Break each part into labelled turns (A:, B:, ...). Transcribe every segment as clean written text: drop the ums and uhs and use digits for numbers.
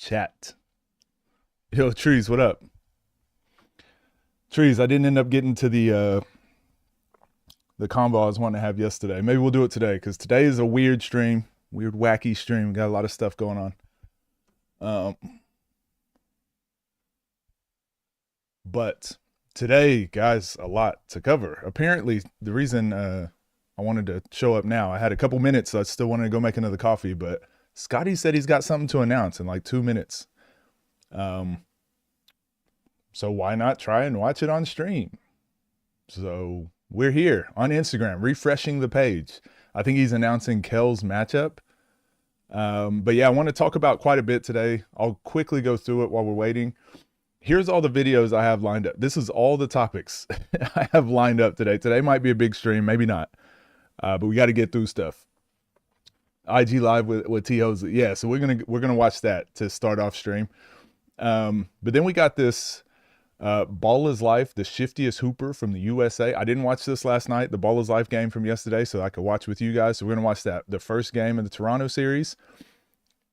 A: chat. Yo, Trees, what up? Trees, I didn't end up getting to the combo I was wanting to have yesterday. Maybe we'll do it today because today is a weird stream, weird wacky stream. We got a lot of stuff going on. Um, but today, guys, a lot to cover. Apparently, the reason I wanted to show up now, I had a couple minutes, so I still wanted to go make another coffee, but Scotty said he's got something to announce in like 2 minutes. Um, so why not try and watch it on stream? So we're here on Instagram, refreshing the page. I think he's announcing Kel's matchup. But yeah, I want to talk about quite a bit today. I'll quickly go through it while we're waiting. Here's all the videos I have lined up. This is all the topics I have lined up today. Today might be a big stream, maybe not. But we got to get through stuff. IG Live with T Hosley. Yeah, so we're gonna watch that to start off stream. But then we got this Ball is Life, the shiftiest hooper from the USA. I didn't watch this last night, the Ball is Life game from yesterday, so I could watch with you guys. So we're gonna watch that, the first game of the Toronto series.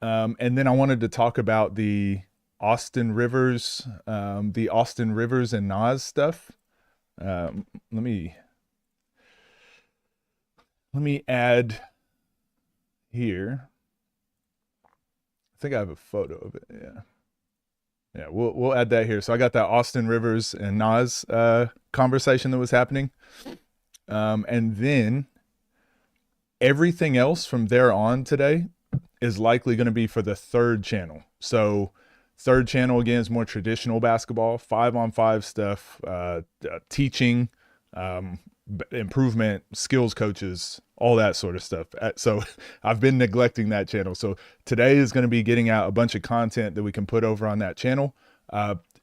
A: And then I wanted to talk about the Austin Rivers and Nas stuff. Let me add here. I think I have a photo of it. Yeah, we'll add that here. So I got that Austin Rivers and Nas conversation that was happening. And then everything else from there on today is likely going to be for the third channel. So third channel, again, is more traditional basketball, 5-on-5 stuff, teaching, improvement, skills coaches, all that sort of stuff. So I've been neglecting that channel. So today is going to be getting out a bunch of content that we can put over on that channel.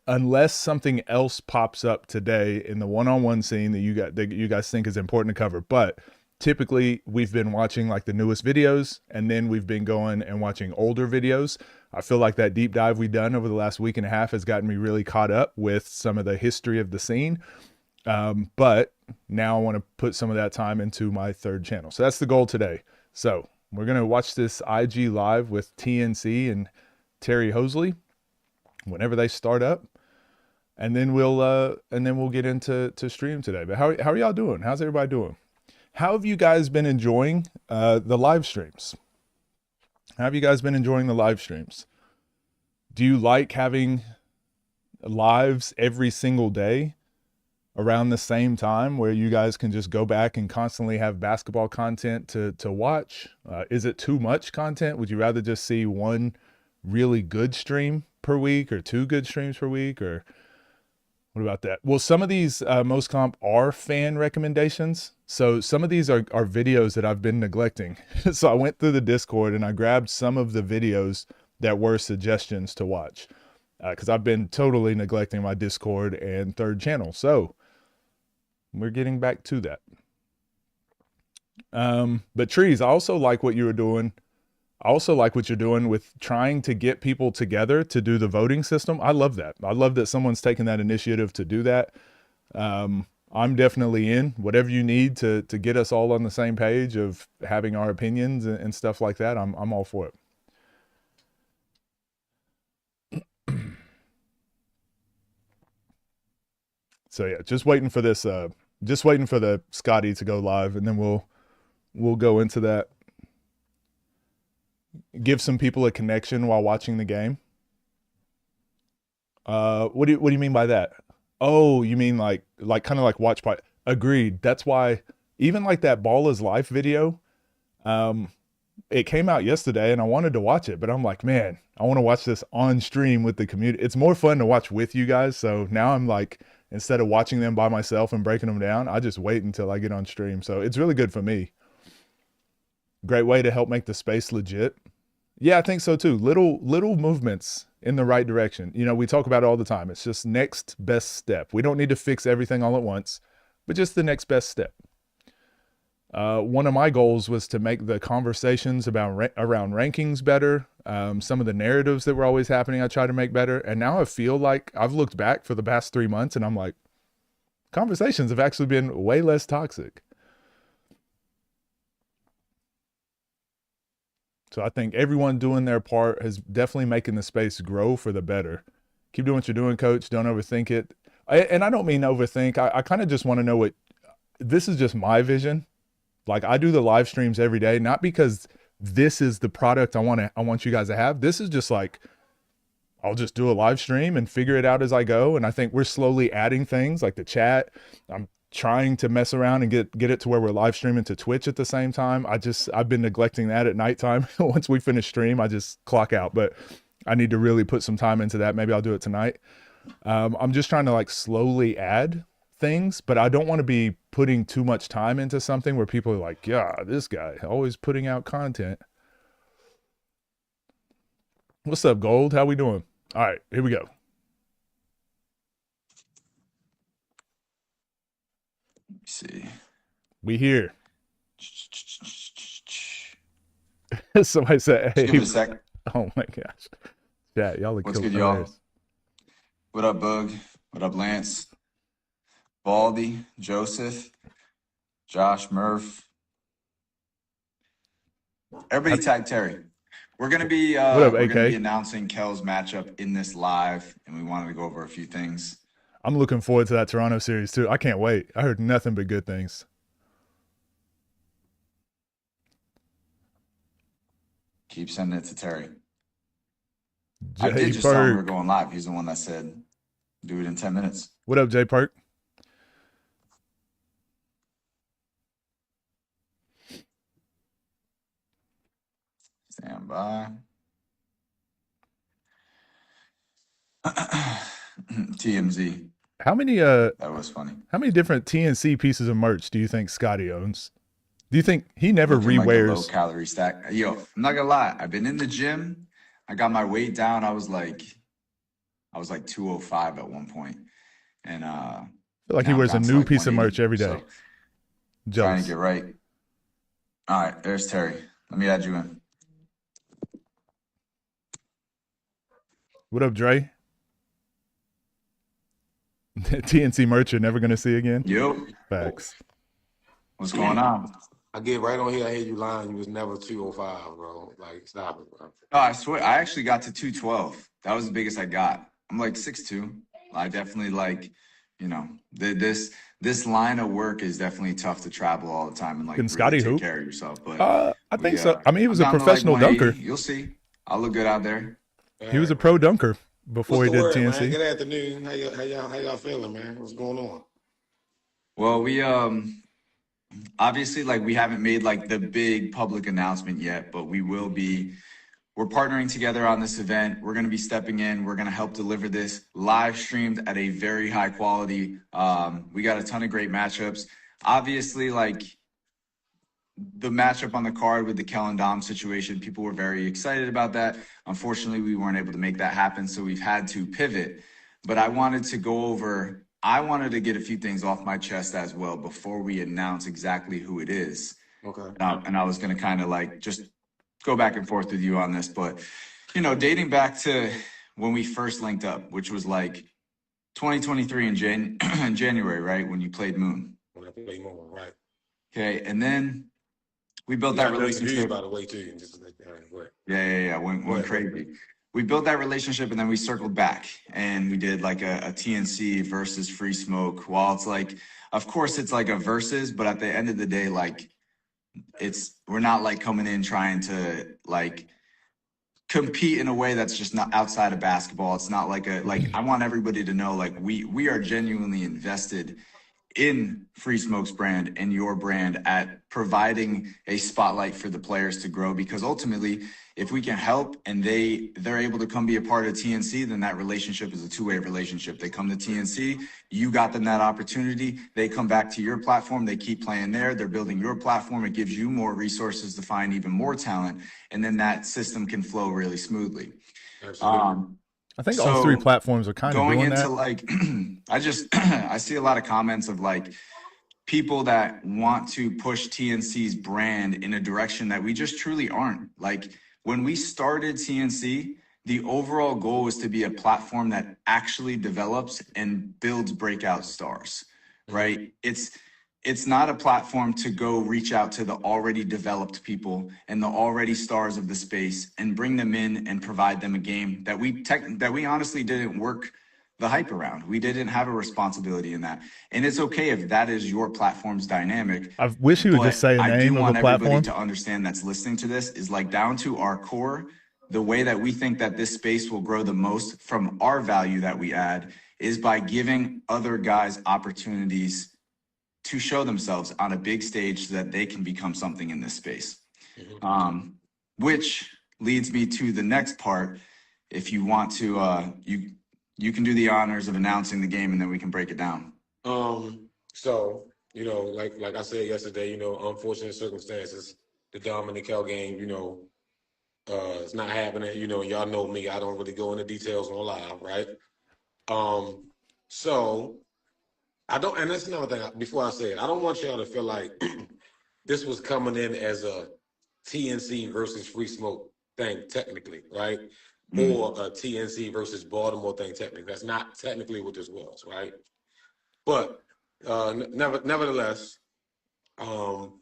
A: Unless something else pops up today in the one-on-one scene that you guys think is important to cover. But typically we've been watching like the newest videos, and then we've been going and watching older videos. I feel like that deep dive we've done over the last week and a half has gotten me really caught up with some of the history of the scene. But now I want to put some of that time into my third channel. So that's the goal today. So we're going to watch this IG live with TNC and Terry Hosley whenever they start up. And then we'll get into stream today. But how are y'all doing? How's everybody doing? How have you guys been enjoying the live streams? How have you guys been enjoying the live streams? Do you like having lives every single day around the same time where you guys can just go back and constantly have basketball content to watch? Is it too much content? Would you rather just see one really good stream per week or two good streams per week? Or what about that? Well, some of these most comp are fan recommendations. So some of these are videos that I've been neglecting. So I went through the Discord and I grabbed some of the videos that were suggestions to watch, because I've been totally neglecting my Discord and third channel. So we're getting back to that. But Trees, I also like what you were doing. I also like what you're doing with trying to get people together to do the voting system. I love that. I love that someone's taken that initiative to do that. I'm definitely in whatever you need to get us all on the same page of having our opinions and stuff like that. I'm all for it. So yeah, just waiting for this, just waiting for the Scotty to go live, and then we'll go into that. Give some people a connection while watching the game. What do you mean by that? Oh, you mean like kind of like watch party? Agreed. That's why even like that Ball is Life video, it came out yesterday and I wanted to watch it, but I'm like, man, I want to watch this on stream with the community. It's more fun to watch with you guys. So now I'm like, instead of watching them by myself and breaking them down, I just wait until I get on stream. So it's really good for me. Great way to help make the space legit. Yeah, I think so too. Little movements in the right direction. You know, we talk about it all the time. It's just next best step. We don't need to fix everything all at once, but just the next best step. One of my goals was to make the conversations around rankings better. Some of the narratives that were always happening, I try to make better. And now I feel like I've looked back for the past 3 months and I'm like, conversations have actually been way less toxic. So I think everyone doing their part is definitely making the space grow for the better. Keep doing what you're doing, coach. Don't overthink it. And I don't mean overthink. I kind of just want to know what this is just my vision. Like I do the live streams every day, not because this is the product I want you guys to have. This is just like I'll just do a live stream and figure it out as I go. And I think we're slowly adding things like the chat. I'm trying to mess around and get it to where we're live streaming to Twitch at the same time. I've been neglecting that at nighttime. Once we finish stream, I just clock out. But I need to really put some time into that. Maybe I'll do it tonight. I'm just trying to like slowly add things, but I don't want to be putting too much time into something where people are like, yeah, this guy always putting out content. What's up, Gold? How we doing? All right, here we go.
B: See,
A: we here. Somebody said, hey.
B: Just give it a sec.
A: Oh my gosh. Yeah, y'all are
B: What's good, y'all? What up, Bug? What up, Lance? Baldy, Joseph, Josh, Murph. Everybody tag Terry. We're gonna be announcing Kel's matchup in this live, and we wanted to go over a few things.
A: I'm looking forward to that Toronto series too. I can't wait. I heard nothing but good things.
B: Keep sending it to Terry. I did just tell him we were going live. He's the one that said, do it in 10 minutes.
A: What up, J Perk?
B: Stand by. TMZ.
A: How many
B: that was funny.
A: How many different TNC pieces of merch do you think Scotty owns? Do you think he never rewears?
B: Like low calorie stack. Yo, I'm not gonna lie. I've been in the gym. I got my weight down. I was like 205 at one point. And
A: I feel like he wears a new piece of merch every day.
B: So trying to get right. All right, there's Terry. Let me add you in.
A: What up, Dre? TNC merch you're never gonna see again.
B: Yep.
A: Facts.
B: What's going on?
C: I get right on here. I hear you lying. You was never 205, bro. Like, stop it, bro.
B: No, I swear. I actually got to 212. That was the biggest I got. I'm like 6'2". I definitely like, this line of work is definitely tough to travel all the time and like
A: Can Scotty
B: really take
A: hoop?
B: care of yourself. But
A: I think so. I mean, he was a professional dunker.
B: You'll see. I'll look good out there.
A: He was a pro dunker before he did
C: word,
A: TNC.
C: Man? Good afternoon. How y'all feeling, man? What's going on?
B: Well, we obviously like we haven't made like the big public announcement yet, but we will be. We're partnering together on this event. We're going to be stepping in. We're going to help deliver this live streamed at a very high quality. We got a ton of great matchups. Obviously, like the matchup on the card with the Kel and Dom situation, people were very excited about that. Unfortunately, we weren't able to make that happen, so we've had to pivot. But I wanted to get a few things off my chest as well before we announce exactly who it is.
C: Okay.
B: And I was going to kind of like just go back and forth with you on this, but dating back to when we first linked up, which was like 2023 in January, right? When you played Moon.
C: When I played Moon, right.
B: Okay, and then we built that relationship.
C: By the way, too.
B: Yeah. Went crazy. We built that relationship and then we circled back and we did like a TNC versus Free Smoke. While it's like, of course it's like a versus, but at the end of the day, like we're not like coming in trying to like compete in a way that's just not outside of basketball. It's not like I want everybody to know like we are genuinely invested in Free Smoke's brand and your brand at providing a spotlight for the players to grow, because ultimately if we can help and they're able to come be a part of TNC, then that relationship is a two-way relationship. They come to TNC, you got them that opportunity, they come back to your platform, they keep playing there, they're building your platform, it gives you more resources to find even more talent, and then that system can flow really smoothly.
C: Absolutely.
A: I think all three platforms are kind of doing that.
B: Like, I see a lot of comments of like people that want to push TNC's brand in a direction that we just truly aren't. Like when we started TNC, the overall goal was to be a platform that actually develops and builds breakout stars, right? it's not a platform to go reach out to the already developed people and the already stars of the space and bring them in and provide them a game that we honestly didn't work the hype around. We didn't have a responsibility in that. And it's okay if that is your platform's dynamic.
A: I wish he would just
B: But
A: say a
B: I do
A: name of a
B: want everybody
A: platform.
B: to understand that's listening to this is like down to our core, the way that we think that this space will grow the most from our value that we add is by giving other guys opportunities to show themselves on a big stage so that they can become something in this space. Which leads me to the next part. If you want to, you can do the honors of announcing the game and then we can break it down.
C: So, you know, like I said yesterday, you know, unfortunate circumstances, the Dominic Hell game, you know, it's not happening. You know, y'all know me. I don't really go into details on live, right? So I don't, and that's another thing. Before I say it, I don't want y'all to feel like this was coming in as a TNC versus Free Smoke thing, technically, right? Or a TNC versus Baltimore thing, technically. That's not technically what this was, right? But nevertheless, two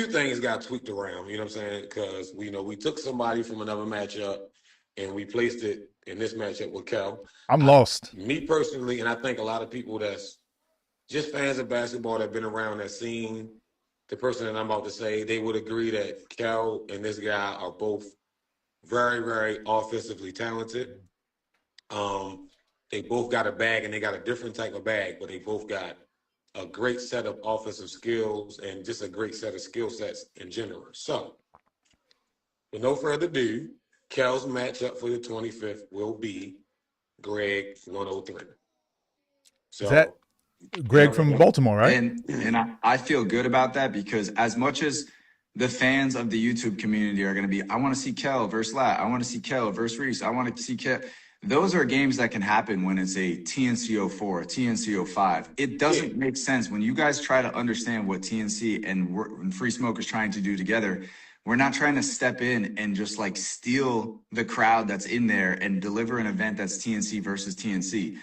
C: things got tweaked around. You know what I'm saying? Because we took somebody from another matchup and we placed it in this matchup with Kel.
A: I'm lost.
C: Me personally, and I think a lot of people that's just fans of basketball that have been around that seen the person that I'm about to say, they would agree that Kel and this guy are both very, very offensively talented. They both got a bag, and they got a different type of bag, but they both got a great set of offensive skills and just a great set of skill sets in general. So, with no further ado, Kel's matchup for the 25th will be Greg 103. So,
A: Is that Greg from Baltimore, right?
B: And I feel good about that because as much as the fans of the YouTube community are going to be, I want to see Kel versus Lat. I want to see Kel versus Reese. I want to see Kel. Those are games that can happen when it's a TNC04, a TNC05. It doesn't make sense when you guys try to understand what TNC and Free Smoke is trying to do together. We're not trying to step in and just like steal the crowd that's in there and deliver an event that's TNC versus TNC.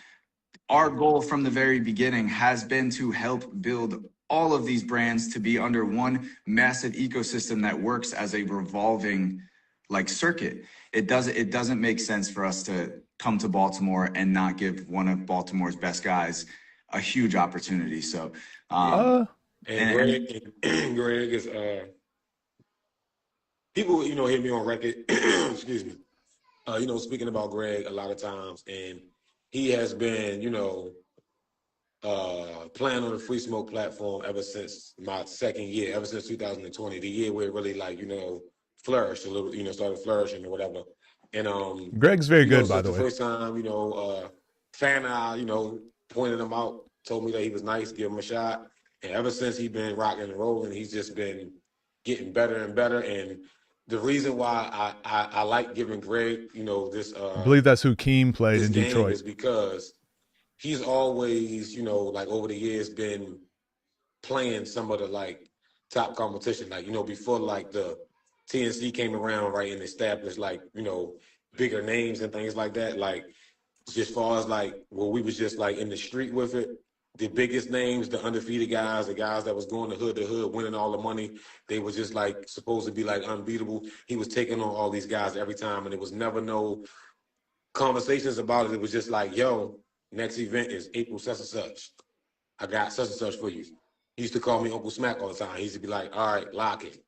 B: Our goal from the very beginning has been to help build all of these brands to be under one massive ecosystem that works as a revolving like circuit. It doesn't make sense for us to come to Baltimore and not give one of Baltimore's best guys a huge opportunity. So,
C: and Greg is people, hear me on record. Excuse me. Speaking about Greg a lot of times, and he has been, playing on the Free Smoke platform ever since my second year, ever since 2020, the year where it really flourished a little, started flourishing or whatever. And
A: Greg's very good, by the
C: the
A: way.
C: first time, fan pointed him out, told me that he was nice, give him a shot. And ever since he's been rocking and rolling, he's just been getting better and better. And the reason why I like giving Greg, this
A: I believe that's who Keem played in Detroit.
C: is because he's always, over the years been playing some of the top competition. Before the TNC came around, right, and established bigger names and things like that. As far as where we was just in the street with it, the biggest names, the undefeated guys, the guys that was going to hood, winning all the money, they was just supposed to be unbeatable. He was taking on all these guys every time, and it was never no conversations about it. It was just yo, next event is April such and such. I got such and such for you. He used to call me Uncle Smack all the time. He used to be like, all right, lock it.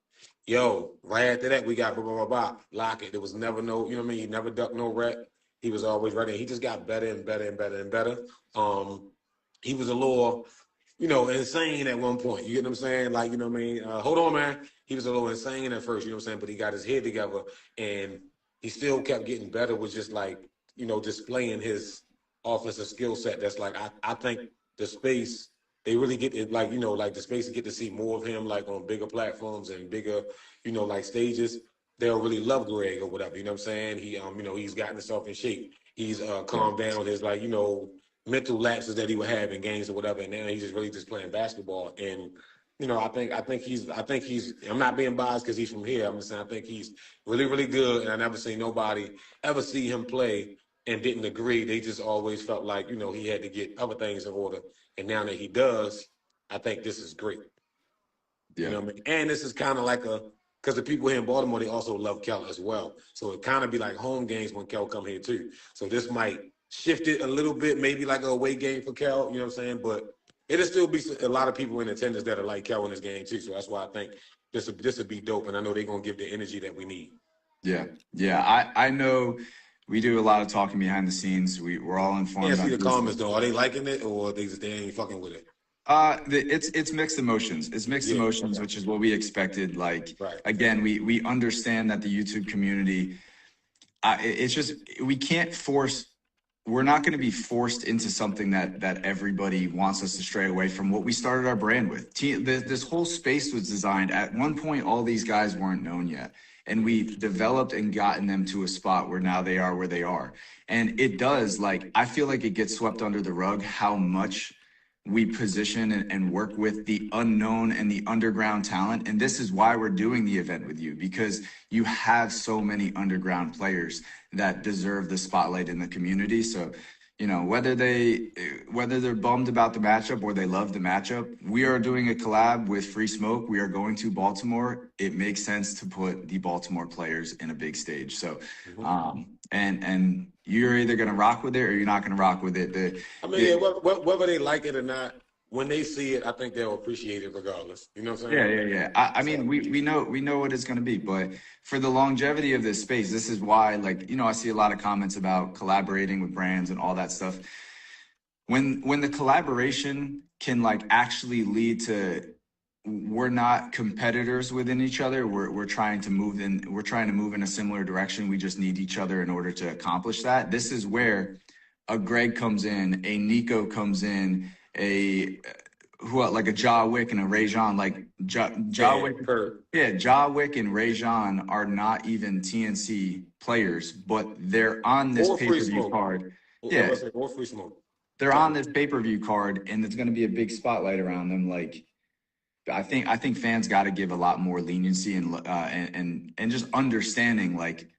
C: Yo, right after that, we got blah, blah, blah, blah, lock it. There was never no, he never ducked no rep. He was always ready. He just got better and better and better and better. He was a little, insane at one point. You get what I'm saying? Hold on, man. He was a little insane at first, but he got his head together and he still kept getting better with just displaying his offensive skill set. That's I think the space, they really get it, the space to get to see more of him, on bigger platforms and bigger, stages. They'll really love Greg or whatever, you know what I'm saying? He, he's gotten himself in shape. He's calmed down his, mental lapses that he would have in games or whatever. And now he's just really just playing basketball. And, I think he's, I'm not being biased because he's from here. I'm just saying, I think he's really, really good. And I never seen nobody ever see him play and didn't agree. They just always felt like, you know, he had to get other things in order. And now that he does, I think this is great. You
B: Yeah.
C: know what I mean? And this is kind of like because the people here in Baltimore, they also love Kel as well. So it kind of be like home games when Kel come here too. So this might shift it a little bit, maybe like a away game for Kel, you know what I'm saying? But it'll still be a lot of people in attendance that are like Kel in this game too. So that's why I think this would be dope. And I know they're going to give the energy that we need.
B: Yeah. Yeah. I know we do a lot of talking behind the scenes. We're all
C: Yeah,
B: informed
C: see
B: on
C: the
B: who's
C: comments though. Are they liking it or they ain't fucking with it?
B: It's mixed emotions. It's mixed
C: Yeah.
B: emotions, which is what we expected. Like,
C: Right.
B: again, we understand that the YouTube community, it's just we can't force. We're not going to be forced into something that everybody wants us to stray away from what we started our brand with. This whole space was designed at one point. All these guys weren't known yet, and we've developed and gotten them to a spot where now they are where they are. And it does, like, I feel like it gets swept under the rug how much we position and work with the unknown and the underground talent. And this is why we're doing the event with you, because you have so many underground players that deserve the spotlight in the community. So, you know, whether they're bummed about the matchup or they love the matchup, we are doing a collab with Free Smoke. We are going to Baltimore. It makes sense to put the Baltimore players in a big stage. So, and you're either going to rock with it or you're not going to rock with it.
C: I mean, yeah, whether they like it or not, when they see it, I think they'll appreciate it regardless. You know what I'm saying?
B: Yeah. I mean, we know what it's going to be, but for the longevity of this space, this is why, like, you know, I see a lot of comments about collaborating with brands and all that stuff. When the collaboration can like actually lead to, we're not competitors within each other. We're trying to move in a similar direction. We just need each other in order to accomplish that. This is where a Greg comes in, a Nico comes in, like a Ja Wick and a Rajon, like Ja Wick. Yeah, Ja Wick and Rajon are not even TNC players, but they're on this
C: Or Free
B: pay-per-view
C: Smoke.
B: card.
C: Yeah.
B: Yeah,
C: Or Free Smoke.
B: they're on this pay-per-view card, and there's going to be a big spotlight around them. Like, I think fans got to give a lot more leniency and just understanding, like,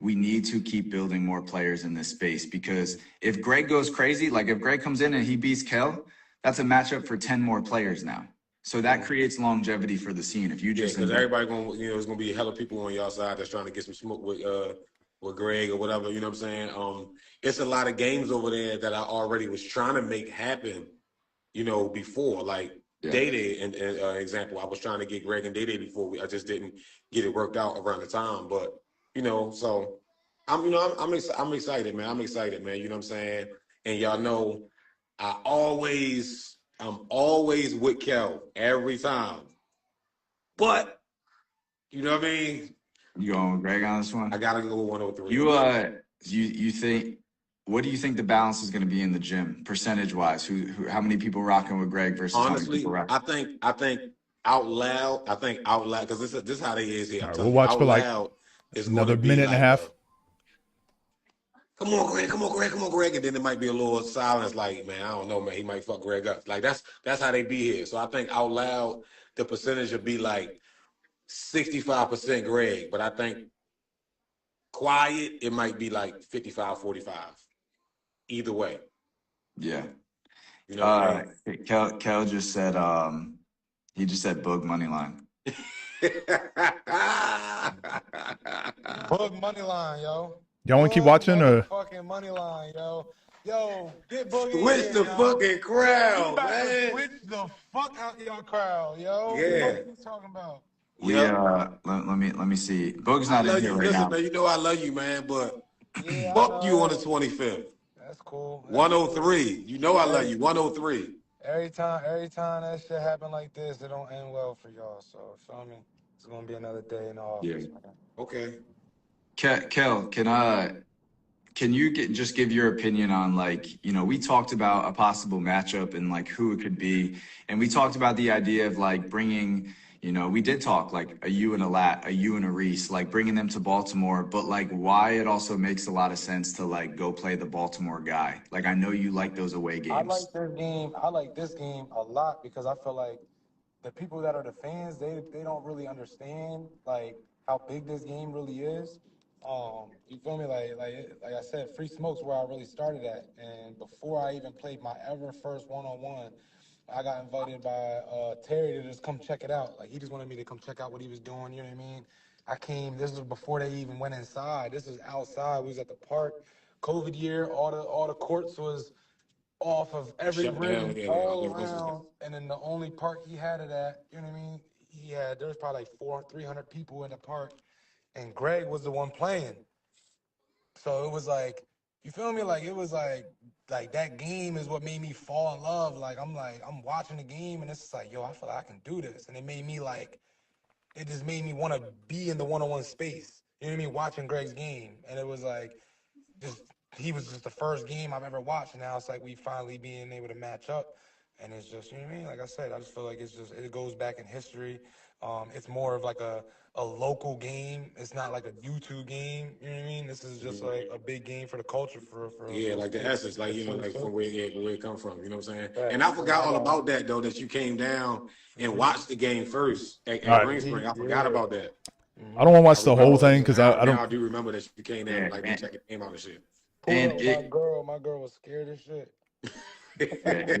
B: we need to keep building more players in this space, because if Greg goes crazy, like if Greg comes in and he beats Kel, that's a matchup for 10 more players now. So that creates longevity for the scene. If you just
C: because everybody there's gonna be hella people on y'all side that's trying to get some smoke with Greg or whatever. You know what I'm saying? It's a lot of games over there that I already was trying to make happen. You know, before like Day Day and example, I was trying to get Greg and Day Day before I just didn't get it worked out around the time. But you know, so I'm excited, man. I'm excited, man. You know what I'm saying? And y'all know, I'm always with Kel every time. But you know what I mean?
B: You going with Greg on this one?
C: I gotta go with 103.
B: You think, what do you think the balance is going to be in the gym, percentage wise? How many people rocking with Greg versus how many
C: Honestly,
B: people rocking?
C: I think out loud, because this is how they is here.
A: All
C: I'm
A: right,
C: telling
A: we'll
C: you,
A: watch
C: out
A: for like
C: loud is going
A: another
C: to be
A: minute and a
C: like
A: half.
C: come on, Greg, come on, Greg, come on, Greg. And then there might be a little silence, like, man, I don't know, man, he might fuck Greg up. Like that's how they be here. So I think out loud, the percentage would be like 65% Greg, but I think quiet, it might be like 55-45. Either way.
B: Yeah.
C: You know what I mean?
B: Kel just said he just said Boog money line.
D: Bug money line, yo.
A: Y'all want to keep watching or?
D: Fucking money line, yo. Yo, get Boogie in
C: Switch
D: here,
C: the
D: yo.
C: fucking
D: We
C: crowd,
D: about to
C: man.
D: switch the fuck out your crowd, yo.
C: Yeah.
D: What are you talking about?
B: Let me see. Boog's not in here right
C: Listen,
B: now.
C: man, you know I love you, man, but
D: Yeah,
C: fuck
D: I
C: you on the
D: know.
C: 25th.
D: That's cool.
C: 103. You know I love you. 103.
D: Every time that shit happen like this, it don't end well for y'all. So feel me? It's gonna be another day in the office,
B: Yeah.
D: man.
C: Okay.
B: Kel, can you just give your opinion on, like, you know, we talked about a possible matchup and like who it could be, and we talked about the idea of like bringing, you know, we did talk like a you and a Lat, a you and a Reese, like bringing them to Baltimore, but like why it also makes a lot of sense to like go play the Baltimore guy. Like, I know you like those away
D: I
B: games.
D: like this game a lot because I feel like the people that are the fans, they don't really understand like how big this game really is. You feel me? Like I said, Free Smoke's where I really started at. And before I even played my ever first one-on-one, I got invited by Terry to just come check it out. Like he just wanted me to come check out what he was doing. You know what I mean? I came. This was before they even went inside. This was outside. We was at the park. COVID year. All the courts was off of every
C: Shut down.
D: rim
C: Yeah, all
D: all
C: the rest was
D: around. And then the only park he had it at. You know what I mean? There was probably like 300 people in the park, and Greg was the one playing. So it was like, you feel me? Like it was like that game is what made me fall in love. I'm watching the game and it's just like, yo, I feel like I can do this. And it made me like, it just made me want to be in the one-on-one space. You know what I mean? Watching Greg's game. And it was like, just he was just the first game I've ever watched. And now it's like we finally being able to match up. And it's just, you know what I mean? Like I said, I just feel like it goes back in history. It's more of like a local game. It's not like a YouTube game. You know what I mean? This is just like a big game for the culture
C: yeah,
D: for the
C: like the
D: state.
C: essence, like you know, like from where it come from. You know what I'm saying?
D: Right.
C: And I
D: And
C: forgot
D: I
C: all
D: got
C: about that though. That you came down and
D: mhm,
C: watched the game first
A: All
C: at
A: right.
C: Green Spring. I forgot
D: yeah.
C: about that.
A: I don't want to
C: I
A: watch the whole
C: remember
A: thing because
C: now.
A: I don't.
C: Now I do remember that you came down
B: Yeah,
C: and like check the game out and shit.
D: Pulled
B: and
D: up with
B: it
D: my girl was scared as shit.
B: yeah,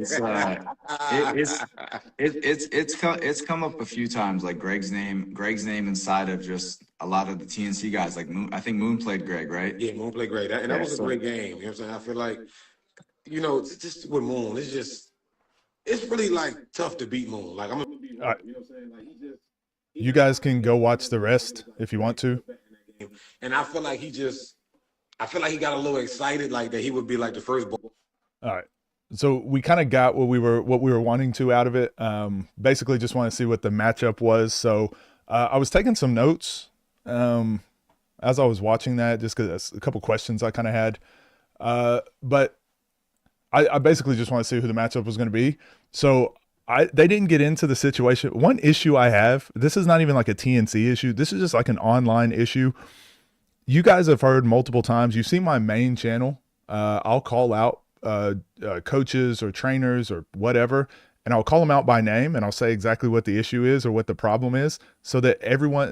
B: it's it's come up a few times, like Greg's name inside of just a lot of the TNC guys. Like Moon, I think Moon played Greg, right?
C: Yeah, Moon played great, and that
B: Yeah,
C: was a
B: so
C: great game. You know what I'm saying? I feel like it's just with Moon, it's really like tough to beat Moon. Like I'm gonna be
A: All
C: 100.
A: right.
C: You know what I'm saying? Like
A: You guys can go watch the rest if you want to.
C: and I feel like I feel like he got a little excited, like that he would be like the first ball.
A: All right. So we kind of got what we were wanting to out of it. Basically, just want to see what the matchup was. So I was taking some notes as I was watching that, just because a couple questions I kind of had. But I basically just want to see who the matchup was going to be. So they didn't get into the situation. One issue I have, this is not even like a TNC issue. This is just like an online issue. You guys have heard multiple times. You've seen my main channel. I'll call out coaches or trainers or whatever, and I'll call them out by name and I'll say exactly what the issue is or what the problem is, so that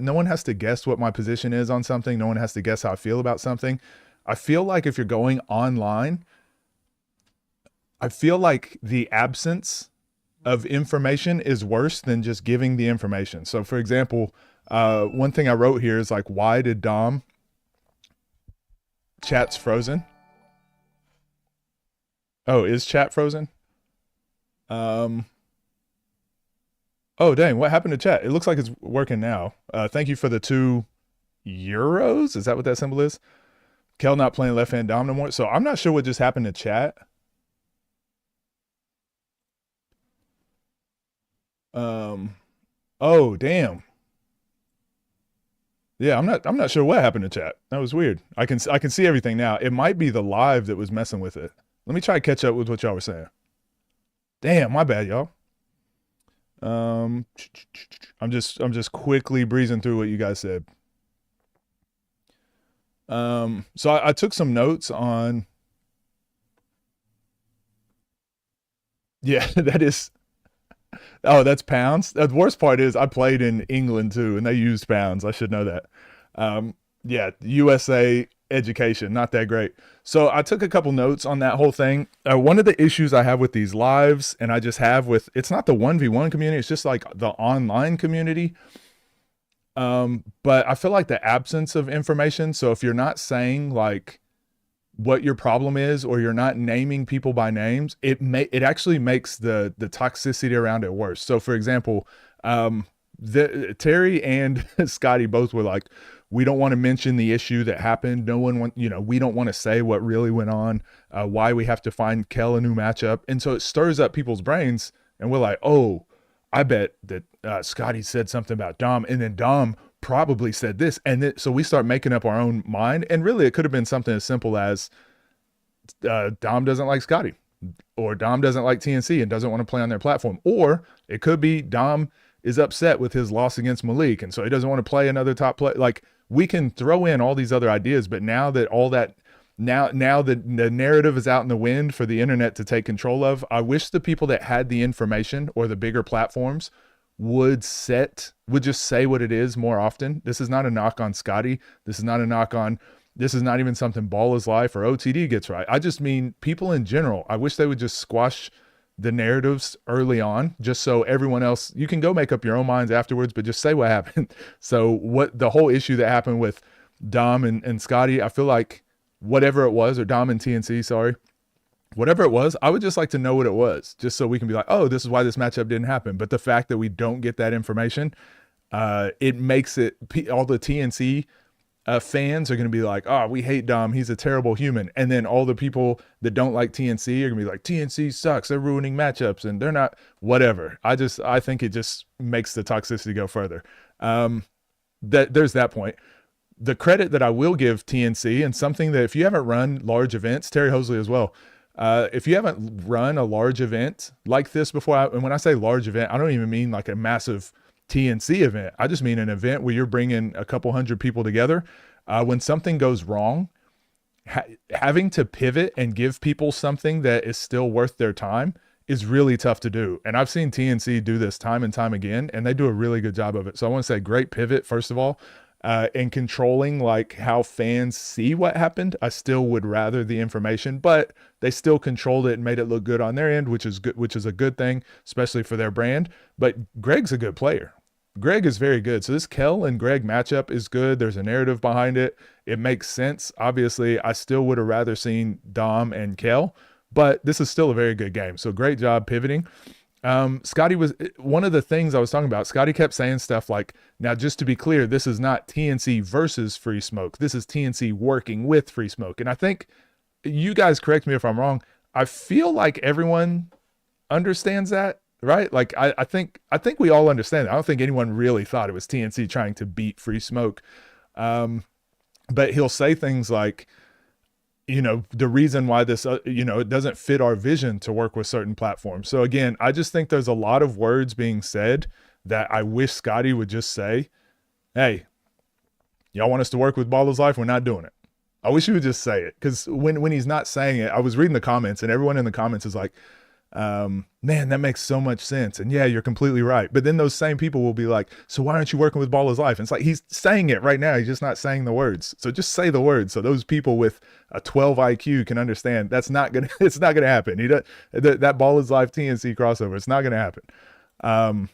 A: no one has to guess what my position is on something. No one has to guess how I feel about something. I feel like if you're going online, I feel like the absence of information is worse than just giving the information. So for example, one thing I wrote here is like, why did Dom chat's frozen? Oh, is chat frozen? Oh dang, what happened to chat? It looks like it's working now. Thank you for the €2. Is that what that symbol is? Kel not playing left hand Dom no more. So I'm not sure what just happened to chat. Oh damn. Yeah, I'm not sure what happened to chat. That was weird. I can see everything now. It might be the live that was messing with it. Let me try to catch up with what y'all were saying. Damn, my bad, y'all. I'm just quickly breezing through what you guys said. So I took some notes on. Yeah, that is. Oh, that's pounds. The worst part is I played in England too, and they used pounds. I should know that. Yeah, USA education, not that great. So I took a couple notes on that whole thing. One of the issues I have with these lives, and I just have with, it's not the 1v1 community, it's just like the online community. But I feel like the absence of information. So if you're not saying like what your problem is, or you're not naming people by names, it actually makes the toxicity around it worse. So for example, Terry and Scotty both were like, we don't want to mention the issue that happened. No one we don't want to say what really went on, why we have to find Kel a new matchup. And so it stirs up people's brains, and we're like, oh, I bet that Scotty said something about Dom, and then Dom probably said this. And so we start making up our own mind. And really it could have been something as simple as Dom doesn't like Scotty, or Dom doesn't like TNC and doesn't want to play on their platform. Or it could be Dom is upset with his loss against Malik, and so he doesn't want to play another top play. Like, we can throw in all these other ideas, but now that all that, now the narrative is out in the wind for the internet to take control of, I wish the people that had the information, or the bigger platforms, would just say what it is more often. This is not a knock on Scotty. This is not even something Ball is Life or OTD gets right. I just mean people in general. I wish they would just squash the narratives early on, just so everyone else, you can go make up your own minds afterwards, but just say what happened. So what the whole issue that happened with Dom and Scotty, I feel like whatever it was, or Dom and TNC, sorry, whatever it was, I would just like to know what it was, just so we can be like, oh, this is why this matchup didn't happen. But the fact that we don't get that information, it makes it, all the TNC fans are going to be like, oh, we hate Dom, he's a terrible human. And then all the people that don't like TNC are going to be like, TNC sucks, they're ruining matchups, and they're not, whatever. I think it just makes the toxicity go further. There's that point. The credit that I will give TNC, and something that if you haven't run large events, Terry Hosley as well, if you haven't run a large event like this before, and when I say large event, I don't even mean like a massive TNC event. I just mean an event where you're bringing a couple hundred people together. When something goes wrong, having to pivot and give people something that is still worth their time is really tough to do. And I've seen TNC do this time and time again, and they do a really good job of it. So I want to say great pivot, first of all. And controlling like how fans see what happened. I still would rather the information, but they still controlled it and made it look good on their end, which is good, which is a good thing, especially for their brand. But Greg's a good player. Greg is very good. So this Kel and Greg matchup is good. There's a narrative behind it. It makes sense. Obviously, I still would have rather seen Dom and Kel, but this is still a very good game. So great job pivoting. Scotty was one of the things I was talking about. Scotty kept saying stuff like, now just to be clear, this is not TNC versus Free Smoke. This is TNC working with Free Smoke. And I think, you guys correct me if I'm wrong, I feel like everyone understands that, right? Like I think we all understand that. I don't think anyone really thought it was TNC trying to beat Free Smoke. But he'll say things like, you know, the reason why this, you know, it doesn't fit our vision to work with certain platforms. So again, I just think there's a lot of words being said that I wish Scotty would just say, hey, y'all want us to work with Ballers Life? We're not doing it. I wish he would just say it. Because when he's not saying it, I was reading the comments and everyone in the comments is like, man, that makes so much sense. And yeah, you're completely right. But then those same people will be like, so why aren't you working with Ballers Life? And it's like, he's saying it right now. He's just not saying the words. So just say the words. So those people with a 12 IQ can understand that's not going to, it's not going to happen. That Ballers Life TNC crossover, it's not going to happen.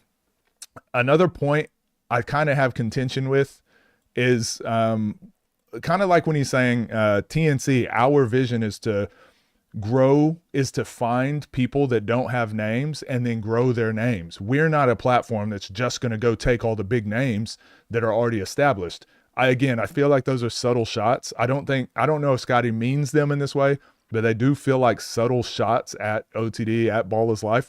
A: Another point I kind of have contention with is, kind of like when he's saying, TNC, our vision is to grow, is to find people that don't have names and then grow their names. We're not a platform that's just going to go take all the big names that are already established. I feel like those are subtle shots. I don't know if Scotty means them in this way, but they do feel like subtle shots at OTD, at Ballers Life.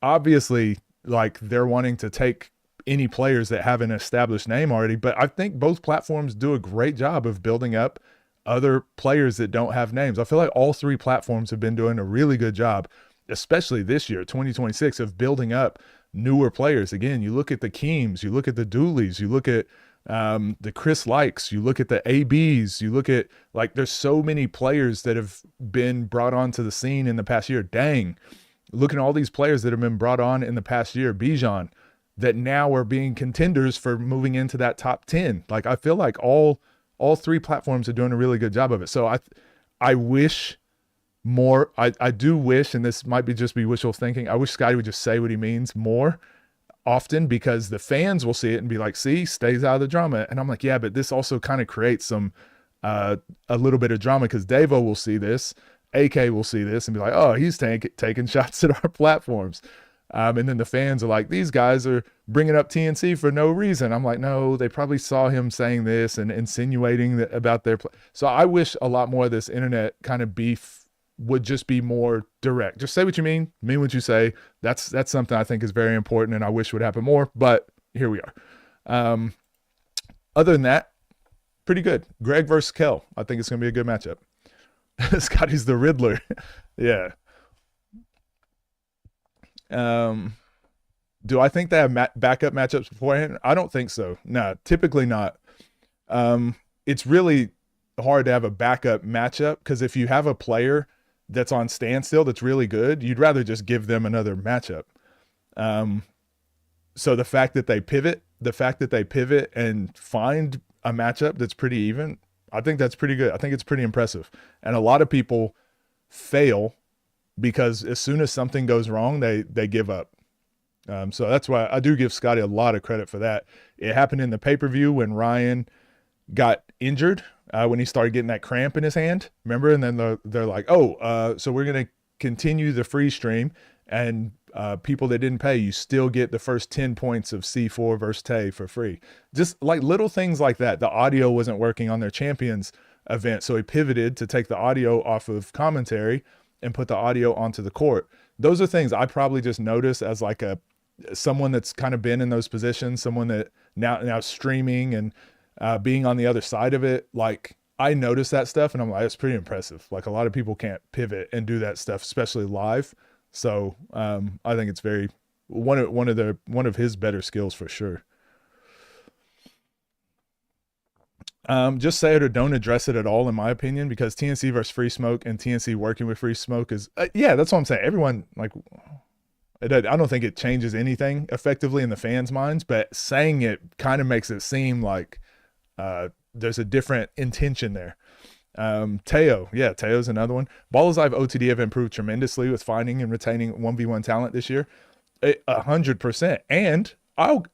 A: Obviously, like they're wanting to take any players that have an established name already, but I think both platforms do a great job of building up other players that don't have names. I feel like all three platforms have been doing a really good job, especially this year, 2026, of building up newer players. Again, you look at the Keems, you look at the Dooleys, you look at the Chris Likes, you look at the ABs, you look at, like, there's so many players that have been brought onto the scene in the past year. Dang, look at all these players that have been brought on in the past year, Bijan, that now are being contenders for moving into that top 10. Like, I feel like all three platforms are doing a really good job of it. So I wish more, I do wish, and this might be just be wishful thinking, I wish Scotty would just say what he means more often, because the fans will see it and be like, see, stays out of the drama. And I'm like, yeah, but this also kind of creates some, a little bit of drama, because Davo will see this, AK will see this and be like, oh, he's taking shots at our platforms. And then the fans are like, these guys are bringing up TNC for no reason. I'm like, no, they probably saw him saying this and insinuating about their play. So I wish a lot more of this internet kind of beef would just be more direct. Just say what you mean what you say. That's something I think is very important, and I wish would happen more, but here we are. Other than that, pretty good. Greg versus Kel. I think it's going to be a good matchup. Scotty's the Riddler. Yeah. Do I think they have backup matchups beforehand? I don't think so. No, typically not. It's really hard to have a backup matchup, because if you have a player that's on standstill that's really good, you'd rather just give them another matchup. So the fact that they pivot and find a matchup that's pretty even, I think that's pretty good. I think it's pretty impressive. And a lot of people fail because as soon as something goes wrong, they give up. So that's why I do give Scotty a lot of credit for that. It happened in the pay-per-view when Ryan got injured, when he started getting that cramp in his hand, remember? And then they're like, so we're going to continue the free stream, and people that didn't pay, you still get the first 10 points of C4 versus Tay for free. Just like little things like that. The audio wasn't working on their champions event, so he pivoted to take the audio off of commentary and put the audio onto the court. Those are things I probably just notice as like someone that's kind of been in those positions, someone that now streaming and being on the other side of it. Like, I notice that stuff and I'm like, it's pretty impressive. Like, a lot of people can't pivot and do that stuff, especially live. So I think it's very one of his better skills for sure. Just say it or don't address it at all, in my opinion, because TNC versus Free Smoke and TNC working with Free Smoke is yeah, that's what I'm saying. Everyone, like, I don't think it changes anything effectively in the fans' minds, but saying it kind of makes it seem like there's a different intention there. Teo's another one. Ballers Live OTD have improved tremendously with finding and retaining 1v1 talent this year. 100%. And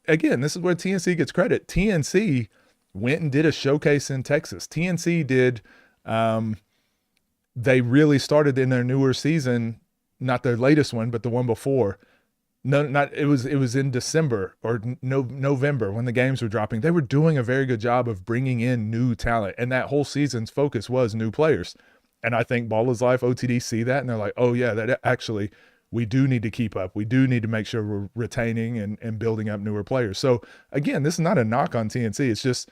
A: again, this is where TNC gets credit. TNC went and did a showcase in Texas. TNC did, they really started in their newer season, not their latest one, but the one before. It was in December or November when the games were dropping. They were doing a very good job of bringing in new talent, and that whole season's focus was new players. And I think Ballers Life OTD see that, and they're like, oh yeah, that actually, we do need to keep up. We do need to make sure we're retaining and building up newer players. So again, this is not a knock on TNC. It's just,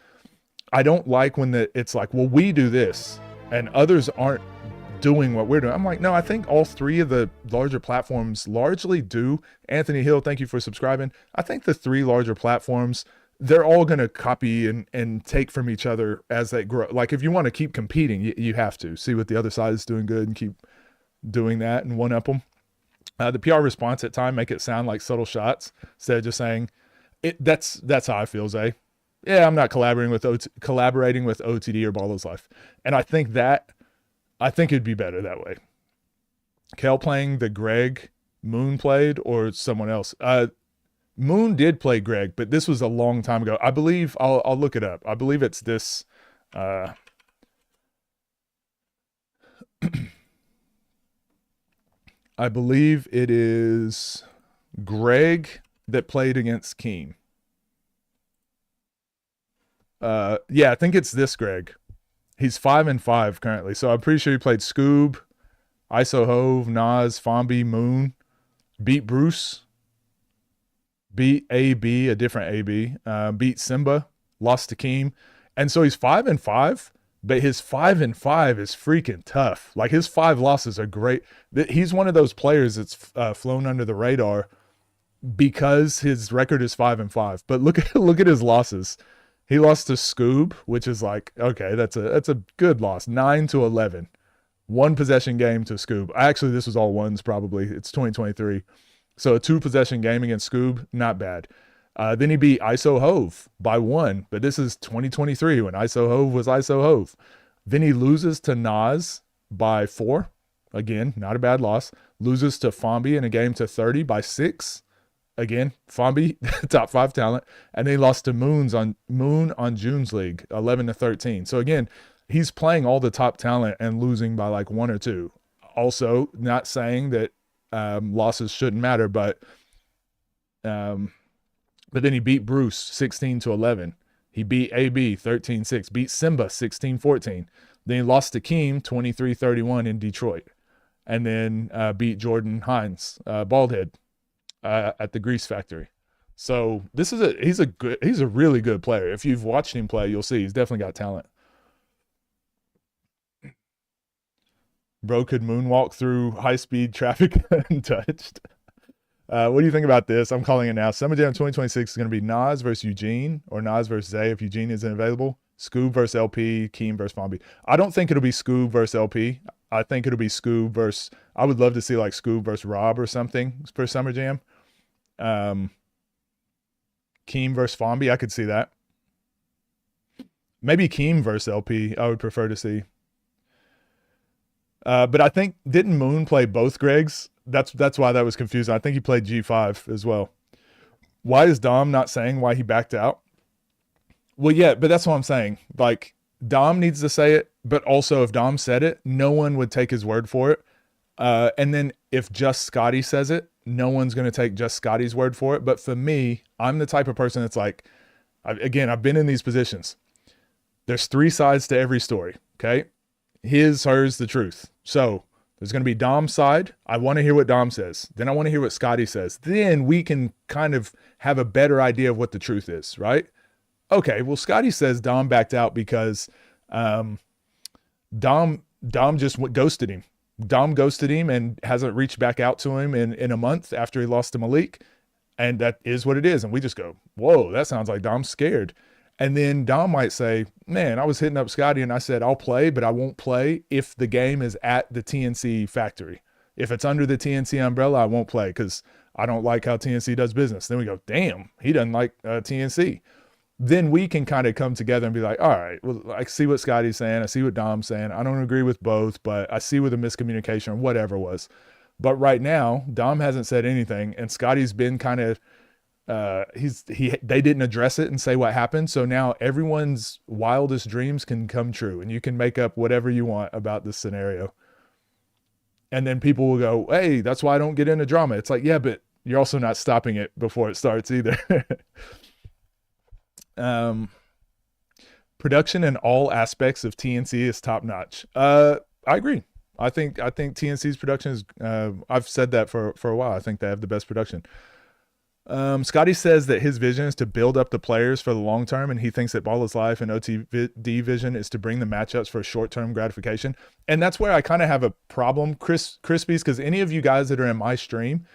A: I don't like when it's like, well, we do this and others aren't doing what we're doing. I'm like, no, I think all three of the larger platforms largely do. Anthony Hill, thank you for subscribing. I think the three larger platforms, they're all going to copy and take from each other as they grow. Like, if you want to keep competing, you have to see what the other side is doing good and keep doing that and one up them. The PR response at time, make it sound like subtle shots instead of just saying it. That's how I feel, Zay. Yeah, I'm not collaborating with OTD or Ballers Life. And I think it'd be better that way. Kel playing the Greg Moon played or someone else. Moon did play Greg, but this was a long time ago. I believe, I'll look it up. I believe it's this. I believe it is Greg that played against Keen. Yeah, I think it's this Greg. He's 5-5 currently, so I'm pretty sure he played Scoob, ISO Hove, Nas, Fombi, Moon, beat Bruce, beat AB, a different AB, beat Simba, lost to Keem, and so he's 5-5. But his 5-5 is freaking tough. Like, his 5 losses are great. He's one of those players that's flown under the radar because his record is 5-5. But look at his losses. He lost to Scoob, which is like, okay, that's a good loss. 9-11, one possession game to Scoob. Actually, this was all ones probably. It's 2023, so a 2-possession game against Scoob, not bad. Then he beat ISO Hove by 1, but this is 2023 when ISO Hove was ISO Hove. Then he loses to Nas by 4. Again, not a bad loss. Loses to Fombi in a game to 30 by 6. Again, Fombi, top 5 talent. And then he lost to Moon on June's League, 11-13. So again, he's playing all the top talent and losing by like 1 or 2. Also, not saying that losses shouldn't matter, but then he beat Bruce 16-11. He beat AB 13-6, beat Simba 16-14. Then he lost to Keem 23-31 in Detroit. And then beat Jordan Hines, Baldhead, at the Grease Factory. So he's a really good player. If you've watched him play, you'll see he's definitely got talent. Bro could moonwalk through high-speed traffic untouched. What do you think about this? I'm calling it now. Summer Jam 2026 is going to be Nas versus Eugene or Nas versus Zay if Eugene isn't available. Scoob versus LP, Keem versus Fombi. I don't think it'll be Scoob versus LP. I think it'll be Scoob versus, I would love to see like Scoob versus Rob or something for Summer Jam. Keem versus Fombi, I could see that. Maybe Keem versus LP, I would prefer to see. But I think, didn't Moon play both Gregs? That's why that was confusing. I think he played G5 as well. Why is Dom not saying why he backed out? Well, yeah, but that's what I'm saying. Like, Dom needs to say it, but also if Dom said it, no one would take his word for it. And then if just Scotty says it, no one's going to take just Scotty's word for it. But for me, I'm the type of person that's like, I've been in these positions. There's 3 sides to every story, okay? His, hers, the truth. So there's going to be Dom's side. I want to hear what Dom says. Then I want to hear what Scotty says. Then we can kind of have a better idea of what the truth is, right? Okay, well, Scotty says Dom backed out because Dom just ghosted him. Dom ghosted him and hasn't reached back out to him in a month after he lost to Malik. And that is what it is. And we just go, whoa, that sounds like Dom's scared. And then Dom might say, man, I was hitting up Scotty and I said, I'll play, but I won't play if the game is at the TNC factory. If it's under the TNC umbrella, I won't play because I don't like how TNC does business. Then we go, damn, he doesn't like TNC. Then we can kind of come together and be like, all right, well, I see what Scotty's saying. I see what Dom's saying. I don't agree with both, but I see where the miscommunication or whatever was. But right now, Dom hasn't said anything, and Scotty's been kind of they didn't address it and say what happened. So now everyone's wildest dreams can come true, and you can make up whatever you want about this scenario. And then people will go, hey, that's why I don't get into drama. It's like, yeah, but you're also not stopping it before it starts either. Production in all aspects of TNC is top notch. I agree. I think TNC's production is, I've said that for a while. I think they have the best production. Scotty says that his vision is to build up the players for the long term, and he thinks that Ball is Life and OTD vision is to bring the matchups for short-term gratification. And that's where I kind of have a problem, Crispies, because any of you guys that are in my stream,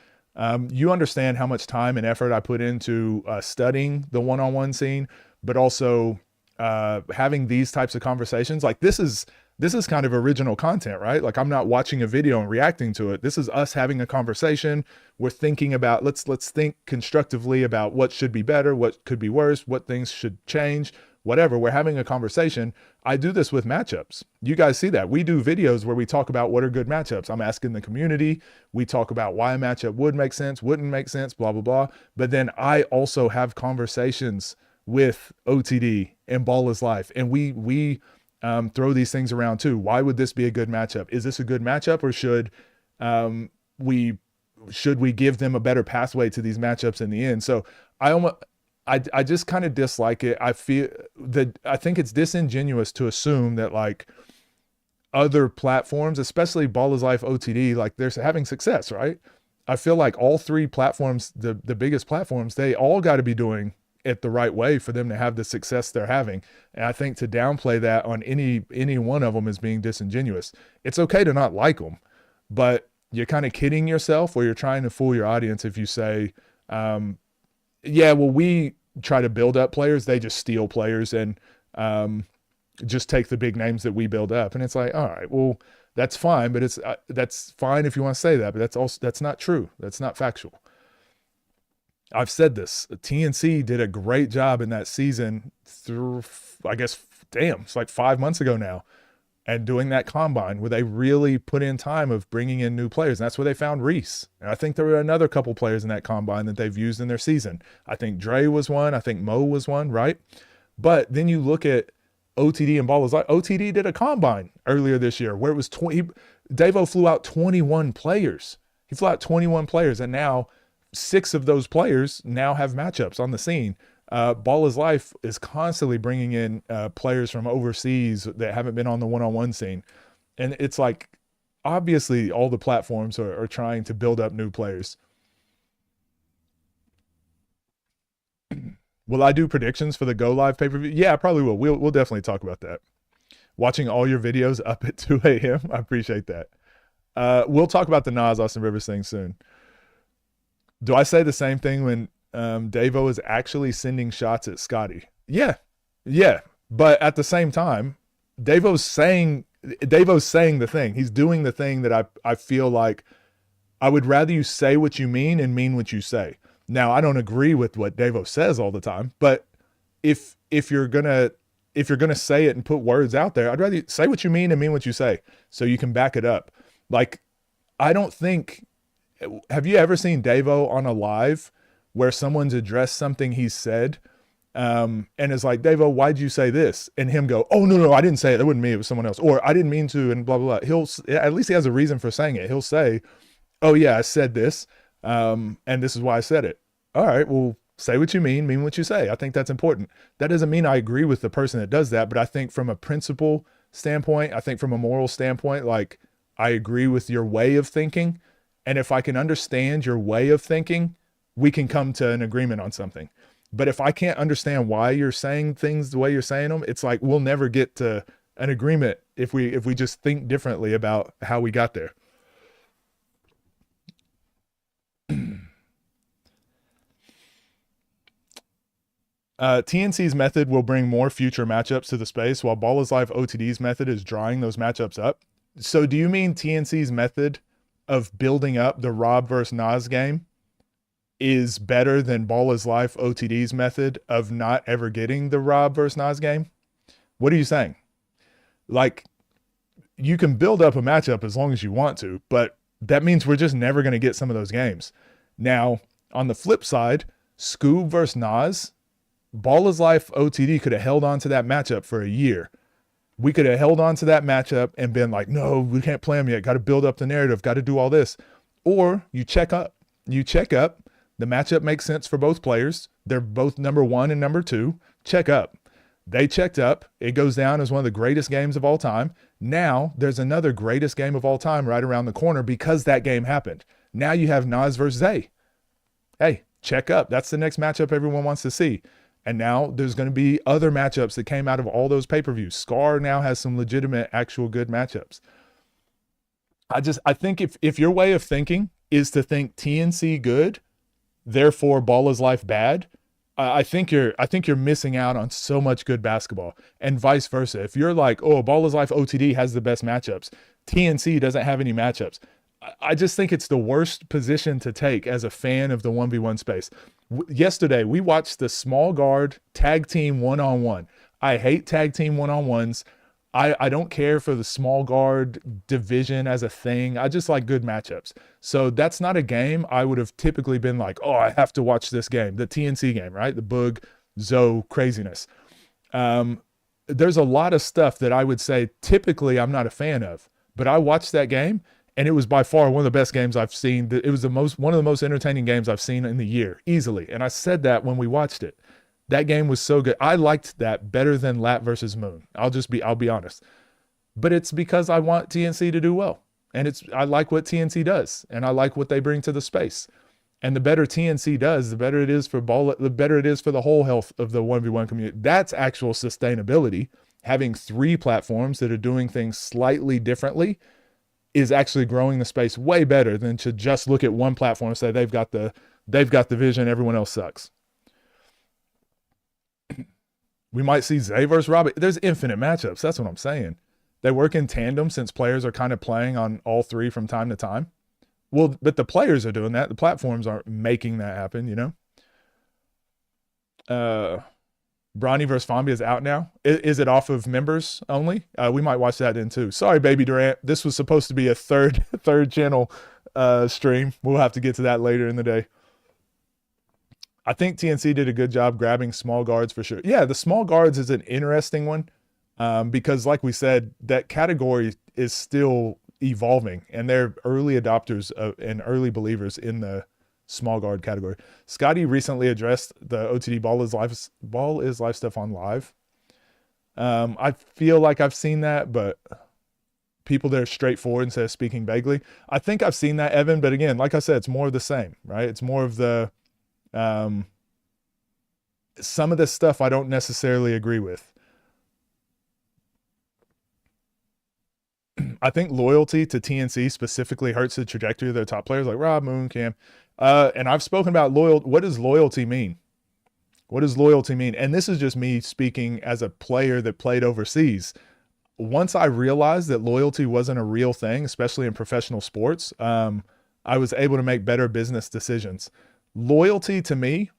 A: you understand how much time and effort I put into studying the one-on-one scene, but also having these types of conversations. Like this is kind of original content, right? Like I'm not watching a video and reacting to it. This is us having a conversation. We're thinking about, let's think constructively about what should be better, what could be worse, what things should change, whatever. We're having a conversation. I do this with matchups. You guys see that. We do videos where we talk about what are good matchups. I'm asking the community. We talk about why a matchup would make sense, wouldn't make sense, blah, blah, blah. But then I also have conversations with OTD and Ball is Life. And we throw these things around too. Why would this be a good matchup? Is this a good matchup, or should we give them a better pathway to these matchups in the end? So I just kind of dislike it. I think it's disingenuous to assume that like other platforms, especially Ball is Life, OTD, like they're having success, right? I feel like all 3 platforms, the biggest platforms, they all got to be doing it the right way for them to have the success they're having. And I think to downplay that on any one of them is being disingenuous. It's okay to not like them, but you're kind of kidding yourself, or you're trying to fool your audience if you say, yeah, well, we try to build up players, they just steal players and just take the big names that we build up. And it's like, all right, well, that's fine, but that's fine if you want to say that, but that's not true. That's not factual. I've said this. TNC did a great job in that season through, I guess, it's like 5 months ago now, and doing that combine where they really put in time of bringing in new players. And that's where they found Reese. And I think there were another couple players in that combine that they've used in their season. I think Dre was one. I think Mo was one, right? But then you look at OTD and Ball is Life. OTD did a combine earlier this year where it was Davo flew out 21 players. He flew out 21 players, and now 6 of those players now have matchups on the scene. Ball is Life is constantly bringing in players from overseas that haven't been on the one-on-one scene. And it's like, obviously all the platforms are trying to build up new players. Will I do predictions for the Go Live pay-per-view? Yeah, I probably will. We'll definitely talk about that. Watching all your videos up at 2 a.m. I appreciate that. We'll talk about the Nas Austin Rivers thing soon. Do I say the same thing when Davo is actually sending shots at Scotty? Yeah. But at the same time, Davo's saying the thing. He's doing the thing that I feel like I would rather you say what you mean and mean what you say. Now, I don't agree with what Davo says all the time, but if you're gonna say it and put words out there, I'd rather say what you mean and mean what you say, so you can back it up. Like, I don't think. Have you ever seen Davo on a live where someone's addressed something he said, and is like, Davo, why'd you say this? And him go, oh no, I didn't say it. That wasn't me. It was someone else. Or I didn't mean to, and blah blah blah. He'll, at least he has a reason for saying it. He'll say, oh yeah, I said this, and this is why I said it. All right, well, say what you mean what you say. I think that's important. That doesn't mean I agree with the person that does that, but I think from a principle standpoint, I think from a moral standpoint, like, I agree with your way of thinking. And if I can understand your way of thinking, we can come to an agreement on something. But if I can't understand why you're saying things the way you're saying them, it's like we'll never get to an agreement if we just think differently about how we got there. TNC's method will bring more future matchups to the space, while Ball is Life OTD's method is drawing those matchups up. So do you mean TNC's method of building up the Rob versus Nas game is better than Ball is Life OTD's method of not ever getting the Rob versus Nas game? What are you saying? Like, you can build up a matchup as long as you want to, but that means we're just never going to get some of those games. Now, on the flip side, Scoob versus Nas, Ball is Life OTD could have held on to that matchup for a year. We could have held on to that matchup and been like, no, we can't play them yet. Got to build up the narrative. Got to do all this. Or you check up. The matchup makes sense for both players. They're both number 1 and number 2. Check up. They checked up. It goes down as one of the greatest games of all time. Now there's another greatest game of all time right around the corner because that game happened. Now you have Nas versus Zay. Hey, check up. That's the next matchup everyone wants to see. And now there's going to be other matchups that came out of all those pay-per-views. Scar now has some legitimate, actual good matchups. I think if your way of thinking is to think TNC good, therefore Ball is Life bad, I think you're missing out on so much good basketball, and vice versa. If you're like, oh, Ball is Life OTD has the best matchups, TNC doesn't have any matchups, I just think it's the worst position to take as a fan of the 1v1 space. Yesterday, we watched the small guard tag team one-on-one. I hate tag team one-on-ones. I don't care for the small guard division as a thing. I just like good matchups. So that's not a game I would have typically been like, oh, I have to watch this game, the TNC game, right? The Boog, Zoe craziness. There's a lot of stuff that I would say typically I'm not a fan of, but I watched that game and it was by far one of the best games I've seen. It was one of the most entertaining games I've seen in the year, easily. And I said that when we watched it. That game was so good. I liked that better than Lat versus Moon. I'll be honest. But it's because I want TNC to do well. And I like what TNC does. And I like what they bring to the space. And the better TNC does, the better it is for the better it is for the whole health of the 1v1 community. That's actual sustainability. Having 3 platforms that are doing things slightly differently is actually growing the space way better than to just look at one platform and say they've got the vision, everyone else sucks. We might see Zay versus Robbie. There's infinite matchups. That's what I'm saying. They work in tandem since players are kind of playing on all 3 from time to time. Well, but the players are doing that. The platforms aren't making that happen, you know? Bronny versus Fambi is out now. Is it off of members only? We might watch that then too. Sorry, Baby Durant. This was supposed to be a third channel stream. We'll have to get to that later in the day. I think TNC did a good job grabbing small guards for sure. Yeah, the small guards is an interesting one because like we said, that category is still evolving and they're early adopters and early believers in the small guard category. Scotty recently addressed the OTD Ball is Life stuff on live. I feel like I've seen that, but people that are straightforward instead of speaking vaguely. I think I've seen that, Evan, but again, like I said, it's more of the same, right? It's more of the some of this stuff I don't necessarily agree with. I think loyalty to TNC specifically hurts the trajectory of their top players like Rob, Moon, Cam. And I've spoken about what does loyalty mean? What does loyalty mean? And this is just me speaking as a player that played overseas. Once I realized that loyalty wasn't a real thing, especially in professional sports, I was able to make better business decisions. loyalty to me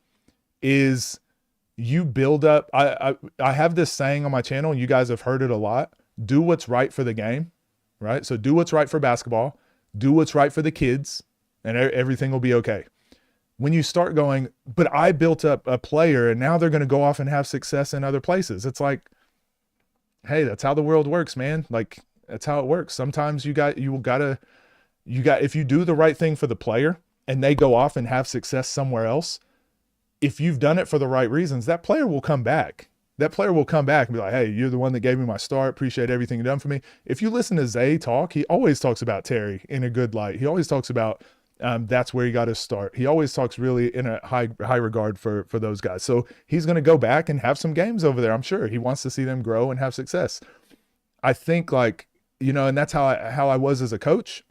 A: is you build up. I have this saying on my channel, and you guys have heard it a lot. Do what's right for the game, right? So do what's right for basketball, do what's right for the kids, and everything will be okay. When you start going, but I built up a player and now they're going to go off and have success in other places. It's like, hey, that's how the world works, man. Like, that's how it works. Sometimes if you do the right thing for the player and they go off and have success somewhere else, if you've done it for the right reasons, that player will come back. That player will come back and be like, hey, you're the one that gave me my start. Appreciate everything you've done for me. If you listen to Zay talk, he always talks about Terry in a good light. He always talks about that's where he got his start. He always talks really in a high regard for those guys. So he's going to go back and have some games over there. I'm sure he wants to see them grow and have success. I think, like, you know, and that's how I was as a coach.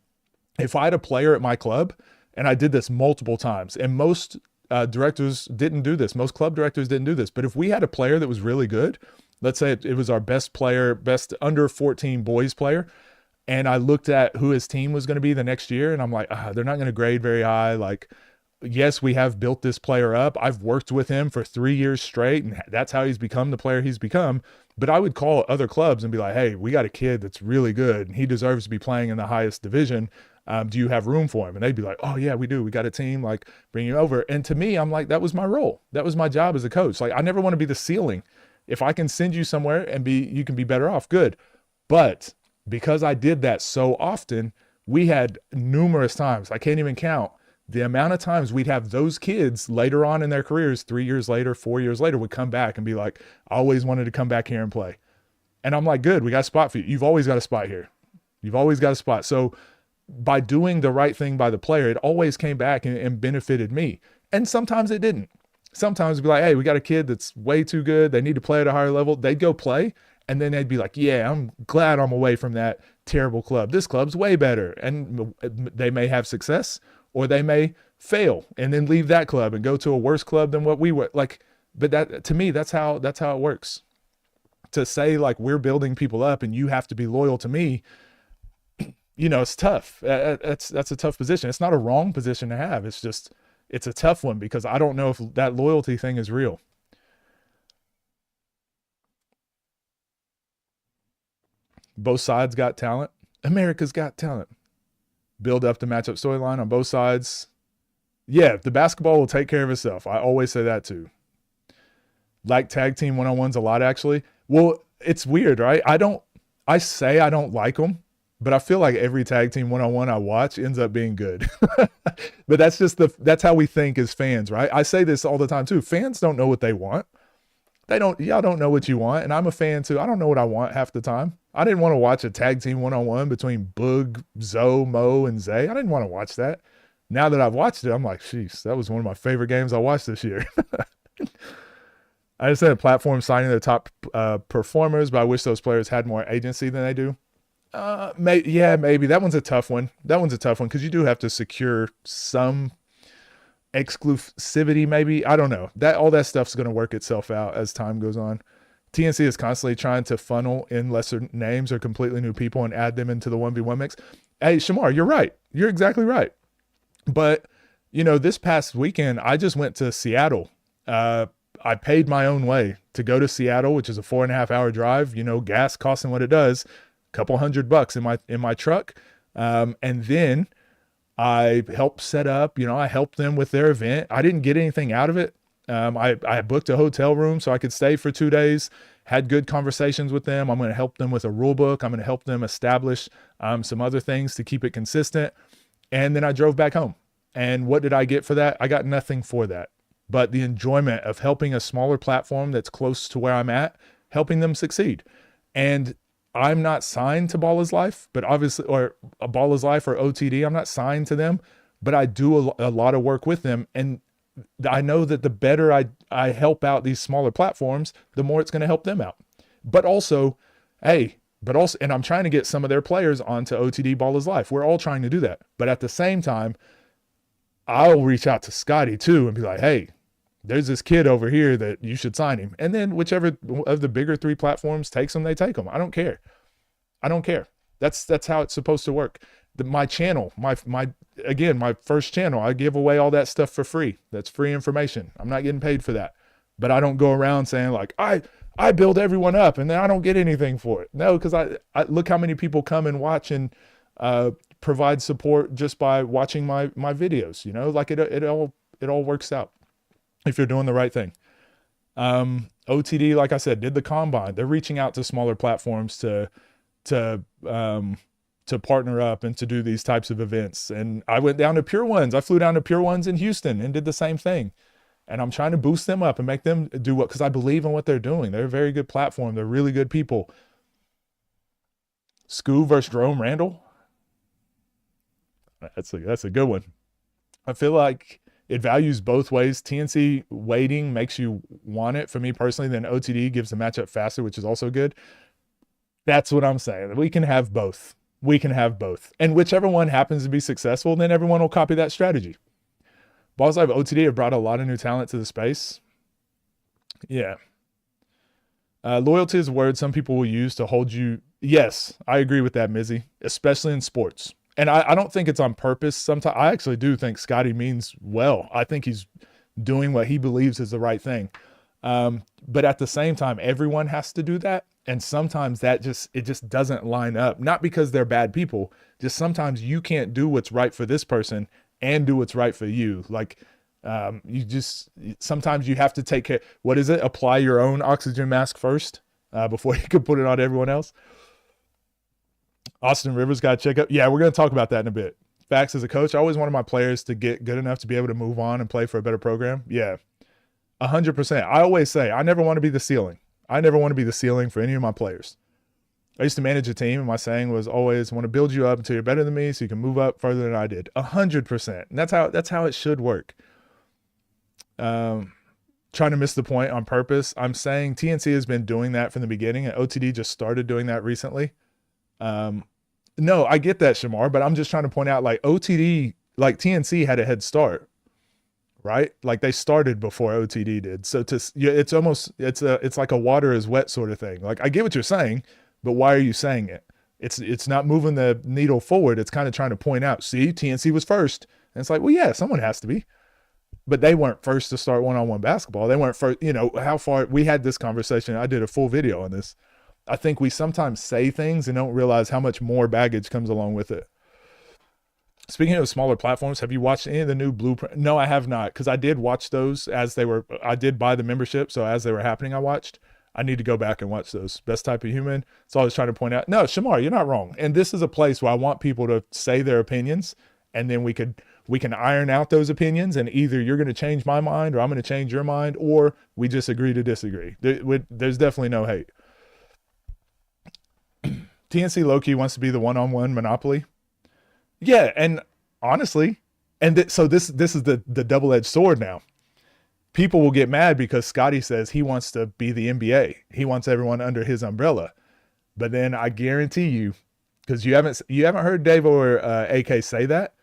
A: If I had a player at my club, and I did this multiple times, and most directors didn't do this. Most club directors didn't do this. But if we had a player that was really good, let's say it was our best player, best under 14 boys player, and I looked at who his team was going to be the next year, and I'm like, they're not going to grade very high. Like, yes, we have built this player up. I've worked with him for 3 years straight, and that's how he's become the player he's become. But I would call other clubs and be like, hey, we got a kid that's really good, and he deserves to be playing in the highest division. Do you have room for him? And they'd be like, oh yeah, we do. We got a team, like, bring you over. And to me, I'm like, that was my role. That was my job as a coach. Like, I never want to be the ceiling. If I can send you somewhere and you can be better off, good. But because I did that so often, we had numerous times, I can't even count the amount of times we'd have those kids later on in their careers, 3 years later, 4 years later, would come back and be like, I always wanted to come back here and play. And I'm like, good, we got a spot for you. You've always got a spot here. You've always got a spot. So by doing the right thing by the player, it always came back and benefited me. And sometimes it didn't. Sometimes it'd be like, hey, we got a kid that's way too good. They need to play at a higher level. They'd go play. And then they'd be like, yeah, I'm glad I'm away from that terrible club. This club's way better. And they may have success, or they may fail and then leave that club and go to a worse club than what we were like. But that, to me, that's how it works. To say, like, we're building people up and you have to be loyal to me, you know, it's tough. That's a tough position. It's not a wrong position to have. It's just, it's a tough one because I don't know if that loyalty thing is real. Both sides got talent. America's got talent. Build up the matchup storyline on both sides. Yeah, the basketball will take care of itself. I always say that too. Like tag team one-on-ones a lot, actually. Well, it's weird, right? I say I don't like them, but I feel like every tag team one-on-one I watch ends up being good. But that's how we think as fans, right? I say this all the time too. Fans don't know what they want. Y'all don't know what you want. And I'm a fan too. I don't know what I want half the time. I didn't want to watch a tag team one-on-one between Boog, Zoe, Mo, and Zay. I didn't want to watch that. Now that I've watched it, I'm like, jeez, that was one of my favorite games I watched this year. I just had a platform signing their top performers, but I wish those players had more agency than they do. Maybe. That one's a tough one. Because you do have to secure some exclusivity, maybe. I don't know. All that stuff's going to work itself out as time goes on. TNC is constantly trying to funnel in lesser names or completely new people and add them into the 1v1 mix. Hey, Shamar, you're right. You're exactly right. But, you know, this past weekend, I just went to Seattle. I paid my own way to go to Seattle, which is a 4.5 hour drive, you know, gas costing what it does, a couple $100 in my truck. And then I helped set up, you know, I helped them with their event. I didn't get anything out of it. I booked a hotel room so I could stay for 2 days, had good conversations with them. I'm going to help them with a rule book. I'm going to help them establish some other things to keep it consistent. And then I drove back home. And what did I get for that? I got nothing for that. But the enjoyment of helping a smaller platform that's close to where I'm at, helping them succeed. And I'm not signed to Ball is Life, but obviously, or Ball is Life or OTD, I'm not signed to them, but I do a lot of work with them. And I know that the better I help out these smaller platforms, the more it's going to help them out. But also, and I'm trying to get some of their players onto OTD Ball is Life. We're all trying to do that. But at the same time, I'll reach out to Scotty too and be like, hey, there's this kid over here that you should sign him. And then whichever of the bigger 3 platforms takes them, they take them. I don't care. That's how it's supposed to work. my channel, again, my first channel, I give away all that stuff for free. That's free information. I'm not getting paid for that. But I don't go around saying like, I build everyone up and then I don't get anything for it. No, because I look how many people come and watch and provide support just by watching my videos, you know, like it all works out if you're doing the right thing. OTD, like I said, did the combine. They're reaching out to smaller platforms to partner up and to do these types of events. And I went down to Pure Ones. I flew down to Pure Ones in Houston and did the same thing. And I'm trying to boost them up and make them do what, because I believe in what they're doing. They're a very good platform. They're really good people. Scoo versus Jerome Randall. That's a good one. I feel like it values both ways. TNC waiting makes you want it. For me personally, then OTD gives the matchup faster, which is also good. That's what I'm saying. We can have both. We can have both. And whichever one happens to be successful, then everyone will copy that strategy. Balls Live OTD have brought a lot of new talent to the space. Yeah. Loyalty is a word some people will use to hold you. Yes, I agree with that, Mizzy, especially in sports. And I don't think it's on purpose. Sometimes I actually do think Scotty means well. I think he's doing what he believes is the right thing. But at the same time, everyone has to do that. And sometimes it just doesn't line up. Not because they're bad people. Just sometimes you can't do what's right for this person and do what's right for you. Like, sometimes you have to take care. What is it? Apply your own oxygen mask first before you can put it on everyone else. Austin Rivers got to check up. Yeah, we're going to talk about that in a bit. Facts, as a coach, I always wanted my players to get good enough to be able to move on and play for a better program. Yeah, 100%. I always say, I never want to be the ceiling. I never want to be the ceiling for any of my players. I used to manage a team, and my saying was always, I want to build you up until you're better than me so you can move up further than I did. 100%. And that's how it should work. Trying to miss the point on purpose. I'm saying TNC has been doing that from the beginning, and OTD just started doing that recently. No, I get that, Shamar, but I'm just trying to point out, like, OTD, like TNC had a head start, right? Like they started before OTD did. So it's like a water is wet sort of thing. Like, I get what you're saying, but why are you saying it? It's not moving the needle forward. It's kind of trying to point out, see, TNC was first. And it's like, well, yeah, someone has to be. But they weren't first to start one-on-one basketball. They weren't first, how far we had this conversation. I did a full video on this. I think we sometimes say things and don't realize how much more baggage comes along with it. Speaking of smaller platforms, have you watched any of the new Blueprint? No, I have not, because I did watch those I did buy the membership, so as they were happening, I watched. I need to go back and watch those. Best Type of Human. So I was trying to point out, no, Shamar, you're not wrong. And this is a place where I want people to say their opinions, and then we can iron out those opinions, and either you're going to change my mind or I'm going to change your mind, or we just agree to disagree. There's definitely no hate. TNC Loki wants to be the one-on-one monopoly. Yeah, and honestly, so this is the double-edged sword now. People will get mad because Scotty says he wants to be the NBA. He wants everyone under his umbrella. But then I guarantee you, because you haven't heard Dave or AK say that,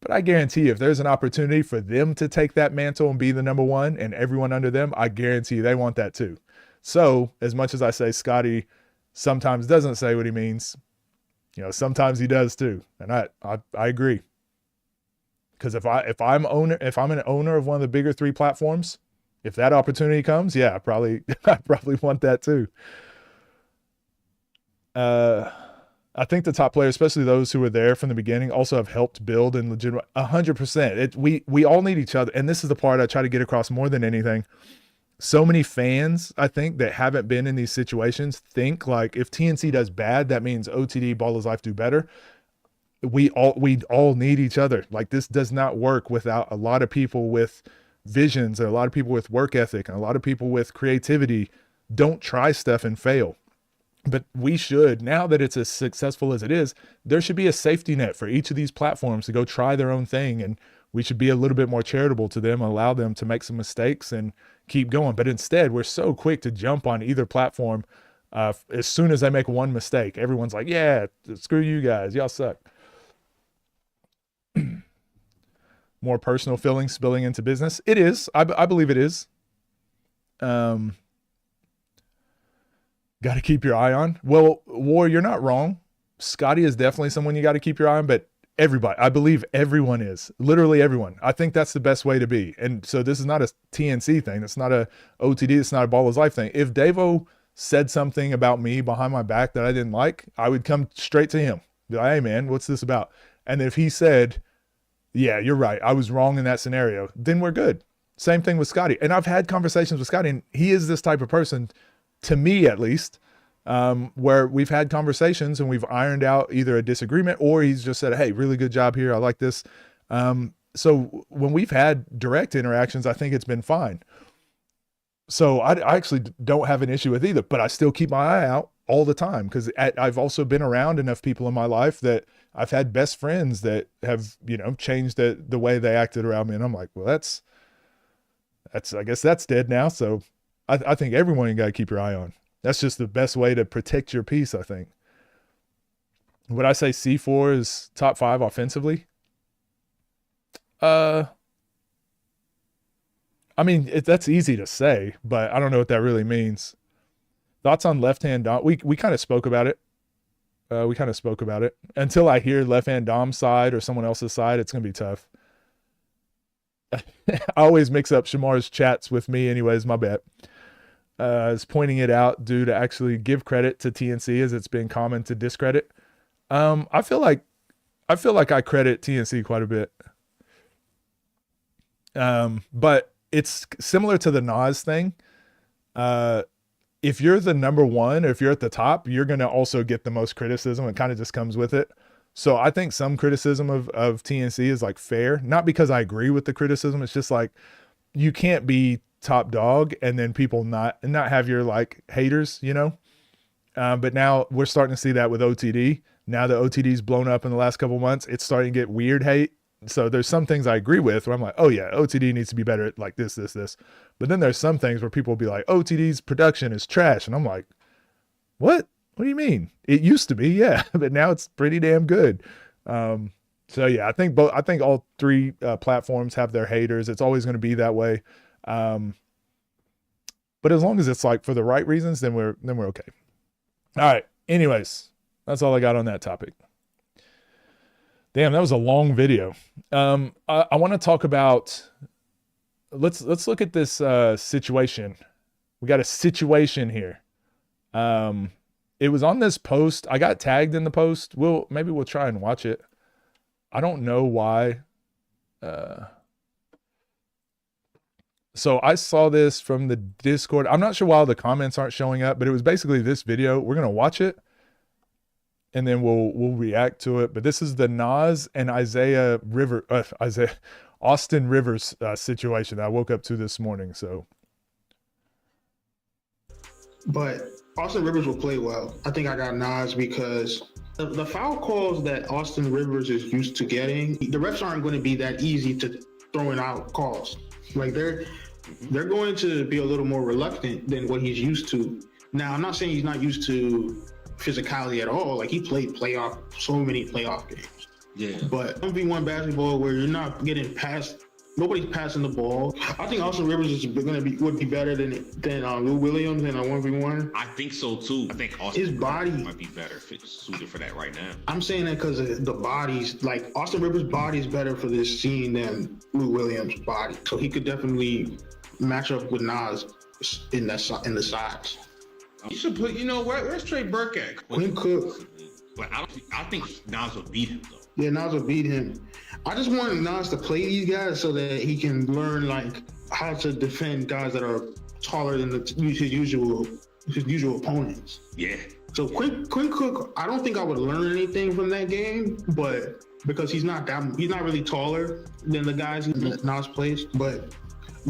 A: but I guarantee you, if there's an opportunity for them to take that mantle and be the number one and everyone under them, I guarantee you they want that too. So as much as I say Scotty sometimes doesn't say what he means, sometimes he does too. And I agree. Because if I'm an owner of one of the bigger three platforms, if that opportunity comes, yeah, I probably want that too. I think the top players, especially those who were there from the beginning, also have helped build and legitimate 100%. We all need each other. And this is the part I try to get across more than anything. So many fans, I think, that haven't been in these situations think like if TNC does bad, that means OTD, Ball is Life do better. We all need each other. Like, this does not work without a lot of people with visions and a lot of people with work ethic and a lot of people with creativity. Don't try stuff and fail. But we should, now that it's as successful as it is, there should be a safety net for each of these platforms to go try their own thing. And we should be a little bit more charitable to them, allow them to make some mistakes and keep going. But instead, we're so quick to jump on either platform. As soon as they make one mistake, everyone's like, yeah, screw you guys. Y'all suck. More personal feelings spilling into business. It is. I believe it is. Got to keep your eye on. Well, War, you're not wrong. Scotty is definitely someone you got to keep your eye on, but everybody, I believe everyone is, literally everyone. I think that's the best way to be. And so this is not a TNC thing. It's not a OTD. It's not a Ball is Life thing. If Davo said something about me behind my back that I didn't like, I would come straight to him. Be like, hey man, what's this about? And if he said, yeah, you're right, I was wrong in that scenario, then we're good. Same thing with Scotty. And I've had conversations with Scotty, and he is this type of person, to me at least, where we've had conversations and we've ironed out either a disagreement or he's just said, hey, really good job here. I like this. So when we've had direct interactions, I think it's been fine. So I actually don't have an issue with either, but I still keep my eye out all the time because I've also been around enough people in my life that I've had best friends that have, you know, changed the way they acted around me. And I'm like, well, that's, I guess that's dead now. So I think everyone you got to keep your eye on. That's just the best way to protect your peace, I think. Would I say C4 is top 5 offensively? I mean, that's easy to say, but I don't know what that really means. Thoughts on left-hand Dom? We kind of spoke about it. Until I hear left-hand Dom's side or someone else's side, it's going to be tough. I always mix up Shamar's chats with me anyways, my bad. Is pointing it out due to actually give credit to TNC as it's been common to discredit. I feel like I credit TNC quite a bit. But it's similar to the Nas thing. If you're the number one, or if you're at the top, you're going to also get the most criticism. It kind of just comes with it. So I think some criticism of TNC is like fair, not because I agree with the criticism. It's just like, you can't be top dog and then people not have your like haters, you know? But now we're starting to see that with OTD. Now the OTD's blown up in the last couple months. It's starting to get weird hate. So there's some things I agree with where I'm like, oh yeah, OTD needs to be better at like this. But then there's some things where people will be like, OTD's production is trash. And I'm like, what? What do you mean? It used to be, yeah, but now it's pretty damn good. So yeah, I think all three platforms have their haters. It's always going to be that way. But as long as it's like for the right reasons, then we're okay. All right. Anyways, that's all I got on that topic. Damn, that was a long video. I want to talk about, let's look at this situation. We got a situation here. It was on this post. I got tagged in the post. Maybe we'll try and watch it. I don't know why. So I saw this from the Discord. I'm not sure why the comments aren't showing up, but it was basically this video. We're going to watch it and then we'll react to it. But this is the Nas and Austin Rivers situation that I woke up to this morning. So,
E: but Austin Rivers will play well. I think I got Nas because the foul calls that Austin Rivers is used to getting, the refs aren't going to be that easy to throwing out calls. Like they're going to be a little more reluctant than what he's used to. Now, I'm not saying he's not used to physicality at all. Like he played so many playoff games. Yeah. But 1v1 basketball where you're not getting past, nobody's passing the ball. I think Austin Rivers would be better than Lou Williams in a 1v1.
F: I think so too. I think Austin might be better suited for that right now.
E: I'm saying that because of the bodies. Like Austin Rivers' body is better for this scene than Lou Williams' body, so he could definitely match up with Nas in the sides.
F: You should put. You know where's Trey Burke at?
E: Quinn Cook.
F: But I think Nas will beat him though.
E: Yeah, Nas will beat him. I just want Nas to play these guys so that he can learn like how to defend guys that are taller than his usual opponents.
F: Yeah.
E: So Quinn Cook, I don't think I would learn anything from that game, but because he's not really taller than the guys that Nas plays. But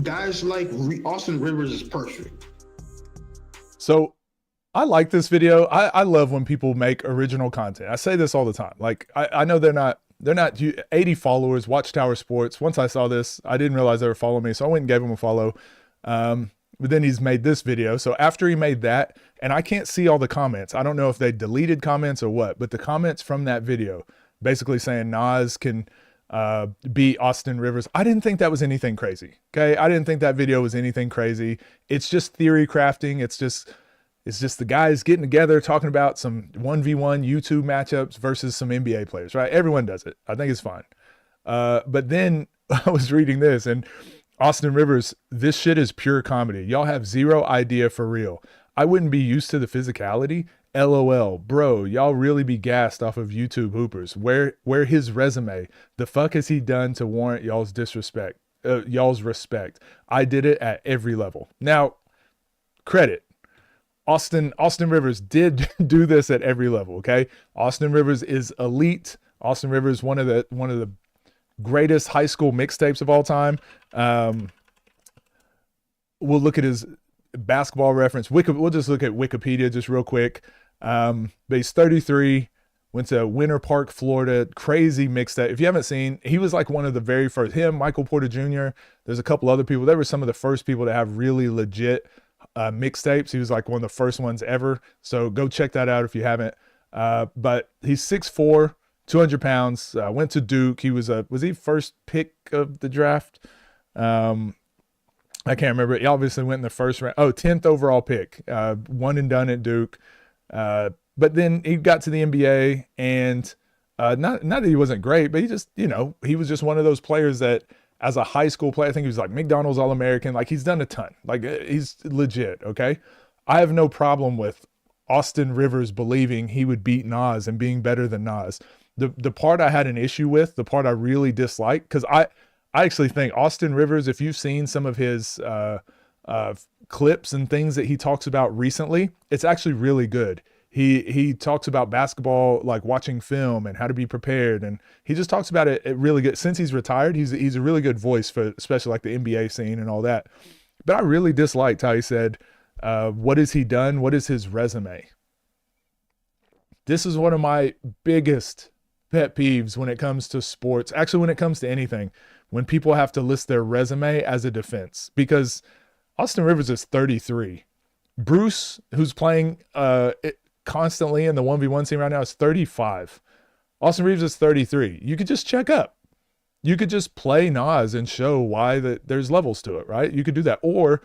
E: guys like Austin Rivers is perfect.
A: So I like this video. I love when people make original content. I say this all the time. Like I know they're not 80 followers, Watchtower Sports. Once I saw this, I didn't realize they were following me. So I went and gave him a follow. But then he's made this video. So after he made that, and I can't see all the comments. I don't know if they deleted comments or what, but the comments from that video basically saying Nas can beat Austin Rivers. I didn't think that was anything crazy. Okay. I didn't think that video was anything crazy. It's just theory crafting. It's just, It's just the guys getting together talking about some 1v1 YouTube matchups versus some NBA players, right? Everyone does it. I think it's fine. But then I was reading this, and Austin Rivers, this shit is pure comedy. Y'all have zero idea for real. I wouldn't be used to the physicality. LOL, bro, y'all really be gassed off of YouTube hoopers. Where his resume? The fuck has he done to warrant y'all's disrespect? Y'all's respect. I did it at every level. Now, credit. Austin Rivers did do this at every level, okay? Austin Rivers is elite. Austin Rivers, one of the greatest high school mixtapes of all time. We'll look at his basketball reference. We'll just look at Wikipedia just real quick. But he's 33, went to Winter Park, Florida. Crazy mixtape. If you haven't seen, he was like one of the very first. Him, Michael Porter Jr. There's a couple other people. They were some of the first people to have really legit mixtapes. He was like one of the first ones ever. So go check that out if you haven't. But he's 6'4", 200 pounds, went to Duke. He was he first pick of the draft? I can't remember. He obviously went in the first round. 10th overall pick, one and done at Duke. But then he got to the NBA, and not that he wasn't great, but he just, he was just one of those players that as a high school player, I think he was like McDonald's All-American. Like, he's done a ton. Like, he's legit, okay? I have no problem with Austin Rivers believing he would beat Nas and being better than Nas. The part I had an issue with, the part I really dislike, because I actually think Austin Rivers, if you've seen some of his clips and things that he talks about recently, it's actually really good. He talks about basketball, like watching film and how to be prepared, and he just talks about it really good. Since he's retired, he's a really good voice for especially like the NBA scene and all that. But I really disliked how he said, what has he done? What is his resume? This is one of my biggest pet peeves when it comes to sports. Actually, when it comes to anything, when people have to list their resume as a defense, because Austin Rivers is 33. Bruce, who's playing constantly in the 1v1 scene right now, is 35. Austin Rivers is 33. You could just check up. You could just play Nas and show why there's levels to it, right? You could do that. Or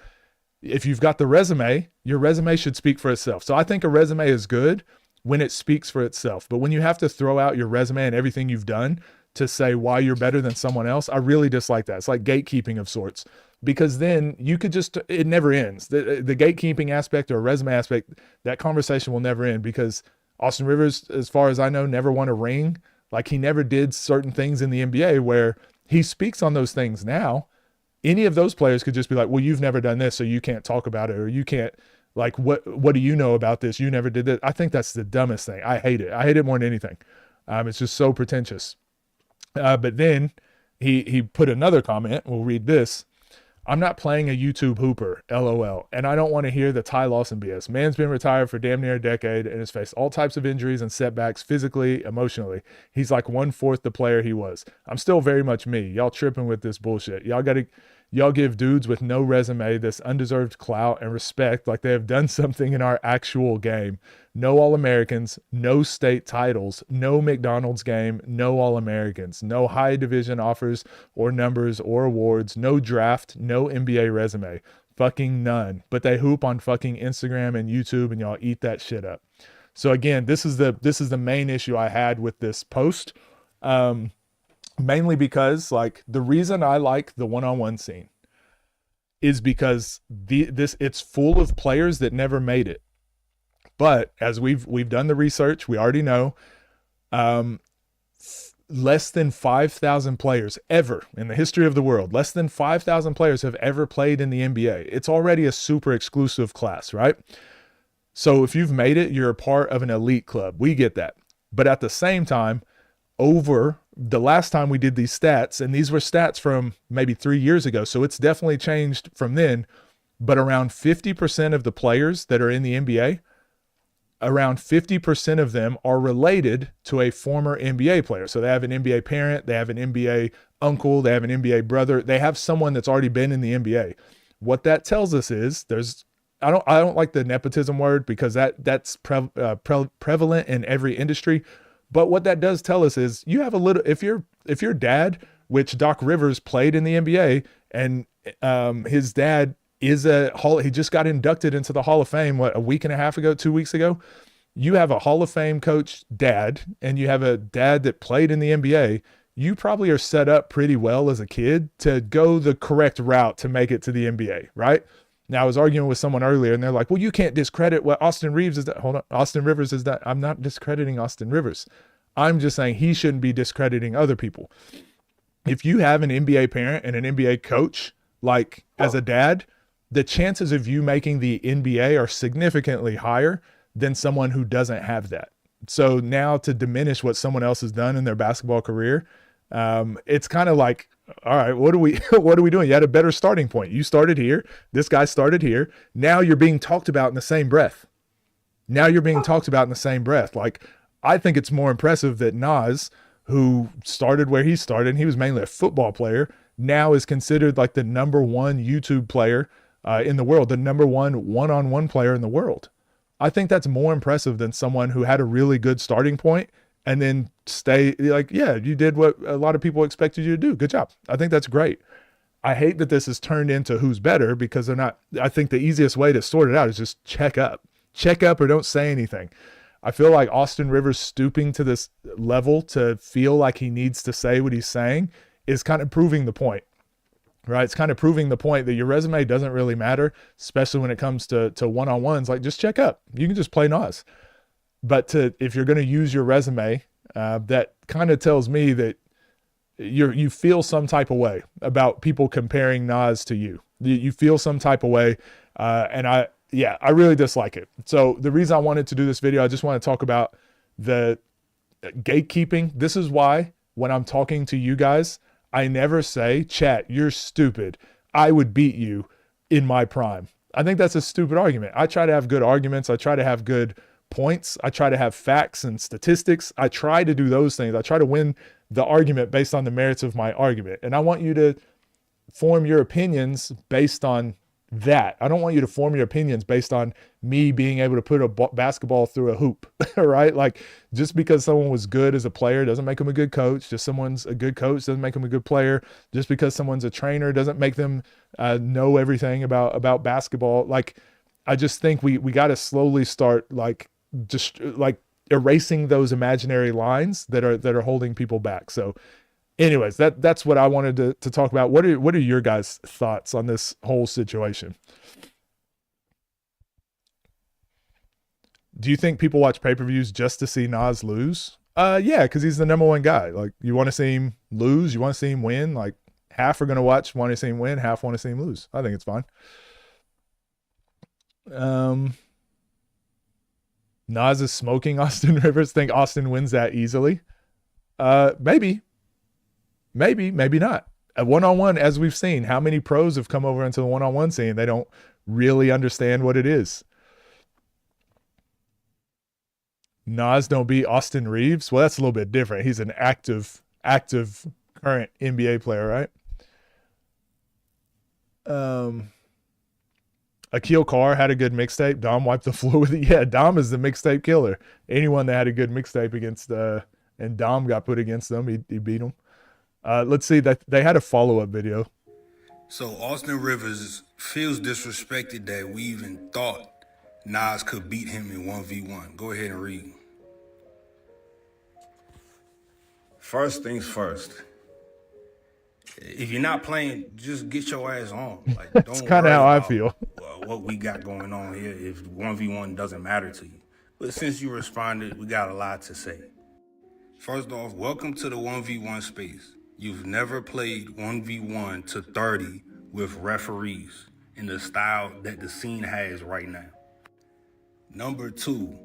A: if you've got the resume, your resume should speak for itself. So I think a resume is good when it speaks for itself. But when you have to throw out your resume and everything you've done to say why you're better than someone else, I really dislike that. It's like gatekeeping of sorts, because then you could just, it never ends. The gatekeeping aspect or resume aspect, that conversation will never end, because Austin Rivers, as far as I know, never won a ring. Like, he never did certain things in the NBA where he speaks on those things now. Any of those players could just be like, well, you've never done this, so you can't talk about it, or you can't, like, what do you know about this? You never did that. I think that's the dumbest thing. I hate it. I hate it more than anything. It's just so pretentious. But then he put another comment. We'll read this. I'm not playing a YouTube hooper, LOL, and I don't want to hear the Ty Lawson BS. Man's been retired for damn near a decade and has faced all types of injuries and setbacks physically, emotionally. He's like 1/4 the player he was. I'm still very much me. Y'all tripping with this bullshit. Y'all give dudes with no resume this undeserved clout and respect like they have done something in our actual game. No All-Americans, no state titles, no McDonald's game, no All-Americans, no high division offers or numbers or awards, no draft, no NBA resume. Fucking none. But they hoop on fucking Instagram and YouTube, and y'all eat that shit up. So again, this is the main issue I had with this post. Mainly because, like, the reason I like the one-on-one scene is because it's full of players that never made it. But as we've done the research, we already know less than 5,000 players ever in the history of the world, less than 5,000 players have ever played in the NBA. It's already a super exclusive class, right? So if you've made it, you're a part of an elite club. We get that. But at the same time, over the last time we did these stats, and these were stats from maybe 3 years ago, so it's definitely changed from then, but around 50% of the players that are in the NBA, around 50% of them are related to a former NBA player. So they have an NBA parent, they have an NBA uncle, they have an NBA brother, they have someone that's already been in the NBA. What that tells us is I don't like the nepotism word, because that's prevalent in every industry. But what that does tell us is you have a little, if your dad, which Doc Rivers played in the NBA, and his dad he just got inducted into the Hall of Fame, what, a week and a half ago, 2 weeks ago? You have a Hall of Fame coach dad, and you have a dad that played in the NBA. You probably are set up pretty well as a kid to go the correct route to make it to the NBA, right? Now, I was arguing with someone earlier, and they're like, well, you can't discredit what Austin Rivers is that. I'm not discrediting Austin Rivers. I'm just saying he shouldn't be discrediting other people. If you have an NBA parent and an NBA coach, like as a dad, the chances of you making the NBA are significantly higher than someone who doesn't have that. So now to diminish what someone else has done in their basketball career, it's kind of like, all right, what are we doing? You had a better starting point. You started here. This guy started here. Now you're being talked about in the same breath. Like, I think it's more impressive that Nas, who started where he started, and he was mainly a football player, now is considered like the number one YouTube player in the world, the number one-on-one player in the world. I think that's more impressive than someone who had a really good starting point and then stay like, yeah, you did what a lot of people expected you to do. Good job. I think that's great. I hate that this has turned into who's better, because they're not. I think the easiest way to sort it out is just check up or don't say anything. I feel like Austin Rivers stooping to this level to feel like he needs to say what he's saying is kind of proving the point. Right? It's kind of proving the point that your resume doesn't really matter, especially when it comes to one-on-ones. Like, just check up. You can just play Nas. But if you're going to use your resume, that kind of tells me that you feel some type of way about people comparing Nas to you. You feel some type of way, and I really dislike it. So the reason I wanted to do this video, I just want to talk about the gatekeeping. This is why when I'm talking to you guys, I never say, chat, you're stupid. I would beat you in my prime. I think that's a stupid argument. I try to have good arguments. I try to have good points. I try to have facts and statistics. I try to do those things. I try to win the argument based on the merits of my argument. And I want you to form your opinions based on that. I don't want you to form your opinions based on me being able to put a basketball through a hoop, right? Like, just because someone was good as a player doesn't make them a good coach. Just someone's a good coach doesn't make them a good player. Just because someone's a trainer doesn't make them know everything about basketball. Like, I just think we got to slowly start just erasing those imaginary lines that are holding people back. So anyways, that's what I wanted to talk about. What are your guys' thoughts on this whole situation? Do you think people watch pay-per-views just to see Nas lose? Yeah, because he's the number one guy. Like, you want to see him lose, you want to see him win. Like, half are going to want to see him win, half want to see him lose. I think it's fine. Nas is smoking Austin Rivers. Think Austin wins that easily? Maybe, maybe not. A one-on-one, as we've seen, how many pros have come over into the one-on-one scene? They don't really understand what it is. Nas don't beat Austin Reeves. Well, that's a little bit different. He's an active current NBA player, right? Akil Carr had a good mixtape. Dom wiped the floor with it. Yeah, Dom is the mixtape killer. Anyone that had a good mixtape against and Dom got put against them, he beat him. Let's see, that they had a follow-up video.
G: So Austin Rivers feels disrespected that we even thought Nas could beat him in 1v1. Go ahead and read. First things first. If you're not playing, just get your ass on. Like, don't
A: That's kind of how I feel.
G: What we got going on here if 1v1 doesn't matter to you. But since you responded, we got a lot to say. First off, welcome to the 1v1 space. You've never played 1v1 to 30 with referees in the style that the scene has right now. Number two,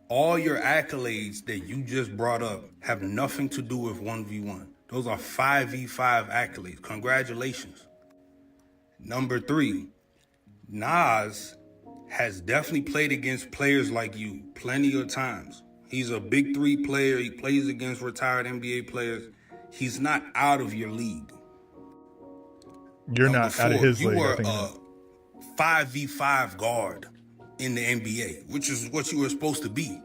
G: all your accolades that you just brought up have nothing to do with 1v1. Those are 5v5 accolades. Congratulations. Number three, Nas has definitely played against players like you plenty of times. He's a big three player. He plays against retired NBA players. He's not out of your league.
A: You're not out of his league.
G: You were a 5v5 guard in the NBA, which is what you were supposed to be.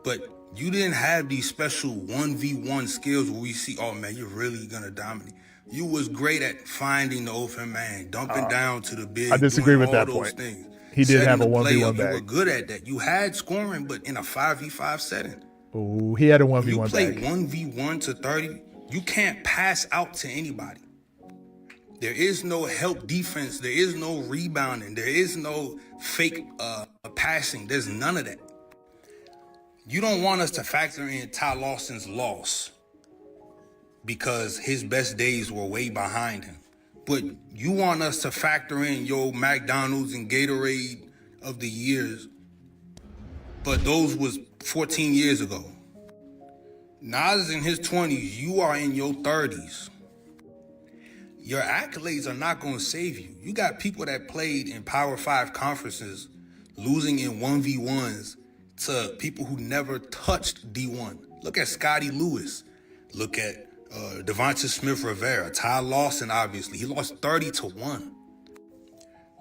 G: But You didn't have these special 1v1 skills where we see, oh man, you're really gonna dominate. You was great at finding the open man, dumping down to the
A: I
G: big,
A: disagree
G: doing
A: with
G: all
A: that
G: those
A: point.
G: things.
A: He did
G: Setting
A: have a
G: the play
A: 1v1
G: up, you were
A: bag.
G: good at that. You had scoring, but in a 5v5 setting.
A: Oh, he had a
G: When you
A: 1v1
G: play
A: bag.
G: 1v1 to 30, you can't pass out to anybody. There is no help defense. There is no rebounding. There is no fake passing. There's none of that. You don't want us to factor in Ty Lawson's loss because his best days were way behind him. But you want us to factor in your McDonald's and Gatorade of the years, but those was 14 years ago. Nas is in his 20s, you are in your 30s. Your accolades are not going to save you. You got people that played in Power 5 conferences losing in 1v1s to people who never touched D1. Look at Scotty Lewis. Look at Devonta Smith-Rivera. Ty Lawson, obviously. He lost 30-1.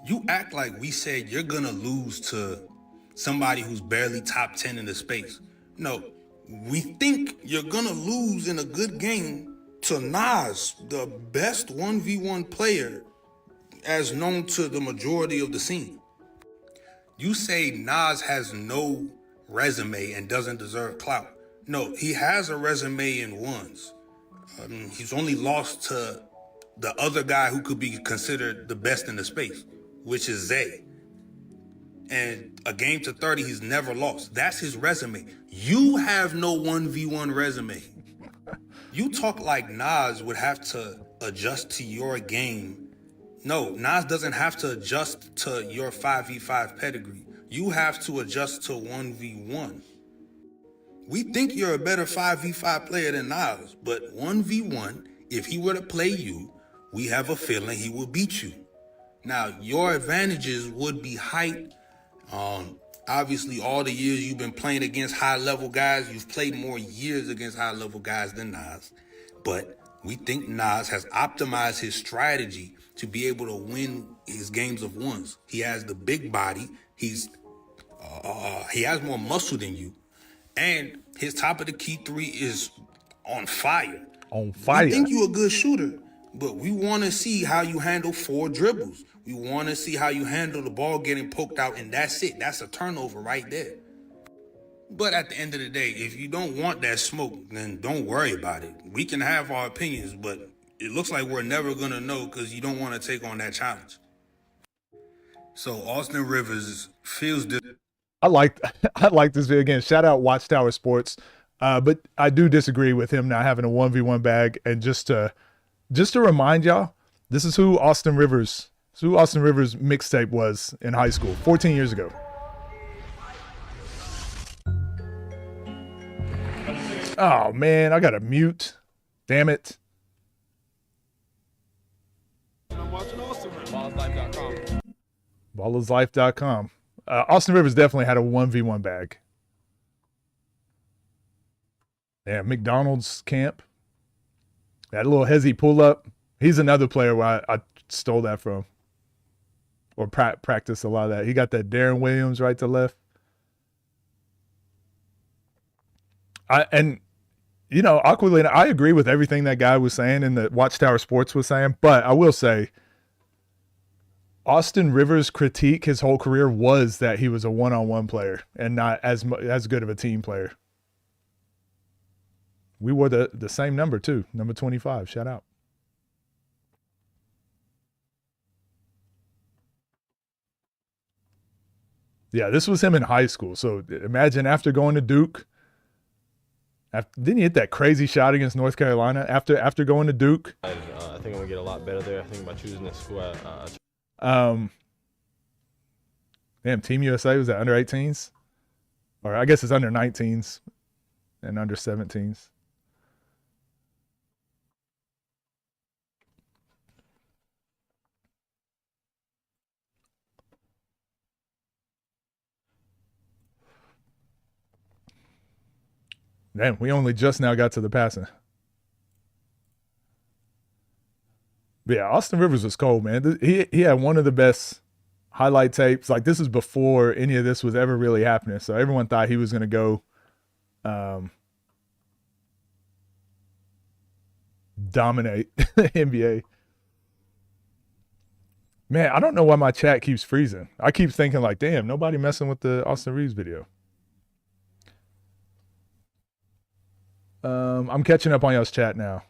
G: You act like we said you're going to lose to somebody who's barely top 10 in the space. No, we think you're going to lose in a good game to Nas, the best 1v1 player as known to the majority of the scene. You say Nas has no resume and doesn't deserve clout. No, he has a resume in ones. He's only lost to the other guy who could be considered the best in the space, which is Zay. And a game to 30, he's never lost. That's his resume. You have no 1v1 resume. You talk like Nas would have to adjust to your game. No, Nas doesn't have to adjust to your 5v5 pedigree. You have to adjust to 1v1. We think you're a better 5v5 player than Nas, but 1v1, if he were to play you, we have a feeling he will beat you. Now, your advantages would be height. Obviously, all the years you've been playing against high-level guys, you've played more years against high-level guys than Nas. But we think Nas has optimized his strategy to be able to win his games of ones. He has the big body. He has more muscle than you. And his top of the key three is on fire.
A: On fire.
G: We think you're a good shooter, but we want to see how you handle 4 dribbles. We want to see how you handle the ball getting poked out, and that's it. That's a turnover right there. But at the end of the day, if you don't want that smoke, then don't worry about it. We can have our opinions, but it looks like we're never going to know because you don't want to take on that challenge. So Austin Rivers feels this.
A: I like this video. Again, shout out Watchtower Sports. But I do disagree with him not having a 1v1 bag. And just to remind y'all, this is who Austin Rivers mixtape was in high school 14 years ago. Oh man, I gotta mute. Damn it.
H: I'm watching Austin Rivers. BallsLife.com.
A: Ballerslife.com. Austin Rivers definitely had a 1v1 bag. Yeah, McDonald's camp. That little hezzy pull up. He's another player where I stole that from. Or practiced a lot of that. He got that Darren Williams right to left. Awkwardly, I agree with everything that guy was saying and that Watchtower Sports was saying, but I will say, Austin Rivers' critique his whole career was that he was a one-on-one player and not as good of a team player. We wore the same number too, number 25. Shout out. Yeah, this was him in high school. So imagine after going to Duke. Didn't he hit that crazy shot against North Carolina after going to Duke?
H: I think I'm gonna get a lot better there. I think by choosing this school.
A: Damn, Team USA was at under 18s, or I guess it's under 19s and under 17s. Damn, we only just now got to the passing. But yeah, Austin Rivers was cold, man. He had one of the best highlight tapes. Like, this is before any of this was ever really happening. So everyone thought he was going to go dominate NBA. Man, I don't know why my chat keeps freezing. I keep thinking like, damn, nobody messing with the Austin Reeves video. I'm catching up on y'all's chat now.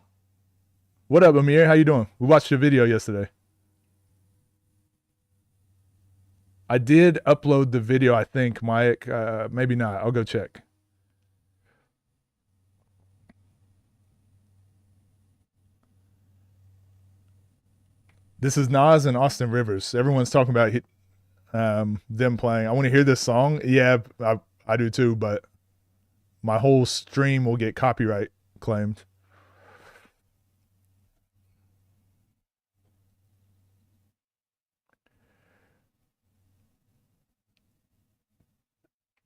A: What up, Amir? How you doing? We watched your video yesterday. I did upload the video, I think, Mike. Maybe not. I'll go check. This is Nas and Austin Rivers. Everyone's talking about them playing. I want to hear this song. Yeah, I do too, but my whole stream will get copyright claimed.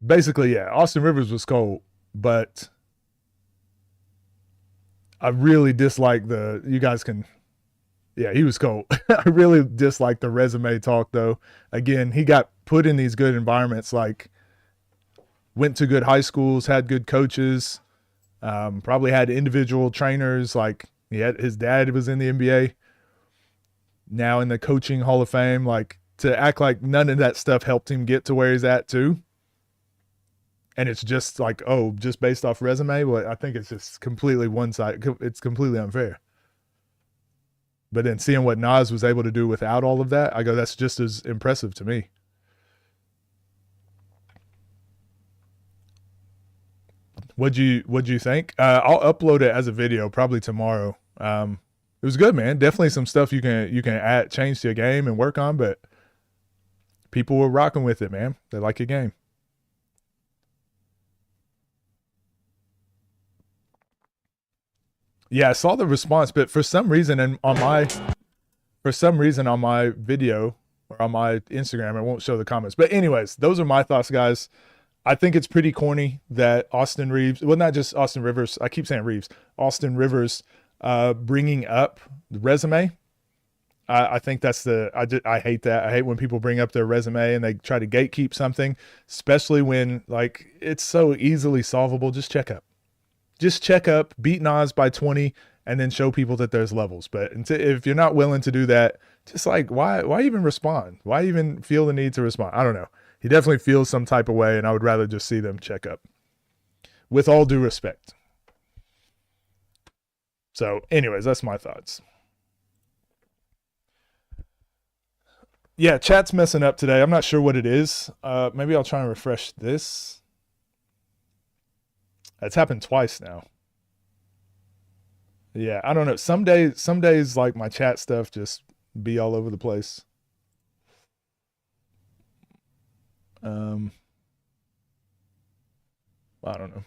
A: Basically, yeah, Austin Rivers was cold, but I really dislike you guys can, yeah, he was cold. I really dislike the resume talk though. Again, he got put in these good environments, like went to good high schools, had good coaches, probably had individual trainers. Like his dad was in the NBA, now in the coaching Hall of Fame. Like to act like none of that stuff helped him get to where he's at too. And it's just like, oh, just based off resume. Well, I think it's just completely one side. It's completely unfair. But then seeing what Nas was able to do without all of that, I go, that's just as impressive to me. What'd you think? I'll upload it as a video probably tomorrow. It was good, man. Definitely some stuff you can add, change to your game and work on, but people were rocking with it, man. They like your game. Yeah, I saw the response, but for some reason on my video or on my Instagram, it won't show the comments. But anyways, those are my thoughts, guys. I think it's pretty corny that Austin Reeves, well, not just Austin Rivers, I keep saying Reeves, Austin Rivers bringing up the resume. I think that's I hate that. I hate when people bring up their resume and they try to gatekeep something, especially when like it's so easily solvable. Just check up. Just check up, beat Nas by 20, and then show people that there's levels. But if you're not willing to do that, just like, why even respond? Why even feel the need to respond? I don't know. He definitely feels some type of way, and I would rather just see them check up. With all due respect. So, anyways, that's my thoughts. Yeah, chat's messing up today. I'm not sure what it is. Maybe I'll try and refresh this. That's happened twice now. Yeah, I don't know. Some days like my chat stuff just be all over the place. I don't know.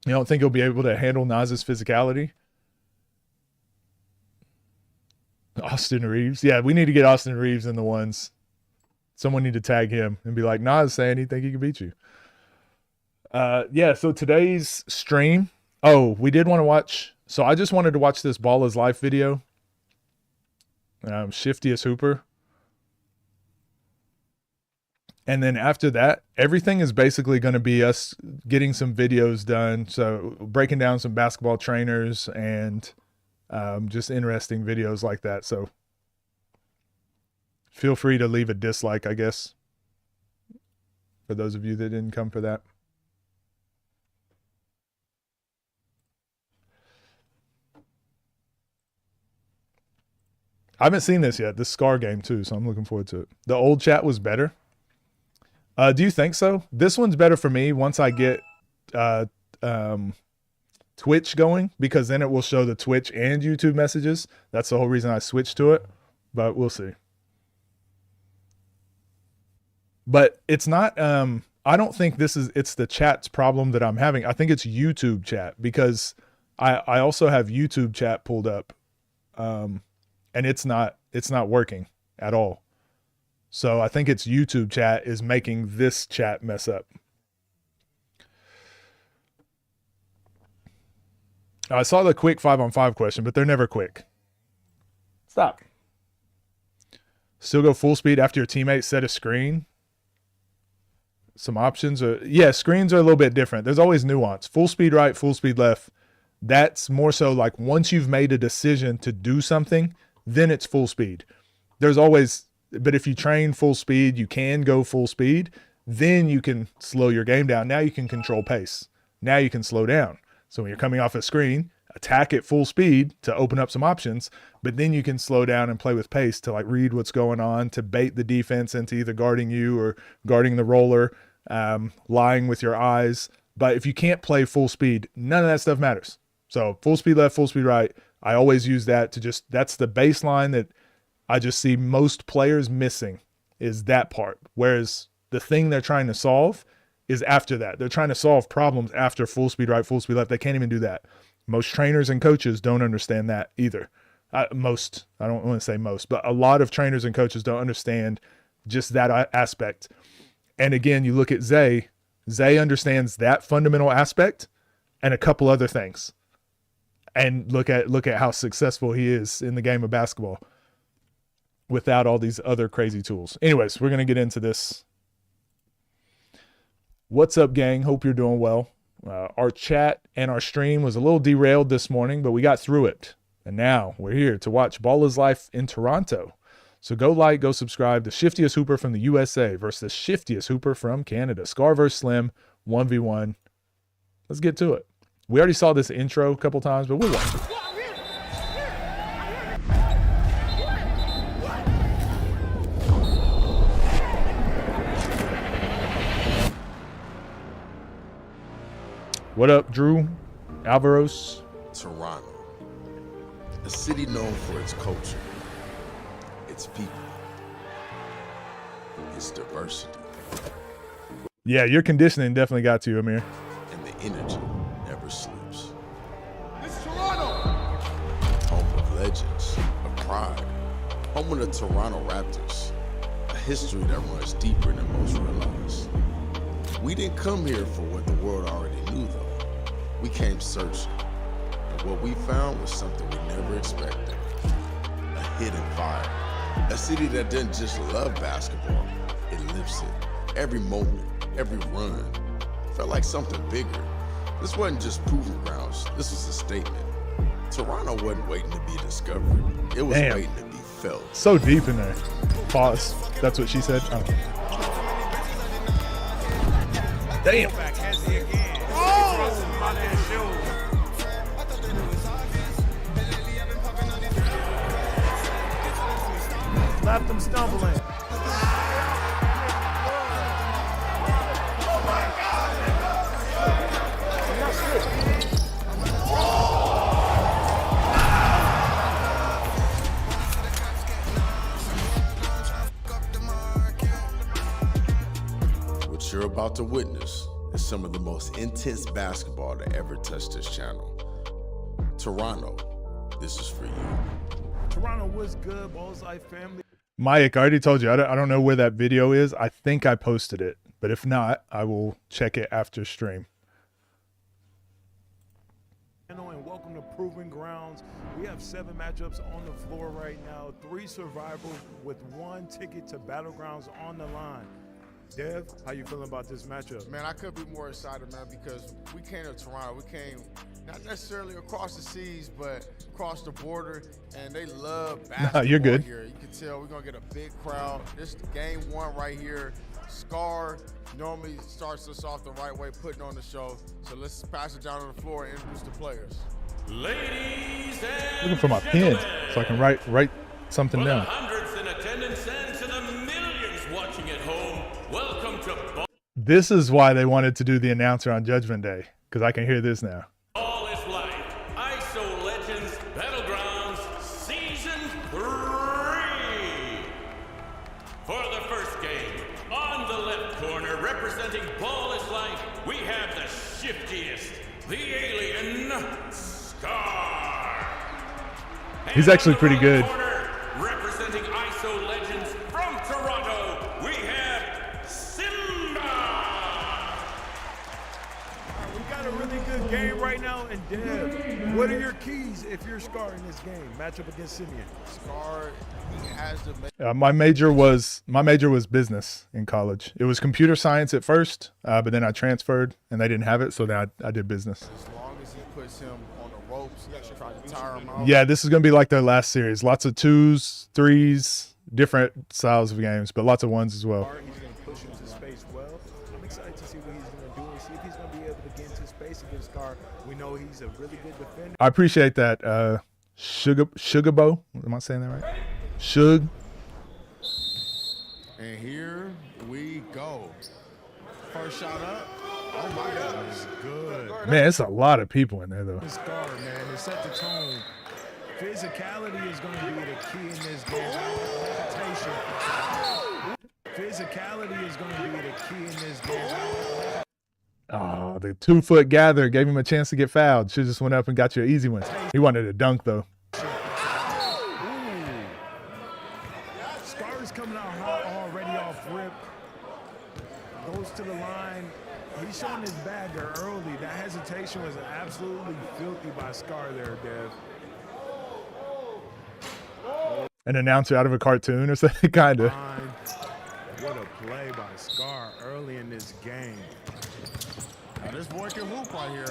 A: You don't think he'll be able to handle Nas's physicality? Austin Reeves. Yeah, we need to get Austin Reeves in the ones. Someone need to tag him and be like, Nas saying he think he can beat you. Yeah, so today's stream, we did want to watch, so I just wanted to watch this Ball is Life video. Shiftiest Hooper. And then after that, everything is basically going to be us getting some videos done. So breaking down some basketball trainers and just interesting videos like that. So feel free to leave a dislike, I guess, for those of you that didn't come for that. I haven't seen this yet, this Scar game too, so I'm looking forward to it. The old chat was better. Do you think so? This one's better for me once I get Twitch going, because then it will show the Twitch and YouTube messages. That's the whole reason I switched to it, but we'll see. But it's not, I don't think it's the chat's problem that I'm having. I think it's YouTube chat, because I also have YouTube chat pulled up. And it's not working at all. So I think it's YouTube chat is making this chat mess up. I saw the quick 5-on-5 question, but they're never quick. Stop. Still go full speed after your teammate set a screen? some options. Yeah, screens are a little bit different. There's always nuance. Full speed right, full speed left. That's more so like once you've made a decision to do something, then it's full speed. There's always, but if you train full speed, you can go full speed. Then you can slow your game down. Now you can control pace. Now you can slow down. So when you're coming off a screen, attack at full speed to open up some options, but then you can slow down and play with pace to like read what's going on, to bait the defense into either guarding you or guarding the roller, lying with your eyes. But if you can't play full speed, none of that stuff matters. So full speed left, full speed right, I always use that to just, that's the baseline that I just see most players missing, is that part. Whereas the thing they're trying to solve is after that. They're trying to solve problems after full speed right, full speed left. They can't even do that. Most trainers and coaches don't understand that either. I don't want to say most, but a lot of trainers and coaches don't understand just that aspect. And again, you look at Zay understands that fundamental aspect and a couple other things. And look at how successful he is in the game of basketball without all these other crazy tools. Anyways, we're going to get into this. What's up, gang? Hope you're doing well. Our chat and our stream was a little derailed this morning, but we got through it. And now we're here to watch Ball is Life in Toronto. So go like, go subscribe. The shiftiest hooper from the USA versus the shiftiest hooper from Canada. Scar versus Slim, 1v1. Let's get to it. We already saw this intro a couple times, but we'll watch it. What up, Drew? Alvaros?
I: Toronto, a city known for its culture, its people, its diversity.
A: Yeah, your conditioning definitely got to you, Amir.
I: And the energy never sleeps.
H: It's Toronto!
I: Home of legends, of pride, home of the Toronto Raptors, a history that runs deeper than most realize. We didn't come here for what the world already knew, though. We came searching, and what we found was something we never expected. A hidden fire. A city that didn't just love basketball, it lives it. Every moment, every run, felt like something bigger. This wasn't just proving grounds, this was a statement. Toronto wasn't waiting to be discovered, it was waiting to be felt.
A: So deep in there. Pause. That's what she said. Oh. Damn.
J: Left him stumbling.
I: What you're about to witness is some of the most intense basketball to ever touch this channel. Toronto, this is for you.
J: Toronto was good, Ball's Life family.
A: Mike, I already told you, I don't know where that video is. I think I posted it, but if not, I will check it after stream.
J: And welcome to Proving Grounds. We have 7 matchups on the floor right now, 3 survivors with 1 ticket to Battlegrounds on the line. Dev, how you feeling about this matchup?
K: Man, I could be more excited, man, because we came to Toronto. We came not necessarily across the seas, but across the border, and they love basketball
A: you're good.
K: here. You can tell we're going to get a big crowd. This is game 1 right here. Scar normally starts us off the right way, putting on the show. So let's pass it down to the floor and introduce the players.
H: Ladies and
A: Looking for my pen so I can write something
H: for
A: down.
H: the hundreds in attendance and to the millions watching at home, welcome to
A: This is why they wanted to do the announcer on Judgment Day, because I can hear this now.
H: Ball is Life, ISO Legends Battlegrounds Season 3. For the first game, on the left corner, representing Ball is Life, we have the shiftiest, the alien, Scar.
A: He's actually pretty good.
H: Corner, representing ISO Legends from Toronto, we have Simba.
J: We got a really good game right now. now, and Dev, what are your keys if you're Scar in this game? Matchup against Simeon.
K: Scar, he has to make.
A: My major was business in college. It was computer science at first, but then I transferred and they didn't have it, so then I did business.
K: As long as he puts him on the ropes, try to tire him out.
A: Yeah, this is gonna be like their last series. Lots of 2s, 3s, different styles of games, but lots of 1s as well.
J: He's going to push into space well. I'm excited to see what he's going to do and see if he's going to be able to get into space against Scar. We know he's a really good defender.
A: I appreciate that. Sugarbo, am I saying that right? Shug.
K: And here we go. First shot up. Oh my God, this is good.
A: Man, it's a lot of people in there though.
J: Scar, man, to set the tone. Physicality is going to be the key in this game. Hesitation. Physicality is going to be the key in this game.
A: Oh, the 2-foot gather gave him a chance to get fouled. Should just went up and got you an easy one. He wanted a dunk though.
J: Scar is coming out hot already off rip. Goes to the line. He's showing his bagger early. That hesitation was absolutely filthy by Scar there, Dev.
A: An announcer out of a cartoon or something, kind of.
J: What a play by Scar early in this game.
K: Now this boy can hoop right here.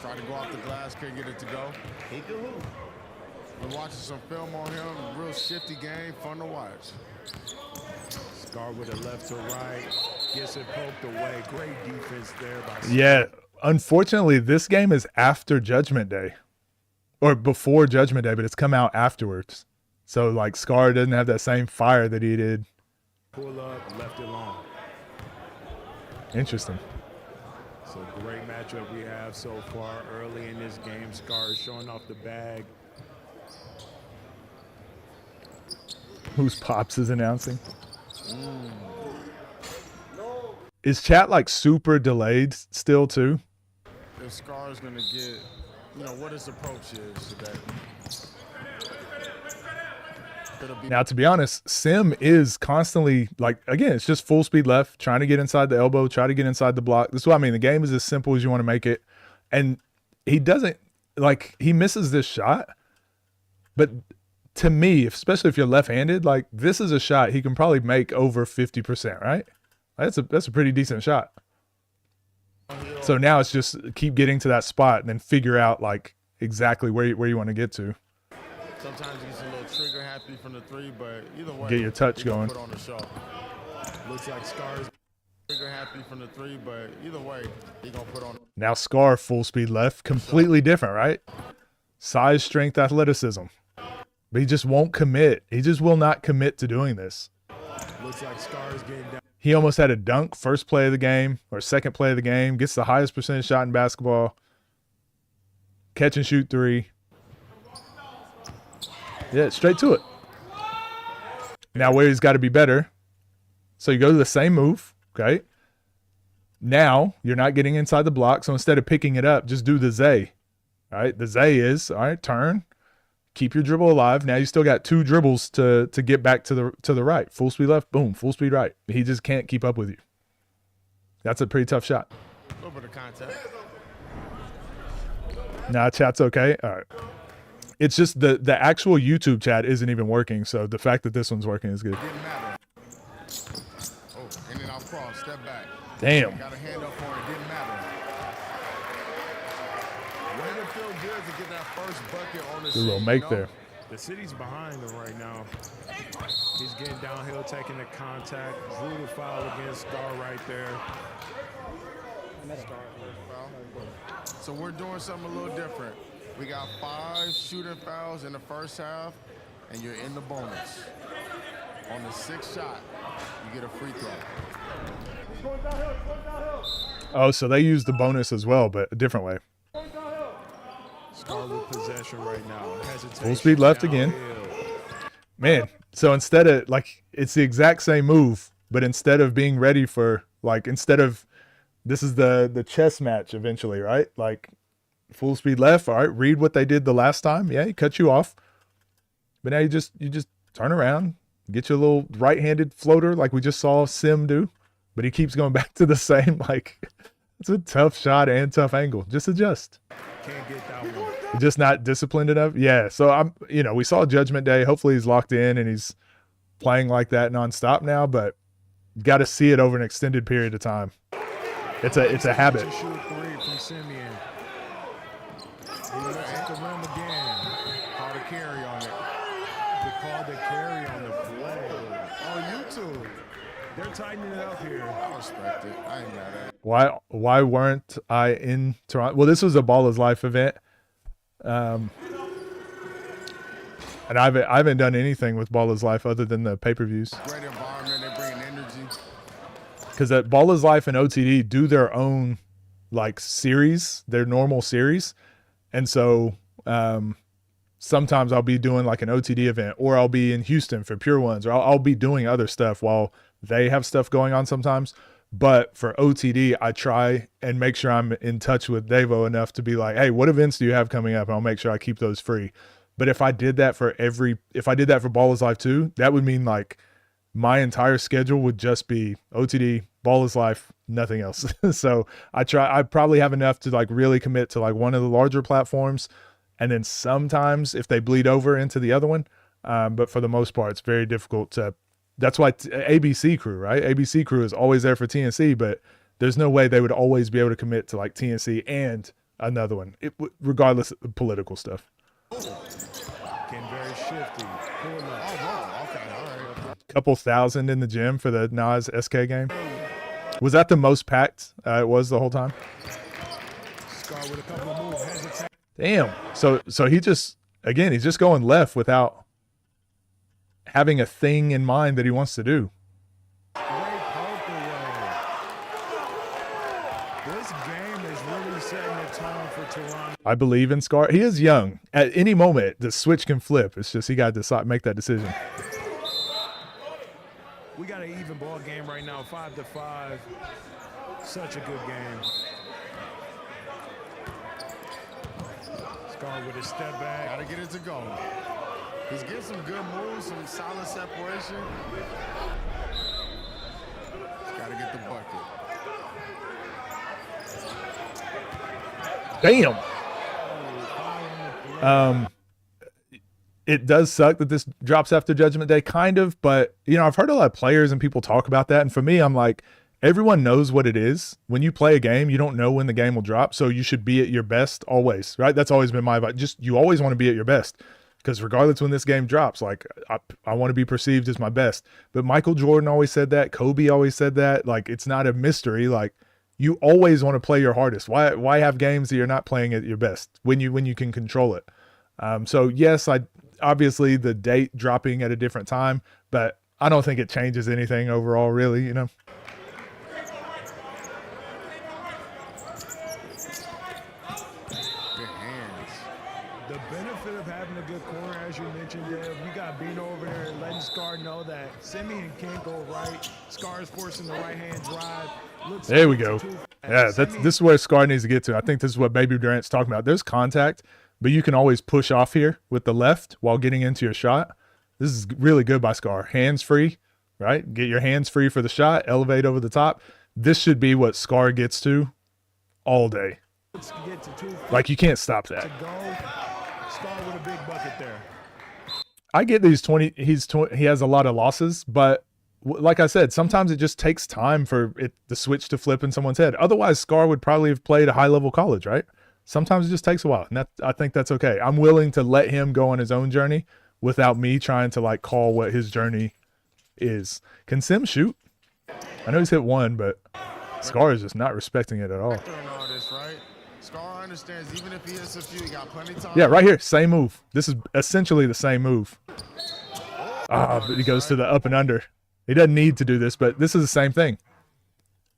K: Try to go off the glass, can't get it to go. He can hoop. Been watching some film on him. Real shifty game, fun to watch.
J: Scar with a left to right. Gets it poked away. Great defense there by Scar.
A: Yeah, unfortunately, this game is after Judgment Day. Or before Judgment Day, but it's come out afterwards. So, like, Scar doesn't have that same fire that he did.
J: Pull up, left it long.
A: Interesting.
J: So great matchup we have so far early in this game. Scar is showing off the bag.
A: Whose Pops is announcing? Is chat, like, super delayed still, too?
K: If Scar is going to get, what his approach is today.
A: Now, to be honest, Sim is constantly, like, again, it's just full speed left, trying to get inside the elbow, try to get inside the block. This is what I mean. The game is as simple as you want to make it. And he doesn't, like, he misses this shot. But to me, especially if you're left-handed, like, this is a shot he can probably make over 50%, right? That's a pretty decent shot. So now it's just keep getting to that spot and then figure out, like, exactly where you want to get to.
K: Sometimes he's a little trigger happy from the three, but either way,
A: get your touch going.
K: Put on the show.
J: Looks like Scar's
K: trigger happy from the three, but either way, he gonna put on.
A: Now Scar full speed left, completely different, right? Size, strength, athleticism. But he just won't commit. He just will not commit to doing this.
J: Looks like Scar's getting down.
A: He almost had a dunk first play of the game or second play of the game. Gets the highest percentage shot in basketball. Catch and shoot three. Yeah, straight to it. Now where he's got to be better. So you go to the same move, okay? Now you're not getting inside the block. So instead of picking it up, just do the Zay. All right, the Zay is, all right, turn. Keep your dribble alive. Now you still got 2 dribbles to get back to the right. Full speed left, boom, full speed right. He just can't keep up with you. That's a pretty tough shot.
K: A little bit of contact.
A: Nah, chat's okay. All right. It's just the actual YouTube chat isn't even working, so the fact that this one's working is good.
K: Didn't matter. Oh, and then I'll cross, step back.
A: Damn.
K: Got a hand up for it, didn't matter. Way to feel good to get that first bucket on the
A: Good little make there.
J: The city's behind him right now. He's getting downhill, taking the contact. Drew the foul against Scar right there.
K: So we're doing something a little different. We got 5 shooting fouls in the first half, and you're in the bonus. On the 6th shot, you get a free throw.
A: Oh, so they use the bonus as well, but a different way.
J: Scar with possession right now. Hesitation.
A: Full speed left again. Man, so instead of, like, it's the exact same move, but instead of being ready for, like, instead of, this is the chess match eventually, right? Like, full speed left, all right, read what they did the last time. Yeah, he cut you off. But now you just turn around, get your little right-handed floater like we just saw Sim do. But he keeps going back to the same, like, It's a tough shot and tough angle. Just adjust.
J: Can't get that one.
A: Just not disciplined enough. Yeah. So we saw Judgment Day. Hopefully he's locked in and he's playing like that nonstop now, but you got to see it over an extended period of time. It's a habit.
J: Shoot three from Simeon. He looks at the rim again.
K: Called a carry on it.
J: They called the carry on the play. Oh, YouTube. They're tightening it up here.
K: I respect it. I ain't mad at it.
A: Why weren't I in Toronto? Well, this was a Ball is Life event. And I haven't done anything with Ball is Life other than the pay-per-views.
K: Great environment. They bring energy.
A: Because at Ball is Life and OTD do their own like series, their normal series. And so sometimes I'll be doing like an OTD event, or I'll be in Houston for Pure Ones, or I'll be doing other stuff while they have stuff going on sometimes. But for OTD, I try and make sure I'm in touch with Devo enough to be like, hey, what events do you have coming up? And I'll make sure I keep those free. But if I did that for Ball is Life too, that would mean like my entire schedule would just be OTD, Ball is Life, nothing else. So I probably have enough to like really commit to like one of the larger platforms. And then sometimes if they bleed over into the other one, but for the most part, it's very difficult to, that's why ABC Crew, right? ABC Crew is always there for TNC, but there's no way they would always be able to commit to like TNC and another one, regardless of political stuff.
J: Getting very shifty.
A: Couple thousand in the gym for the Nas SK game. Was that the most packed it was the whole time?
J: Scar with a couple of moves.
A: Damn. So he's just going left without having a thing in mind that he wants to do.
J: This game is really setting the tone for Toronto.
A: I believe in Scar. He is young. At any moment, the switch can flip. It's just he got to decide, make that decision.
J: We got an even ball game right now, 5-5. Such a good game. Scar with a step back.
K: Gotta get it to go. He's getting some good moves, some solid separation. He's gotta get the bucket.
A: Damn. It does suck that this drops after Judgment Day, kind of, but I've heard a lot of players and people talk about that, and for me, I'm like, everyone knows what it is. When you play a game, you don't know when the game will drop, so you should be at your best always, right? That's always been my advice. You always want to be at your best, because regardless when this game drops, like I want to be perceived as my best. But Michael Jordan always said that. Kobe always said that. Like, it's not a mystery. Like, you always want to play your hardest. Why have games that you're not playing at your best when you can control it? So yes, obviously the date dropping at a different time, but I don't think it changes anything overall, really,
K: Good hands.
J: The benefit of having a good corner, as you mentioned, Dev, you got Bino over there letting Scar know that Simeon can't go right. Scar's forcing the right-hand drive.
A: There we go. Yeah, this is where Scar needs to get to. I think this is what Baby Durant's talking about. There's contact, but you can always push off here with the left while getting into your shot. This is really good by Scar. Hands free, right? Get your hands free for the shot, elevate over the top. This should be what Scar gets to all day. Like, you can't stop that.
J: Scar with a big bucket there.
A: I get these 20, he has a lot of losses, but like I said, sometimes it just takes time for the switch to flip in someone's head. Otherwise, Scar would probably have played a high-level college, right? Sometimes it just takes a while, and I think that's okay. I'm willing to let him go on his own journey without me trying to like call what his journey is. Can Sim shoot? I know he's hit one, but Scar is just not respecting it at all.
K: All this, right? Scar understands even if he hits a few, he got plenty of time.
A: Yeah, right here, same move. This is essentially the same move. But he goes to the up and under. He doesn't need to do this, but this is the same thing.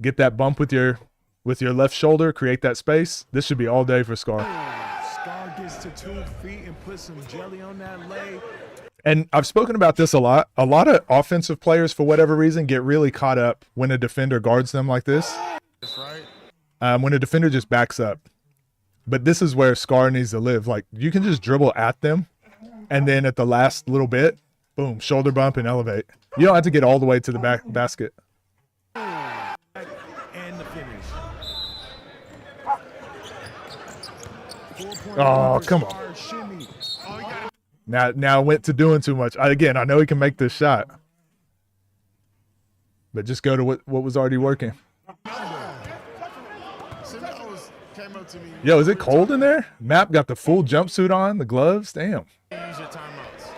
A: Get that bump with your left shoulder, create that space. This should be all day for Scar.
J: Scar gets to 2 feet and puts some jelly on that leg.
A: And I've spoken about this a lot. A lot of offensive players, for whatever reason, get really caught up when a defender guards them like this.
K: That's right.
A: When a defender just backs up. But this is where Scar needs to live. Like, you can just dribble at them, and then at the last little bit, boom, shoulder bump and elevate. You don't have to get all the way to the basket.
J: And the finish.
A: Oh, come on. Now went to doing too much. Again, I know he can make this shot. But just go to what was already working. Yo, is it cold in there? Map got the full jumpsuit on, the gloves. Damn.
K: Use your timeouts.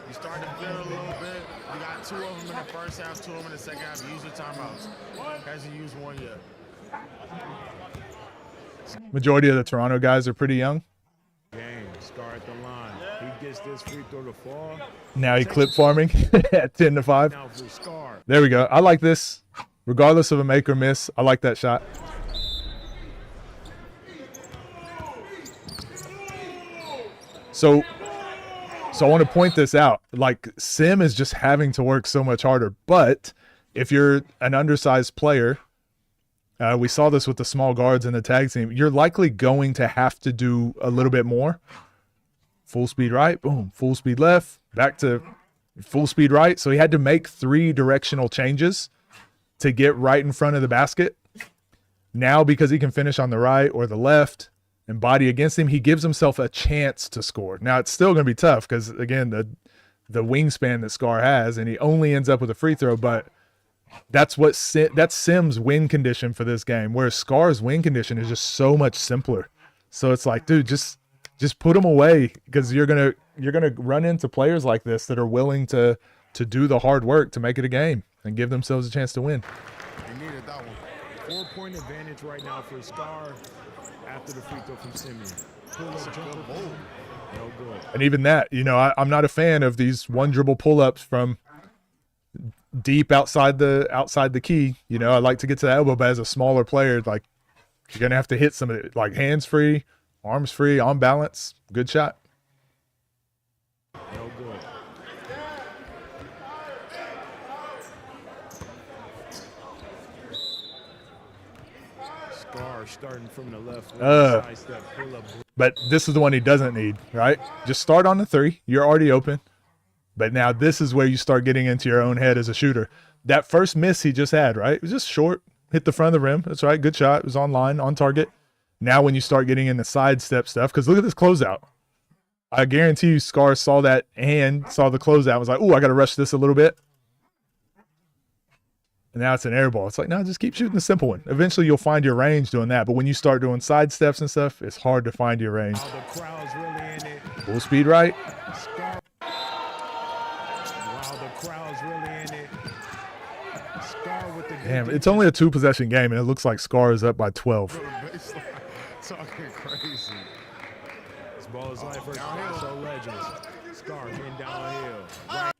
K: You start to feel a little bit. You got 2 of them in the first half, 2 of them in the second half. Use your timeouts. Hasn't used one yet.
A: Majority of the Toronto guys are pretty young.
J: Game, Scar at the line. He gets this free throw to fall.
A: Now he clip farming at 10-5.
J: Now for Scar.
A: There we go. I like this. Regardless of a make or miss, I like that shot. So I want to point this out. Like, Sim is just having to work so much harder. But if you're an undersized player, we saw this with the small guards in the tag team, you're likely going to have to do a little bit more. Full speed right, boom. Full speed left, back to full speed right. So he had to make 3 directional changes to get right in front of the basket. Now, because he can finish on the right or the left and body against him, he gives himself a chance to score. Now, it's still going to be tough because, again, the wingspan that Scar has, and he only ends up with a free throw, but that's Sim's win condition for this game, whereas Scar's win condition is just so much simpler. So it's like, dude, just put him away, because you're gonna run into players like this that are willing to do the hard work to make it a game and give themselves a chance to win.
K: You needed that one.
J: 4-point advantage right now for Scar after the free throw from Simeon. Pull-up jumper. No good.
A: And even that, I'm not a fan of these one dribble pull-ups from deep outside the key. I like to get to the elbow, but as a smaller player, like, you're gonna have to hit some of it, like hands free, arms free, on balance. Good shot.
J: No good. Scar starting from the left. Side step, pull up.
A: But this is the one he doesn't need, right? Just start on the 3. You're already open. But now this is where you start getting into your own head as a shooter. That first miss he just had, right? It was just short, hit the front of the rim. That's right, good shot. It was on line, on target. Now when you start getting in the sidestep stuff, because look at this closeout. I guarantee you Scar saw that and saw the closeout, was like, oh, I got to rush this a little bit. And now it's an air ball. It's like, no, just keep shooting the simple one. Eventually you'll find your range doing that. But when you start doing side steps and stuff, it's hard to find your range.
J: The crowd's really in it.
A: Full speed right.
J: Scar. Wow, the crowd's really in it. Scar with the
A: Damn, it's only a 2-possession game, and it looks like Scar is up by 12.
K: Talking crazy.
J: This ball is life versus so legends. Scar getting downhill. Right.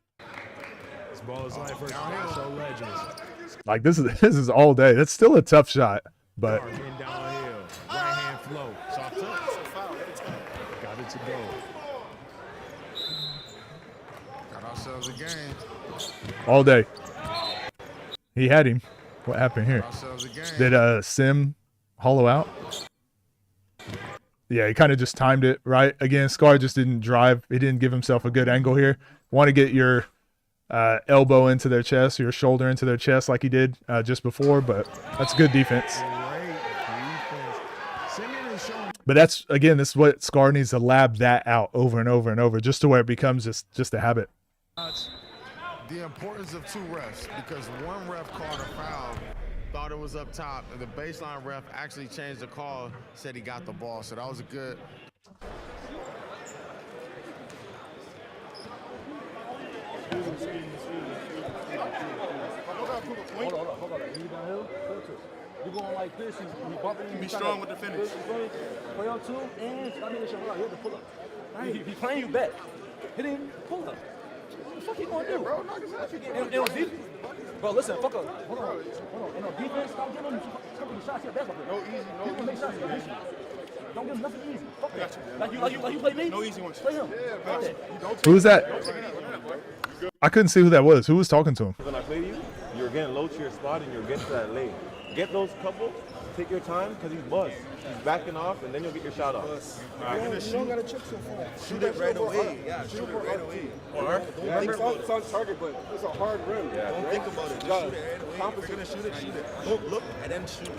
J: This ball is life versus so legends.
A: Like, this is all day. That's still a tough shot, but
J: Scar getting downhill. Right hand flow. Soft touch. Got it to go.
K: Got ourselves a game.
A: all day. He had him. What happened here? Did Sim hollow out? Yeah, he kind of just timed it right. Again, Scar just didn't drive. He didn't give himself a good angle here. Want to get your elbow into their chest, or your shoulder into their chest like he did just before, but that's good defense. But that's, again, this is what Scar needs to lab that out over and over and over, just to where it becomes just a habit.
K: The importance of two refs, because one ref called a foul, thought it was up top, and the baseline ref actually changed the call, said he got the ball. So that was a good.
L: Hold on. You downhill? You're going like this, you bumping. Be strong with the finish. Play on two, and I mean, it's your right. You have to pull up. Right. He playing you back. Hit him, pull up. What the fuck you gonna do? Bro, and on defense, bro, listen, fuck up. Hold on. And on defense, stop giving him shots here. That's what no easy, no easy. Make shots here. Don't give him nothing easy. Fuck that. Like you play me? No easy ones. Play him.
A: Who was that? I couldn't see who that was. Who was talking to him?
M: When I play you, you're getting low to your spot and you're getting to that lane. Get those couple, take your time, because he's buzzed. He's backing off, and then you'll get your shot off.
L: You don't got to chip so far. Shoot it right away. Yeah, shoot it right away. Or, it's on target, but it's a hard rim. Yeah. Don't think about it. Just shoot it right away. If you're going to shoot it. Don't look, and then shoot it.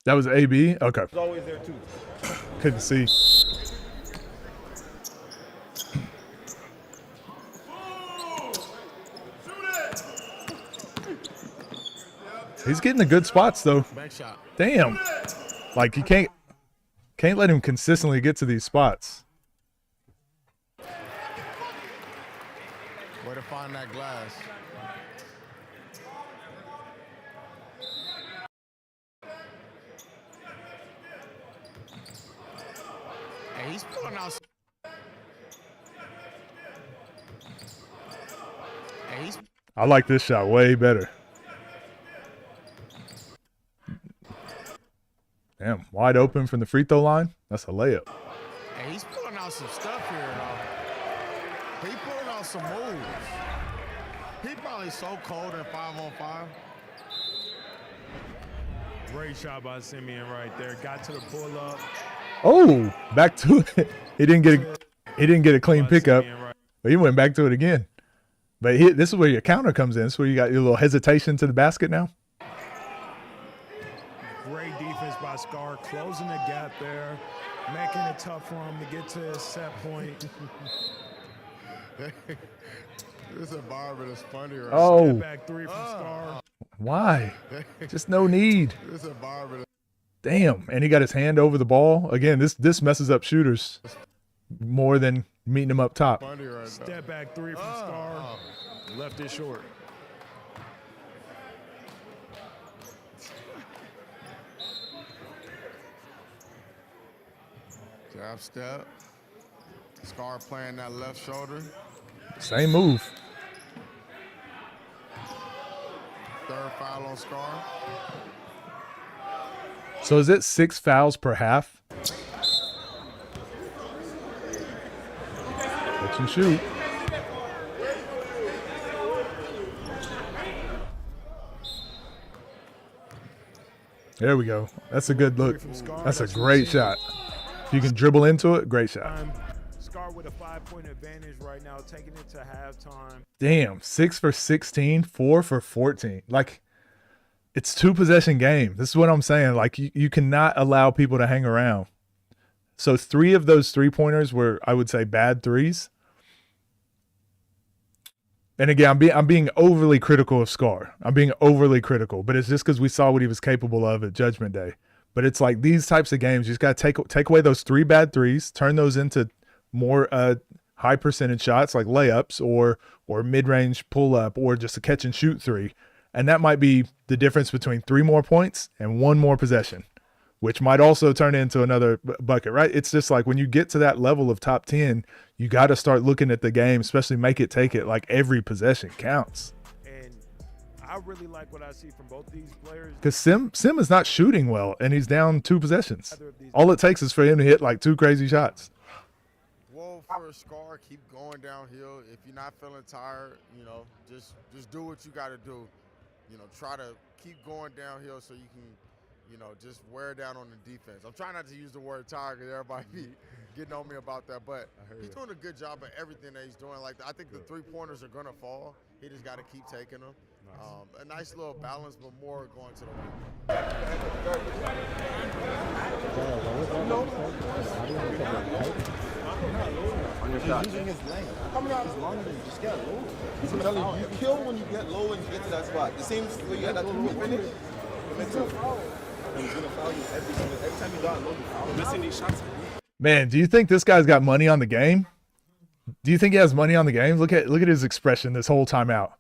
A: That was AB? Okay.
M: He's always there, too.
A: Couldn't see. He's getting the good spots though.
K: Back shot.
A: Damn. Like you can't let him consistently get to these spots.
K: Where to find that glass. Hey, he's pulling out. Hey,
A: I like this shot way better. Damn, wide open from the free throw line. That's a layup.
K: Hey, he's pulling out some stuff here, though. He pulling out some moves. He probably so cold in 5-on-5.
J: Great shot by Simeon right there. Got to the pull up.
A: Oh, back to it. He didn't get a clean pickup, but he went back to it again. But this is where your counter comes in. This is where you got your little hesitation to the basket now.
J: Great defense by Scar, closing the gap there, making it tough for him to get to his set point.
K: This environment is funny right
A: Oh.
J: Step back three from Scar.
A: Why? Just no need.
K: This environment.
A: Damn. And he got his hand over the ball. Again, this messes up shooters more than meeting them up top.
K: Funny right
J: Step back three from Scar. Left it short.
K: Jab step. Scar playing that left shoulder.
A: Same move.
K: Third foul on Scar.
A: So is it 6 fouls per half? Let you shoot. There we go. That's a good look. That's a great shot. If you can dribble into it, great shot.
J: Scar with a 5-point advantage right now, taking it to halftime.
A: Damn, 6 for 16, 4 for 14. Like, it's 2-possession game. This is what I'm saying. Like, you cannot allow people to hang around. So 3 of those 3-pointers were, I would say, bad threes. And again, I'm being overly critical of Scar. I'm being overly critical, but it's just because we saw what he was capable of at Judgment Day. But it's like these types of games, you just got to take away those 3 bad threes, turn those into more high percentage shots like layups or mid-range pull-up or just a catch and shoot 3. And that might be the difference between 3 more points and 1 more possession, which might also turn into another bucket, right? It's just like when you get to that level of top 10, you got to start looking at the game, especially make it take it. Like every possession counts.
J: And I really like what I see from both these players.
A: Because Sim is not shooting well, and he's down 2 possessions. All it takes is for him to hit like 2 crazy shots.
K: Well, for Scar, keep going downhill. If you're not feeling tired, just do what you got to do. Try to keep going downhill so you can, just wear down on the defense. I'm trying not to use the word tired because everybody be getting on me about that, but he's doing a good job of everything that he's doing. Like, I think the 3-pointers are going to fall. He just got to keep taking them. A nice little balance, but more going to the wing.
N: On your shot. He's using his length. Coming out his longer, just get low. I'm telling you, you kill when you get low and you get to that spot. The same way you had that 2-point finish. He's gonna foul you every time you got low. Missing these shots.
A: Man, do you think this guy's got money on the game? Do you think he has money on the game? Look at his expression this whole time out.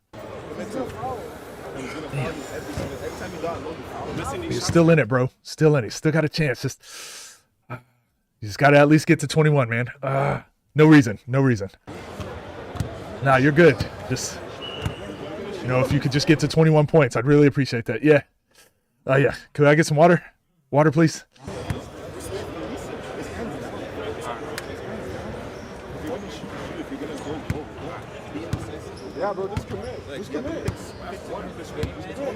A: He's still in it, bro. Still in it. Still got a chance. You just got to at least get to 21, man. No reason. Nah, you're good. Just, if you could just get to 21 points, I'd really appreciate that. Yeah. Yeah. Could I get some water? Water, please.
N: Yeah, bro, just commit. Just commit.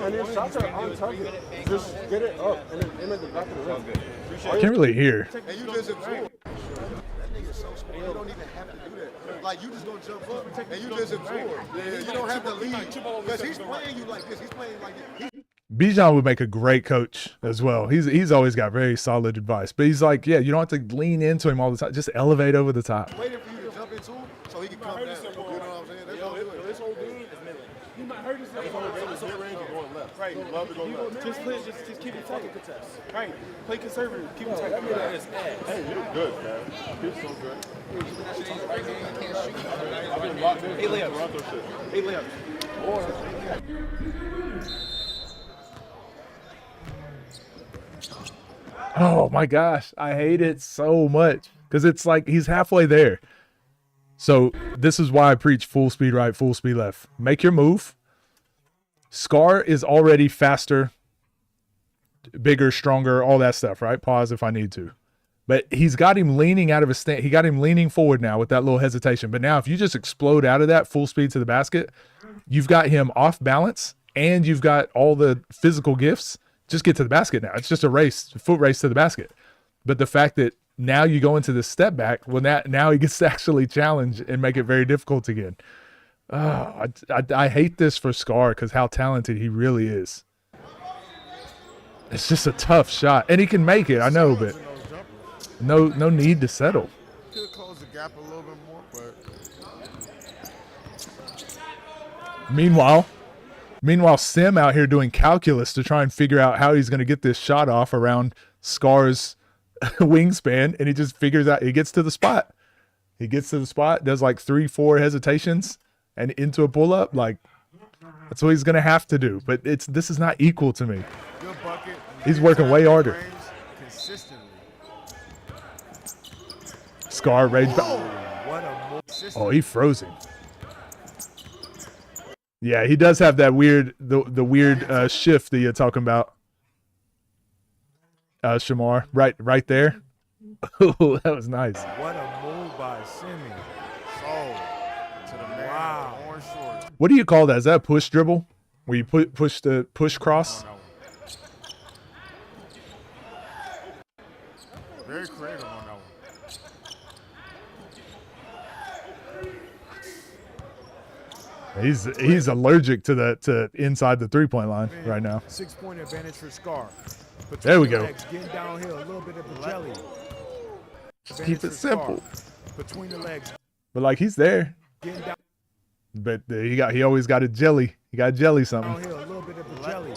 N: And your shots are on target. Just get it up and then aim at the back of the rim.
A: I can't really hear.
N: And you just absorb. That nigga's so smart. You don't even have to do that. Like, you just gonna jump up and you just absorb. Yeah, you don't have to lead. Because he's playing you like this. He's playing like this.
A: Bijan would make a great coach as well. He's always got very solid advice. But he's like, yeah, you don't have to lean into him all the time. Just elevate over the top.
N: Waiting for you to jump into him so he can come down. You know what I'm saying? That's all it is. This whole dude is middling. He might hurt himself. Mid-range or going left. Right. You love to go left. Just keep it tight. Right. Play conservative. Keep it tight. Hey, you're good, man. You're so good. I've been locked in.
L: 8 layups. 8 layups.
A: Oh my gosh, I hate it so much because it's like he's halfway there. So this is why I preach full speed right, full speed left. Make your move. Scar is already faster, bigger, stronger, all that stuff, right? Pause if I need to. But he's got him leaning out of his stand. He got him leaning forward now with that little hesitation. But now if you just explode out of that full speed to the basket, you've got him off balance and you've got all the physical gifts. Just get to the basket now. It's just a race, foot race to the basket. But the fact that now you go into the step back, well, now he gets to actually challenge and make it very difficult again. I hate this for Scar because how talented he really is. It's just a tough shot. And he can make it, I know, but no need to settle.
K: Could close the gap a little bit more, but
A: Meanwhile, Sim out here doing calculus to try and figure out how he's going to get this shot off around Scar's wingspan, and he just figures out, he gets to the spot. He gets to the spot, does like 3-4 hesitations, and into a pull-up. Like, that's what he's going to have to do. But this is not equal to me.
K: good bucket.
A: He's working way harder.
K: Consistently.
A: Scar rage. Oh, he froze him. Yeah, he does have that weird, the weird shift that you're talking about. Shamar, right there. Oh, that was nice.
J: What a move by Simeon.
K: So, to the man. Wow. Orange shorts.
A: What do you call that? Is that a push dribble? Where you push cross?
K: Very creative on that one.
A: He's allergic to inside the 3-point line right now.
J: 6-point advantage for Scar.
A: There we go.
J: Legs, getting downhill, a little bit of the jelly.
A: Just keep it simple.
J: Between the legs.
A: But like he's there.
J: Down.
A: But he always got a jelly. He got jelly something.
J: Downhill, a little bit of the jelly.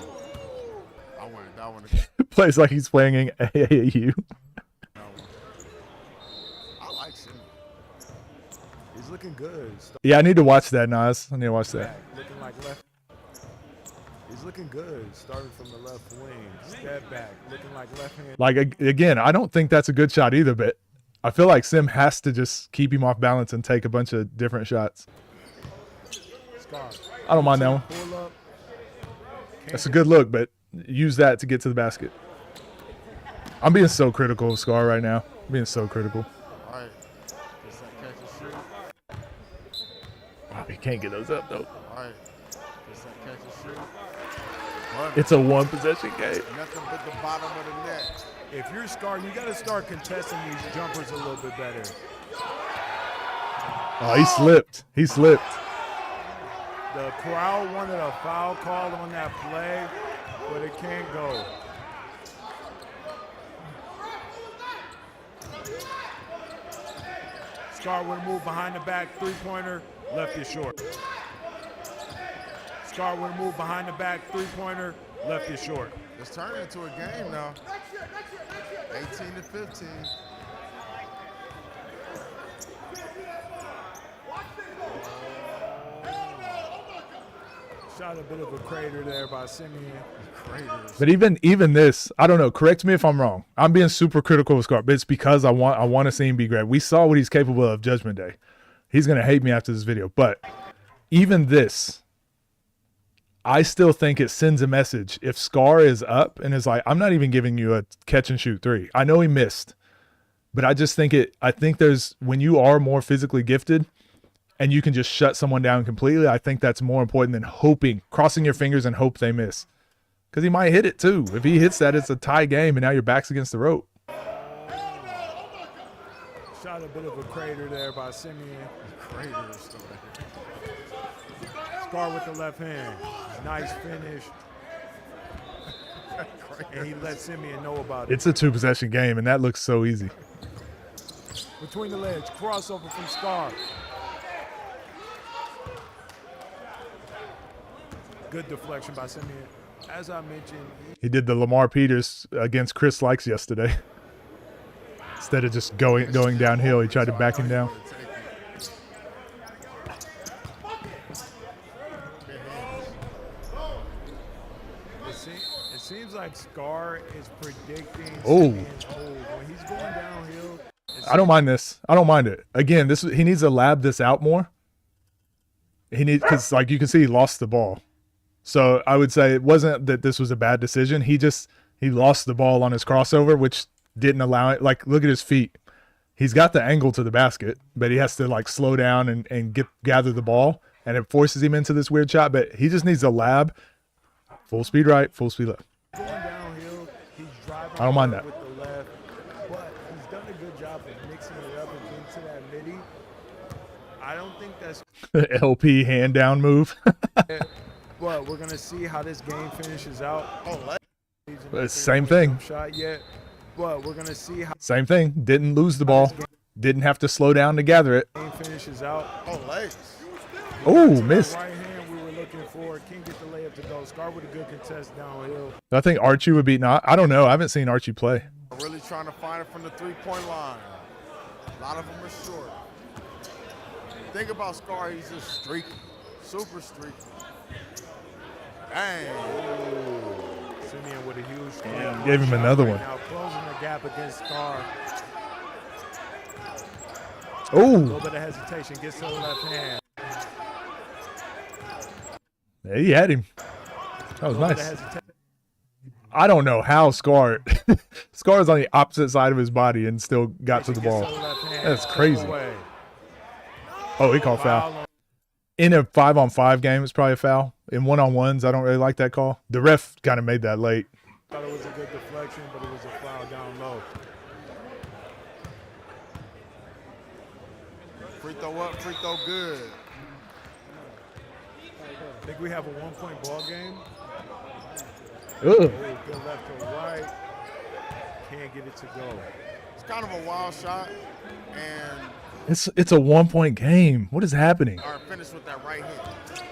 K: I wanted that one.
A: Plays like he's playing in AAU.
K: I like Simeon.
J: He's looking good.
A: Yeah, I need to watch that, Nas. I need to watch that.
J: Looking like left. He's looking good. Starting from the left wing. Step back. Looking like left hand.
A: Like, again, I don't think that's a good shot either, but I feel like Sim has to just keep him off balance and take a bunch of different shots.
J: Scar.
A: I don't mind that one.
J: Pull up.
A: That's a good look, but use that to get to the basket. I'm being so critical of Scar right now. I'm being so critical.
K: All right. Just that catch and shoot.
A: Oh, he can't get those up, though.
K: All right. Just that catch and shoot.
A: It's a one-possession game.
K: Nothing but the bottom of the net.
J: If you're Scar, you got to start contesting these jumpers a little bit better.
A: Oh, he slipped. He slipped.
J: The crowd wanted a foul call on that play, but it can't go. Scar would move behind the back, three-pointer, left is short. Scar would move behind the back, three-pointer, left is short.
K: It's turning into a game now. 18-15.
J: Shot a bit of a crater there by Simeon.
A: But even this, I don't know. Correct me if I'm wrong. I'm being super critical of Scar, but it's because I want to see him be great. We saw what he's capable of Judgment Day. He's gonna hate me after this video, but even this, I still think it sends a message. If Scar is up and is like, I'm not even giving you a catch and shoot three. I know he missed, but I just think I think there's, when you are more physically gifted and you can just shut someone down completely, I think that's more important than crossing your fingers and hope they miss. Because he might hit it too. If he hits that, it's a tie game and now your back's against the rope.
J: Shot a bit of a crater there by Simeon. Scar with the left hand. Nice finish. And he let Simeon know about it.
A: It's a two-possession game, and that looks so easy.
J: Between the legs, crossover from Scar. Good deflection by Simeon. As I mentioned,
A: He did the Lamar Peters against Chris Likes yesterday. Instead of just going downhill, he tried to back him down.
J: it seems like Scar is predicting
A: Oh.
J: Simeon's hold. When he's going downhill,
A: I don't mind this. I don't mind it. Again, he needs to lab this out more. Because like you can see, he lost the ball. So I would say it wasn't that this was a bad decision. He lost the ball on his crossover, which didn't allow it. Like, look at his feet. He's got the angle to the basket, but he has to like slow down and gather the ball, and it forces him into this weird shot. But he just needs a lab. Full speed right, full speed left.
J: going downhill, he's driving
A: I don't mind that.
J: with the left, but he's done a good job of mixing it up and getting to that midi. I don't think that's
A: LP hand down move.
J: but we're gonna see how this game finishes out.
A: But same thing.
J: Shot yet, but we're gonna see how
A: Same thing. Didn't lose the ball. Didn't have to slow down to gather it.
J: the game finishes out.
K: Oh, legs.
A: Oh, missed.
J: Right hand we were looking for. Can't get the layup to go. Scar with a good contest downhill.
A: I think Archie would be not. I don't know. I haven't seen Archie play.
K: Really trying to find it from the three-point line. A lot of them are short. Think about Scar, he's just streaky, super streaky. Dang.
J: Simeon with a huge
A: Yeah, gave him another one.
J: Now closing the gap against Scar. A
A: Oh,
J: little bit of hesitation. Gets to the left hand.
A: yeah, he had him. That was
J: Little bit of
A: nice.
J: hesitation.
A: I don't know how Scar Scar's on the opposite side of his body and still got to the ball.
J: Gets to the left hand.
A: That's crazy.
J: Away.
A: Oh, he called foul. In a 5-on-5 game, it's probably a foul. In 1-on-1s, I don't really like that call. The ref kind of made that late.
J: Thought it was a good deflection, but it was a foul down low.
K: Free throw up, free throw good.
J: I think we have a 1-point ball game.
A: Ugh.
J: Oh, good left to right. Can't get it to go.
K: It's kind of a wild shot, and
A: It's a 1-point game. What is happening?
K: are finished with that right hand.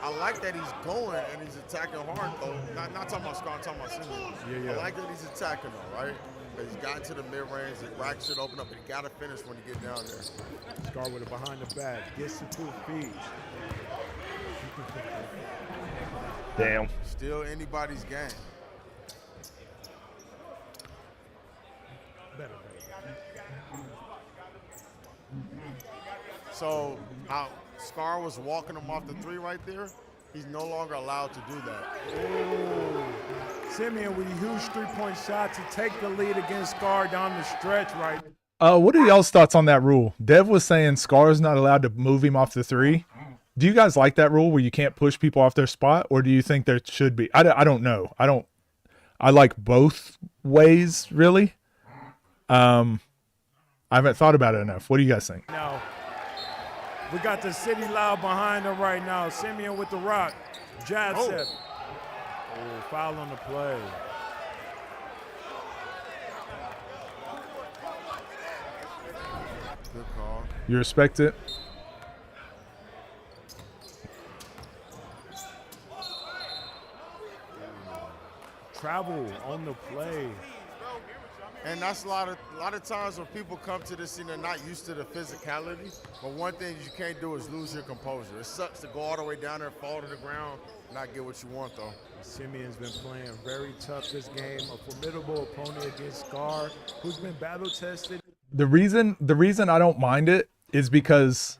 K: I like that he's going and he's attacking hard though. Not talking about Scar, I'm talking about Simeon.
J: Yeah.
K: I like that he's attacking though, right? But he's gotten to the mid-range, the rack should open up, but he gotta finish when he get down there.
J: Scar with it behind the back. Gets to 2 feet.
A: Damn.
K: Still anybody's game. So how Scar was walking him off the 3 right there, he's no longer allowed to do that.
J: Ooh. Simeon with a huge 3-point shot to take the lead against Scar down the stretch right.
A: What are y'all's thoughts on that rule? Dev was saying Scar's not allowed to move him off the 3. Do you guys like that rule where you can't push people off their spot, or do you think there should be? I don't know. I like both ways, really. I haven't thought about it enough. What do you guys think?
J: Now, we got the city loud behind him right now. Simeon with the rock. Jab set. Oh, foul on the play.
K: Good call.
A: You respect it?
J: Travel on the play.
K: And that's a lot of times when people come to this scene, they're not used to the physicality. But one thing you can't do is lose your composure. It sucks to go all the way down there, fall to the ground, not get what you want though.
J: Simeon's been playing very tough this game. A formidable opponent against Scar, who's been battle tested.
A: The reason I don't mind it is because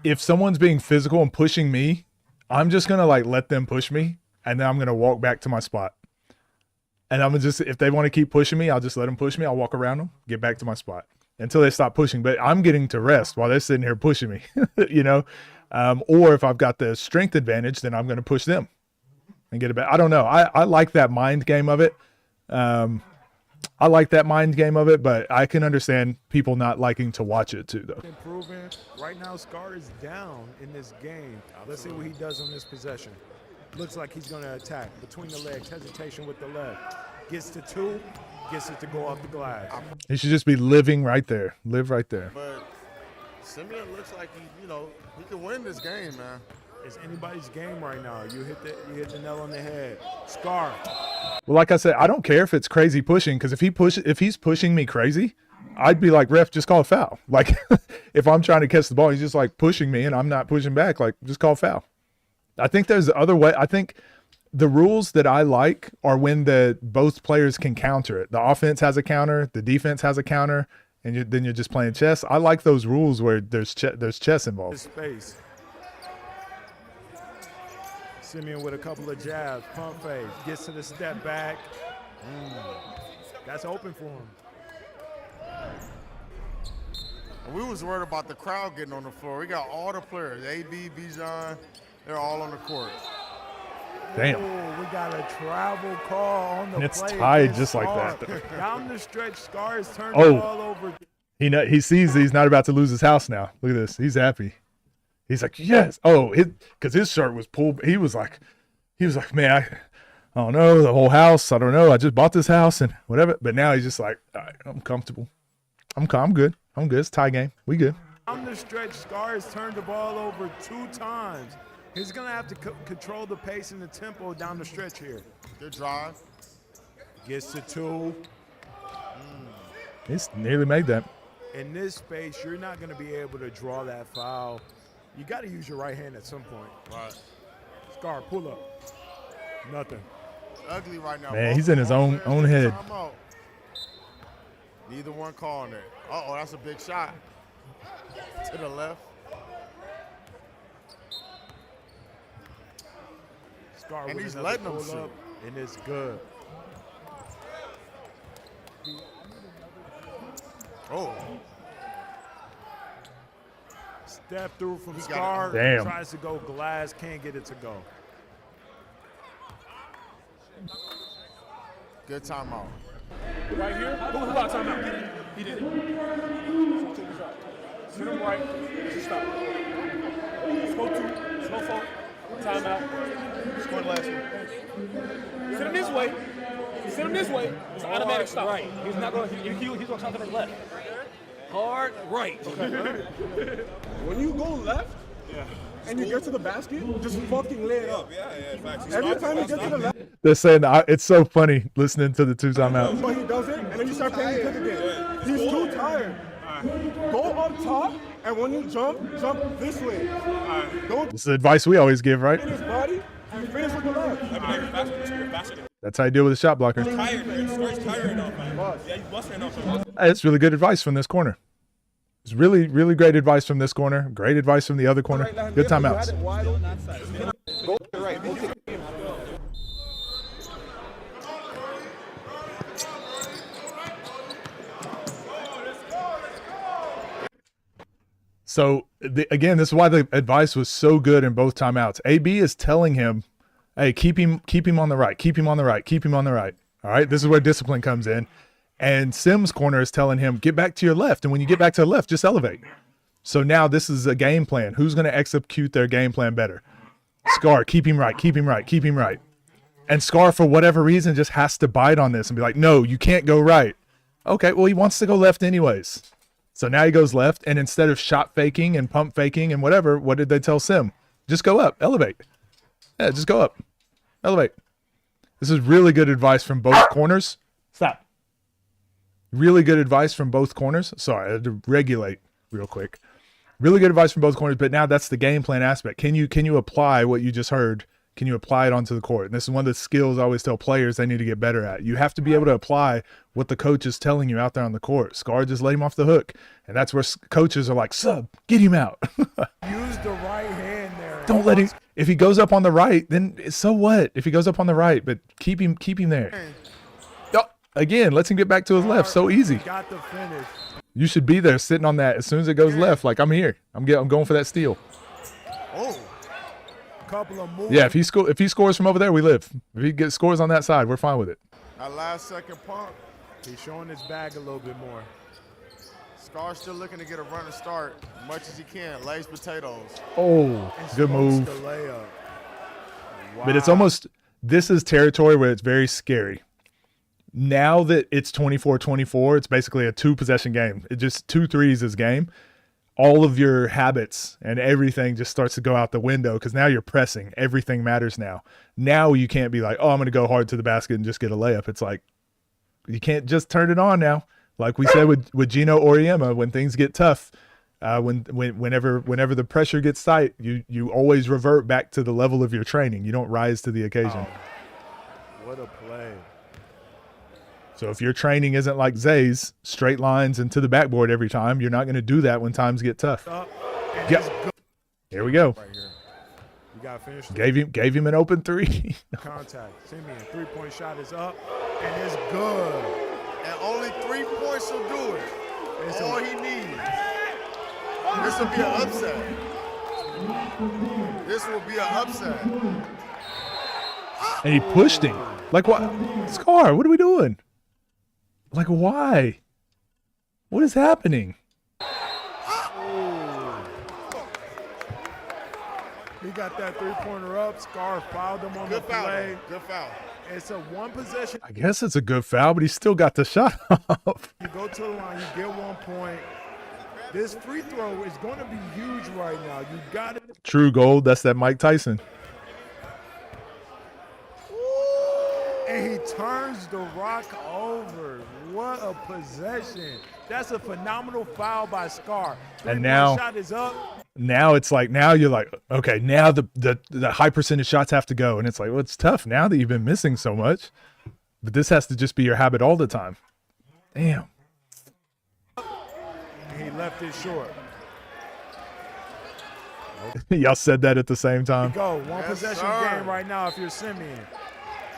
A: if someone's being physical and pushing me, I'm just gonna like let them push me, and then I'm gonna walk back to my spot. And I'm just, if they want to keep pushing me, I'll just let them push me. I'll walk around them, get back to my spot until they stop pushing. But I'm getting to rest while they're sitting here pushing me, you know? Or if I've got the strength advantage, then I'm going to push them and get it back. I don't know. I like that mind game of it. But I can understand people not liking to watch it too, though.
J: Improving. Right now, Scar is down in this game. Let's see what he does on this possession. Looks like he's going to attack between the legs, hesitation with the left. Gets to 2, gets it to go off the glass.
A: He should just be living right there. Live right there.
K: But Simeon looks like he can win this game, man.
J: It's anybody's game right now. You hit the nail on the head. Scar.
A: Well, like I said, I don't care if it's crazy pushing, because if he's pushing me crazy, I'd be like, ref, just call a foul. Like, if I'm trying to catch the ball, he's just like pushing me and I'm not pushing back, like, just call a foul. I think there's the other way. I think the rules that I like are when both players can counter it. The offense has a counter, the defense has a counter, and then you're just playing chess. I like those rules where there's chess involved.
J: Space. Simeon with a couple of jabs, pump fake, gets to the step back. That's open for him.
K: We was worried about the crowd getting on the floor. We got all the players, AB, Bijan, they're all on the court.
A: Damn.
J: Ooh, we got a travel call on the
A: And it's
J: play.
A: tied just like that, though.
J: Down the stretch, Scar has turned the ball over.
A: He sees he's not about to lose his house now. Look at this. He's happy. He's like, yes. Oh, because his shirt was pulled. He was like, man, I don't know, the whole house. I don't know. I just bought this house and whatever. But now he's just like, all right, I'm comfortable. I'm good. I'm good. It's a tie game. We good.
J: On the stretch, Scar has turned the ball over 2 times. He's going to have to control the pace and the tempo down the stretch here.
K: Good drive.
J: Gets to 2.
A: He's nearly made that.
J: In this space, you're not going to be able to draw that foul. You got to use your right hand at some point.
K: Right.
J: Scar, pull up. Nothing.
K: Ugly right now.
A: Man, he's in his own head.
K: Neither one calling it. Uh-oh, that's a big shot. To the left.
J: Scar
K: And
J: with
K: he's
J: another
K: letting them
J: pull
K: shoot.
J: up, and it's good.
K: Oh.
J: Step through from Scar.
A: Damn.
J: Tries to go glass, can't get it to go.
K: Good timeout.
L: Right here? Who got timeout? He did it. So take a shot. Sit him right. Just stop. Slow 2. Slow 4. Timeout. Score last one. Sit him this way. Sit him this way. It's an automatic stop. Right. He's not going. He's going to come to the left. Hard right. Okay.
N: When you go left and you get to the basket, just fucking lay it up. Every time you get to the left.
A: They're saying it's so funny listening to the 2 timeouts.
N: But he does it, and then you start playing the kick again. He's too tired. Go up top, and when you jump this way. Don't
A: This is advice we always give, right?
N: hit his body and finish with the left.
A: That's how you deal with a shot blocker. Hey, it's really good advice from this corner. It's really, really great advice from this corner. Great advice from the other corner. Good timeouts.
N: Go to the right. Go kick him.
A: So, again, this is why the advice was so good in both timeouts. AB is telling him, hey, keep him on the right, keep him on the right, keep him on the right. All right, this is where discipline comes in. And Sims' corner is telling him, get back to your left. And when you get back to the left, just elevate. So now this is a game plan. Who's going to execute their game plan better? Scar, keep him right, keep him right, keep him right. And Scar, for whatever reason, just has to bite on this and be like, no, you can't go right. Okay, well, he wants to go left anyways. So now he goes left, and instead of shot faking and pump faking and whatever, what did they tell Sim? Just go up, elevate. Yeah, just go up, elevate. This is really good advice from both corners. Stop. Really good advice from both corners. Sorry, I had to regulate real quick. Really good advice from both corners, but now that's the game plan aspect. Can you apply what you just heard? Can you apply it onto the court? And this is one of the skills I always tell players they need to get better at. You have to be able to apply what the coach is telling you out there on the court. Scar, just let him off the hook. And that's where coaches are like, sub, get him out.
J: Use the right hand there.
A: Don't let him. If he goes up on the right, then so what? If he goes up on the right, but keep him there. Oh, again, let's him get back to his left. So easy.
J: Got the finish.
A: You should be there sitting on that as soon as it goes left. Like, I'm here. I'm going for that steal.
K: Oh.
J: Couple of moves.
A: Yeah, if he scores from over there, we live. If he scores on that side, we're fine with it.
K: That last second pump.
J: He's showing his bag a little bit more.
K: Scar's still looking to get a running start as much as he can. Lays potatoes.
A: Oh, good move.
J: The layup. Wow.
A: But it's almost, this is territory where it's very scary. Now that it's 24-24, it's basically a 2-possession game. It just 2 threes is game. all of your habits and everything just starts to go out the window because now you're pressing. Everything matters now. Now you can't be like, oh, I'm going to go hard to the basket and just get a layup. It's like, you can't just turn it on now. Like we said with Gino Auriemma, when things get tough, whenever the pressure gets tight, you always revert back to the level of your training. You don't rise to the occasion.
J: What a play.
A: So if your training isn't like Zay's, straight lines and to the backboard every time, you're not going to do that when times get tough. Yep. Here we go.
J: Right here. You got to finish.
A: Gave him an open three.
J: Contact. Simeon, 3-point shot is up, and it's good.
K: And only 3 points will do it. That's all he needs. This will be an upset. This will be an upset.
A: And he pushed him. Like what? Scar, what are we doing? Like why? What is happening?
J: He got that 3-pointer up. Scar fouled him on the play.
K: Good foul.
J: It's a one possession.
A: I guess it's a good foul, but he still got the shot off.
J: You go to the line, you get 1 point. This free throw is going to be huge right now. You got it.
A: True gold. That's that Mike Tyson.
J: And he turns the rock over. What a possession. That's a phenomenal foul by Scar.
A: And now
J: shot is up.
A: Now it's like, now you're like, okay, now the high percentage shots have to go. And it's like, well, it's tough now that you've been missing so much. But this has to just be your habit all the time. Damn.
J: He left it short.
A: Y'all said that at the same time.
J: Go. One possession game right now if you're Simeon.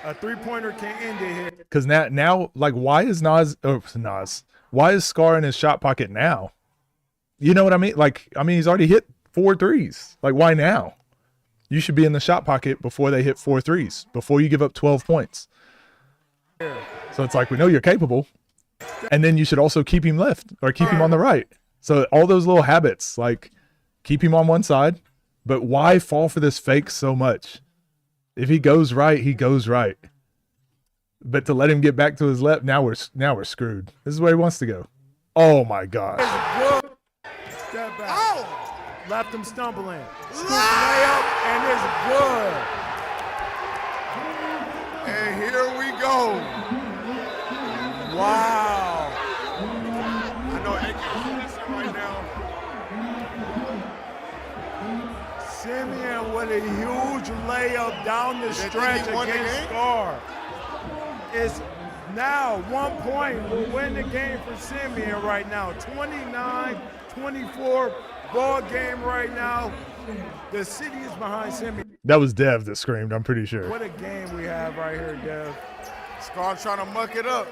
J: A 3-pointer can end it here.
A: Because now, like, why is why is Scar in his shot pocket now? You know what I mean? Like, I mean, he's already hit 4 threes. Like, why now? You should be in the shot pocket before they hit 4 threes, before you give up 12 points. So it's like, we know you're capable. And then you should also keep him left or keep him on the right. So all those little habits, like keep him on one side, but why fall for this fake so much? If he goes right, he goes right. But to let him get back to his left, now we're screwed. This is where he wants to go. Oh my gosh.
J: Step back. Oh. Left him stumbling. Scoop layup, and it's good.
K: And here we go.
J: Wow.
K: I know AK's right now.
J: Simeon with a huge layup down the stretch against Scar. It's now 1 point will win the game for Simeon right now. 29-24 ball game right now. The city is behind Simeon.
A: That was Dev that screamed, I'm pretty sure.
J: What a game we have right here, Dev.
K: Scar trying to muck it up.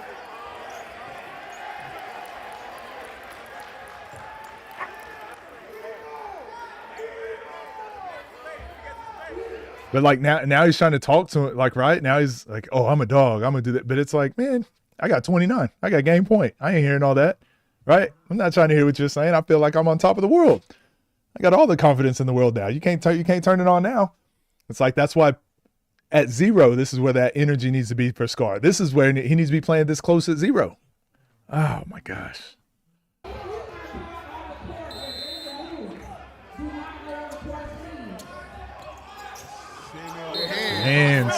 A: But like now he's trying to talk to him, like, right now he's like, oh, I'm a dog, I'm gonna do that. But it's like, man, I got 29, I got game point. I ain't hearing all that, right? I'm not trying to hear what you're saying. I feel like I'm on top of the world. I got all the confidence in the world now. You can't turn it on now. It's like, that's why at 0, this is where that energy needs to be for Scar. This is where he needs to be playing this close at 0. Oh my gosh. Hands.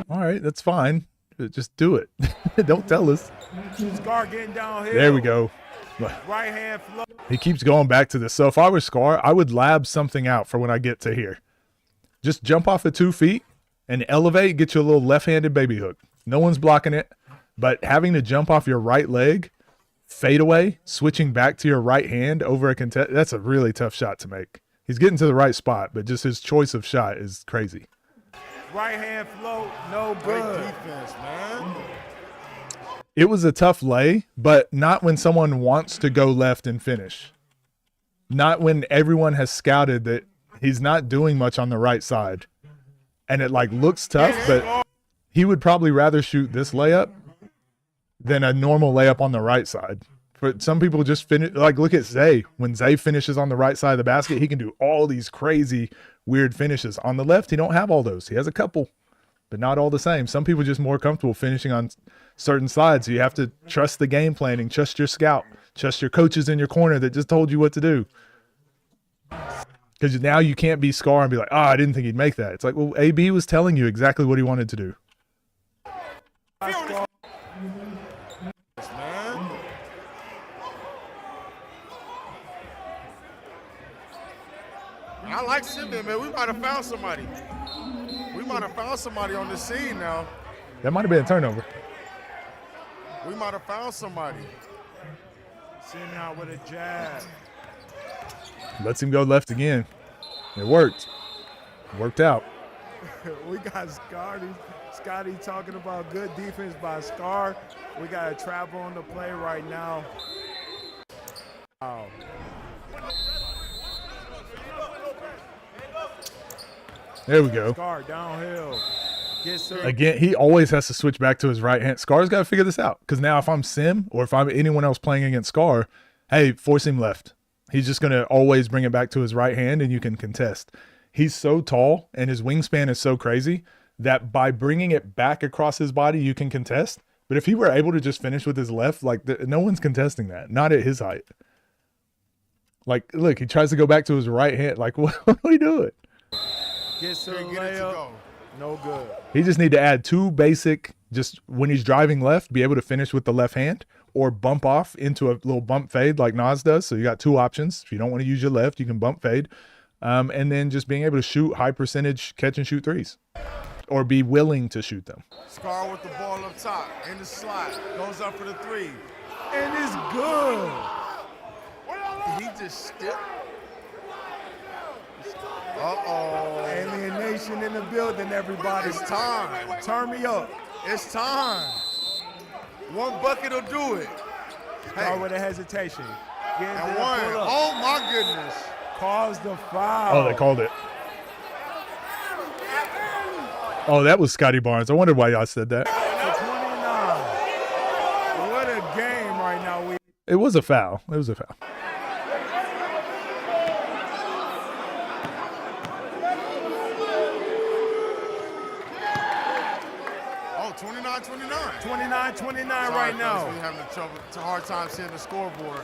A: All right, that's fine. Just do it. Don't tell us.
J: Scar getting downhill.
A: There we go.
J: Right hand flow.
A: He keeps going back to this. So if I were Scar, I would lab something out for when I get to here. Just jump off of 2 feet and elevate, get you a little left-handed baby hook. No one's blocking it, but having to jump off your right leg, fade away, switching back to your right hand over a contest, that's a really tough shot to make. He's getting to the right spot, but just his choice of shot is crazy.
J: Right hand float, no good.
K: Great defense, man.
A: It was a tough lay, but not when someone wants to go left and finish. Not when everyone has scouted that he's not doing much on the right side. And it like looks tough, but he would probably rather shoot this layup than a normal layup on the right side. But some people just finish, like look at Zay. When Zay finishes on the right side of the basket, he can do all these crazy, weird finishes. On the left, he don't have all those. He has a couple, but not all the same. Some people just more comfortable finishing on certain slides. So you have to trust the game planning, trust your scout, trust your coaches in your corner that just told you what to do. Because now you can't be Scar and be like, oh, I didn't think he'd make that. It's like, well, AB was telling you exactly what he wanted to do.
K: Man. I like Simeon, man. We might have found somebody. We might have found somebody on the scene now.
A: That might have been a turnover.
K: We might have found somebody.
J: Sitting out with a jab.
A: Lets him go left again. It worked. Worked out.
J: We got Scotty talking about good defense by Scar. We got a trap on the play right now. Wow.
A: There we go.
J: Scar downhill.
A: Again, he always has to switch back to his right hand. Scar's got to figure this out. Because now if I'm Sim or if I'm anyone else playing against Scar, hey, force him left. He's just going to always bring it back to his right hand and you can contest. He's so tall and his wingspan is so crazy that by bringing it back across his body, you can contest. But if he were able to just finish with his left, like no one's contesting that. Not at his height. Like, look, he tries to go back to his right hand. Like, what are we doing?
J: Gets to the layup. No good.
A: He just need to add two basic, just when he's driving left, be able to finish with the left hand or bump off into a little bump fade like Nas does. So you got two options. If you don't want to use your left, you can bump fade. And then just being able to shoot high percentage catch and shoot threes or be willing to shoot them.
K: Scar with the ball up top in the slot. Goes up for the three.
J: And it's good.
K: Did he just step? Uh-oh.
J: Alienation in the building, everybody.
K: It's time.
J: Turn me up.
K: It's time. One bucket will do it.
J: Start with a hesitation.
K: And one. Oh, my goodness.
J: Calls the foul.
A: Oh, they called it. Oh, that was Scotty Barnes. I wondered why y'all said that.
J: 29. What a game right now.
A: It was a foul. It was a foul.
K: Oh, 29-29.
J: 29-29 right now.
K: We're having a hard time seeing the scoreboard.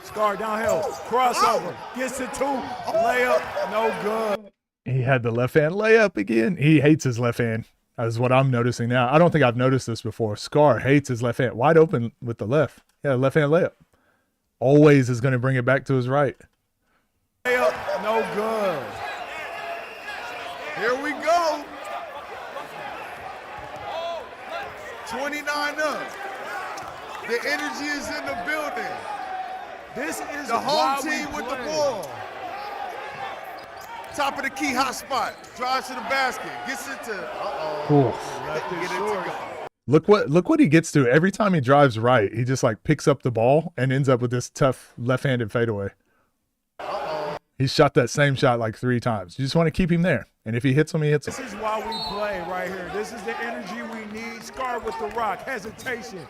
J: Scar downhill, crossover, gets to two, layup, no good.
A: He had the left hand layup again. He hates his left hand. That's what I'm noticing now. I don't think I've noticed this before. Scar hates his left hand. Wide open with the left. Yeah, left hand layup. Always is going to bring it back to his right.
J: Layup, no good.
K: Here we go. 29 up. The energy is in the building.
J: This is
K: the home team with the ball. Top of the key, hot spot. Drives to the basket. Gets it to. Get it to go.
A: Look what he gets to every time he drives right. He just like picks up the ball and ends up with this tough left-handed fadeaway. He shot that same shot like 3 times. You just want to keep him there, and if he hits him, he hits him.
J: This is why we play right here. This is the energy we need. Scar with the rock, hesitation.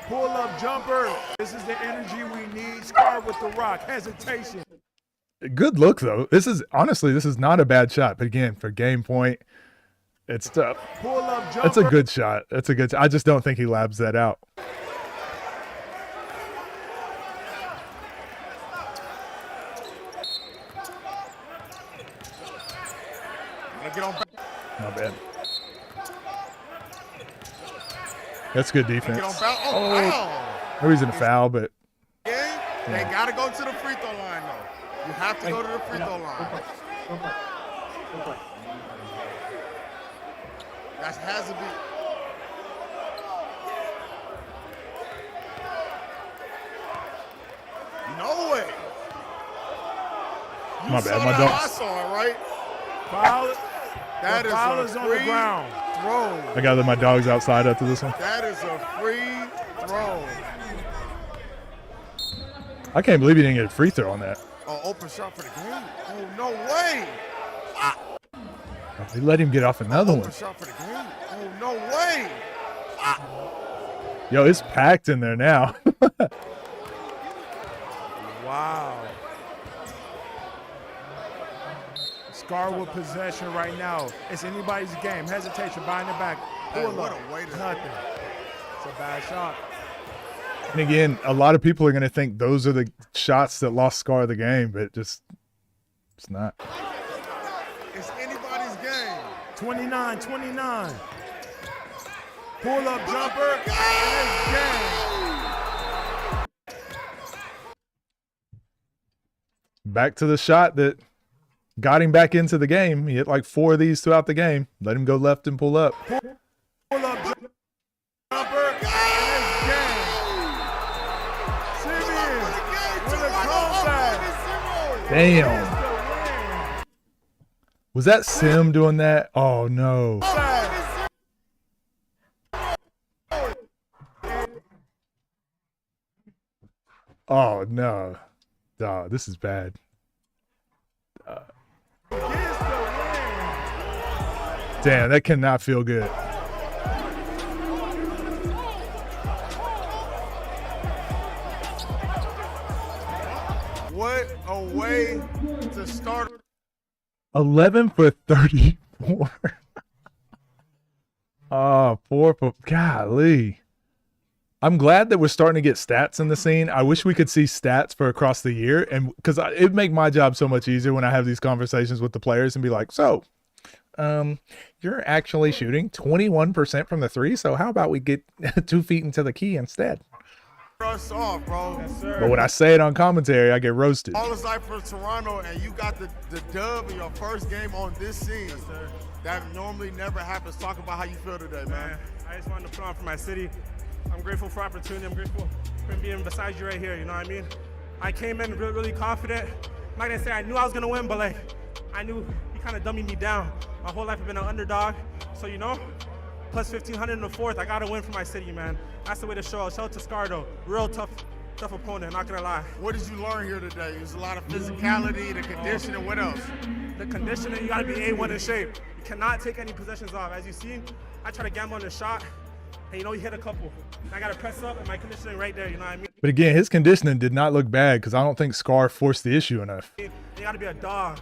J: Pull up jumper. This is the energy we need. Scar with the rock. Hesitation.
A: Good look though. This is not a bad shot. But again, for game point, it's tough.
J: Pull up jumper.
A: That's a good shot. I just don't think he labs that out. Not bad. That's good defense. No reason to foul, but
K: They got to go to the free throw line, though. You have to go to the free throw line. That has to be. No way.
A: My bad, my dog.
K: I saw it, right?
J: Foul.
K: That is
J: on the ground.
K: Throw.
A: I gotta let my dogs outside after this one.
K: That is a free throw.
A: I can't believe he didn't get a free throw on that.
K: Oh, open shot for the game? Oh, no way.
A: They let him get off another one.
K: Open shot for the game? Oh, no way.
A: Yo, it's packed in there now.
J: Wow. Scar with possession right now. It's anybody's game. Hesitation, behind the back. Pull up. Nothing. It's a bad shot.
A: And again, a lot of people are going to think those are the shots that lost Scar the game, but it's not.
K: It's anybody's game.
J: 29-29. Pull up jumper. And it's game.
A: Back to the shot that got him back into the game. He hit like 4 of these throughout the game. Let him go left and pull up.
J: Pull up jumper. And it's game. Simeon with a comeback.
A: Damn. Was that Sim doing that? Oh, no. Oh, no. Oh, this is bad. Damn, that cannot feel good.
K: What a way to start.
A: 11 for 34. Oh, 4 for, golly. I'm glad that we're starting to get stats in the scene. I wish we could see stats for across the year, and because it'd make my job so much easier when I have these conversations with the players and be like, so, you're actually shooting 21% from the 3, so how about we get 2 feet into the key instead?
K: Us off, bro.
J: Yes, sir.
A: But when I say it on commentary, I get roasted.
K: All is like for Toronto, and you got the dub in your first game on this scene.
J: Yes, sir.
K: That normally never happens. Talk about how you feel today, man.
O: I just wanted to put on for my city. I'm grateful for opportunity. I'm grateful for being beside you right here, you know what I mean? I came in really, really confident. I'm not gonna say I knew I was gonna win, but like, I knew he kind of dummied me down. My whole life I've been an underdog. So, you know, plus 1,500 in the 4th, I gotta win for my city, man. That's the way to show out. Shout out to Scar, though. Real tough opponent, not gonna lie.
K: What did you learn here today? There's a lot of physicality, the conditioning, what else?
O: The conditioning, you gotta be A1 in shape. You cannot take any possessions off. As you've seen, I try to gamble on the shot, and you know, you hit a couple. I gotta press up, and my conditioning right there, you know what I mean?
A: But again, his conditioning did not look bad because I don't think Scar forced the issue enough.
O: You gotta be a dog.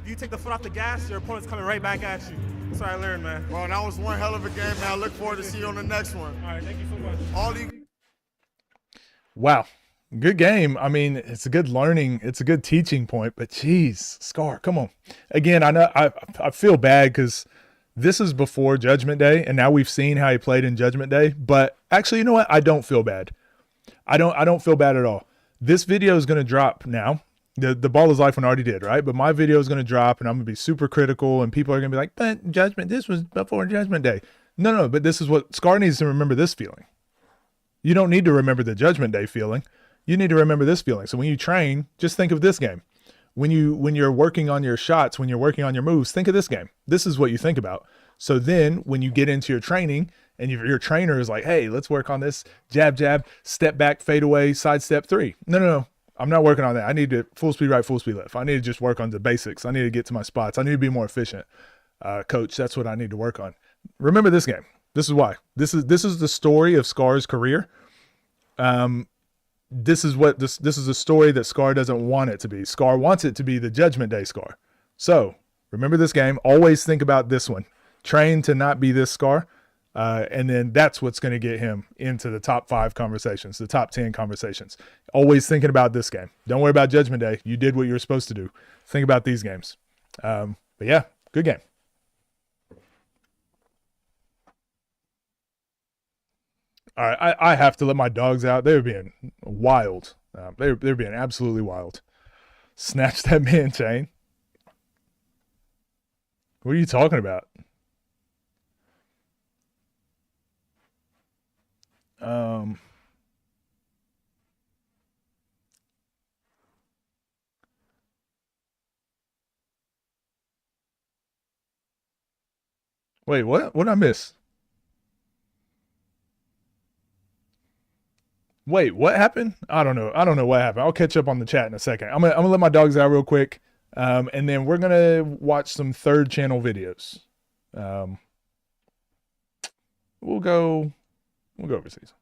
O: If you take the foot off the gas, your opponent's coming right back at you. That's what I learned, man.
K: Well, that was one hell of a game, man. I look forward to see you on the next one.
O: All right, thank you so much.
K: All these.
A: Wow. Good game. I mean, it's a good learning. It's a good teaching point, but geez, Scar, come on. Again, I know I feel bad because this is before Judgment Day, and now we've seen how he played in Judgment Day, but actually, you know what? I don't feel bad. I don't feel bad at all. This video is going to drop now. The Ball is Life one already did, right? But my video is going to drop, and I'm going to be super critical, and people are going to be like, but Judgment, this was before Judgment Day. No, but this is what Scar needs to remember, this feeling. You don't need to remember the Judgment Day feeling. You need to remember this feeling. So when you train, just think of this game. When you're working on your shots, when you're working on your moves, think of this game. This is what you think about. So then when you get into your training and your trainer is like, hey, let's work on this jab, step back, fade away, side step 3. No. I'm not working on that. I need to full speed right, full speed left. I need to just work on the basics. I need to get to my spots. I need to be more efficient. Coach, that's what I need to work on. Remember this game. This is why. This is the story of Scar's career. This is a story that Scar doesn't want it to be. Scar wants it to be the Judgment Day Scar. So remember this game. Always think about this one. Train to not be this Scar. And then that's what's going to get him into the top 5 conversations, the top 10 conversations. Always thinking about this game. Don't worry about Judgment Day. You did what you were supposed to do. Think about these games. But yeah, good game. All right, I have to let my dogs out. They were being wild. They're being absolutely wild. Snatch that man chain. What are you talking about? Wait, what? What did I miss? Wait, what happened? I don't know. I don't know what happened. I'll catch up on the chat in a second. I'm gonna let my dogs out real quick, and then we're gonna watch some third channel videos. We'll go overseas.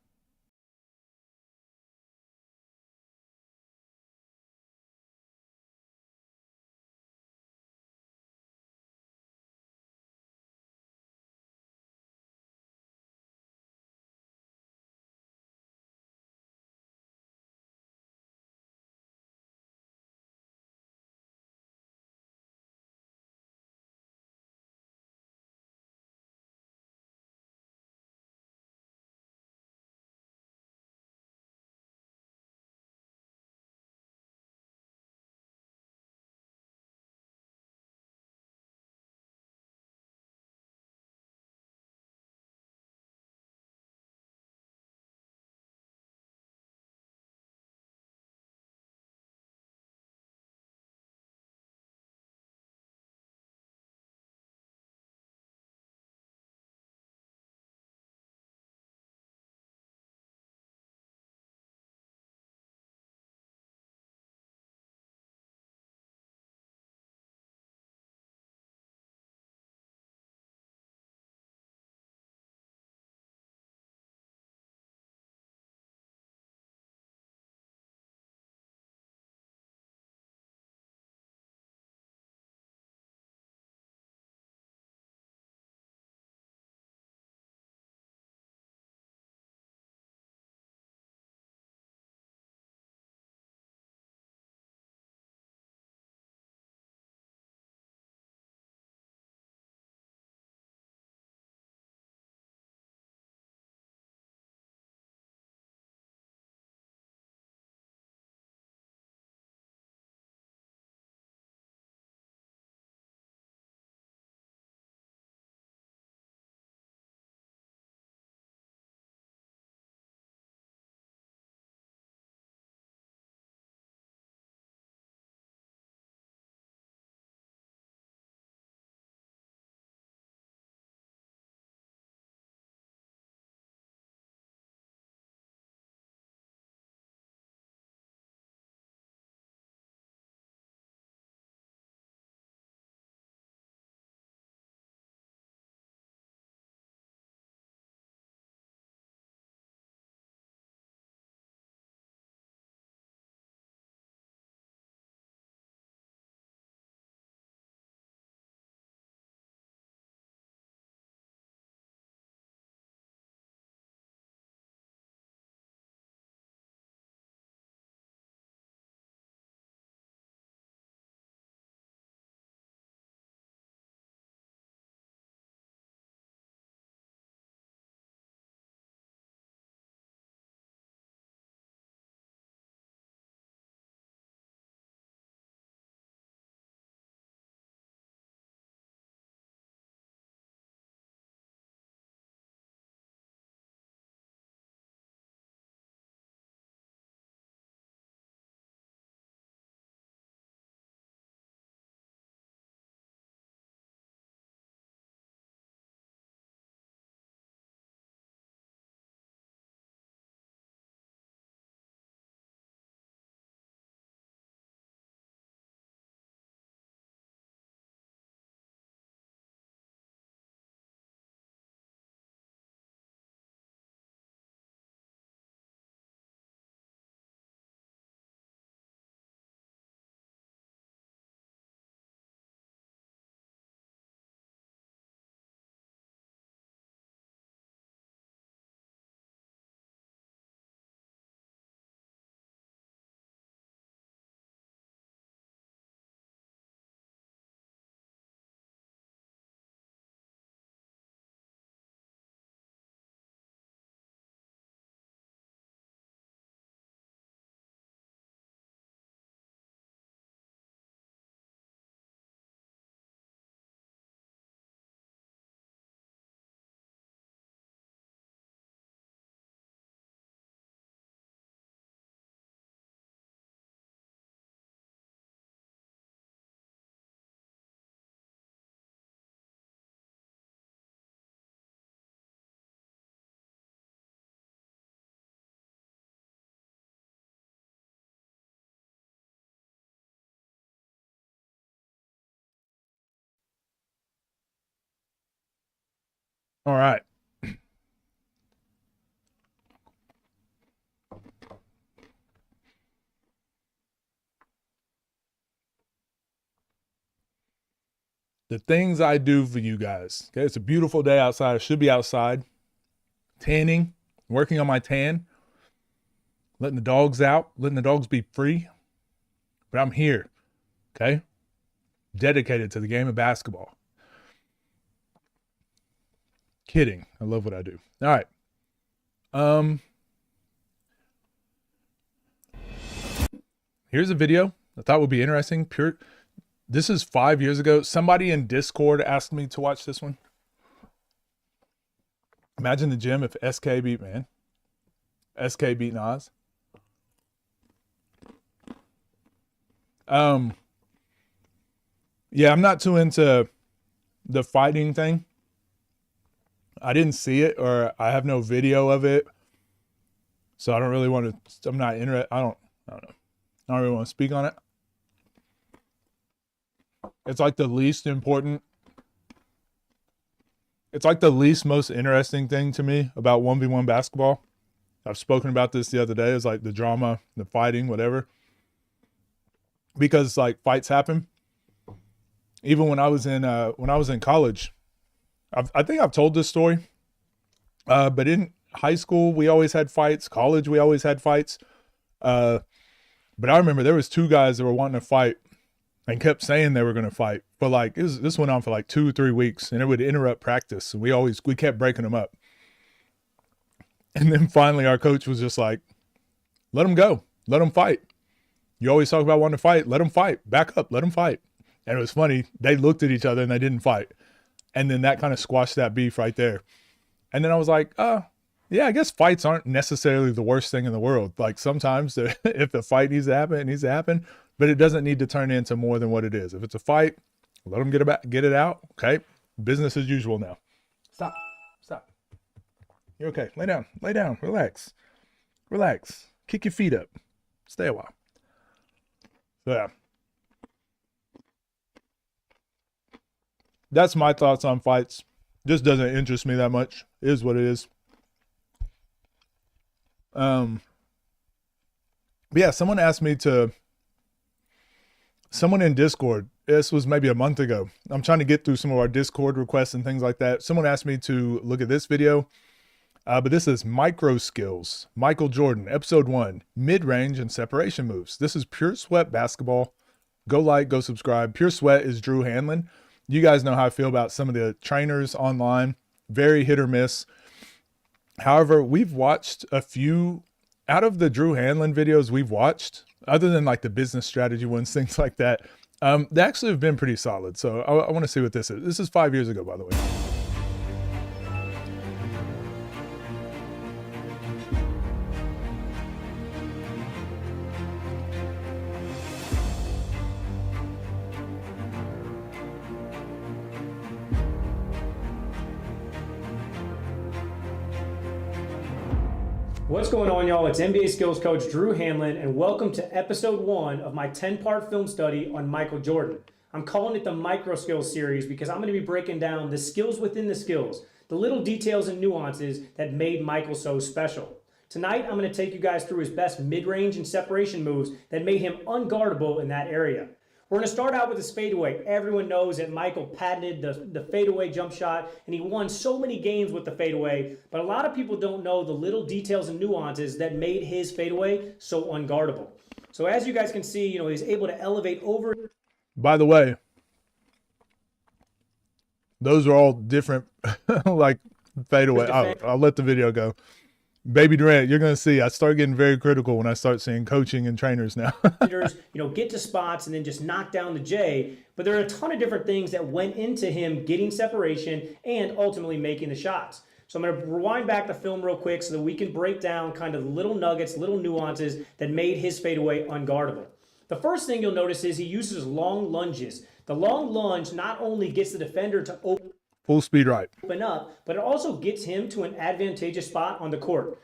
A: All right. The things I do for you guys. Okay, it's a beautiful day outside. I should be outside, tanning, working on my tan, letting the dogs out, letting the dogs be free. But I'm here, okay? Dedicated to the game of basketball. Kidding. I love what I do. All right. Here's a video I thought would be interesting. This is 5 years ago. Somebody in Discord asked me to watch this one. Imagine the gym if SK beat, man. SK beat Nas. Yeah, I'm not too into the fighting thing. I didn't see it, or I have no video of it. So I don't really want to, I'm not interested. I don't know. I don't really want to speak on it. It's like the least important. It's like the least most interesting thing to me about 1v1 basketball. I've spoken about this the other day. It's like the drama, the fighting, whatever. Because like fights happen. Even when I was in college, I think I've told this story. But in high school, we always had fights. College, we always had fights. But I remember there was two guys that were wanting to fight and kept saying they were going to fight. But like this went on for like 2 or 3 weeks, and it would interrupt practice. And we kept breaking them up. And then finally our coach was just like, let them go. Let them fight. You always talk about wanting to fight. Let them fight. Back up. Let them fight. And it was funny. They looked at each other and they didn't fight. And then that kind of squashed that beef right there. And then I was like, yeah, I guess fights aren't necessarily the worst thing in the world. Like sometimes if the fight needs to happen, it needs to happen. But it doesn't need to turn into more than what it is. If it's a fight, let them get it out. Okay. Business as usual now. Stop. You're okay. Lay down. Relax. Kick your feet up. Stay a while. So yeah. That's my thoughts on fights. Just doesn't interest me that much. It is what it is. But yeah, someone in Discord, this was maybe a month ago. I'm trying to get through some of our Discord requests and things like that. Someone asked me to look at this video. But this is Micro Skills, Michael Jordan, episode 1, mid-range and separation moves. This is Pure Sweat basketball. Go like, go subscribe. Pure Sweat is Drew Hanlon. You guys know how I feel about some of the trainers online. Very hit or miss. However, we've watched a few out of the Drew Hanlon videos we've watched, other than like the business strategy ones, things like that. They actually have been pretty solid. So I want to see what this is. This is 5 years ago, by the way.
P: What's going on, y'all? It's NBA skills coach Drew Hanlon, and welcome to episode 1 of my 10-part film study on Michael Jordan. I'm calling it the Micro Skills series because I'm going to be breaking down the skills within the skills, the little details and nuances that made Michael so special. Tonight, I'm going to take you guys through his best mid-range and separation moves that made him unguardable in that area. We're going to start out with his fadeaway. Everyone knows that Michael patented the fadeaway jump shot, and he won so many games with the fadeaway, but a lot of people don't know the little details and nuances that made his fadeaway so unguardable. So as you guys can see, he's able to elevate over.
A: By the way, those are all different, like fadeaway. I'll let the video go. Baby Durant, you're going to see, I start getting very critical when I start seeing coaching and trainers now.
P: Get to spots and then just knock down the J. But there are a ton of different things that went into him getting separation and ultimately making the shots. So I'm going to rewind back the film real quick so that we can break down kind of the little nuggets, little nuances that made his fadeaway unguardable. The first thing you'll notice is he uses long lunges. The long lunge not only gets the defender to open
A: Full speed right.
P: up, but it also gets him to an advantageous spot on the court.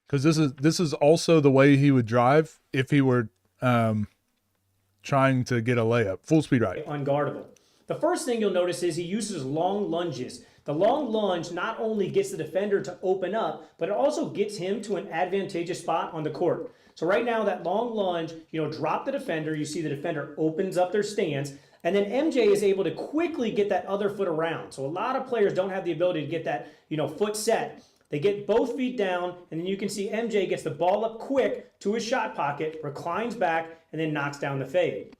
A: Because this is also the way he would drive if he were trying to get a layup. Full speed right.
P: Unguardable. The first thing you'll notice is he uses long lunges. The long lunge not only gets the defender to open up, but it also gets him to an advantageous spot on the court. So right now, that long lunge, drop the defender. You see the defender opens up their stance. And then MJ is able to quickly get that other foot around. So a lot of players don't have the ability to get that, foot set. They get both feet down, and then you can see MJ gets the ball up quick to his shot pocket, reclines back, and then knocks down the fade.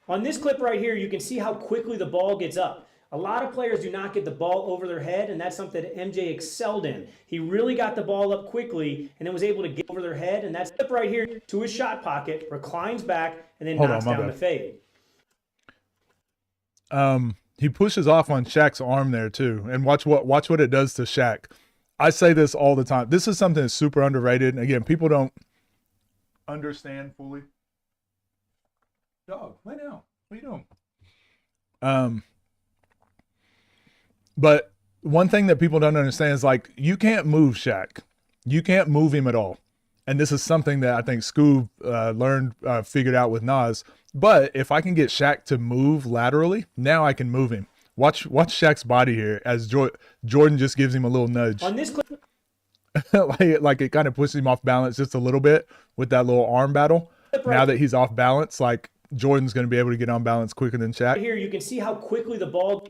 P: On this clip right here, you can see how quickly the ball gets up. A lot of players do not get the ball over their head, and that's something that MJ excelled in. He really got the ball up quickly and then was able to get over their head, and that's clip right here to his shot pocket, reclines back, and then knocks down the fade.
A: He pushes off on Shaq's arm there too, and watch what it does to Shaq. I say this all the time. This is something that's super underrated. Again, people don't understand fully. Dog, lay down. What are you doing? But one thing that people don't understand is, like, you can't move Shaq. You can't move him at all. And this is something that I think Scoob figured out with Nas. But if I can get Shaq to move laterally, now I can move him. Watch Shaq's body here as Jordan just gives him a little nudge.
P: On this clip,
A: like it kind of pushes him off balance just a little bit with that little arm battle. Now that he's off balance, like, Jordan's going to be able to get on balance quicker than Shaq.
P: Here you can see how quickly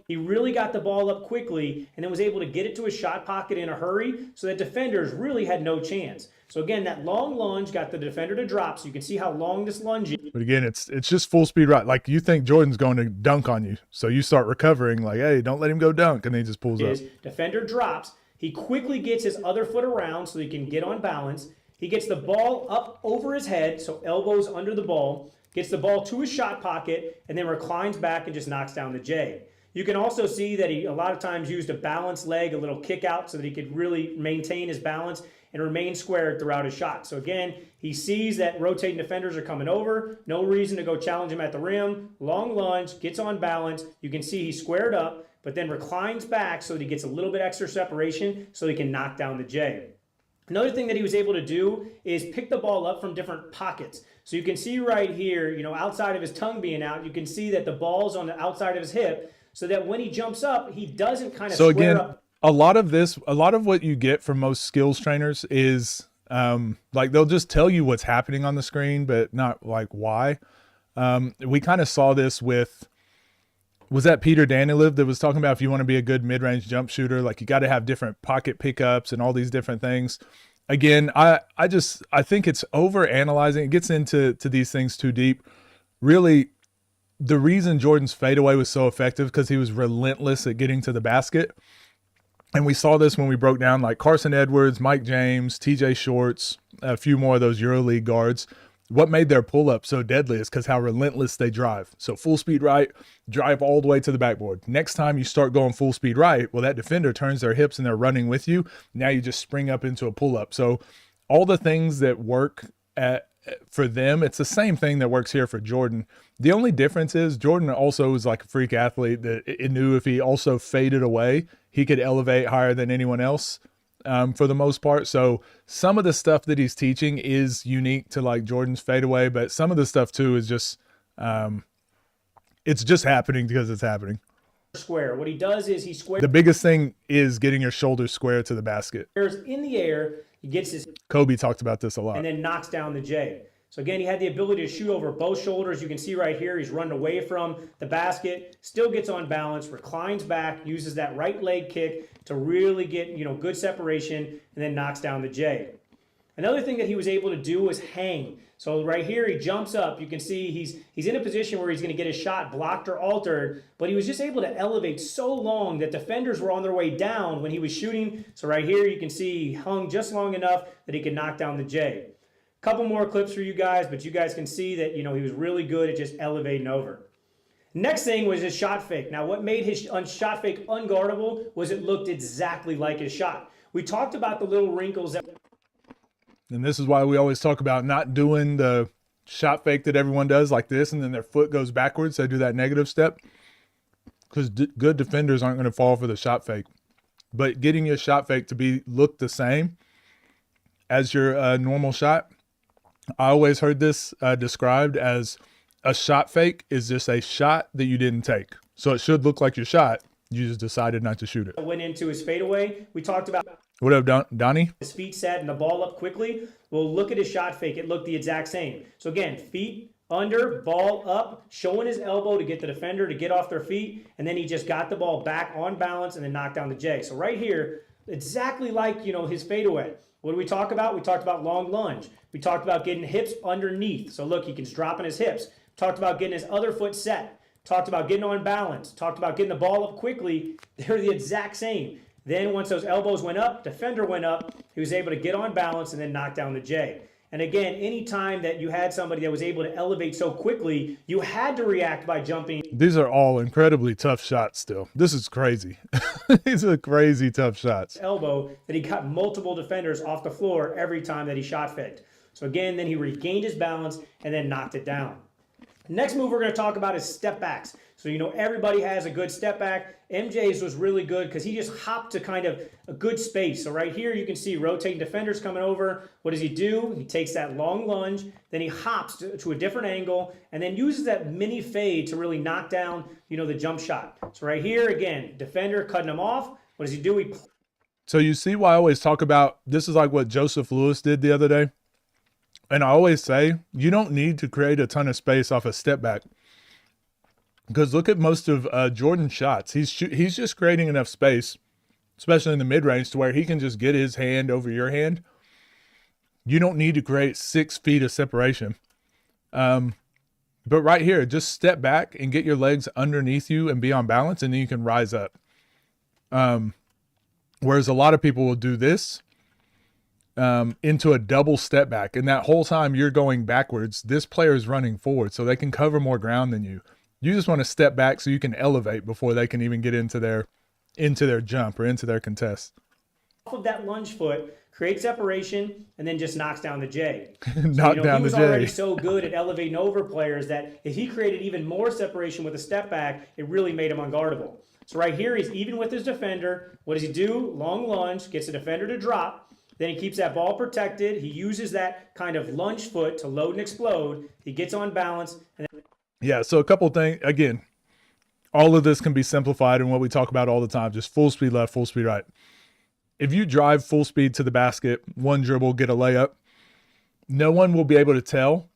P: he really got the ball up quickly and then was able to get it to his shot pocket in a hurry, so that defenders really had no chance. So again, that long lunge got the defender to drop, so you can see how long this lunge is.
A: But again, it's just full speed right. Like, you think Jordan's going to dunk on you, so you start recovering like, hey, don't let him go dunk, and then he just pulls up.
P: Defender drops. He quickly gets his other foot around so he can get on balance. He gets the ball up over his head, so elbows under the ball. Gets the ball to his shot pocket, and then reclines back and just knocks down the J. You can also see that he a lot of times used a balanced leg, a little kick out, so that he could really maintain his balance and remain squared throughout his shot. So again, he sees that rotating defenders are coming over. No reason to go challenge him at the rim. Long lunge, gets on balance. You can see he's squared up, but then reclines back so that he gets a little bit extra separation so he can knock down the J. Another thing that he was able to do is pick the ball up from different pockets. So you can see right here, outside of his tongue being out, you can see that the ball's on the outside of his hip, so that when he jumps up, he doesn't kind of square up.
A: A lot of what you get from most skills trainers is like, they'll just tell you what's happening on the screen, but not like why. We kind of saw this with, was that Peter Daniliv that was talking about, if you want to be a good mid-range jump shooter, like, you got to have different pocket pickups and all these different things. Again, I think it's over analyzing. It gets into these things too deep. Really, the reason Jordan's fadeaway was so effective because he was relentless at getting to the basket. And we saw this when we broke down, like, Carson Edwards, Mike James, TJ Shorts, a few more of those EuroLeague guards. What made their pull-up so deadly is because how relentless they drive. So full speed right, drive all the way to the backboard. Next time you start going full speed right, well, that defender turns their hips and they're running with you. Now you just spring up into a pull-up. So all the things that work for them, it's the same thing that works here for Jordan. The only difference is Jordan also was like a freak athlete that it knew if he also faded away, he could elevate higher than anyone else. For the most part. So some of the stuff that he's teaching is unique to, like, Jordan's fadeaway, but some of the stuff too is just, it's just happening because it's happening.
P: Square. What he does is he squares.
A: The biggest thing is getting your shoulders square to the basket.
P: In the air, he gets his.
A: Kobe talked about this a lot.
P: And then knocks down the J. So again, he had the ability to shoot over both shoulders. You can see right here, he's running away from the basket, still gets on balance, reclines back, uses that right leg kick to really get, good separation, and then knocks down the J. Another thing that he was able to do was hang. So right here, he jumps up. You can see he's in a position where he's going to get his shot blocked or altered, but he was just able to elevate so long that defenders were on their way down when he was shooting. So right here, you can see he hung just long enough that he could knock down the J. Couple more clips for you guys, but you guys can see that, he was really good at just elevating over. Next thing was his shot fake. Now, what made his shot fake unguardable was it looked exactly like his shot. We talked about the little wrinkles.
A: And this is why we always talk about not doing the shot fake that everyone does like this, and then their foot goes backwards. They do that negative step. Because good defenders aren't going to fall for the shot fake. But getting your shot fake to look the same as your normal shot, I always heard this described as a shot fake is just a shot that you didn't take. So it should look like your shot. You just decided not to shoot it.
P: Went into his fadeaway. We talked about
A: What up, Donnie?
P: his feet set and the ball up quickly. Well, look at his shot fake. It looked the exact same. So again, feet under, ball up, showing his elbow to get the defender to get off their feet, and then he just got the ball back on balance and then knocked down the J. So right here, exactly like, you know, his fadeaway. What did we talk about? We talked about long lunge. We talked about getting hips underneath. So look, he can drop in his hips. Talked about getting his other foot set. Talked about getting on balance. Talked about getting the ball up quickly. They're the exact same. Then once those elbows went up, defender went up, he was able to get on balance and then knock down the J. And again, anytime that you had somebody that was able to elevate so quickly, you had to react by jumping.
A: These are all incredibly tough shots still. This is crazy. These are crazy tough shots.
P: Elbow that he got multiple defenders off the floor every time that he shot faked. So again, then he regained his balance and then knocked it down. Next move we're going to talk about is step backs. So, you know, everybody has a good step back. MJ's was really good because he just hopped to kind of a good space. So right here you can see rotating defenders coming over. What does he do? He takes that long lunge, then he hops to a different angle, and then uses that mini fade to really knock down, you know, the jump shot. So right here, again, defender cutting him off. What does he do?
A: So you see why I always talk about, this is like what Joseph Lewis did the other day. And I always say, you don't need to create a ton of space off a step back. Because look at most of Jordan's shots. He's just creating enough space, especially in the mid-range, to where he can just get his hand over your hand. You don't need to create 6 feet of separation. But right here, just step back and get your legs underneath you and be on balance, and then you can rise up. Whereas a lot of people will do this into a double step back, and that whole time you're going backwards, this player is running forward, so they can cover more ground than you. You just want to step back so you can elevate before they can even get into their jump or into their contest.
P: Off of that lunge foot, create separation, and then just knocks down the J.
A: Knock down
P: he was
A: the J.
P: already so good at elevating over players that if he created even more separation with a step back, it really made him unguardable. So right here, he's even with his defender. What does he do? Long lunge, gets the defender to drop. Then he keeps that ball protected. He uses that kind of lunge foot to load and explode. He gets on balance. And then
A: yeah, so a couple things. Again, all of this can be simplified in what we talk about all the time, just full speed left, full speed right. If you drive full speed to the basket, one dribble, get a layup, no one will be able to tell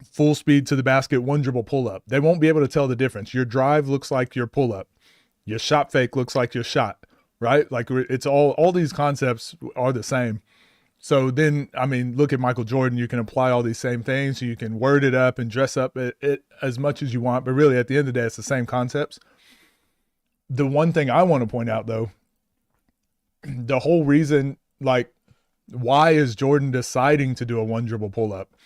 A: full speed to the basket, one dribble pull up. They won't be able to tell the difference. Your drive looks like your pull up. Your shot fake looks like your shot, right? Like it's all these concepts are the same. So then, I mean, look at Michael Jordan. You can apply all these same things. You can word it up and dress up it as much as you want. But really, at the end of the day, it's the same concepts. The one thing I want to point out, though, the whole reason, like, why is Jordan deciding to do a one dribble pull up?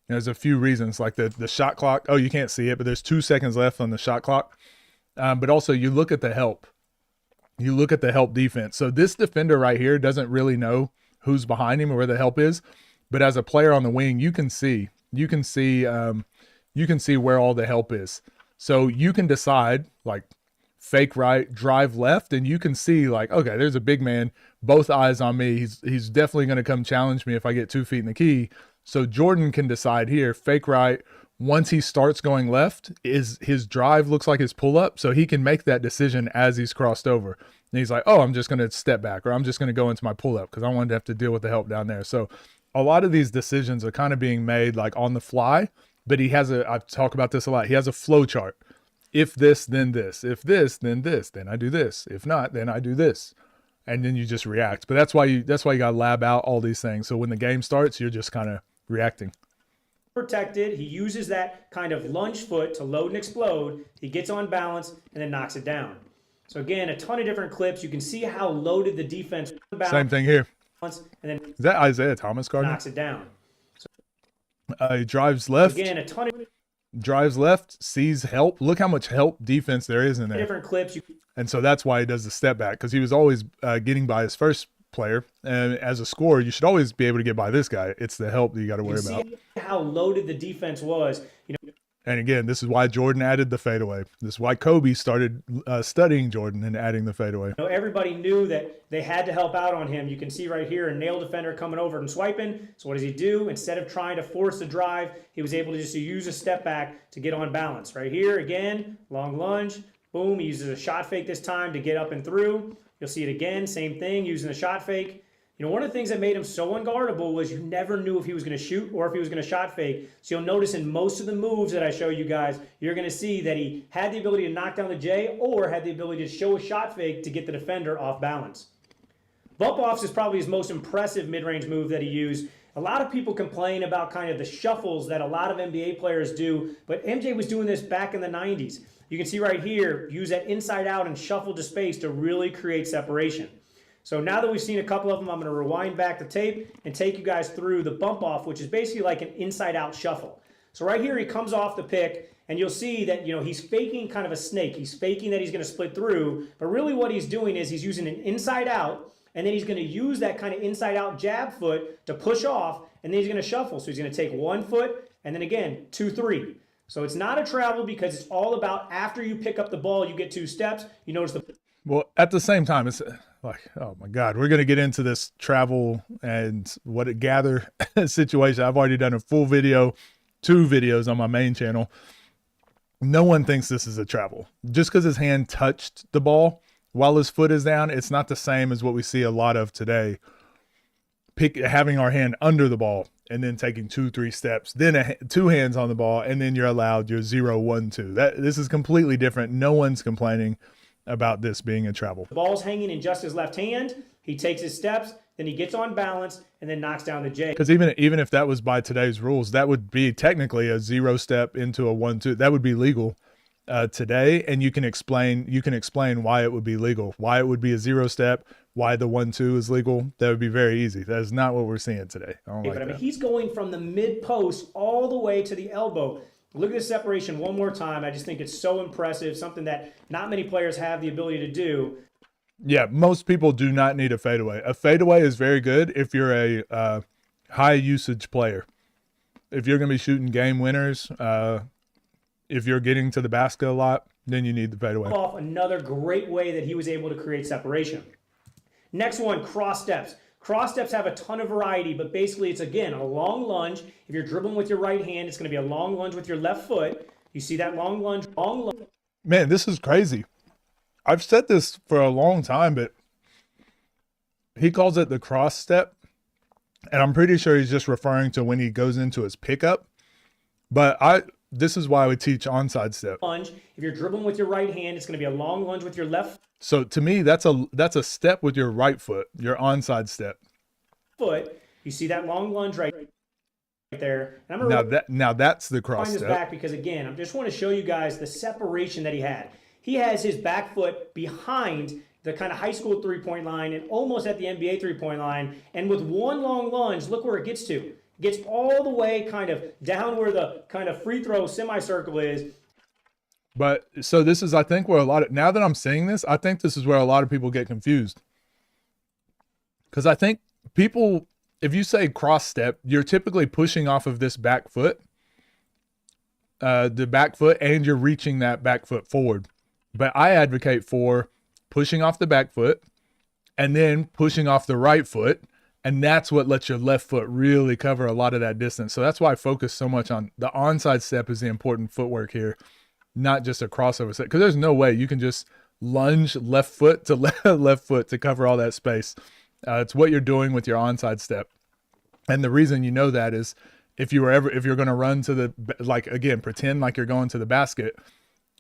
A: There's a few reasons, like the shot clock. Oh, you can't see it, but there's 2 seconds left on the shot clock. But also, you look at the help. You look at the help defense. So this defender right here doesn't really know who's behind him or where the help is, but as a player on the wing, you can see where all the help is. So you can decide, like, fake right, drive left, and you can see, like, okay, there's a big man, both eyes on me. He's definitely going to come challenge me if I get 2 feet in the key. So Jordan can decide here, fake right. Once he starts going left, his drive looks like his pull up, so he can make that decision as he's crossed over. And he's like, oh, I'm just going to step back, or I'm just going to go into my pull up because I wanted to have to deal with the help down there. So a lot of these decisions are kind of being made like on the fly, but I talk about this a lot. He has a flow chart. If this, then this. If this, then this. Then I do this. If not, then I do this. And then you just react. But that's why you got to lab out all these things. So when the game starts, you're just kind of reacting.
P: protected. He uses that kind of lunge foot to load and explode. He gets on balance and then knocks it down. So again, a ton of different clips. You can see how loaded the defense.
A: Same thing here.
P: And then
A: is that Isaiah Thomas card?
P: Knocks it down.
A: He drives left.
P: Again, a ton of
A: drives left, sees help. Look how much help defense there is in there.
P: Different clips.
A: And so that's why he does the step back, because he was always getting by his first player. And as a scorer, you should always be able to get by this guy. It's the help that you got to worry about.
P: See how loaded the defense was.
A: And again, this is why Jordan added the fadeaway. This is why Kobe started studying Jordan and adding the fadeaway.
P: Everybody knew that they had to help out on him. You can see right here a nail defender coming over and swiping. So what does he do? Instead of trying to force a drive, he was able to just use a step back to get on balance. Right here, again, long lunge, Boom, he uses a shot fake this time to get up and through. You'll see it again, same thing, using the shot fake. You know, one of the things that made him so unguardable was you never knew if he was going to shoot or if he was going to shot fake. So you'll notice in most of the moves that I show you guys, you're going to see that he had the ability to knock down the J or had the ability to show a shot fake to get the defender off balance. Bump offs is probably his most impressive mid-range move that he used. A lot of people complain about kind of the shuffles that a lot of NBA players do, but MJ was doing this back in the 90s. You can see right here, use that inside out and shuffle to space to really create separation. So now that we've seen a couple of them, I'm going to rewind back the tape and take you guys through the bump off, which is basically like an inside out shuffle. So right here, he comes off the pick, and you'll see that, you know, he's faking kind of a snake. He's faking that he's going to split through, but really what he's doing is he's using an inside out, and then he's going to use that kind of inside out jab foot to push off, and then he's going to shuffle. So he's going to take 1 foot, and then again, 2, 3. So it's not a travel because it's all about after you pick up the ball, you get 2 steps. You notice the...
A: Well, at the same time, it's like, oh my God, we're going to get into this travel and what it gather situation. I've already done a full video, 2 videos on my main channel. No one thinks this is a travel. Just because his hand touched the ball while his foot is down, it's not the same as what we see a lot of today. Having our hand under the ball and then taking 2, 3 steps, then 2 hands on the ball, and then you're allowed your 0, 1, 2. This is completely different. No one's complaining about this being a travel.
P: The ball's hanging in just his left hand. He takes his steps, then he gets on balance, and then knocks down the J.
A: Because even if that was by today's rules, that would be technically a 0 step into a 1, 2. That would be legal today, and you can explain why it would be legal, why it would be a 0 step, why the 1, 2 is legal. That would be very easy. That is not what we're seeing today. I don't like
P: but I mean,
A: that.
P: he's going from the mid post all the way to the elbow. Look at this separation one more time. I just think it's so impressive, something that not many players have the ability to do.
A: Yeah, most people do not need a fadeaway. A fadeaway is very good if you're a high usage player. If you're going to be shooting game winners, if you're getting to the basket a lot, then you need the fadeaway.
P: Off another great way that he was able to create separation. Next one, cross steps. Cross steps have a ton of variety, but basically it's, again, a long lunge. If you're dribbling with your right hand, it's going to be a long lunge with your left foot. You see that long lunge, long lunge.
A: Man, this is crazy. I've said this for a long time, but he calls it the cross step, and I'm pretty sure he's just referring to when he goes into his pickup. But this is why we teach onside step.
P: Lunge. If you're dribbling with your right hand, it's going to be a long lunge with your left
A: So to me, that's a step with your right foot, your onside step.
P: foot. You see that long lunge right there. And I'm gonna
A: now that's the cross
P: find this
A: step.
P: back because, again, I just want to show you guys the separation that he had. He has his back foot behind the kind of high school three-point line and almost at the NBA three-point line. And with one long lunge, look where it gets to. It gets all the way kind of down where the kind of free throw semicircle is.
A: But so this is, I think, where now that I'm seeing this, I think this is where a lot of people get confused. Because I think people, if you say cross step, you're typically pushing off of this back foot, the back foot, and you're reaching that back foot forward. But I advocate for pushing off the back foot and then pushing off the right foot. And that's what lets your left foot really cover a lot of that distance. So that's why I focus so much on the onside step is the important footwork here, not just a crossover step. Because there's no way you can just lunge left foot to left foot to cover all that space. It's what you're doing with your onside step. And the reason you know that is if you're going to run to the, like, again, pretend like you're going to the basket,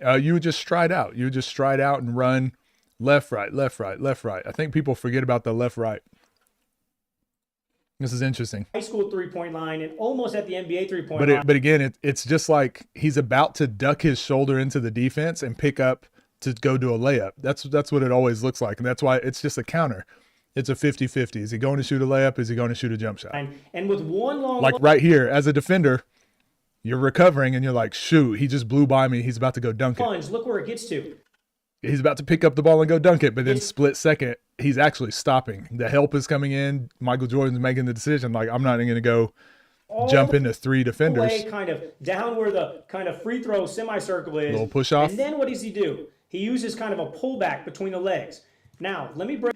A: you would just stride out. You would just stride out and run left, right, left, right, left, right. I think people forget about the left, right. This is interesting.
P: High school three-point line and almost at the NBA three-point line.
A: But again, it's just like he's about to duck his shoulder into the defense and pick up to go do a layup. That's what it always looks like. And that's why it's just a counter. It's a 50-50. Is he going to shoot a layup? Is he going to shoot a jump shot?
P: And with one long...
A: Like right here, as a defender, you're recovering and you're like, shoot, he just blew by me. He's about to go dunk it.
P: Lunge, look where it gets to.
A: He's about to pick up the ball and go dunk it, but then split second, he's actually stopping. The help is coming in. Michael Jordan's making the decision, like, I'm not even going to go jump into 3 defenders.
P: Way kind of down where the kind of free throw semicircle is.
A: Little push off.
P: And then what does he do? He uses kind of a pullback between the legs. Now, let me break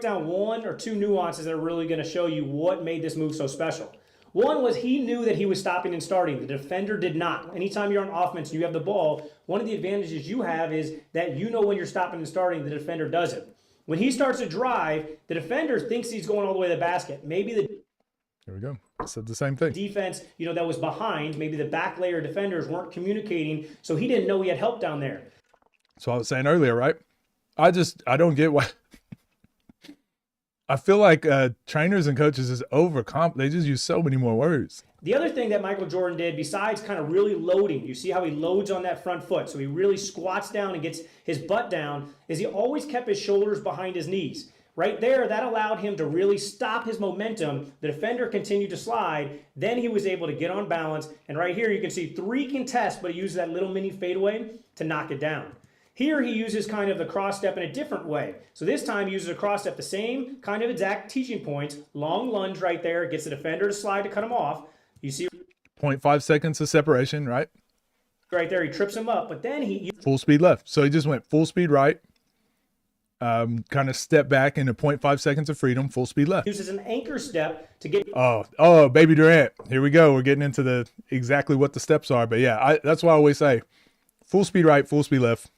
P: down 1 or 2 nuances that are really going to show you what made this move so special. One was he knew that he was stopping and starting. The defender did not. Anytime you're on offense and you have the ball, one of the advantages you have is that you know when you're stopping and starting, the defender doesn't. When he starts to drive, the defender thinks he's going all the way to the basket. Maybe the
A: Here we go. I said the same thing.
P: defense, that was behind, maybe the back layer defenders weren't communicating, so he didn't know he had help down there.
A: So I was saying earlier, right? I don't get why. I feel like trainers and coaches they just use so many more words.
P: The other thing that Michael Jordan did, besides kind of really loading, you see how he loads on that front foot, so he really squats down and gets his butt down, is he always kept his shoulders behind his knees. Right there, that allowed him to really stop his momentum. The defender continued to slide. Then he was able to get on balance. And right here, you can see 3 contests, but he uses that little mini fadeaway to knock it down. Here, he uses kind of the cross step in a different way. So this time, he uses a cross step, the same kind of exact teaching points. Long lunge right there, gets the defender to slide to cut him off. You see
A: 0.5 seconds of separation, right?
P: Right there, he trips him up, but then he...
A: Full speed left. So he just went full speed right, kind of step back into 0.5 seconds of freedom, full speed left.
P: Uses an anchor step to get...
A: Oh, baby Durant. Here we go. We're getting into exactly what the steps are. But yeah, that's why I always say full speed right, full speed left.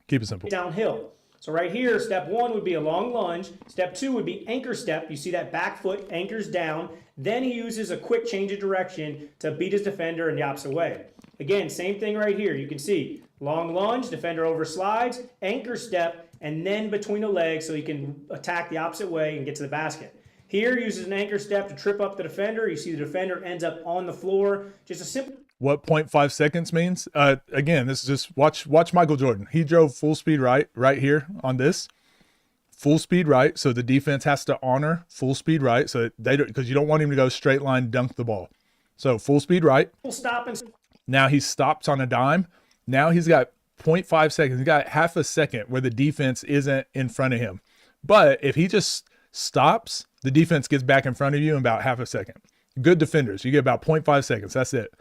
A: Keep it simple.
P: Downhill. So right here, step 1 would be a long lunge. Step 2 would be anchor step. You see that back foot anchors down. Then he uses a quick change of direction to beat his defender in the opposite way. Again, same thing right here. You can see long lunge, defender overslides, anchor step, and then between the legs so he can attack the opposite way and get to the basket. Here, he uses an anchor step to trip up the defender. You see the defender ends up on the floor. Just a simple...
A: What 0.5 seconds means? Again, this is just watch Michael Jordan. He drove full speed right here on this. Full speed right, so the defense has to honor full speed right, so because you don't want him to go straight line dunk the ball. So full speed right.
P: Stop and...
A: Now he stops on a dime. Now he's got 0.5 seconds. He's got half a second where the defense isn't in front of him. But if he just stops, the defense gets back in front of you in about half a second. Good defenders, you get about 0.5 seconds. That's it.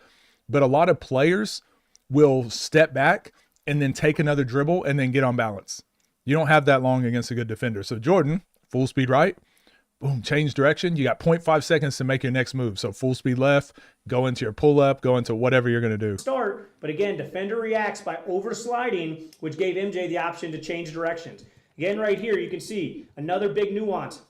A: But a lot of players will step back and then take another dribble and then get on balance. You don't have that long against a good defender. So Jordan, full speed right, boom, change direction. You got 0.5 seconds to make your next move. So full speed left, go into your pull-up, go into whatever you're going to do.
P: Start, but again, defender reacts by oversliding, which gave MJ the option to change directions. Again, right here, you can see another big nuance.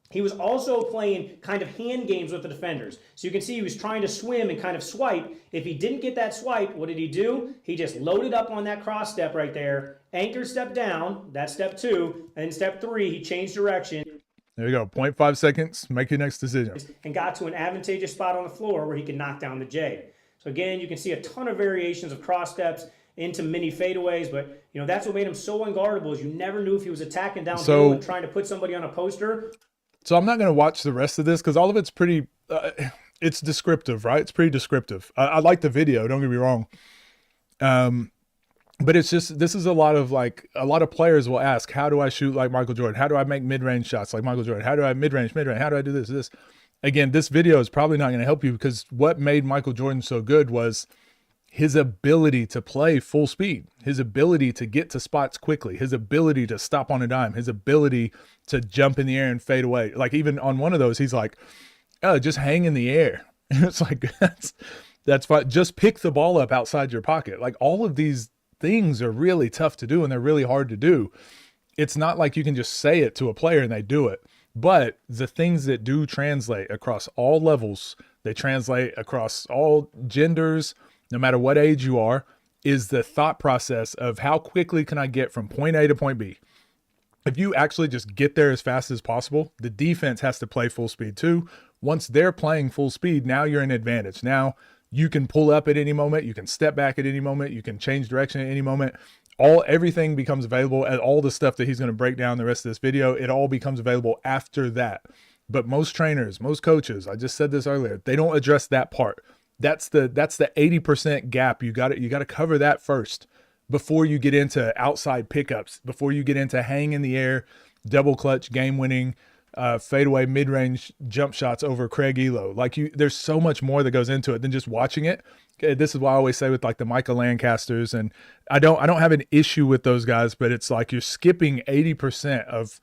P: He was also playing kind of hand games with the defenders. So you can see he was trying to swim and kind of swipe. If he didn't get that swipe, what did he do? He just loaded up on that cross step right there, anchor step down, that's step 2, and then step 3, he changed direction.
A: There you go, 0.5 seconds, make your next decision.
P: And got to an advantageous spot on the floor where he could knock down the J. So again, you can see a ton of variations of cross steps into mini fadeaways, but that's what made him so unguardable is you never knew if he was attacking downhill and trying to put somebody on a poster.
A: So I'm not going to watch the rest of this because all of it's pretty, it's descriptive, right? It's pretty descriptive. I like the video, don't get me wrong. But it's just, this is a lot of players will ask, how do I shoot like Michael Jordan? How do I make mid-range shots like Michael Jordan? How do I mid-range? How do I do this? Again, this video is probably not going to help you because what made Michael Jordan so good was his ability to play full speed, his ability to get to spots quickly, his ability to stop on a dime, his ability to jump in the air and fade away. Like even on one of those, he's like, oh, just hang in the air. And it's like, that's fine. Just pick the ball up outside your pocket. Like all of these things are really tough to do and they're really hard to do. It's not like you can just say it to a player and they do it. But the things that do translate across all levels, they translate across all genders, no matter what age you are, is the thought process of how quickly can I get from point A to point B. If you actually just get there as fast as possible, the defense has to play full speed too. Once they're playing full speed, now you're in advantage. Now you can pull up at any moment. You can step back at any moment. You can change direction at any moment. Everything becomes available, and all the stuff that he's going to break down the rest of this video, it all becomes available after that. But most trainers, most coaches, I just said this earlier, they don't address that part. That's the 80% gap. You got to cover that first before you get into outside pickups, before you get into hang in the air, double clutch, game winning, fadeaway, mid-range jump shots over Craig Elo. There's so much more that goes into it than just watching it. This is why I always say with like the Micah Lancasters, and I don't have an issue with those guys, but it's like you're skipping 80% of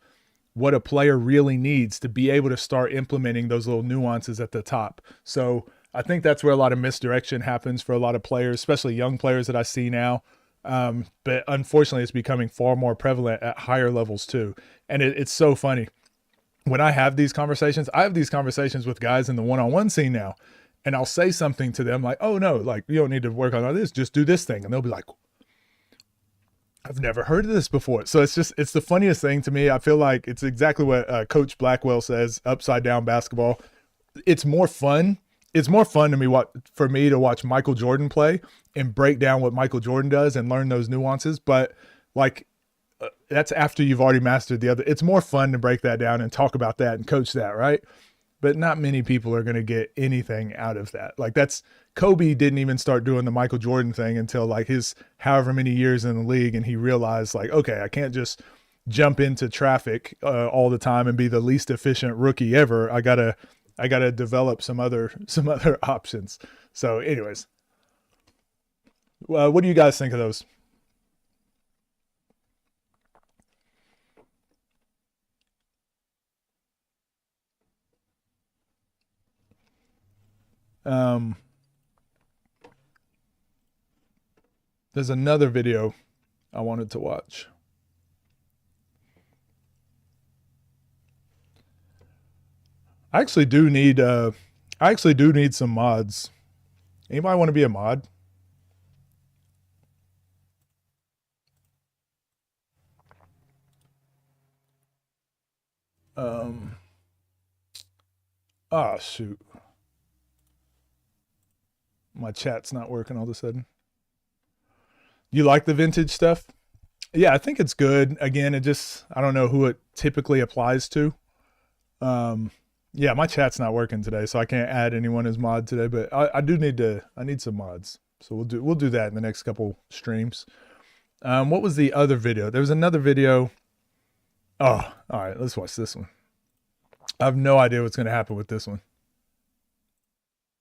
A: what a player really needs to be able to start implementing those little nuances at the top. So I think that's where a lot of misdirection happens for a lot of players, especially young players that I see now. But unfortunately, it's becoming far more prevalent at higher levels too. And it's so funny. When I have these conversations, I have these conversations with guys in the one-on-one scene now, and I'll say something to them like, oh no, like you don't need to work on all this, just do this thing. And they'll be like, I've never heard of this before. So it's the funniest thing to me. I feel like it's exactly what Coach Blackwell says, upside down basketball. It's more fun. It's more fun to me for me to watch Michael Jordan play and break down what Michael Jordan does and learn those nuances. But like, that's after you've already mastered the other. It's more fun to break that down and talk about that and coach that, right? But not many people are going to get anything out of that. Like Kobe didn't even start doing the Michael Jordan thing until like his however many years in the league. And he realized like, okay, I can't just jump into traffic all the time and be the least efficient rookie ever. I gotta develop some other options. So anyways, what do you guys think of those? There's another video I wanted to watch. I actually do need some mods. Anybody want to be a mod? Oh shoot. My chat's not working all of a sudden. You like the vintage stuff? Yeah, I think it's good. Again, I don't know who it typically applies to. Yeah, my chat's not working today, so I can't add anyone as mod today, but I need some mods. So we'll do that in the next couple streams. What was the other video? There was another video. Oh, all right, let's watch this one. I have no idea what's going to happen with this one.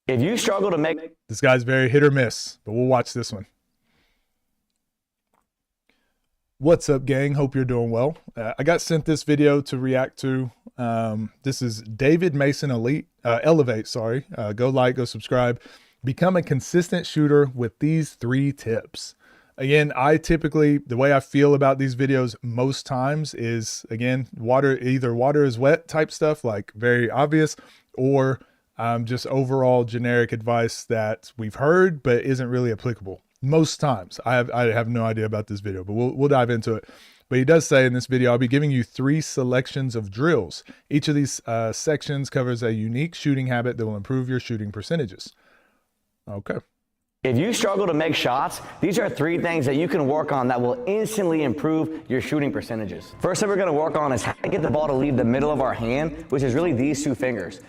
Q: If you struggle to make...
A: This guy's very hit or miss, but we'll watch this one. What's up, gang? Hope you're doing well. I got sent this video to react to. This is David Mason Elevate, sorry. Go like, go subscribe. Become a consistent shooter with these 3 tips. Again, the way I feel about these videos most times is, again, either water is wet type stuff, like very obvious, or just overall generic advice that we've heard but isn't really applicable. Most times. I have no idea about this video, but we'll dive into it. But he does say in this video, I'll be giving you 3 selections of drills. Each of these sections covers a unique shooting habit that will improve your shooting percentages. Okay.
Q: If you struggle to make shots, these are 3 things that you can work on that will instantly improve your shooting percentages. First thing we're going to work on is how to get the ball to leave the middle of our hand, which is really these 2 fingers.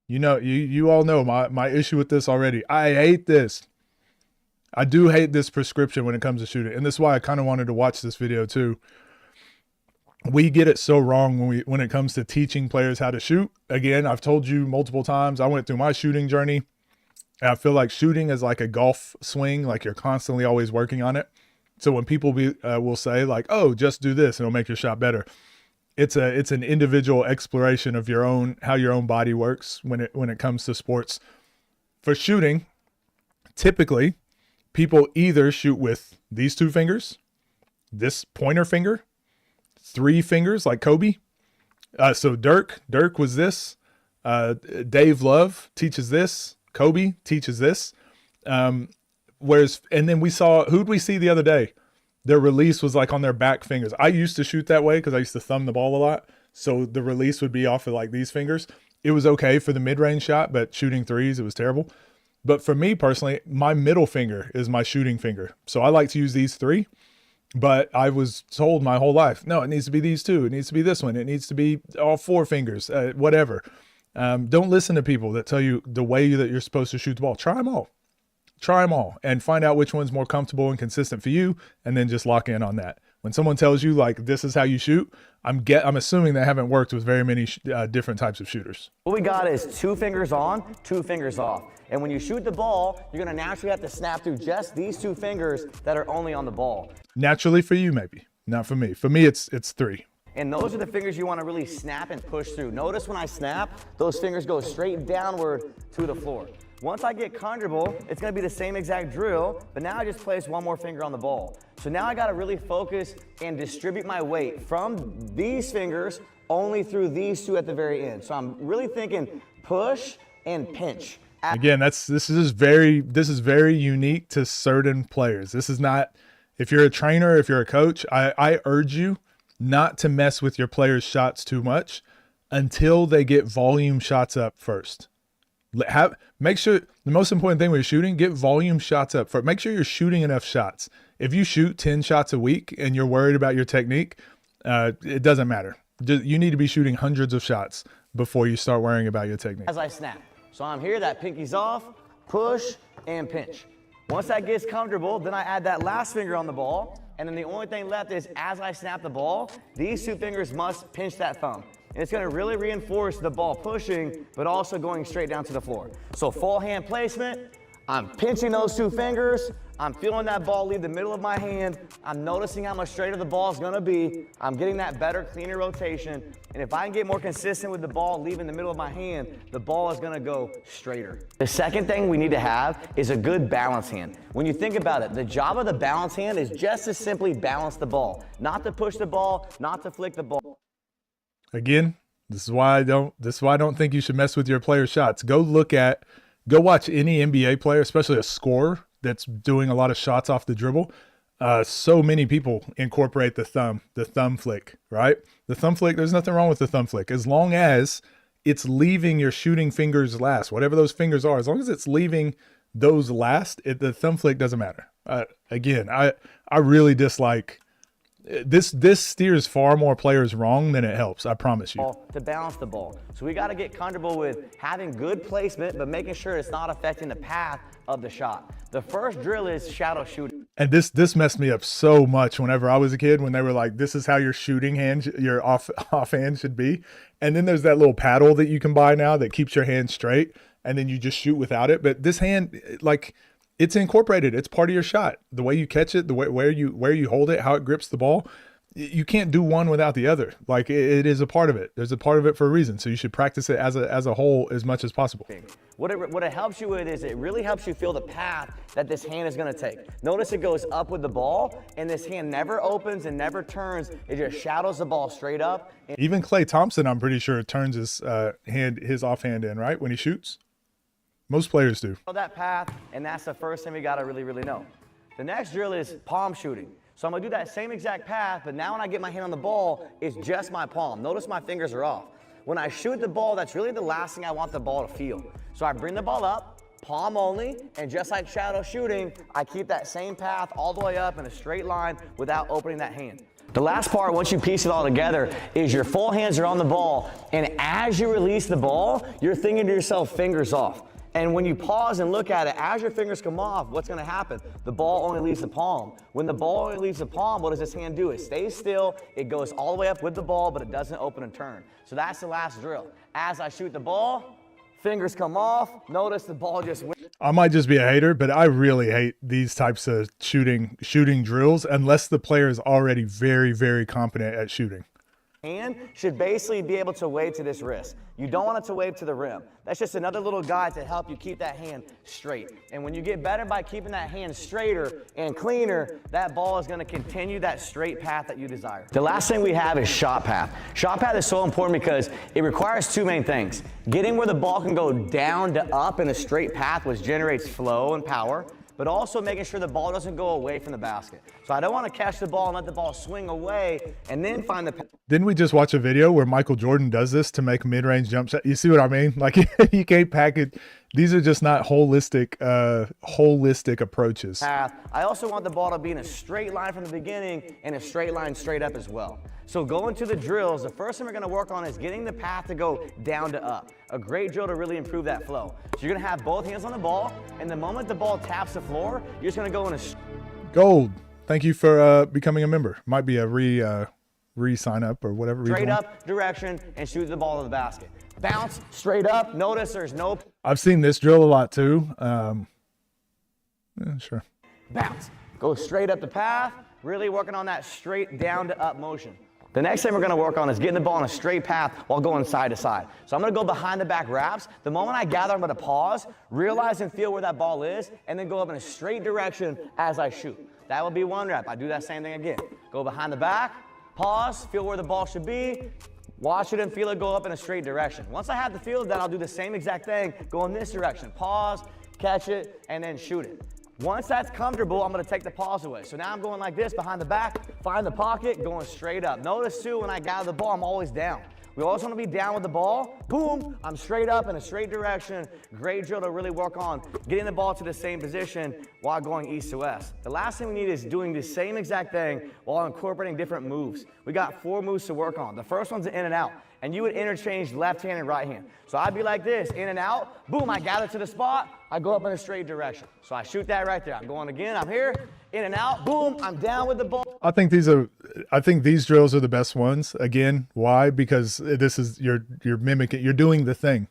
A: You know, you all know my issue with this already. I hate this. I do hate this prescription when it comes to shooting. And this is why I kind of wanted to watch this video too. We get it so wrong when it comes to teaching players how to shoot. Again, I've told you multiple times, I went through my shooting journey. And I feel like shooting is like a golf swing, like you're constantly always working on it. So when people will say like, oh, just do this, it'll make your shot better. It's an individual exploration of how your own body works when it comes to sports. For shooting, typically people either shoot with these 2 fingers, this pointer finger, 3 fingers like Kobe. So Dirk was this. Dave Love teaches this. Kobe teaches this. And then who'd we see the other day? Their release was like on their back fingers. I used to shoot that way because I used to thumb the ball a lot. So the release would be off of like these fingers. It was okay for the mid-range shot, but shooting threes, it was terrible. But for me personally, my middle finger is my shooting finger. So I like to use these 3, but I was told my whole life, no, it needs to be these 2. It needs to be this one. It needs to be all 4 fingers, whatever. Don't listen to people that tell you the way that you're supposed to shoot the ball. Try them all. Try them all and find out which one's more comfortable and consistent for you, and then just lock in on that. When someone tells you like this is how you shoot, I'm assuming they haven't worked with very many different types of shooters.
Q: What we got is 2 fingers on, 2 fingers off. And when you shoot the ball, you're going to naturally have to snap through just these 2 fingers that are only on the ball.
A: Naturally for you, maybe. Not for me. For me, it's 3.
Q: And those are the fingers you want to really snap and push through. Notice when I snap, those fingers go straight downward to the floor. Once I get comfortable, it's going to be the same exact drill, but now I just place one more finger on the ball. So now I got to really focus and distribute my weight from these fingers only through these 2 at the very end. So I'm really thinking push and pinch.
A: Again, this is very unique to certain players. This is not, if you're a trainer, if you're a coach, I urge you not to mess with your players' shots too much until they get volume shots up first. Make sure, the most important thing when you're shooting, get volume shots up first. Make sure you're shooting enough shots. If you shoot 10 shots a week and you're worried about your technique, it doesn't matter. You need to be shooting hundreds of shots before you start worrying about your technique.
Q: As I snap. So I'm here, that pinky's off, push and pinch. Once that gets comfortable, then I add that last finger on the ball, and then the only thing left is as I snap the ball, these 2 fingers must pinch that thumb. And it's gonna really reinforce the ball pushing, but also going straight down to the floor. So full hand placement, I'm pinching those 2 fingers, I'm feeling that ball leave the middle of my hand, I'm noticing how much straighter the ball is gonna be, I'm getting that better, cleaner rotation, and if I can get more consistent with the ball leaving the middle of my hand, the ball is gonna go straighter. The second thing we need to have is a good balance hand. When you think about it, the job of the balance hand is just to simply balance the ball, not to push the ball, not to flick the ball.
A: Again, this is why I don't think you should mess with your players' shots. Go watch any NBA player, especially a scorer that's doing a lot of shots off the dribble. So many people incorporate the thumb flick, right? The thumb flick, there's nothing wrong with the thumb flick. As long as it's leaving your shooting fingers last, whatever those fingers are, as long as it's leaving those last, the thumb flick doesn't matter. Again, I really dislike this steers far more players wrong than it helps, I promise you.
Q: To balance the ball. So we got to get comfortable with having good placement, but making sure it's not affecting the path of the shot. The first drill is shadow shooting.
A: And this messed me up so much whenever I was a kid, when they were like, this is how your shooting hand, your off hand should be. And then there's that little paddle that you can buy now that keeps your hand straight, and then you just shoot without it. But this hand, like, it's incorporated. It's part of your shot. The way you catch it, the way where you hold it, how it grips the ball. You can't do one without the other. Like, it is a part of it. There's a part of it for a reason. So you should practice it as a whole as much as possible.
Q: What it helps you with is it really helps you feel the path that this hand is going to take. Notice it goes up with the ball, and this hand never opens and never turns. It just shadows the ball straight up.
A: Even Klay Thompson, I'm pretty sure, turns his offhand in, right, when he shoots. Most players do.
Q: That path, and that's the first thing we got to really, really know. The next drill is palm shooting. So I'm going to do that same exact path, but now when I get my hand on the ball, it's just my palm. Notice my fingers are off. When I shoot the ball, that's really the last thing I want the ball to feel. So I bring the ball up, palm only, and just like shadow shooting, I keep that same path all the way up in a straight line without opening that hand. The last part, once you piece it all together, is your full hands are on the ball, and as you release the ball, you're thinking to yourself, fingers off. And when you pause and look at it, as your fingers come off, what's going to happen? The ball only leaves the palm. When the ball only leaves the palm, what does this hand do? It stays still, it goes all the way up with the ball, but it doesn't open and turn. So that's the last drill. As I shoot the ball, fingers come off, notice the ball just went.
A: I might just be a hater, but I really hate these types of shooting drills unless the player is already very, very competent at shooting.
Q: Hand should basically be able to wave to this wrist. You don't want it to wave to the rim. That's just another little guide to help you keep that hand straight. And when you get better by keeping that hand straighter and cleaner, that ball is going to continue that straight path that you desire. The last thing we have is shot path. Shot path is so important because it requires 2 main things. Getting where the ball can go down to up in a straight path, which generates flow and power, but also making sure the ball doesn't go away from the basket. So I don't want to catch the ball and let the ball swing away and then find the...
A: Didn't we just watch a video where Michael Jordan does this to make mid-range jump shot? You see what I mean? Like, you can't package. These are just not holistic approaches.
Q: I also want the ball to be in a straight line from the beginning and a straight line straight up as well. So going to the drills, the first thing we're going to work on is getting the path to go down to up. A great drill to really improve that flow. So you're going to have both hands on the ball, and the moment the ball taps the floor, you're just going to go in a...
A: Gold. Thank you for becoming a member. Might be a re-sign up or whatever.
Q: Straight up direction and shoot the ball to the basket. Bounce straight up. Notice there's no...
A: I've seen this drill a lot too. Yeah, sure.
Q: Bounce. Go straight up the path. really working on that straight down to up motion. The next thing we're gonna work on is getting the ball in a straight path while going side to side. So I'm gonna go behind the back wraps. The moment I gather, I'm gonna pause, realize and feel where that ball is, and then go up in a straight direction as I shoot. That will be one rep. I do that same thing again. Go behind the back, pause, feel where the ball should be, watch it and feel it go up in a straight direction. Once I have the feel of that, I'll do the same exact thing, go in this direction, pause, catch it, and then shoot it. Once that's comfortable, I'm gonna take the pause away. So now I'm going like this, behind the back, find the pocket, going straight up. Notice too, when I gather the ball, I'm always down. We always wanna be down with the ball. Boom, I'm straight up in a straight direction. Great drill to really work on getting the ball to the same position while going east to west. The last thing we need is doing the same exact thing while incorporating different moves. We got 4 moves to work on. The first one's an in and out. And you would interchange left hand and right hand. So I'd be like this, in and out, boom, I gather to the spot, I go up in a straight direction. So I shoot that right there. I'm going again, I'm here, in and out, boom, I'm down with the ball.
A: I think these drills are the best ones. Again, why? Because this is you're mimicking, you're doing the thing.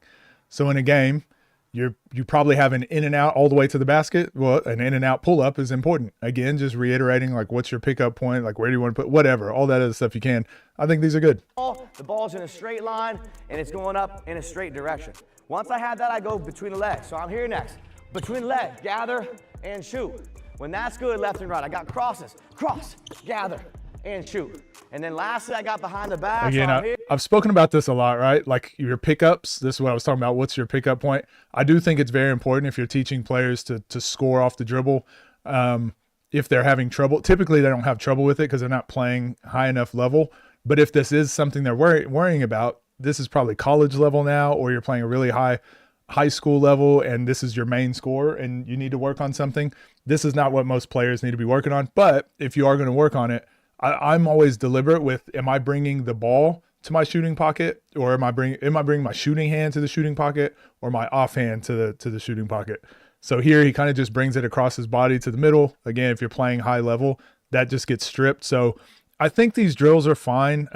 A: So in a game, you probably have an in and out all the way to the basket. Well, an in and out pull up is important. Again, just reiterating, like, what's your pickup point? Like, where do you want to put whatever, all that other stuff you can. I think these are good.
Q: The ball's in a straight line and it's going up in a straight direction. Once I have that, I go between the legs. So I'm here next. Between the legs, gather and shoot. When that's good, left and right. I got crosses, cross, gather, and shoot. And then lastly, I got behind the back.
A: Again,
Q: so
A: I've spoken about this a lot, right? Like your pickups. This is what I was talking about. What's your pickup point? I do think it's very important if you're teaching players to score off the dribble. If they're having trouble, typically they don't have trouble with it because they're not playing high enough level. But if this is something they're worrying about, this is probably college level now, or you're playing a really high school level and this is your main score and you need to work on something. This is not what most players need to be working on. But if you are going to work on it, I'm always deliberate with, am I bringing the ball to my shooting pocket, or am I bringing my shooting hand to the shooting pocket, or my offhand to the shooting pocket? So here he kind of just brings it across his body to the middle. Again, if you're playing high level, that just gets stripped. So I think these drills are fine.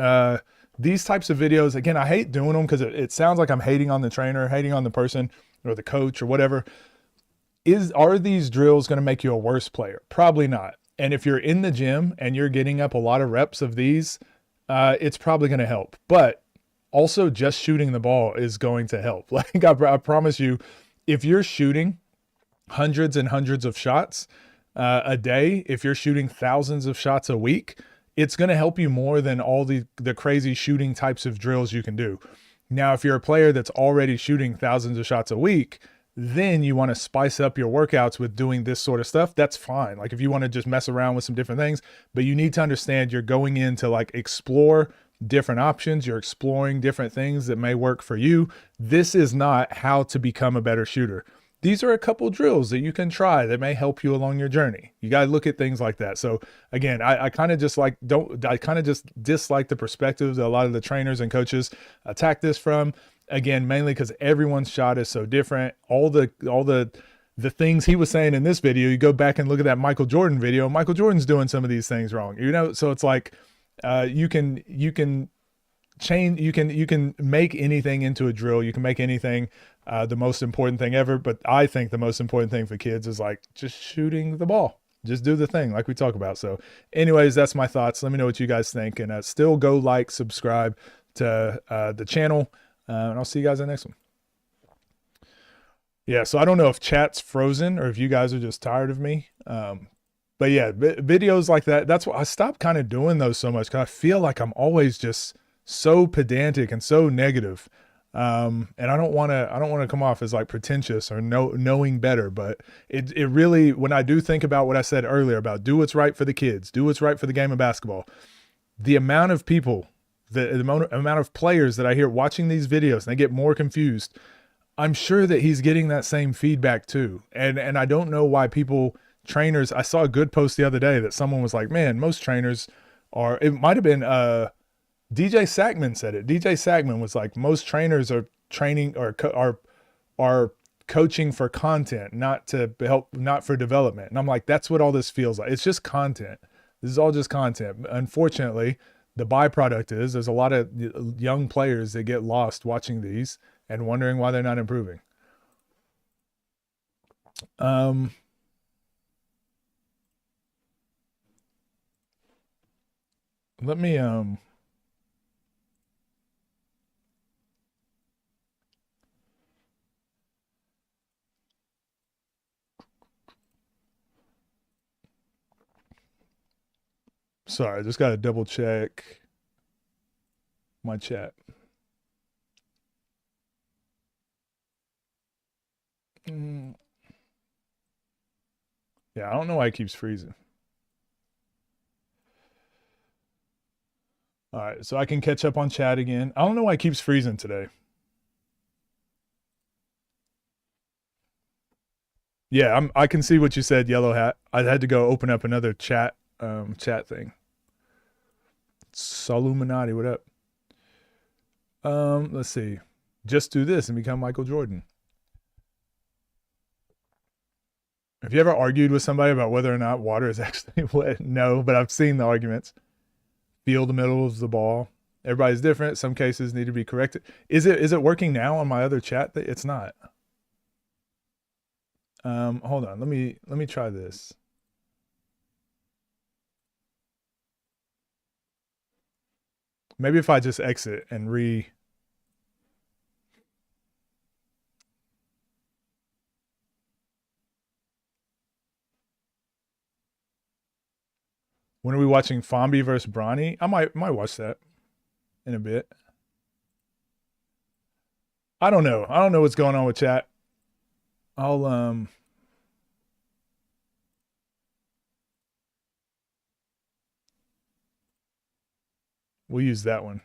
A: These types of videos, again, I hate doing them because it sounds like I'm hating on the trainer, hating on the person or the coach or whatever. Are these drills going to make you a worse player? Probably not. And if you're in the gym and you're getting up a lot of reps of these, it's probably going to help. But also just shooting the ball is going to help. Like I promise you, if you're shooting hundreds and hundreds of shots a day, if you're shooting thousands of shots a week, it's going to help you more than all the crazy shooting types of drills you can do. Now, if you're a player that's already shooting thousands of shots a week, then you want to spice up your workouts with doing this sort of stuff. That's fine. Like if you want to just mess around with some different things, but you need to understand you're going in to like explore different options. You're exploring different things that may work for you. This is not how to become a better shooter. These are a couple drills that you can try that may help you along your journey. You got to look at things like that. So again, I kind of just dislike the perspective that a lot of the trainers and coaches attack this from. Again, mainly because everyone's shot is so different. All the things he was saying in this video, you go back and look at that Michael Jordan video. Michael Jordan's doing some of these things wrong, So it's like you can change. You can make anything into a drill. You can make anything the most important thing ever. But I think the most important thing for kids is like just shooting the ball. Just do the thing like we talk about. So anyways, that's my thoughts. Let me know what you guys think, and still go like, subscribe to the channel. And I'll see you guys in the next one. Yeah, so I don't know if chat's frozen or if you guys are just tired of me. But yeah, videos like that, that's why I stopped kind of doing those so much, because I feel like I'm always just so pedantic and so negative. And I don't want to come off as like pretentious or knowing better, but it really, when I do think about what I said earlier about do what's right for the kids, do what's right for the game of basketball, the amount of people, the amount of players that I hear watching these videos and they get more confused, I'm sure that he's getting that same feedback too. And I don't know why trainers, I saw a good post the other day that someone was like, man, most trainers are, it might've been, DJ Sackman said it. DJ Sackman was like, most trainers are training or are coaching for content, not to help, not for development. And I'm like, that's what all this feels like. It's just content. This is all just content. Unfortunately, the byproduct is there's a lot of young players that get lost watching these and wondering why they're not improving. Let me sorry, I just got to double check my chat. Yeah, I don't know why it keeps freezing. All right, so I can catch up on chat again. I don't know why it keeps freezing today. Yeah, I can see what you said, Yellow Hat. I had to go open up another chat thing. Saluminati, what up? Let's see. Just do this and become Michael Jordan. Have you ever argued with somebody about whether or not water is actually wet? No, but I've seen the arguments. Feel the middle of the ball. Everybody's different. Some cases need to be corrected. Is it working now on my other chat? It's not. Hold on. Let me try this. Maybe if I just exit and when are we watching Fombi versus Bronny? I might watch that in a bit. I don't know. I don't know what's going on with chat. I'll we'll use that one.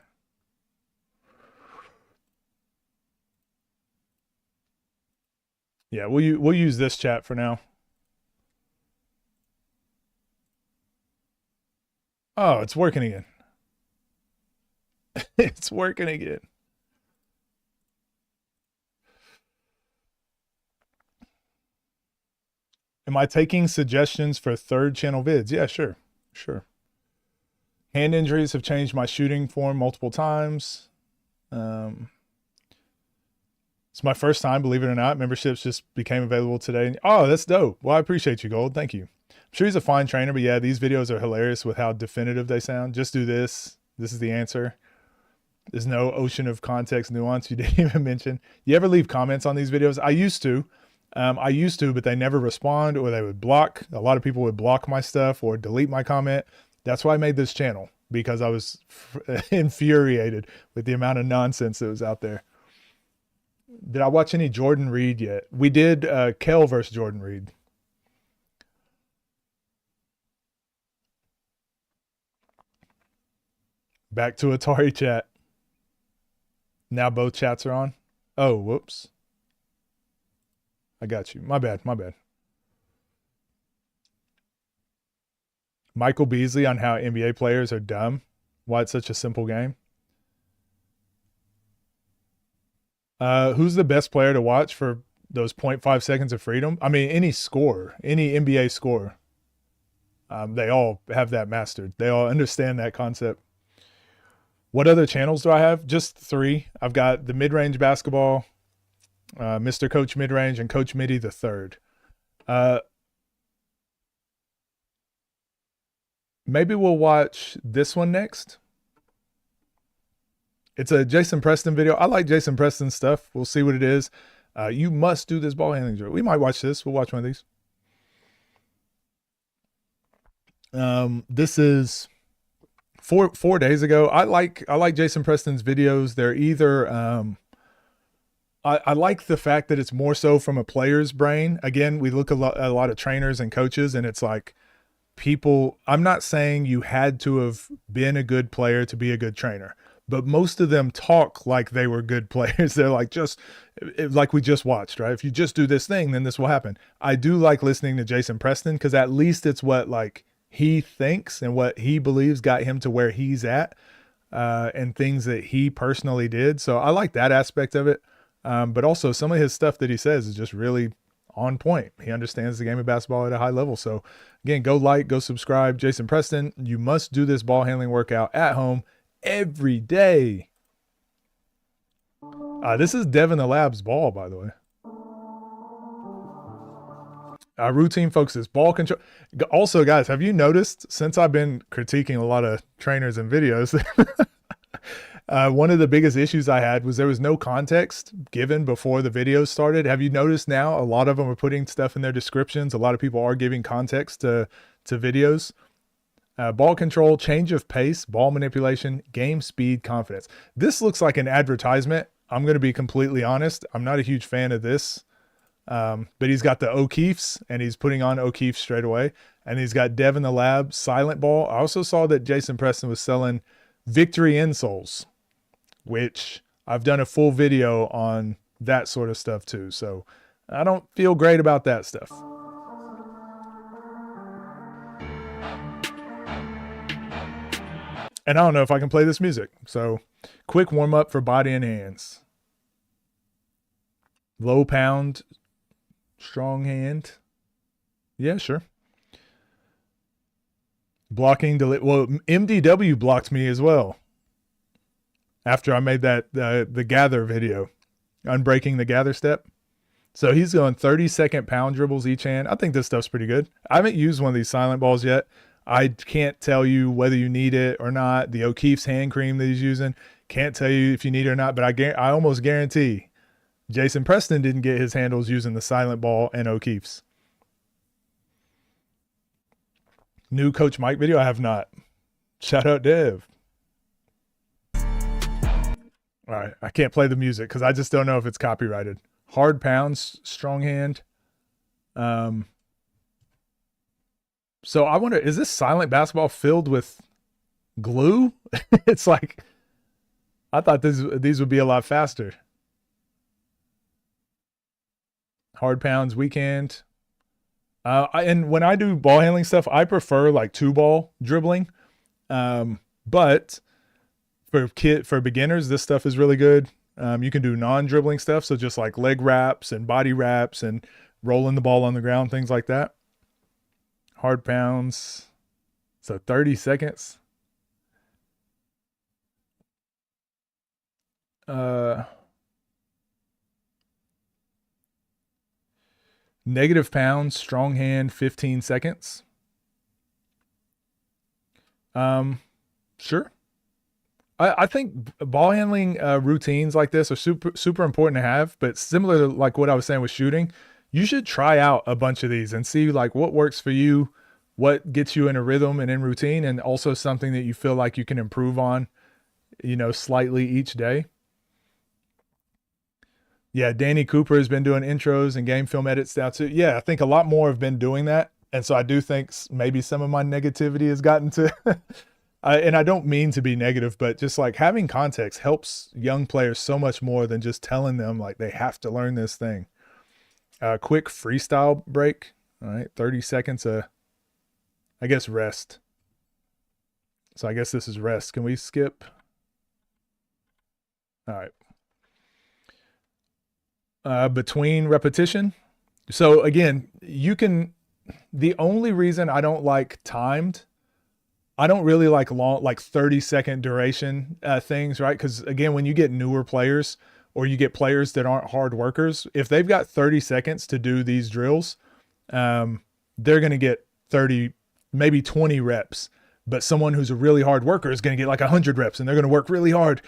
A: Yeah, we'll use this chat for now. Oh, it's working again. It's working again. Am I taking suggestions for third channel vids? Yeah, sure. Sure. Hand injuries have changed my shooting form multiple times. It's my first time, believe it or not. Memberships just became available today. Oh, that's dope. Well, I appreciate you, Gold. Thank you. I'm sure he's a fine trainer, but yeah, these videos are hilarious with how definitive they sound. Just do this. This is the answer. There's no ocean of context nuance you didn't even mention. You ever leave comments on these videos? I used to, but they never respond, or they would block. A lot of people would block my stuff or delete my comment. That's why I made this channel, because I was infuriated with the amount of nonsense that was out there. Did I watch any Jordan Reed yet? We did Kel versus Jordan Reed. Back to Atari chat. Now both chats are on. Oh, whoops. I got you. My bad. Michael Beasley on how NBA players are dumb. Why it's such a simple game. Who's the best player to watch for those 0.5 seconds of freedom? I mean, any scorer, any NBA scorer. They all have that mastered. They all understand that concept. What other channels do I have? Just 3. I've got the mid-range basketball, Mr. Coach Midrange, and Coach Midi the third. Maybe we'll watch this one next. It's a Jason Preston video. I like Jason Preston's stuff. We'll see what it is. You must do this ball handling drill. We might watch this. We'll watch one of these. This is 4 days ago. I like Jason Preston's videos. They're either I like the fact that it's more so from a player's brain. Again, we look at a lot of trainers and coaches, and it's like people. I'm not saying you had to have been a good player to be a good trainer, but most of them talk like they were good players. They're like, like we just watched, right? If you just do this thing, then this will happen. I do like listening to Jason Preston, because at least it's what like he thinks and what he believes got him to where he's at, and things that he personally did. So I like that aspect of it. But also some of his stuff that he says is just really on point. He understands the game of basketball at a high level. So again, go like, go subscribe. Jason Preston, you must do this ball handling workout at home every day. This is Devin the Lab's ball, by the way. Routine focuses, ball control. Also, guys, have you noticed since I've been critiquing a lot of trainers and videos, one of the biggest issues I had was there was no context given before the videos started. Have you noticed now a lot of them are putting stuff in their descriptions? A lot of people are giving context to videos. Ball control, change of pace, ball manipulation, game speed, confidence. This looks like an advertisement. I'm going to be completely honest. I'm not a huge fan of this. But he's got the O'Keefe's and he's putting on O'Keefe straight away. And he's got Dev in the lab, silent ball. I also saw that Jason Preston was selling victory insoles, which I've done a full video on that sort of stuff too. So I don't feel great about that stuff. And I don't know if I can play this music. So quick warm up for body and hands. Low pound, strong hand. Yeah, sure. Blocking, well, MDW blocked me as well. After I made that, the gather video, unbreaking the gather step. So he's going 30-second pound dribbles each hand. I think this stuff's pretty good. I haven't used one of these silent balls yet. I can't tell you whether you need it or not. The O'Keefe's hand cream that he's using, can't tell you if you need it or not, but I almost guarantee Jason Preston didn't get his handles using the silent ball and O'Keefe's. New Coach Mike video? I have not. Shout out Dev. All right, I can't play the music because I just don't know if it's copyrighted. Hard pounds, strong hand. So I wonder, is this silent basketball filled with glue? It's like, I thought these would be a lot faster. Hard pounds weekend. And when I do ball handling stuff, I prefer like 2-ball dribbling. But for beginners, this stuff is really good. You can do non-dribbling stuff, so just like leg wraps and body wraps and rolling the ball on the ground, things like that. Hard pounds. So 30 seconds. Negative pounds, strong hand, 15 seconds. Sure. I think ball handling routines like this are super important to have, but similar to like what I was saying with shooting, you should try out a bunch of these and see like what works for you, what gets you in a rhythm and in routine, and also something that you feel like you can improve on, slightly each day. Yeah, Danny Cooper has been doing intros and game film edits now too. Yeah, I think a lot more have been doing that. And so I do think maybe some of my negativity has gotten to, and I don't mean to be negative, but just like having context helps young players so much more than just telling them like they have to learn this thing. Quick freestyle break. All right, 30 seconds. I guess rest. So I guess this is rest. Can we skip? All right. Between repetition. So again, the only reason I don't like timed, I don't really like long, like 30-second duration things, right? Because again, when you get newer players or you get players that aren't hard workers, if they've got 30 seconds to do these drills, they're going to get 30, maybe 20 reps. But someone who's a really hard worker is going to get like 100 reps and they're going to work really hard.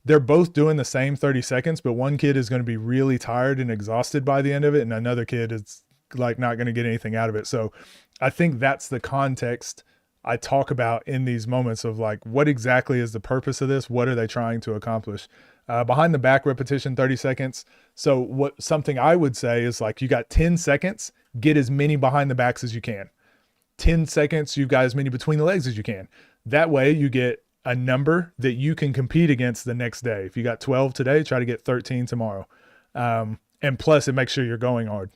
A: They're both doing the same 30 seconds, but one kid is going to be really tired and exhausted by the end of it, and another kid is like not going to get anything out of it. So I think that's the context I talk about in these moments of like, what exactly is the purpose of this? What are they trying to accomplish? Behind the back repetition, 30 seconds. So something I would say is like, you got 10 seconds, get as many behind the backs as you can. 10 seconds, you've got as many between the legs as you can. That way you get a number that you can compete against the next day. If you got 12 today, try to get 13 tomorrow. And plus it makes sure you're going hard.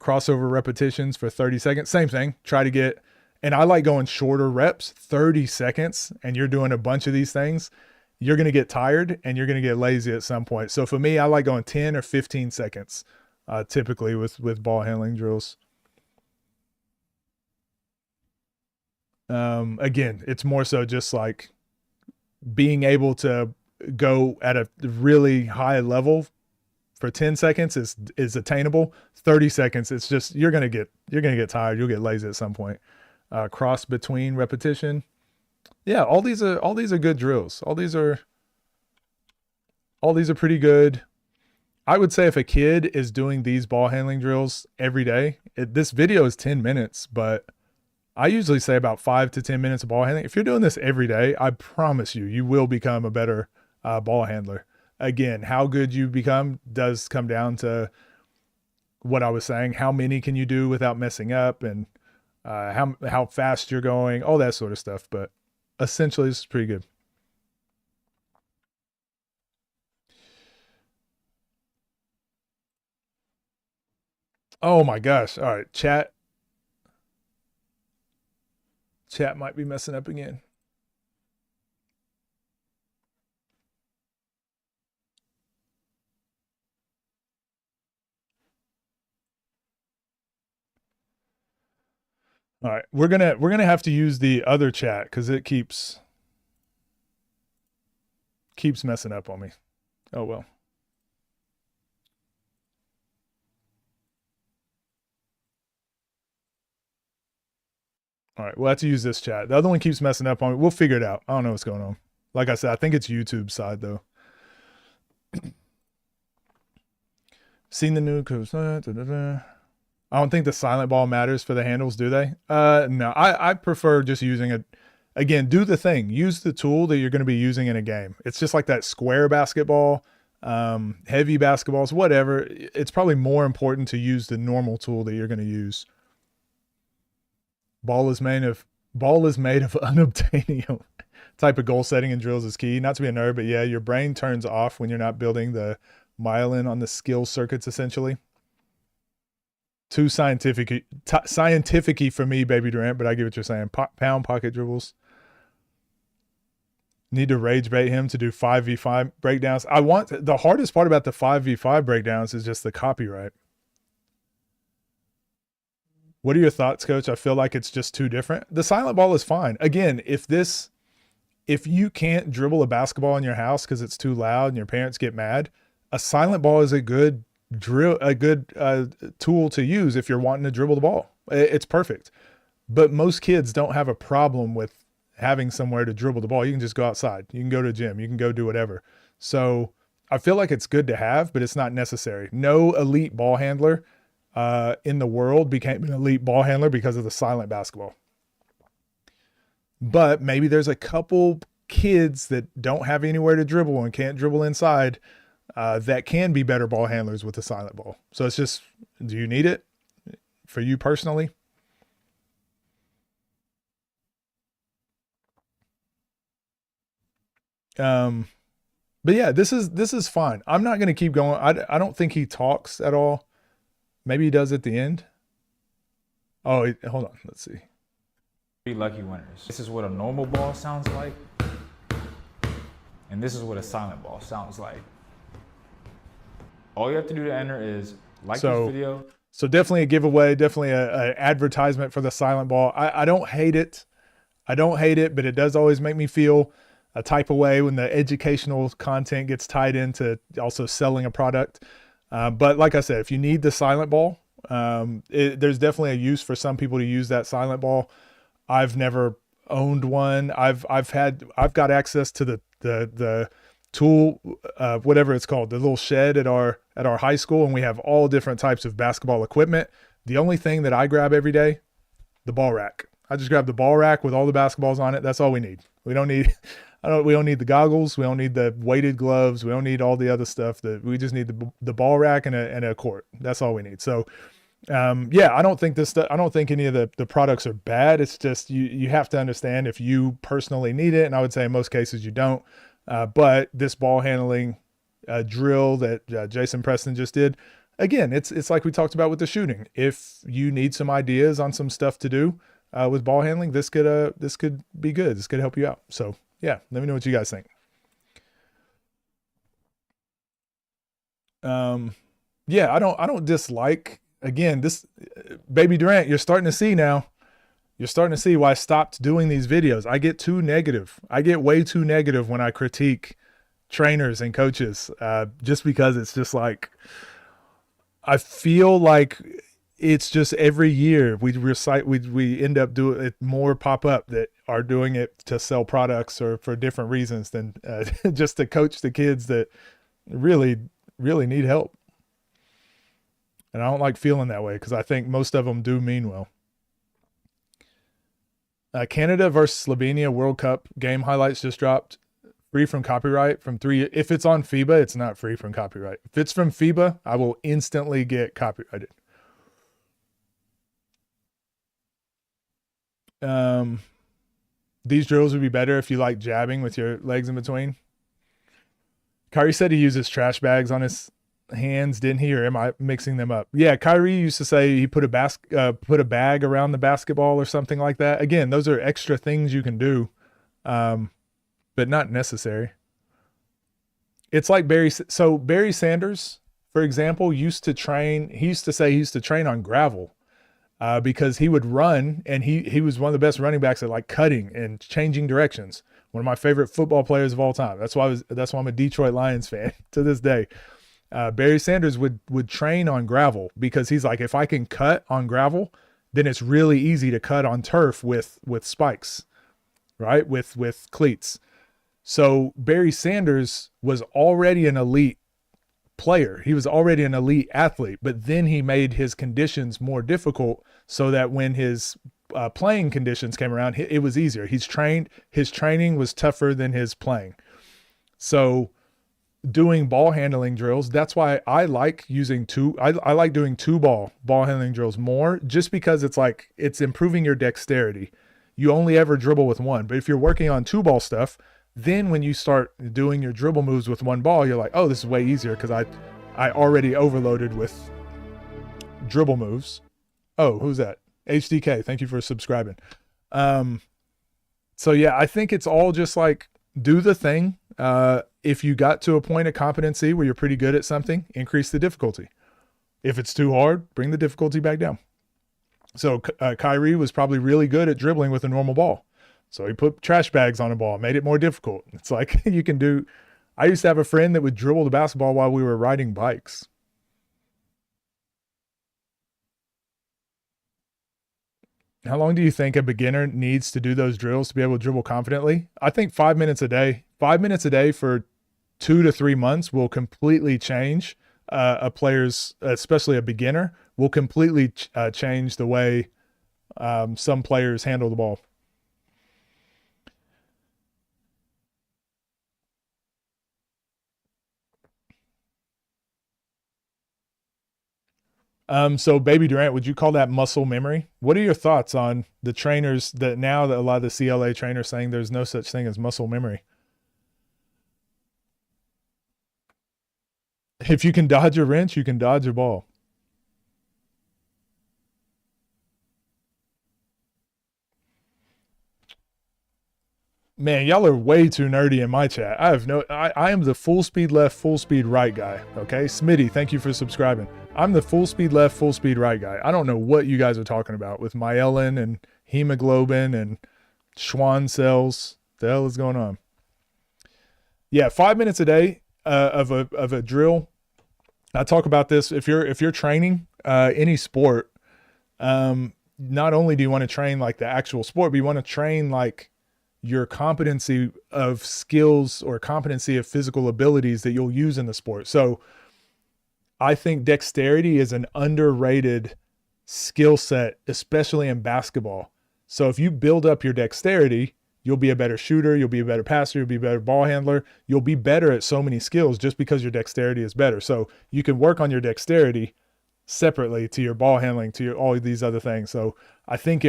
A: Crossover repetitions for 30 seconds, same thing. Try to get, and I like going shorter reps, 30 seconds, and you're doing a bunch of these things. You're going to get tired and you're going to get lazy at some point. So for me, I like going 10 or 15 seconds, typically with ball handling drills. Again, it's more so just like being able to go at a really high level for 10 seconds is attainable. 30 seconds, it's just you're gonna get tired. You'll get lazy at some point. Cross between repetition. Yeah, all these are good drills. All these are pretty good. I would say if a kid is doing these ball handling drills every day, this video is 10 minutes, but I usually say about 5 to 10 minutes of ball handling. If you're doing this every day, I promise you will become a better ball handler. Again, how good you become does come down to what I was saying. How many can you do without messing up, and how fast you're going, all that sort of stuff. But essentially, this is pretty good. Oh my gosh. All right. Chat might be messing up again. All right. We're going to have to use the other chat cuz it keeps messing up on me. Oh well. All right, we'll have to use this chat. The other one keeps messing up on me. We'll figure it out. I don't know what's going on. Like I said, I think it's YouTube side though. Seen the new codes. I don't think the silent ball matters for the handles, do they? No, I prefer just using it. Again, do the thing. Use the tool that you're going to be using in a game. It's just like that square basketball, heavy basketballs, whatever. It's probably more important to use the normal tool that you're going to use. Ball is made of unobtainium. Type of goal setting and drills is key. Not to be a nerd, but yeah, your brain turns off when you're not building the myelin on the skill circuits, essentially. Too scientific for me, Baby Durant, but I get what you're saying. Pound pocket dribbles. Need to rage bait him to do 5v5 breakdowns. The hardest part about the 5v5 breakdowns is just the copyright. What are your thoughts, Coach? I feel like it's just too different. The silent ball is fine. Again, if you can't dribble a basketball in your house because it's too loud and your parents get mad, a silent ball is a good tool to use if you're wanting to dribble the ball. It's perfect. But most kids don't have a problem with having somewhere to dribble the ball. You can just go outside. You can go to a gym. You can go do whatever. So I feel like it's good to have, but it's not necessary. No elite ball handler in the world became an elite ball handler because of the silent basketball. But maybe there's a couple kids that don't have anywhere to dribble and can't dribble inside that can be better ball handlers with the silent ball. So it's just, do you need it for you personally? But yeah, this is fine. I'm not going to keep going. I don't think he talks at all. Maybe he does at the end. Oh, hold on. Let's see.
R: Three lucky winners. This is what a normal ball sounds like. And this is what a silent ball sounds like. All you have to do to enter is like this video.
A: So definitely a giveaway, definitely a advertisement for the silent ball. I don't hate it. I don't hate it, but it does always make me feel a type of way when the educational content gets tied into also selling a product. But like I said, if you need the silent ball, there's definitely a use for some people to use that silent ball. I've never owned one. I've got access to the tool, whatever it's called, the little shed at our high school, and we have all different types of basketball equipment. The only thing that I grab every day, the ball rack. I just grab the ball rack with all the basketballs on it. That's all we need. We don't need the goggles. We don't need the weighted gloves. We don't need all the other stuff. We just need the ball rack and a court. That's all we need. So, yeah, I don't think any of the products are bad. It's just you have to understand if you personally need it, and I would say in most cases you don't. But this ball handling drill that Jason Preston just did, again, it's like we talked about with the shooting. If you need some ideas on some stuff to do with ball handling, this could be good. This could help you out. So yeah, let me know what you guys think. Yeah, I don't dislike, again, this Baby Durant, you're starting to see now. You're starting to see why I stopped doing these videos. I get too negative. I get way too negative when I critique trainers and coaches, just because it's just like, I feel like it's just every year we end up doing it, more pop up that are doing it to sell products or for different reasons than just to coach the kids that really, really need help. And I don't like feeling that way because I think most of them do mean well. Canada versus Slovenia World Cup game highlights just dropped. Free from copyright from 3. If it's on FIBA, it's not free from copyright. If it's from FIBA, I will instantly get copyrighted. These drills would be better if you like jabbing with your legs in between. Kyrie said he uses trash bags on his hands, didn't he? Or am I mixing them up? Yeah, Kyrie used to say he put a bag around the basketball or something like that. Again, those are extra things you can do, but not necessary. It's like Barry Sanders, for example, used to train on gravel. Because he would run, and he was one of the best running backs at like cutting and changing directions. One of my favorite football players of all time. That's why I'm a Detroit Lions fan to this day. Barry Sanders would train on gravel because he's like, if I can cut on gravel, then it's really easy to cut on turf with spikes, right? With cleats. So Barry Sanders was already an elite player. He was already an elite athlete, but then he made his conditions more difficult so that when his playing conditions came around, it was easier. His training was tougher than his playing. So doing ball handling drills, that's why I like using I like doing ball handling drills more, just because it's improving your dexterity. You only ever dribble with one, but if you're working on 2-ball stuff, then when you start doing your dribble moves with 1 ball, you're like, oh, this is way easier because I already overloaded with dribble moves. Oh, who's that? HDK, thank you for subscribing. So yeah, I think it's all just like, do the thing. If you got to a point of competency where you're pretty good at something, increase the difficulty. If it's too hard, bring the difficulty back down. So Kyrie was probably really good at dribbling with a normal ball. So he put trash bags on a ball, made it more difficult. It's like you can do. I used to have a friend that would dribble the basketball while we were riding bikes. How long do you think a beginner needs to do those drills to be able to dribble confidently? I think 5 minutes a day. 5 minutes a day for 2 to 3 months will completely change a player's, especially a beginner, will completely change the way some players handle the ball. So Baby Durant, would you call that muscle memory? What are your thoughts on the trainers that a lot of the CLA trainers saying there's no such thing as muscle memory? If you can dodge a wrench, you can dodge a ball. Man, y'all are way too nerdy in my chat. I am the full speed left, full speed right guy. Okay. Smitty, thank you for subscribing. I'm the full speed left, full speed right guy. I don't know what you guys are talking about with myelin and hemoglobin and Schwann cells. The hell is going on? Yeah. 5 minutes a day of a drill. I talk about this. If you're training any sport, not only do you want to train like the actual sport, but you want to train like your competency of skills or competency of physical abilities that you'll use in the sport. So I think dexterity is an underrated skill set, especially in basketball. So if you build up your dexterity, you'll be a better shooter, you'll be a better passer, you'll be a better ball handler, you'll be better at so many skills just because your dexterity is better. So you can work on your dexterity separately to your ball handling, to all of these other things. So I think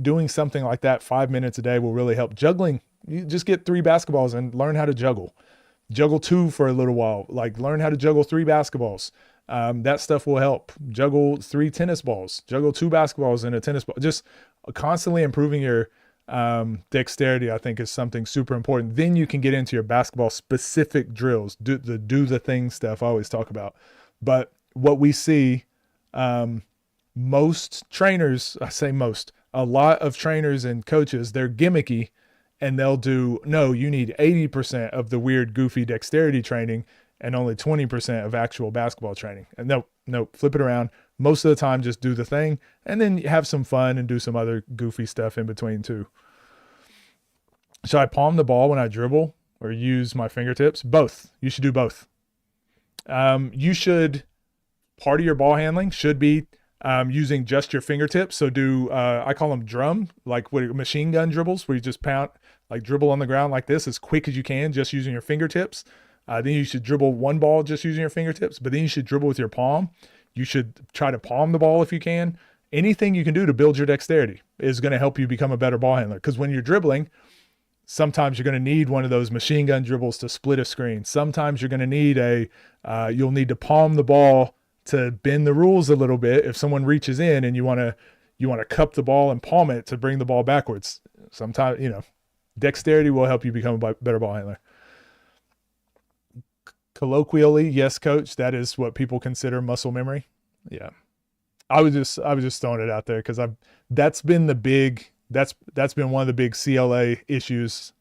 A: doing something like that 5 minutes a day will really help. Juggling, you just get 3 basketballs and learn how to juggle. Juggle 2 for a little while, like learn how to juggle 3 basketballs. That stuff will help. Juggle 3 tennis balls, juggle 2 basketballs in a tennis ball. Just constantly improving your dexterity, I think, is something super important. Then you can get into your basketball specific drills, do the thing stuff I always talk about. But what we see, most trainers, I say most, a lot of trainers and coaches, they're gimmicky and they'll do, no, you need 80% of the weird, goofy dexterity training and only 20% of actual basketball training. And no, flip it around. Most of the time, just do the thing and then have some fun and do some other goofy stuff in between too. Should I palm the ball when I dribble or use my fingertips? Both. You should do both. You should, part of your ball handling should be using just your fingertips. So do, I call them drum, like what machine gun dribbles, where you just pound, like dribble on the ground like this as quick as you can, just using your fingertips. Then you should dribble one ball just using your fingertips, but then you should dribble with your palm. You should try to palm the ball if you can. Anything you can do to build your dexterity is going to help you become a better ball handler. Because when you're dribbling, sometimes you're going to need one of those machine gun dribbles to split a screen. Sometimes you're going to need you'll need to palm the ball to bend the rules a little bit. If someone reaches in and you want to cup the ball and palm it to bring the ball backwards. Sometimes, dexterity will help you become a better ball handler. Colloquially, yes, coach, that is what people consider muscle memory. Yeah. I was just throwing it out there because that's been one of the big CLA issues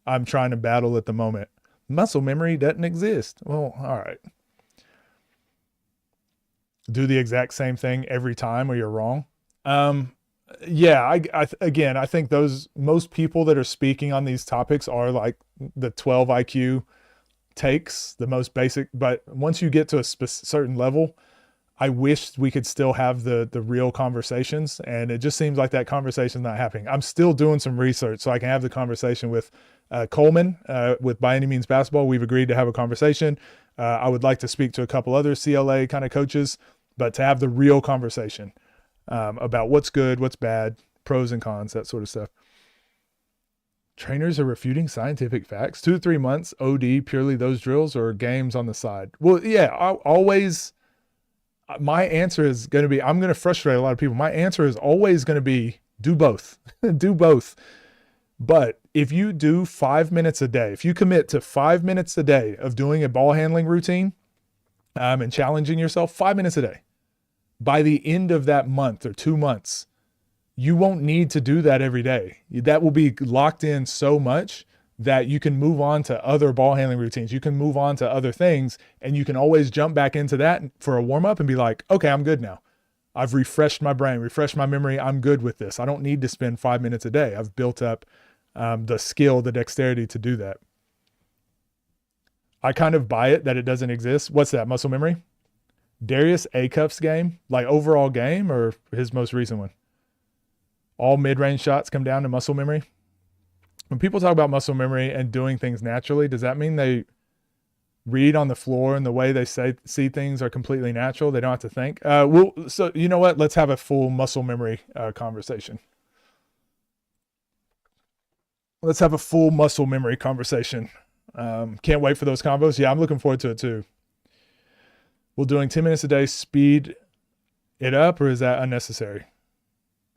A: I'm trying to battle at the moment. Muscle memory doesn't exist. Well, all right. Do the exact same thing every time or you're wrong. Yeah, I think most people that are speaking on these topics are like the 12 IQ takes, the most basic, but once you get to a certain level, I wish we could still have the real conversations, and it just seems like that conversation's not happening. I'm still doing some research so I can have the conversation with Coleman with By Any Means Basketball. We've agreed to have a conversation. I would like to speak to a couple other CLA kind of coaches, but to have the real conversation about what's good, what's bad, pros and cons, that sort of stuff. Trainers are refuting scientific facts. 2 to 3 months, OD, purely those drills or games on the side? Well, yeah, my answer is going to be, I'm going to frustrate a lot of people. My answer is always going to be do both. Do both. But if you do 5 minutes a day, if you commit to 5 minutes a day of doing a ball handling routine and challenging yourself 5 minutes a day, by the end of that month or 2 months, you won't need to do that every day. That will be locked in so much that you can move on to other ball handling routines. You can move on to other things, and you can always jump back into that for a warm up and be like, okay, I'm good now. I've refreshed my brain, refreshed my memory. I'm good with this. I don't need to spend 5 minutes a day. I've built up the skill, the dexterity to do that. I kind of buy it that it doesn't exist. What's that, muscle memory? Darius Acuff's game, like overall game or his most recent one? All mid-range shots come down to muscle memory. When people talk about muscle memory and doing things naturally, does that mean they read on the floor and the way they see things are completely natural? They don't have to think. So you know what? Let's have a full muscle memory conversation. Let's have a full muscle memory conversation. Can't wait for those combos. Yeah, I'm looking forward to it too. Will doing 10 minutes a day speed it up, or is that unnecessary?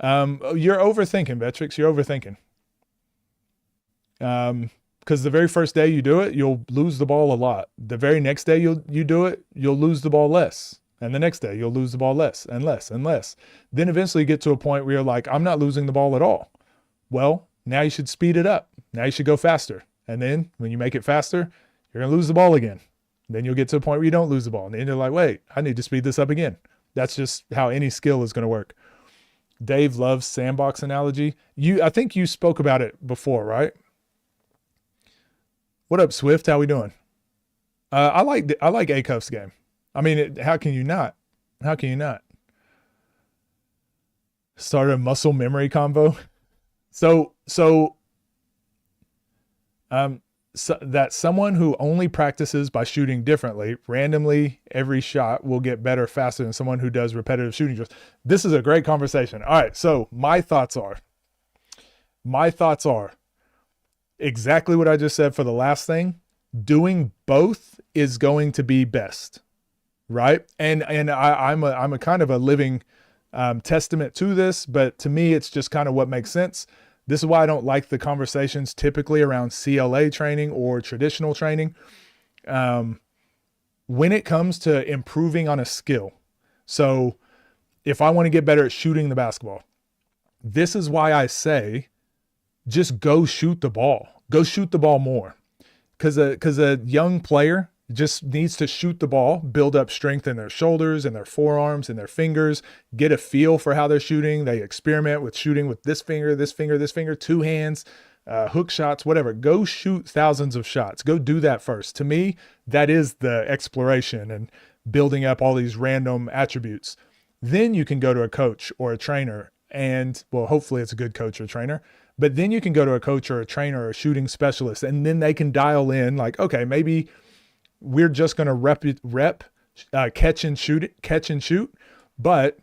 A: You're overthinking, Vetrix. You're overthinking. Because the very first day you do it, you'll lose the ball a lot. The very next day you do it, you'll lose the ball less. And the next day you'll lose the ball less and less and less. Then eventually you get to a point where you're like, I'm not losing the ball at all. Well, now you should speed it up. Now you should go faster. And then when you make it faster, you're going to lose the ball again. Then you'll get to a point where you don't lose the ball. And then you're like, wait, I need to speed this up again. That's just how any skill is going to work. Dave loves sandbox analogy. I think you spoke about it before, right? What up, Swift? How we doing? I like Acuff's game. I mean, how can you not? How can you not? Start a muscle memory combo. So that someone who only practices by shooting differently, randomly every shot, will get better faster than someone who does repetitive shooting drills. This is a great conversation. All right, so my thoughts are exactly what I just said for the last thing. Doing both is going to be best, right? And I'm a kind of a living testament to this, but to me, it's just kind of what makes sense. This is why I don't like the conversations typically around CLA training or traditional training. When it comes to improving on a skill, so if I want to get better at shooting the basketball, this is why I say just go shoot the ball. Go shoot the ball more. Because a young player just needs to shoot the ball, build up strength in their shoulders and their forearms and their fingers, get a feel for how they're shooting. They experiment with shooting with this finger, this finger, this finger, two hands, hook shots, whatever. Go shoot thousands of shots. Go do that first. To me, that is the exploration and building up all these random attributes. Then you can go to a coach or a trainer and, well, hopefully it's a good coach or trainer, but then you can go to a coach or a trainer or a shooting specialist, and then they can dial in like, okay, maybe we're just going to catch and shoot. But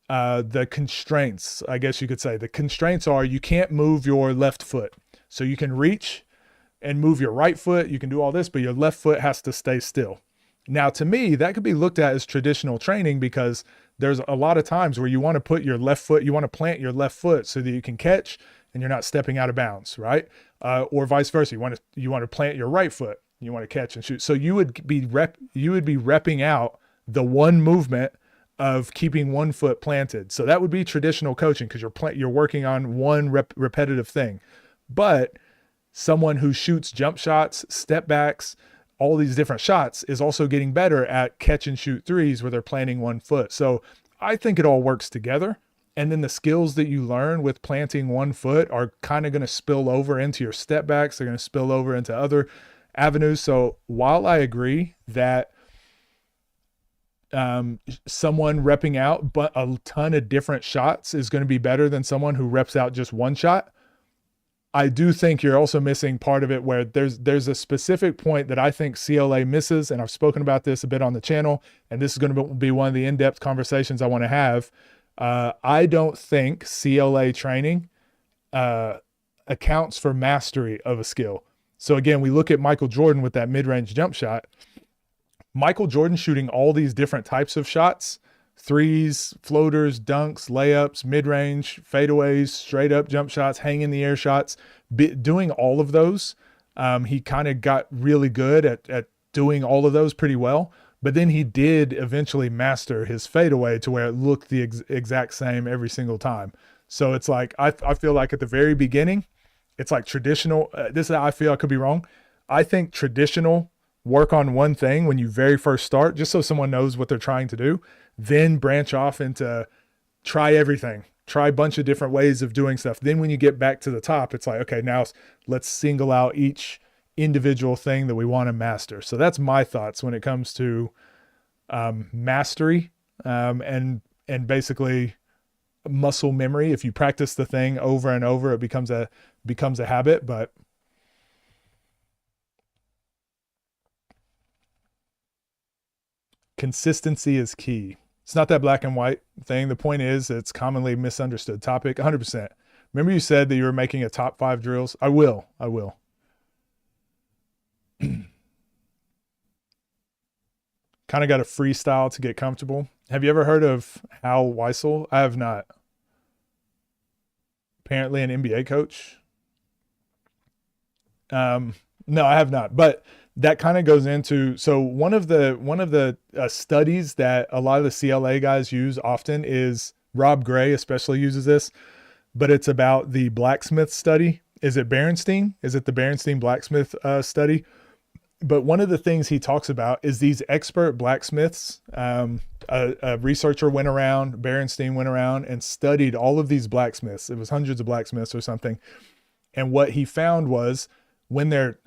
A: the constraints, I guess you could say, the constraints are you can't move your left foot. So you can reach and move your right foot. You can do all this, but your left foot has to stay still. Now, to me, that could be looked at as traditional training because there's a lot of times where you want to put your left foot, you want to plant your left foot so that you can catch and you're not stepping out of bounds, right? Or vice versa. You want to plant your right foot. You want to catch and shoot. So you would be repping out the one movement of keeping one foot planted. So that would be traditional coaching because you're working on one repetitive thing. But someone who shoots jump shots, step backs, all these different shots is also getting better at catch and shoot threes where they're planting one foot. So I think it all works together. And then the skills that you learn with planting one foot are kind of going to spill over into your step backs. They're going to spill over into other avenues. So while I agree that someone repping out but a ton of different shots is going to be better than someone who reps out just one shot, I do think you're also missing part of it where there's a specific point that I think CLA misses, and I've spoken about this a bit on the channel, and this is going to be one of the in-depth conversations I want to have. I don't think CLA training accounts for mastery of a skill. So again, we look at Michael Jordan with that mid-range jump shot. Michael Jordan shooting all these different types of shots, threes, floaters, dunks, layups, mid-range, fadeaways, straight up jump shots, hang in the air shots, doing all of those. He kind of got really good at doing all of those pretty well, but then he did eventually master his fadeaway to where it looked the exact same every single time. So it's like, I feel like at the very beginning, it's like traditional. This is how I feel. I could be wrong. I think traditional work on one thing when you very first start, just so someone knows what they're trying to do, then branch off into try everything, try a bunch of different ways of doing stuff. Then when you get back to the top, it's like, okay, now let's single out each individual thing that we want to master. So that's my thoughts when it comes to mastery and basically muscle memory. If you practice the thing over and over, it becomes a habit. But consistency is key. It's not that black and white thing. The point is, it's commonly misunderstood topic. 100%. Remember you said that you were making a top 5 drills? I will. Kind of got a freestyle to get comfortable. Have you ever heard of Hal Weissel? I have not. Apparently an NBA coach. No, I have not. But that kind of goes into, so one of the studies that a lot of the CLA guys use often is, Rob Gray especially uses this, but it's about the blacksmith study. Is it Berenstein? Is it the Berenstein blacksmith study? But one of the things he talks about is these expert blacksmiths. A researcher went around, Berenstein went around and studied all of these blacksmiths. It was hundreds of blacksmiths or something. And what he found was when they're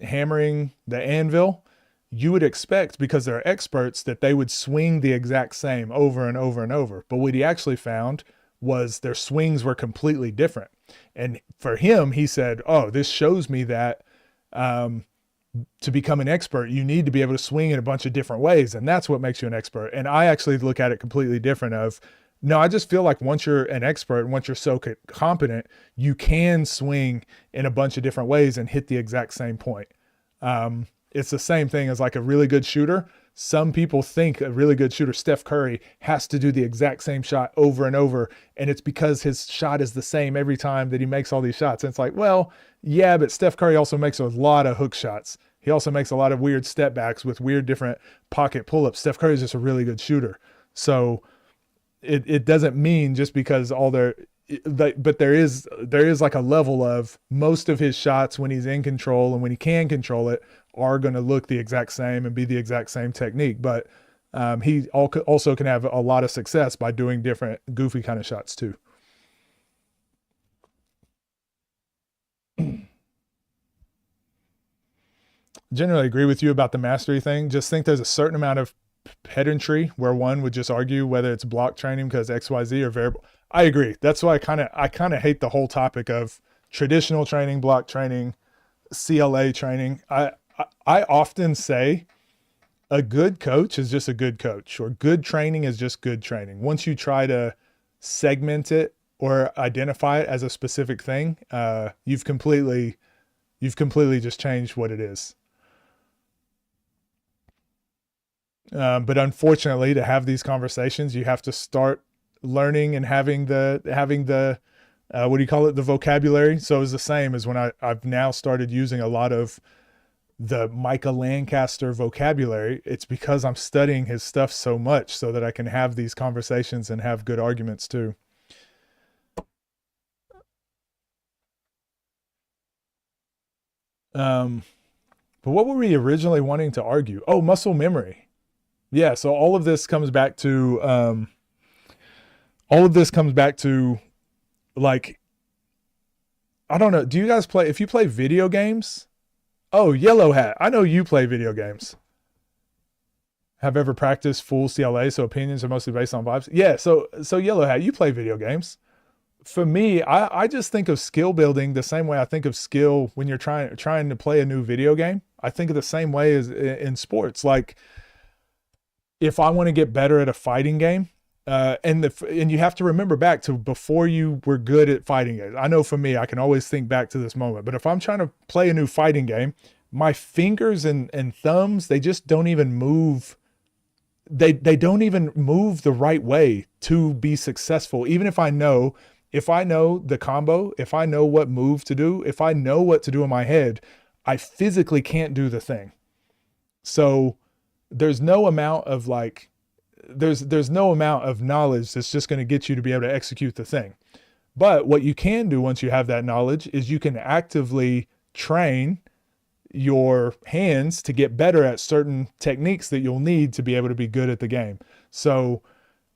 A: hammering the anvil, you would expect, because they're experts, that they would swing the exact same over and over and over. But what he actually found was their swings were completely different. And for him, he said, oh, this shows me that to become an expert, you need to be able to swing in a bunch of different ways. And that's what makes you an expert. And I actually look at it completely different of, no, I just feel like once you're an expert and once you're so competent, you can swing in a bunch of different ways and hit the exact same point. It's the same thing as like a really good shooter. Some people think a really good shooter, Steph Curry, has to do the exact same shot over and over. And it's because his shot is the same every time that he makes all these shots. And it's like, well, yeah, but Steph Curry also makes a lot of hook shots. He also makes a lot of weird step backs with weird different pocket pull-ups. Steph Curry is just a really good shooter. So it doesn't mean just because but there is like a level of most of his shots when he's in control and when he can control it are going to look the exact same and be the exact same technique. But he also can have a lot of success by doing different goofy kind of shots too. Generally agree with you about the mastery thing. Just think there's a certain amount of pedantry where one would just argue whether it's block training because XYZ or variable. I agree. That's why I kind of hate the whole topic of traditional training, block training, CLA training. I often say a good coach is just a good coach, or good training is just good training. Once you try to segment it or identify it as a specific thing, you've completely just changed what it is. But unfortunately, to have these conversations, you have to start learning and having the what do you call it? The vocabulary. So it's the same as when I've now started using a lot of the Micah Lancaster vocabulary. It's because I'm studying his stuff so much so that I can have these conversations and have good arguments too. But what were we originally wanting to argue? Oh, muscle memory. Yeah, so all of this comes back to like, I don't know. Do you guys play, if you play video games? Oh, Yellow Hat. I know you play video games. Have ever practiced full CLA, so opinions are mostly based on vibes? Yeah, so Yellow Hat, you play video games. For me, I just think of skill building the same way I think of skill when you're trying to play a new video game. I think of the same way as in sports. Like, if I want to get better at a fighting game, and you have to remember back to before you were good at fighting games. I know for me, I can always think back to this moment, but if I'm trying to play a new fighting game, my fingers and thumbs, they just don't even move. They don't even move the right way to be successful. Even if I know the combo, if I know what move to do, if I know what to do in my head, I physically can't do the thing. So there's no amount of there's no amount of knowledge that's just going to get you to be able to execute the thing. But what you can do once you have that knowledge is you can actively train your hands to get better at certain techniques that you'll need to be able to be good at the game. So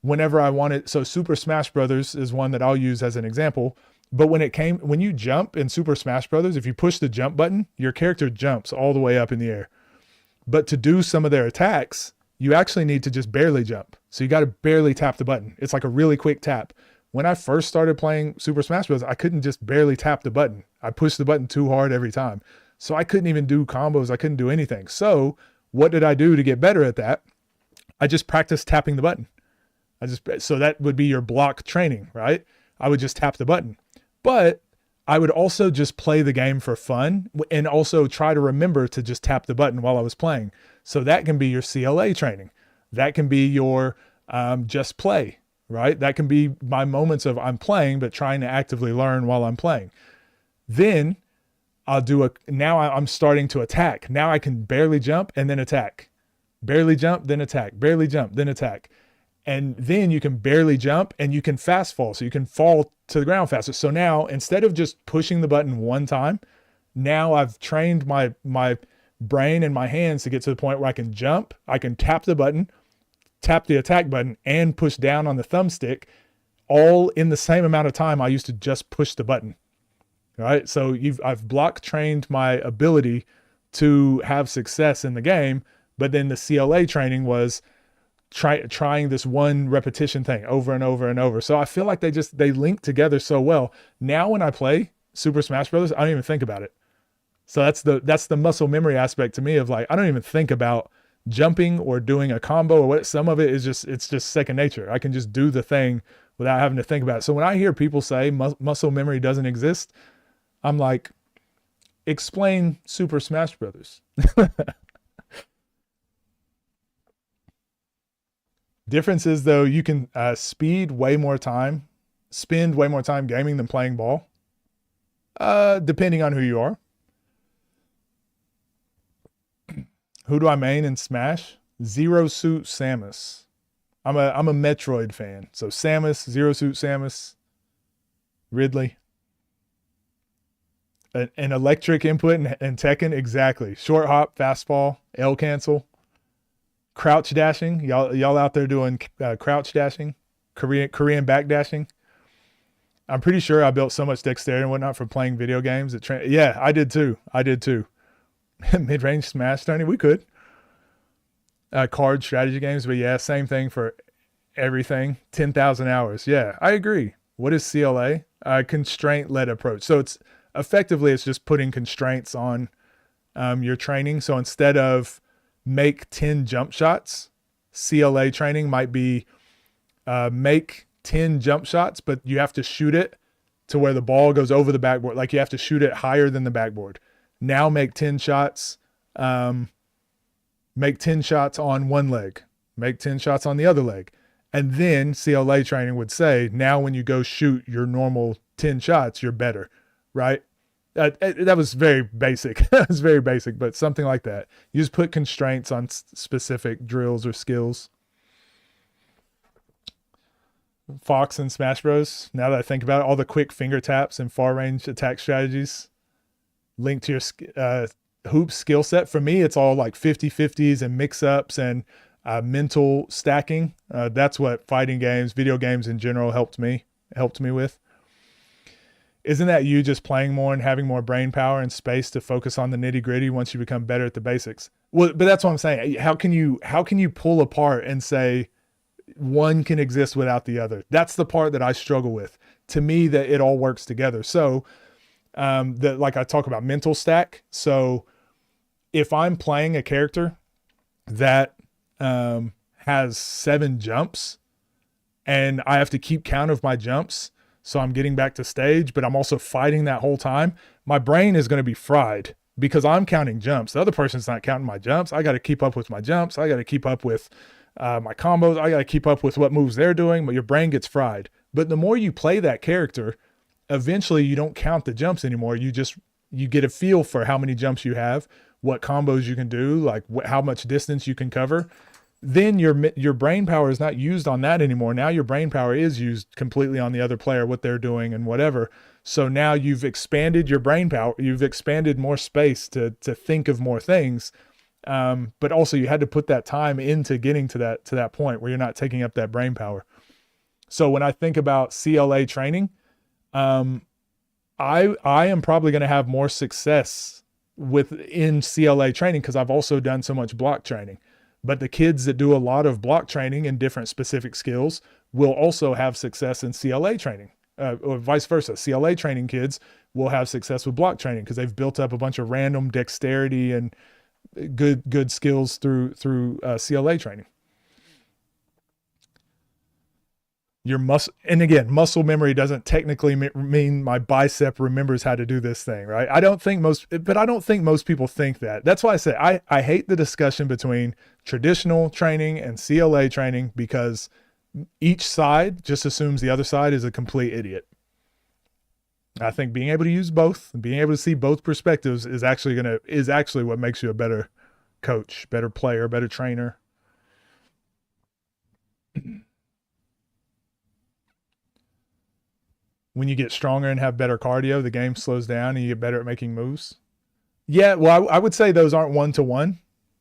A: whenever I wanted, so Super Smash Brothers is one that I'll use as an example. But when you jump in Super Smash Brothers, if you push the jump button, your character jumps all the way up in the air. But to do some of their attacks, you actually need to just barely jump. So you got to barely tap the button. It's like a really quick tap. When I first started playing Super Smash Bros., I couldn't just barely tap the button. I pushed the button too hard every time. So I couldn't even do combos. I couldn't do anything. So what did I do to get better at that? I just practiced tapping the button. So that would be your block training, right? I would just tap the button. But I would also just play the game for fun and also try to remember to just tap the button while I was playing. So that can be your CLA training. That can be your just play, right? That can be my moments of I'm playing, but trying to actively learn while I'm playing. Then now I'm starting to attack. Now I can barely jump and then attack. Barely jump, then attack. Barely jump, then attack. And then you can barely jump and you can fast fall. So you can fall to the ground faster. So now instead of just pushing the button one time, now I've trained my brain and my hands to get to the point where I can jump. I can tap the button, tap the attack button, and push down on the thumbstick all in the same amount of time I used to just push the button. All right. So I've block trained my ability to have success in the game. But then the CLA training was trying this one repetition thing over and over and over. So I feel like they link together so well. Now when I play Super Smash Brothers, I don't even think about it. So that's the muscle memory aspect to me of like, I don't even think about jumping or doing a combo or what. Some of it is it's just second nature. I can just do the thing without having to think about it. So when I hear people say muscle memory doesn't exist, I'm like, explain Super Smash Brothers. Difference is though, you can spend way more time gaming than playing ball, depending on who you are. Who do I main in Smash? Zero Suit Samus. I'm a Metroid fan, so Samus, Zero Suit Samus. Ridley. An electric input and Tekken, exactly. Short hop, fastball, L cancel, crouch dashing. Y'all out there doing crouch dashing, Korean back dashing. I'm pretty sure I built so much dexterity and whatnot from playing video games. Yeah, I did too. Mid-range smash, Tony, we could. Card strategy games, but yeah, same thing for everything. 10,000 hours. Yeah, I agree. What is CLA? Constraint-led approach. So it's just putting constraints on your training. So instead of make 10 jump shots, CLA training might be make 10 jump shots, but you have to shoot it to where the ball goes over the backboard. Like you have to shoot it higher than the backboard. Now make 10 shots. Make 10 shots on one leg. Make 10 shots on the other leg. And then CLA training would say, now when you go shoot your normal 10 shots, you're better, right? That was very basic. That was very basic, but something like that. You just put constraints on specific drills or skills. Fox and Smash Bros. Now that I think about it, all the quick finger taps and far range attack strategies linked to your hoop skill set. For me, it's all like 50-50s and mix-ups and mental stacking. That's what fighting games, video games in general helped me with. Isn't that you just playing more and having more brain power and space to focus on the nitty-gritty once you become better at the basics? Well, but that's what I'm saying. How can you pull apart and say one can exist without the other? That's the part that I struggle with. To me, that it all works together. So like I talk about mental stack. So if I'm playing a character that has 7 jumps and I have to keep count of my jumps, so I'm getting back to stage, but I'm also fighting that whole time, my brain is going to be fried because I'm counting jumps. The other person's not counting my jumps. I got to keep up with my jumps. I got to keep up with my combos. I got to keep up with what moves they're doing, but your brain gets fried. But the more you play that character, eventually you don't count the jumps anymore. You get a feel for how many jumps you have, what combos you can do, like how much distance you can cover. Then your brain power is not used on that anymore. Now your brain power is used completely on the other player, what they're doing and whatever. So now you've expanded your brain power. You've expanded more space to think of more things. But also you had to put that time into getting to that point where you're not taking up that brain power. So when I think about CLA training, I am probably going to have more success in CLA training because I've also done so much block training. But the kids that do a lot of block training in different specific skills will also have success in CLA training, or vice versa. CLA training kids will have success with block training because they've built up a bunch of random dexterity and good skills through CLA training. Your muscle memory doesn't technically mean my bicep remembers how to do this thing, right? I don't think most people think that. That's why I say I hate the discussion between traditional training and CLA training because each side just assumes the other side is a complete idiot. I think being able to use both, being able to see both perspectives is actually what makes you a better coach, better player, better trainer. When you get stronger and have better cardio, the game slows down and you get better at making moves. Yeah, well, I would say those aren't one-to-one.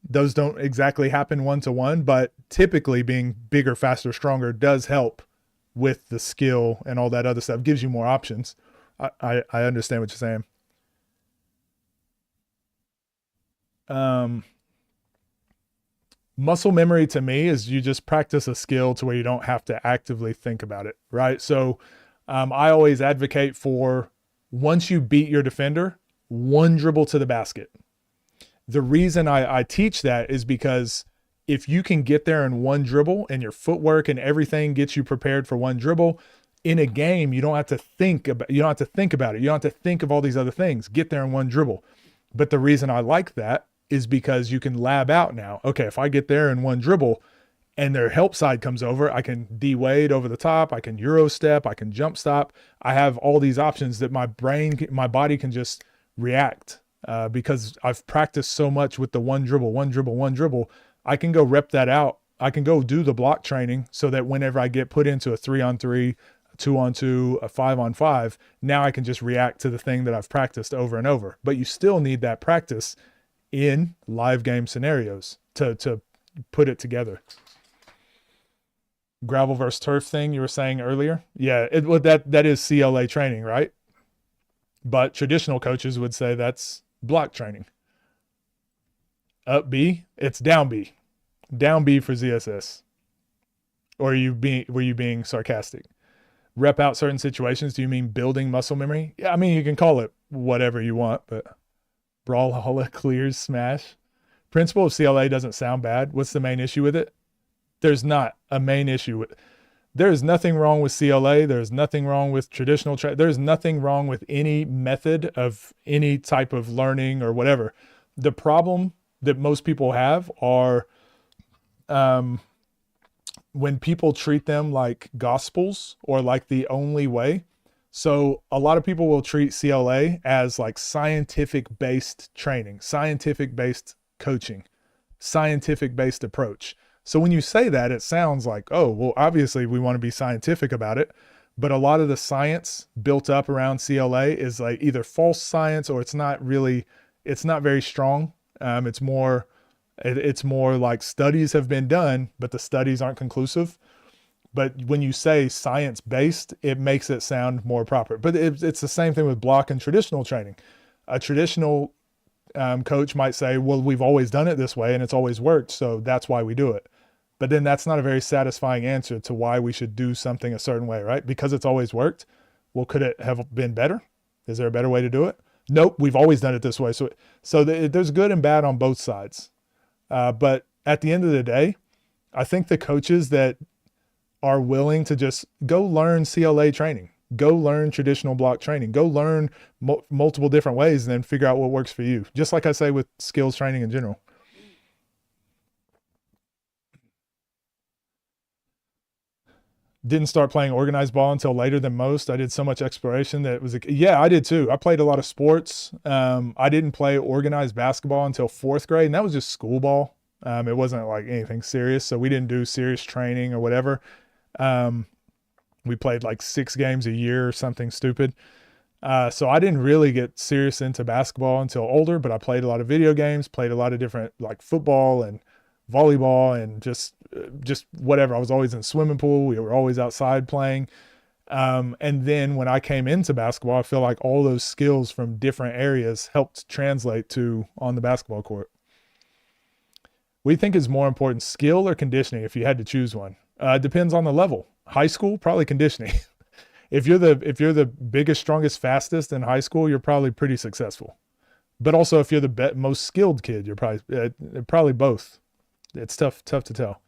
A: Those don't exactly happen one-to-one, but typically being bigger, faster, stronger does help with the skill and all that other stuff. Gives you more options. I understand what you're saying. Muscle memory to me is you just practice a skill to where you don't have to actively think about it, right? So I always advocate for once you beat your defender, one dribble to the basket. The reason I teach that is because if you can get there in one dribble and your footwork and everything gets you prepared for one dribble, in a game, you don't have to think about it. You don't have to think of all these other things. Get there in one dribble. But the reason I like that is because you can lab out now. Okay, if I get there in one dribble and their help side comes over, I can D-Wade over the top, I can Euro step, I can jump stop. I have all these options that my body can just react because I've practiced so much with the one dribble. I can go rep that out. I can go do the block training so that whenever I get put into a 3-on-3, 2-on-2, a 5-on-5. Now I can just react to the thing that I've practiced over and over. But you still need that practice in live game scenarios to put it together. Gravel versus turf thing you were saying earlier. Yeah, that is CLA training, right? But traditional coaches would say that's block training. Up B, it's down B. Down B for ZSS. Or were you being sarcastic? Rep out certain situations. Do you mean building muscle memory? Yeah, I mean, you can call it whatever you want, but Brawlhalla clears smash. Principle of CLA doesn't sound bad. What's the main issue with it? There's not a main issue with it. There is nothing wrong with CLA. There's nothing wrong with traditional there's nothing wrong with any method of any type of learning or whatever. The problem that most people have are when people treat them like gospels or like the only way. So a lot of people will treat CLA as like scientific based training, scientific based coaching, scientific based approach. So when you say that, it sounds like, oh, well, obviously we want to be scientific about it. But a lot of the science built up around CLA is like either false science or it's not very strong. It's more like studies have been done, but the studies aren't conclusive. But when you say science-based, it makes it sound more proper. But it's the same thing with block and traditional training. A traditional coach might say, well, we've always done it this way and it's always worked, so that's why we do it. But then that's not a very satisfying answer to why we should do something a certain way, right? Because it's always worked. Well, could it have been better? Is there a better way to do it? Nope, we've always done it this way. So there's good and bad on both sides. But at the end of the day, I think the coaches that are willing to just go learn CLA training, go learn traditional block training, go learn multiple different ways and then figure out what works for you. Just like I say with skills training in general. Didn't start playing organized ball until later than most. I did so much exploration that it was yeah, I did too. I played a lot of sports. I didn't play organized basketball until 4th grade, and that was just school ball. It wasn't like anything serious, so we didn't do serious training or whatever. We played like 6 games a year or something stupid. So I didn't really get serious into basketball until older, but I played a lot of video games, played a lot of different like football and volleyball and just whatever. I was always in the swimming pool. We were always outside playing. And then when I came into basketball, I feel like all those skills from different areas helped translate to on the basketball court. What do you think is more important, skill or conditioning, if you had to choose one? Depends on the level. High school, probably conditioning. If you're the biggest, strongest, fastest in high school, you're probably pretty successful. But also if you're the most skilled kid, you're probably both. It's tough to tell.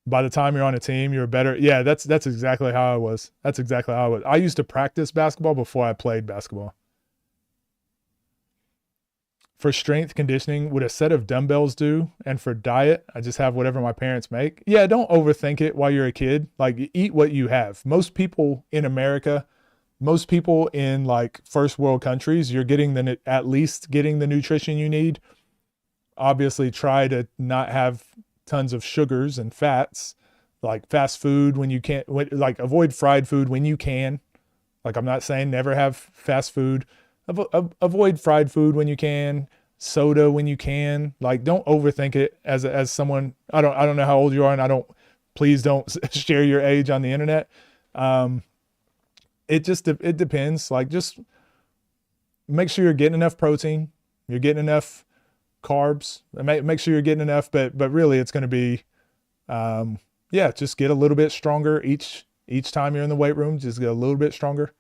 A: By the time you're on a team, you're better. Yeah, that's exactly how I was. That's exactly how I was. I used to practice basketball before I played basketball. For strength conditioning, would a set of dumbbells do? And for diet, I just have whatever my parents make. Yeah, don't overthink it while you're a kid. Like, eat what you have. Most people in America, most people in like first world countries, you're getting at least getting the nutrition you need. Obviously, try to not have tons of sugars and fats, like fast food when you can't, like avoid fried food when you can. Like, I'm not saying never have fast food. Avoid fried food when you can, soda when you can. Like, don't overthink it as someone. I don't know how old you are, and please don't share your age on the internet. It depends. Like, just make sure you're getting enough protein, you're getting enough carbs, make sure you're getting enough, but really it's going to be, just get a little bit stronger each time you're in the weight room. Just get a little bit stronger.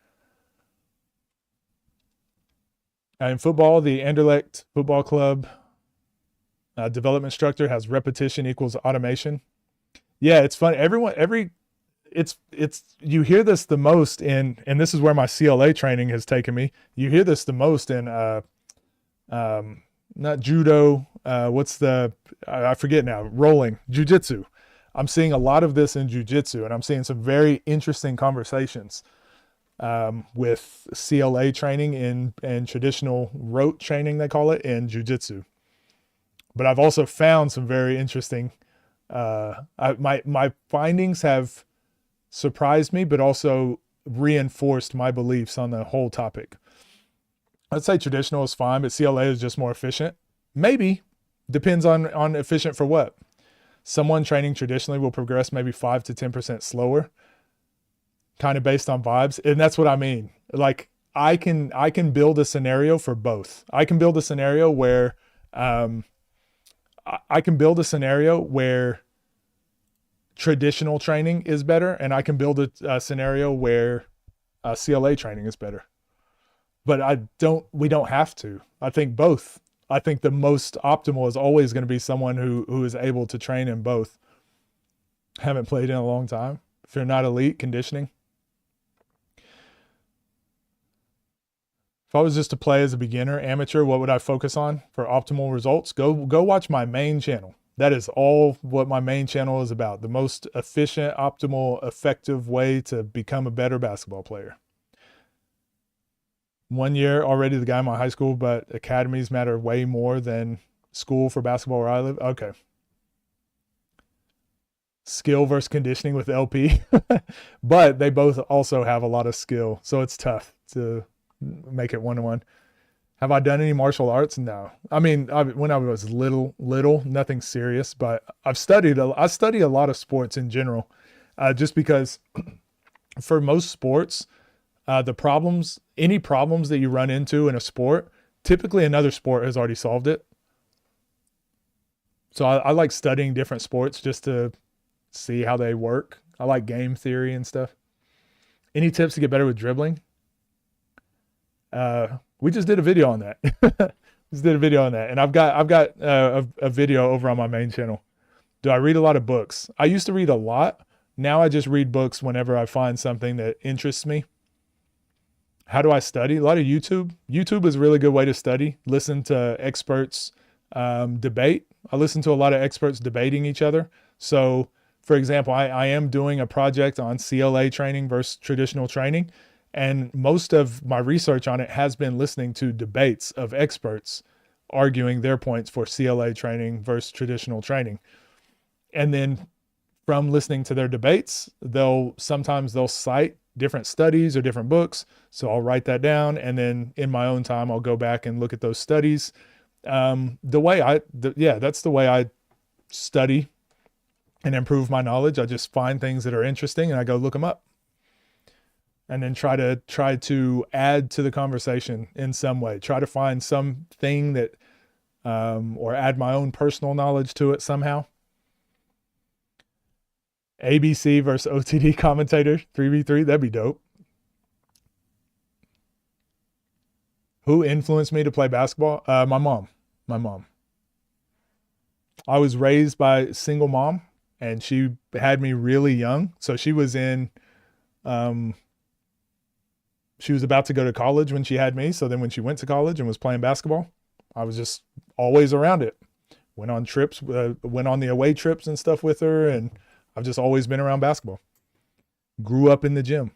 A: In football, the Anderlecht Football Club development structure has repetition equals automation. Yeah, it's fun. You hear this the most and this is where my CLA training has taken me. You hear this the most in not judo. I forget now. Rolling, jiu-jitsu. I'm seeing a lot of this in jiu-jitsu, and I'm seeing some very interesting conversations with CLA training and traditional rote training, they call it, in jiu-jitsu. But I've also found some very interesting, my findings have surprised me, but also reinforced my beliefs on the whole topic. I'd say traditional is fine, but CLA is just more efficient. Maybe. Depends on efficient for what. Someone training traditionally will progress maybe 5 to 10% slower, kind of based on vibes. And that's what I mean. Like, I can build a scenario for both. I can build a scenario where traditional training is better, and I can build a scenario where CLA training is better. But we don't have to. I think both. I think the most optimal is always going to be someone who is able to train in both. Haven't played in a long time. If you're not elite, conditioning. If I was just to play as a beginner, amateur, what would I focus on for optimal results? Go watch my main channel. That is all what my main channel is about. The most efficient, optimal, effective way to become a better basketball player. 1 year already the guy in my high school, but academies matter way more than school for basketball where I live. Okay. Skill versus conditioning with LP. But they both also have a lot of skill. So it's tough to make it 1-to-1. Have I done any martial arts? No. I mean, when I was little, nothing serious, but I study a lot of sports in general, just because for most sports, any problems that you run into in a sport, typically another sport has already solved it. So I like studying different sports just to see how they work. I like game theory and stuff. Any tips to get better with dribbling? We just did a video on that. And I've got a video over on my main channel. Do I read a lot of books? I used to read a lot. Now I just read books whenever I find something that interests me. How do I study? A lot of YouTube. YouTube is a really good way to study. Listen to experts debate. I listen to a lot of experts debating each other. So, for example, I am doing a project on CLA training versus traditional training. And most of my research on it has been listening to debates of experts arguing their points for CLA training versus traditional training. And then from listening to their debates, sometimes they'll cite different studies or different books. So I'll write that down. And then in my own time, I'll go back and look at those studies. That's the way I study and improve my knowledge. I just find things that are interesting and I go look them up. And then try to add to the conversation in some way. Try to find something that, or add my own personal knowledge to it somehow. ABC versus OTD commentator, 3v3, that'd be dope. Who influenced me to play basketball? My mom. I was raised by a single mom, and she had me really young. So she was about to go to college when she had me. So then when she went to college and was playing basketball, I was just always around it. Went on trips, went on the away trips and stuff with her. And I've just always been around basketball. Grew up in the gym.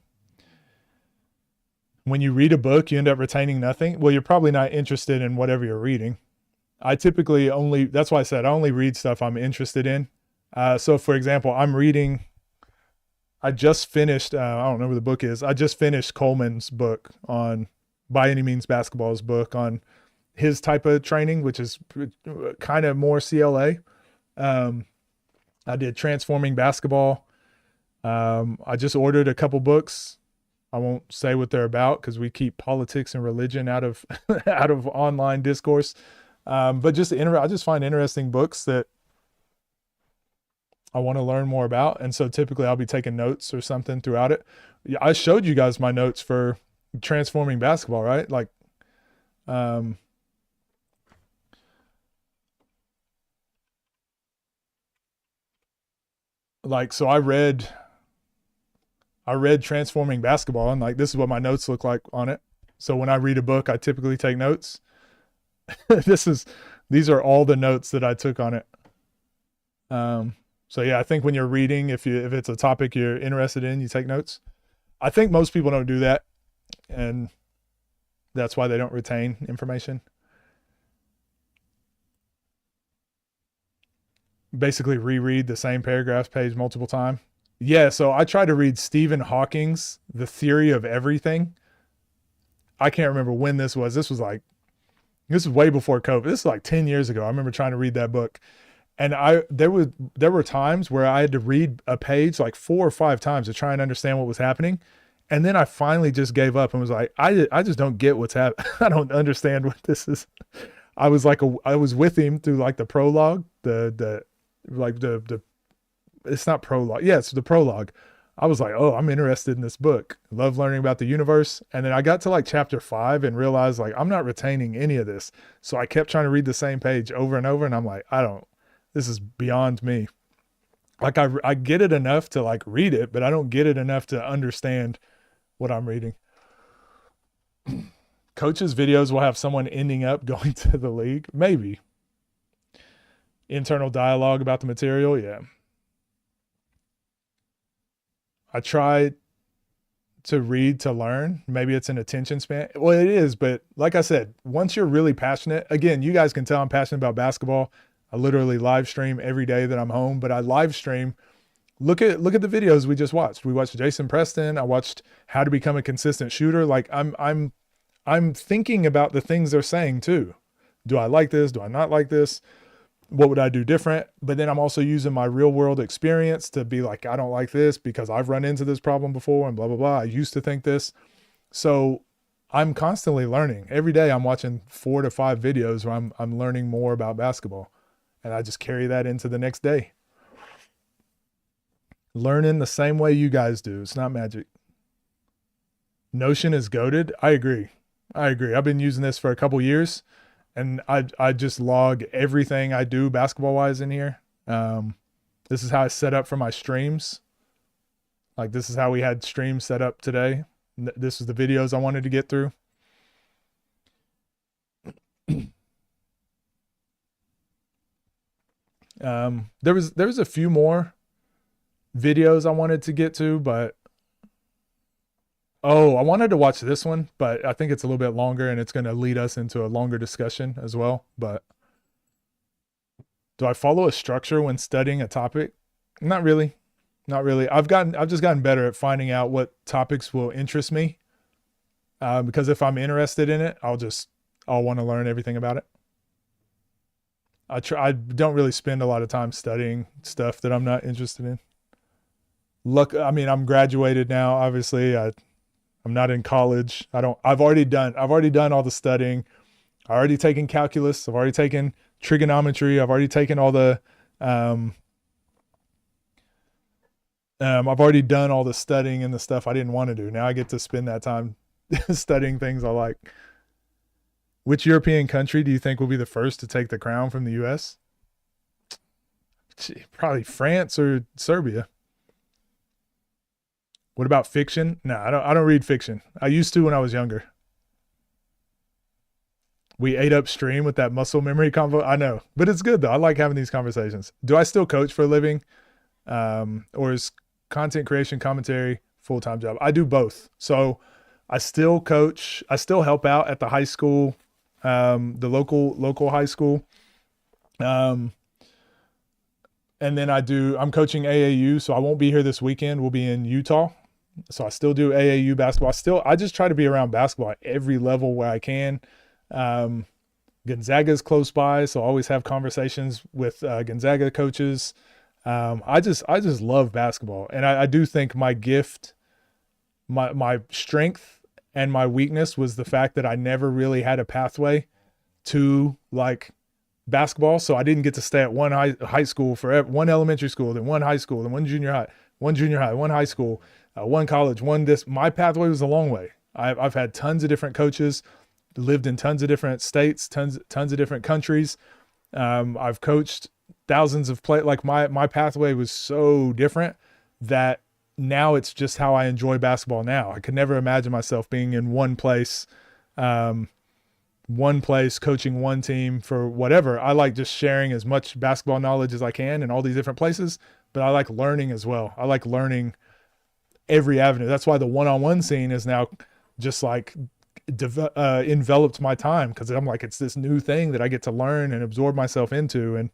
A: When you read a book, you end up retaining nothing. Well, you're probably not interested in whatever you're reading. I typically that's why I said I only read stuff I'm interested in. So for example, I just finished, I don't know where the book is. I just finished Coleman's book on By Any Means Basketball's book on his type of training, which is kind of more CLA. I did Transforming Basketball. I just ordered a couple books. I won't say what they're about because we keep politics and religion out of online discourse. But I just find interesting books that I want to learn more about. And so typically I'll be taking notes or something throughout it. I showed you guys my notes for Transforming Basketball, right? So I read Transforming Basketball and this is what my notes look like on it. So when I read a book, I typically take notes. These are all the notes that I took on it. So yeah, I think when you're reading, if it's a topic you're interested in, you take notes. I think most people don't do that, and that's why they don't retain information. Basically reread the same paragraph page multiple times. Yeah, so I tried to read Stephen Hawking's The Theory of Everything. I can't remember when this was. This was way before COVID. This is like 10 years ago. I remember trying to read that book. And there were times where I had to read a page like 4 or 5 times to try and understand what was happening. And then I finally just gave up and was like, I just don't get what's happening. I don't understand what this is. I was with him through like the prologue, the it's not prologue. Yeah, it's the prologue. I was like, oh, I'm interested in this book. Love learning about the universe. And then I got to like chapter 5 and realized like, I'm not retaining any of this. So I kept trying to read the same page over and over. And I'm like, this is beyond me. Like I get it enough to like read it, but I don't get it enough to understand what I'm reading. Coaches' videos will have someone ending up going to the league. Maybe. Internal dialogue about the material. Yeah. I try to read to learn. Maybe it's an attention span. Well, it is, but like I said, once you're really passionate, again, you guys can tell I'm passionate about basketball. I literally live stream every day that I'm home, but I live stream. Look at the videos we just watched. We watched Jason Preston. I watched how to become a consistent shooter. Like I'm thinking about the things they're saying too. Do I like this? Do I not like this? What would I do different? But then I'm also using my real world experience to be like, I don't like this because I've run into this problem before and blah, blah, blah. I used to think this. So I'm constantly learning. Every day I'm watching 4 to 5 videos where I'm learning more about basketball, and I just carry that into the next day. Learning the same way you guys do. It's not magic. Notion is goated. I agree. I've been using this for a couple years. And I just log everything I do basketball wise in here. This is how I set up for my streams. Like this is how we had streams set up today. This is the videos I wanted to get through. There was a few more videos I wanted to get to, but I wanted to watch this one, but I think it's a little bit longer and it's going to lead us into a longer discussion as well. But do I follow a structure when studying a topic? Not really. I've just gotten better at finding out what topics will interest me. Because if I'm interested in it, I'll want to learn everything about it. I don't really spend a lot of time studying stuff that I'm not interested in. I'm graduated now, obviously. I'm not in college. I've already done all the studying. I've already taken calculus. I've already taken trigonometry. I've already taken all the, I've already done all the studying and the stuff I didn't want to do. Now I get to spend that time studying things I like. Which European country do you think will be the first to take the crown from the US? Probably France or Serbia. What about fiction? No, I don't read fiction. I used to when I was younger. We ate up stream with that muscle memory convo. I know, but it's good though. I like having these conversations. Do I still coach for a living? Or is content creation commentary full-time job? I do both. So I still coach. I still help out at the high school, the local high school. And then I'm coaching AAU. So I won't be here this weekend. We'll be in Utah. So I still do AAU basketball. I just try to be around basketball at every level where I can. Gonzaga's close by, so I always have conversations with Gonzaga coaches. I just love basketball, and I do think my gift, my strength and my weakness was the fact that I never really had a pathway to like basketball. So I didn't get to stay at one high school forever, one elementary school, then one high school, then one junior high, one high school, one college, my pathway was a long way. I've had tons of different coaches, lived in tons of different states, tons of different countries. I've coached thousands of like my pathway was so different that now it's just how I enjoy basketball now. I could never imagine myself being in one place coaching one team for whatever. I like just sharing as much basketball knowledge as I can in all these different places, but I like learning as well. I like learning every avenue. That's why the one-on-one scene is now just like enveloped my time, because I'm like, it's this new thing that I get to learn and absorb myself into and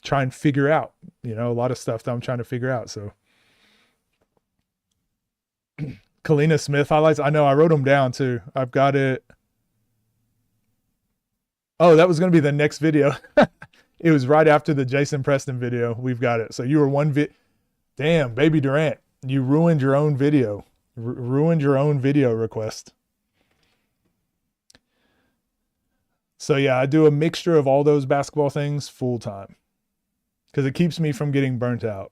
A: try and figure out, a lot of stuff that I'm trying to figure out. So Kalina Smith highlights. I know, I wrote them down too. I've got it. Oh, that was going to be the next video. It was right after the Jason Preston video. We've got it. So you were one Damn, Baby Durant. You ruined your own video. Ruined your own video request. So yeah, I do a mixture of all those basketball things full time because it keeps me from getting burnt out.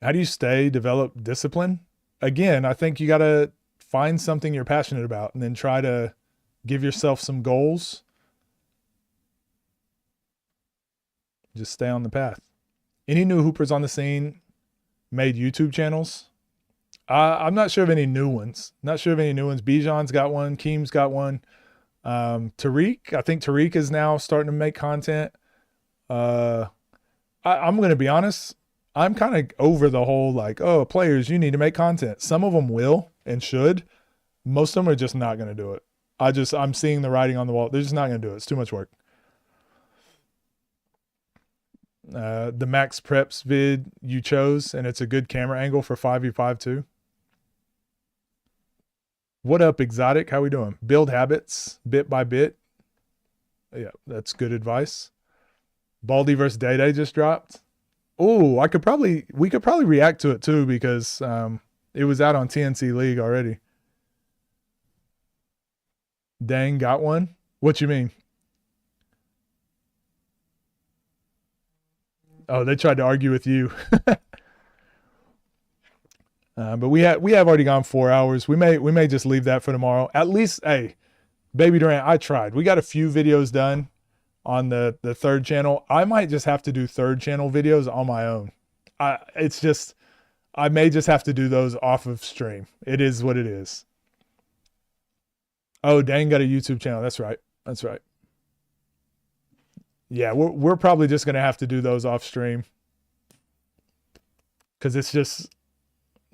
A: How do you develop discipline? Again, I think you got to find something you're passionate about and then try to give yourself some goals. Just stay on the path. Any new hoopers on the scene made YouTube channels? I'm not sure of any new ones. Bijan's got one. Keem's got one. Tariq, I think Tariq is now starting to make content. I'm going to be honest. I'm kind of over the whole like, oh, players, you need to make content. Some of them will and should. Most of them are just not going to do it. I'm seeing the writing on the wall. They're just not going to do it. It's too much work. The Max Preps vid you chose, and it's a good camera angle for 5v5 too. What up, Exotic? How we doing? Build habits bit by bit. Yeah, that's good advice. Baldy versus Day Day just dropped. Oh, we could probably react to it too because it was out on TNC League already. Dang, got one? What you mean? Oh, they tried to argue with you. But we have already gone 4 hours. We may just leave that for tomorrow. At least, hey, Baby Durant, I tried. We got a few videos done on the third channel. I might just have to do third channel videos on my own. I may just have to do those off of stream. It is what it is. Oh, Dang got a YouTube channel. That's right. Yeah, we're probably just gonna have to do those off stream because it's just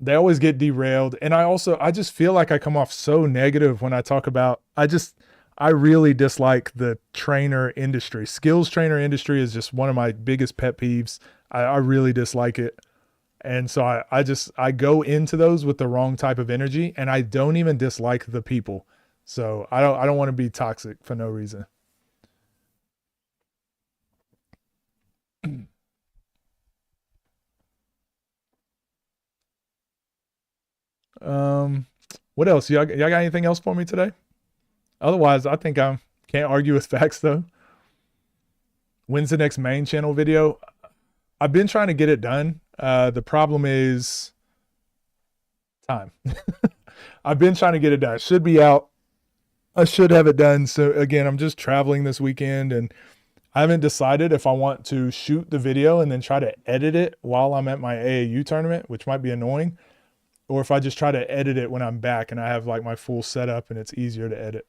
A: they always get derailed, and I just feel like I come off so negative when I talk about. I really dislike the trainer industry. Skills trainer industry is just one of my biggest pet peeves. I really dislike it, and so I go into those with the wrong type of energy, and I don't even dislike the people. So I don't want to be toxic for no reason. What else? Y'all got anything else for me today? Otherwise, I think I can't argue with facts though. When's the next main channel video? I've been trying to get it done. The problem is time. I've been trying to get it done. It should be out. I should have it done. So again, I'm just traveling this weekend and I haven't decided if I want to shoot the video and then try to edit it while I'm at my AAU tournament, which might be annoying, or if I just try to edit it when I'm back and I have like my full setup and it's easier to edit.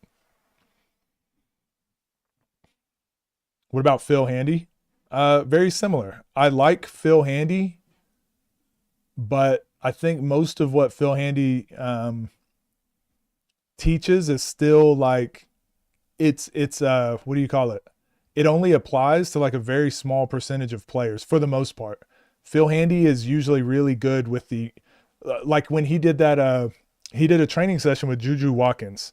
A: What about Phil Handy? Very similar. I like Phil Handy, but I think most of what Phil Handy teaches is still like it's what do you call it? It only applies to like a very small percentage of players for the most part. Phil Handy is usually really good with the like when he did that he did a training session with Juju Watkins,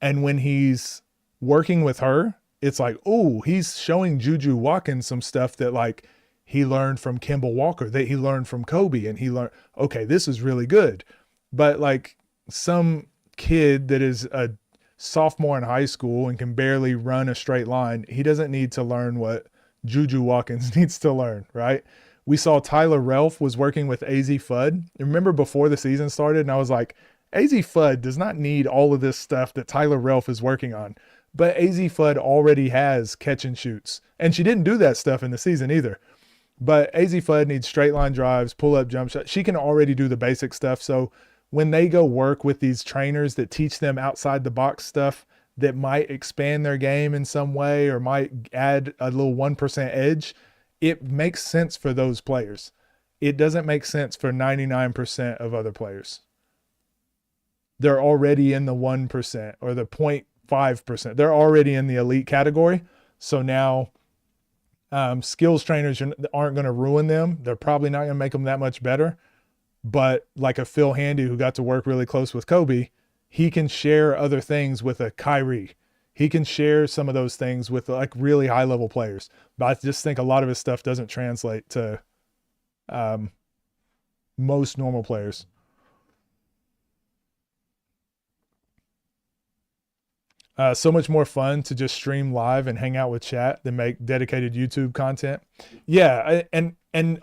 A: and when he's working with her, it's like, oh, he's showing Juju Watkins some stuff that like he learned from Kemba Walker, that he learned from Kobe, and he learned, okay, this is really good. But like some kid that is a sophomore in high school and can barely run a straight line, he doesn't need to learn what Juju Watkins needs to learn, right? We saw Tyler Relf was working with AZ Fudd. Remember before the season started, and I was like, AZ Fudd does not need all of this stuff that Tyler Relf is working on. But AZ Fudd already has catch and shoots. And she didn't do that stuff in the season either. But AZ Fudd needs straight line drives, pull up jump shot. She can already do the basic stuff. So when they go work with these trainers that teach them outside the box stuff that might expand their game in some way or might add a little 1% edge, it makes sense for those players. It doesn't make sense for 99% of other players. They're already in the 1% or the 0.5%. They're already in the elite category. So now skills trainers aren't going to ruin them. They're probably not going to make them that much better. But like a Phil Handy who got to work really close with Kobe, he can share other things with a Kyrie. He can share some of those things with like really high level players. But I just think a lot of his stuff doesn't translate to most normal players. So much more fun to just stream live and hang out with chat than make dedicated YouTube content. Yeah, and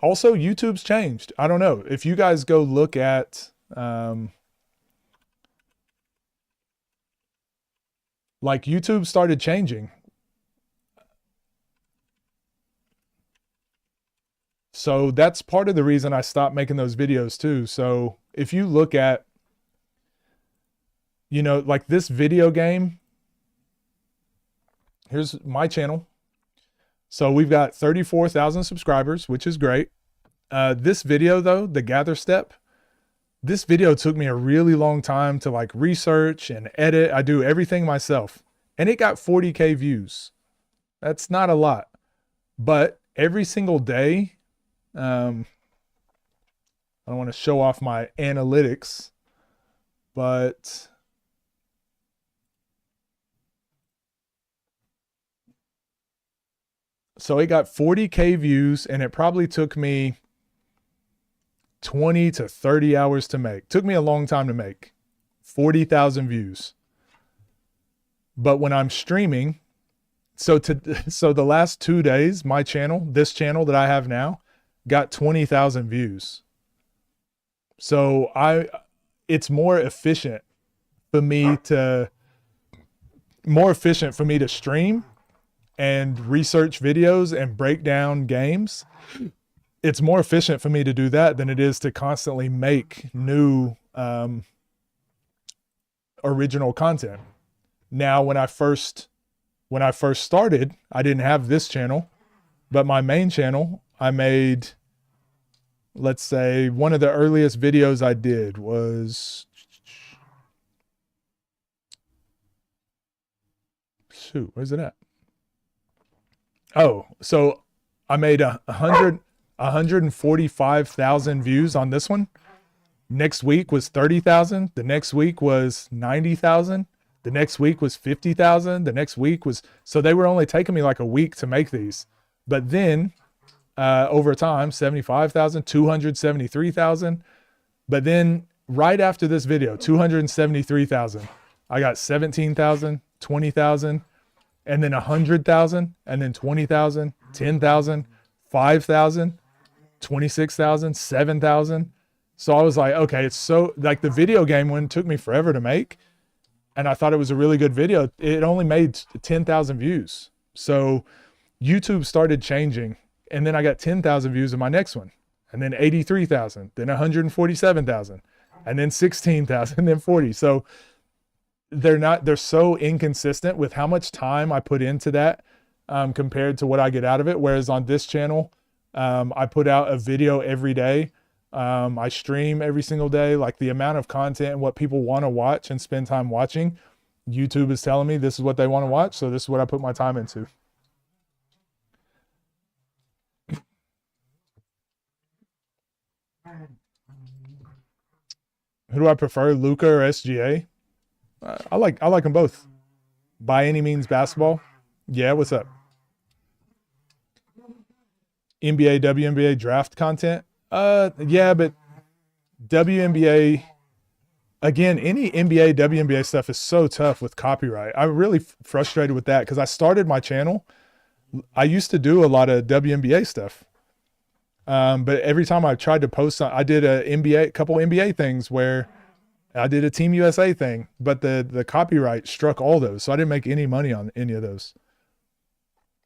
A: also YouTube's changed. I don't know. If you guys go look at like YouTube started changing. So that's part of the reason I stopped making those videos too. So if you look at, you know, like this video game, here's my channel. So we've got 34,000 subscribers, which is great. This video though, the gather step, this video took me a really long time to like research and edit. I do everything myself and it got 40K views. That's not a lot, but every single day, I don't want to show off my analytics, but so it got 40K views and it probably took me 20 to 30 hours to make. Took me a long time to make. 40,000 views. But when I'm streaming, so the last 2 days, my channel, this channel that I have now, got 20,000 views. So it's more efficient for me to stream and research videos and break down games. It's more efficient for me to do that than it is to constantly make new original content. Now, when I first started, I didn't have this channel, but my main channel, I made, let's say, one of the earliest videos I did was, shoot, where's it at? Oh, so I made 145,000 views on this one. Next week was 30,000. The next week was 90,000. The next week was 50,000. The next week was, so they were only taking me like a week to make these. But then over time, 75,000, 273,000. But then right after this video, 273,000, I got 17,000, 20,000, and then 100,000, and then 20,000, 10,000, 5,000, 26,000, 7,000. So I was like, okay, it's so, like the video game one took me forever to make. And I thought it was a really good video. It only made 10,000 views. So YouTube started changing. And then I got 10,000 views in my next one. And then 83,000, then 147,000, and then 16,000, and then 40. So they're so inconsistent with how much time I put into that compared to what I get out of it. Whereas on this channel, I put out a video every day. I stream every single day. Like the amount of content and what people want to watch and spend time watching, YouTube is telling me this is what they want to watch. So this is what I put my time into. Who do I prefer, Luka or SGA? I like them both. By any means, basketball. Yeah, what's up? NBA, WNBA draft content. Yeah, but WNBA, again, any NBA, WNBA stuff is so tough with copyright. I'm really frustrated with that because I started my channel. I used to do a lot of WNBA stuff. But every time I tried to post, I did a couple NBA things where I did a Team USA thing, but the copyright struck all those. So I didn't make any money on any of those.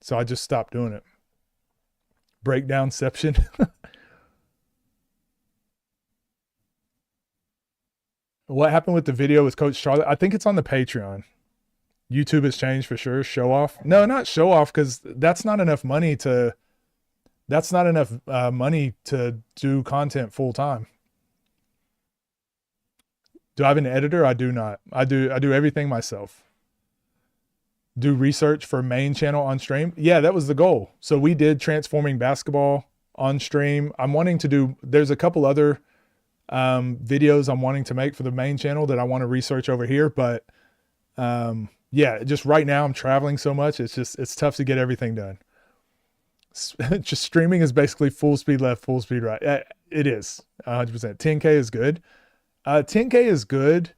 A: So I just stopped doing it. Breakdownception. What happened with the video with Coach Charlotte? I think it's on the Patreon. YouTube has changed for sure. Show off. No, not show off, because that's not enough money to do content full time. Do I have an editor? I do not. I do everything myself. Do research for main channel on stream. Yeah, that was the goal. So we did transforming basketball on stream. I'm wanting to do, there's a couple other videos I'm wanting to make for the main channel that I want to research over here. But yeah, just right now I'm traveling so much. It's tough to get everything done. Just streaming is basically full speed left, full speed right. It is 100%. 10K is good. 10K is good,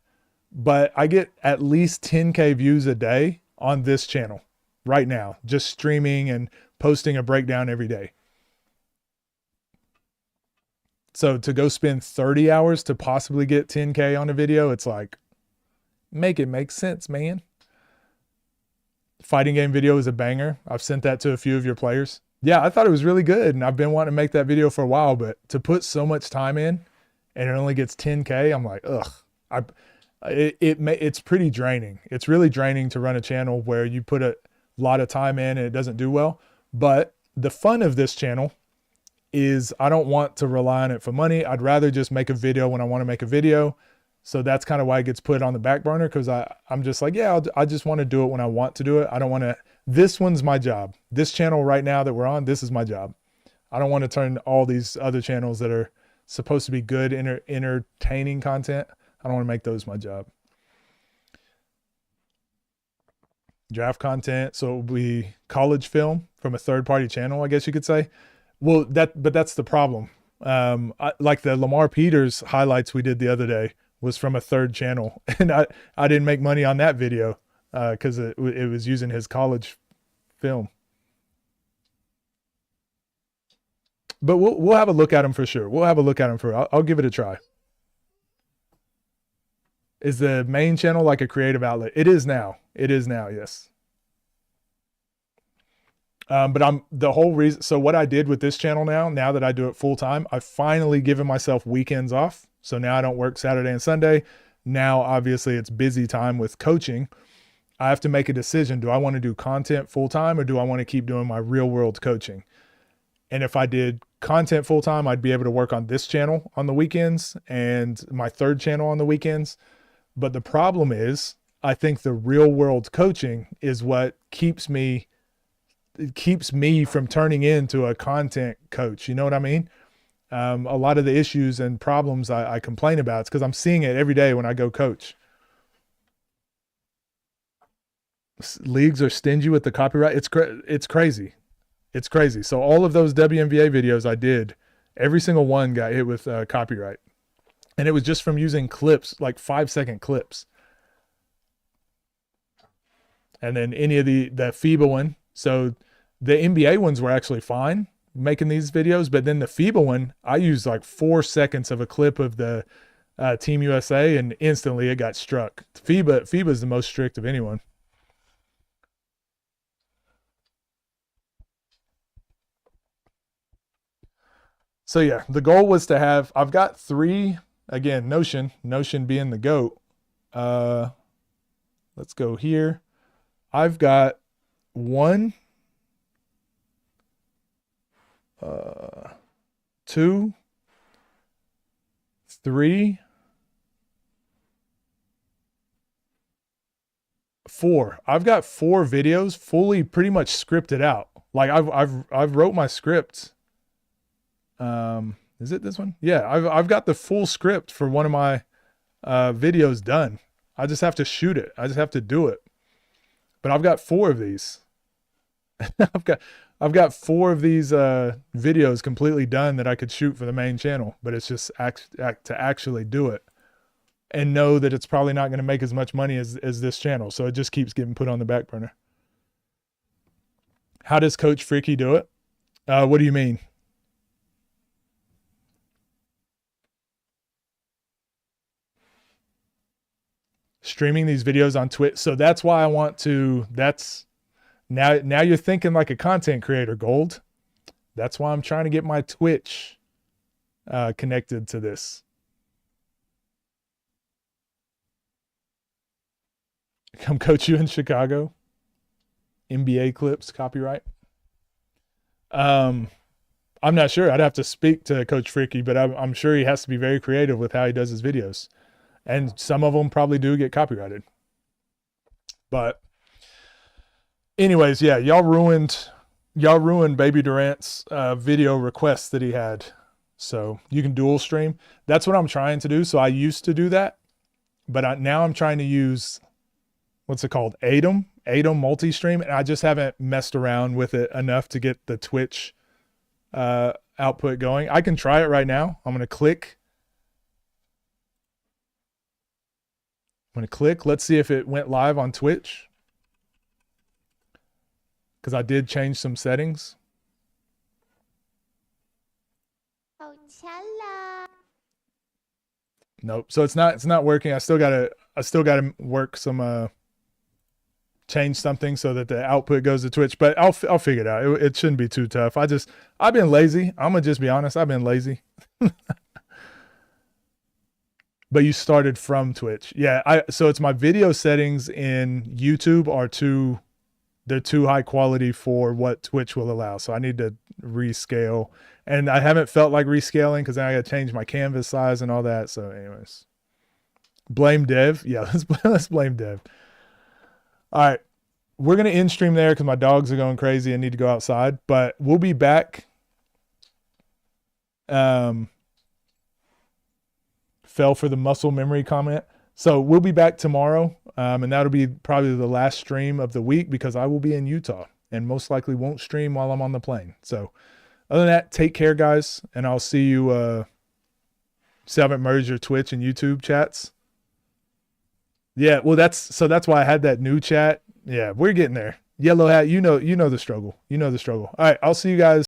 A: but I get at least 10K views a day on this channel right now, just streaming and posting a breakdown every day. So to go spend 30 hours to possibly get 10K on a video, it's like, make it make sense, man. Fighting game video is a banger. I've sent that to a few of your players. Yeah, I thought it was really good, and I've been wanting to make that video for a while, but to put so much time in and it only gets 10K, I'm like, ugh. It's pretty draining. It's really draining to run a channel where you put a lot of time in and it doesn't do well. But the fun of this channel is I don't want to rely on it for money. I'd rather just make a video when I want to make a video. So that's kind of why it gets put on the back burner, because I'm just like, yeah, I just want to do it when I want to do it. I don't want to, this one's my job. This channel right now that we're on, this is my job. I don't want to turn all these other channels that are supposed to be good, entertaining content. I don't want to make those my job. Draft content. So it will be college film from a third-party channel, I guess you could say. Well, but that's the problem. Like the Lamar Peters highlights we did the other day was from a third channel, and I didn't make money on that video because it was using his college film. But we'll have a look at him for sure. We'll have a look at him I'll give it a try. Is the main channel like a creative outlet? It is now. It is now, yes. But the whole reason, so what I did with this channel now that I do it full time, I've finally given myself weekends off. So now I don't work Saturday and Sunday. Now, obviously it's busy time with coaching. I have to make a decision. Do I want to do content full time, or do I want to keep doing my real world coaching? And if I did content full time, I'd be able to work on this channel on the weekends and my third channel on the weekends. But the problem is, I think the real world coaching is what keeps me from turning into a content coach. You know what I mean? A lot of the issues and problems I complain about, it's because I'm seeing it every day when I go coach. Leagues are stingy with the copyright. It's crazy. It's crazy. So all of those WNBA videos I did, every single one got hit with copyright. And it was just from using clips, like 5-second clips. And then any of the FIBA one. So the NBA ones were actually fine making these videos, but then the FIBA one, I used like 4 seconds of a clip of the Team USA, and instantly it got struck. FIBA is the most strict of anyone. So yeah, the goal was to have, I've got 3, again, Notion being the GOAT. Let's go here. I've got 1, 2, 3, 4. I've got 4 videos fully pretty much scripted out. Like I've wrote my script. Is it this one? Yeah, I've got the full script for one of my videos done. I just have to shoot it. I just have to do it. But I've got 4 of these. I've got 4 of these videos completely done that I could shoot for the main channel, but it's just to actually do it and know that it's probably not going to make as much money as this channel. So it just keeps getting put on the back burner. How does Coach Freaky do it? What do you mean? Streaming these videos on Twitch. So that's why I want to, now you're thinking like a content creator, Gold. That's why I'm trying to get my Twitch connected to this. Come coach you in Chicago. NBA clips, copyright. I'm not sure. I'd have to speak to Coach Freaky, but I'm sure he has to be very creative with how he does his videos. And some of them probably do get copyrighted. But anyways, yeah, y'all ruined Baby Durant's video request that he had. So you can dual stream. That's what I'm trying to do. So I used to do that, but now I'm trying to use, what's it called? Atom multi-stream. And I just haven't messed around with it enough to get the Twitch output going. I can try it right now. I'm going to click. Let's see if it went live on Twitch. Because I did change some settings. Nope. So it's not working. I still gotta work some change something so that the output goes to Twitch, but I'll figure it out. It shouldn't be too tough. I've been lazy. I'm gonna just be honest. I've been lazy. But you started from Twitch. Yeah, so it's my video settings in YouTube they're too high quality for what Twitch will allow. So I need to rescale. And I haven't felt like rescaling because then I got to change my canvas size and all that. So anyways, blame Dev. Yeah, let's blame Dev. All right. We're going to end stream there because my dogs are going crazy and need to go outside. But we'll be back. Fell for the muscle memory comment. So we'll be back tomorrow. And that'll be probably the last stream of the week because I will be in Utah and most likely won't stream while I'm on the plane. So other than that, take care, guys. And I'll see you. See, I haven't merged your Twitch and YouTube chats. Yeah, well, that's why I had that new chat. Yeah, we're getting there. Yellow hat, you know the struggle. All right, I'll see you guys.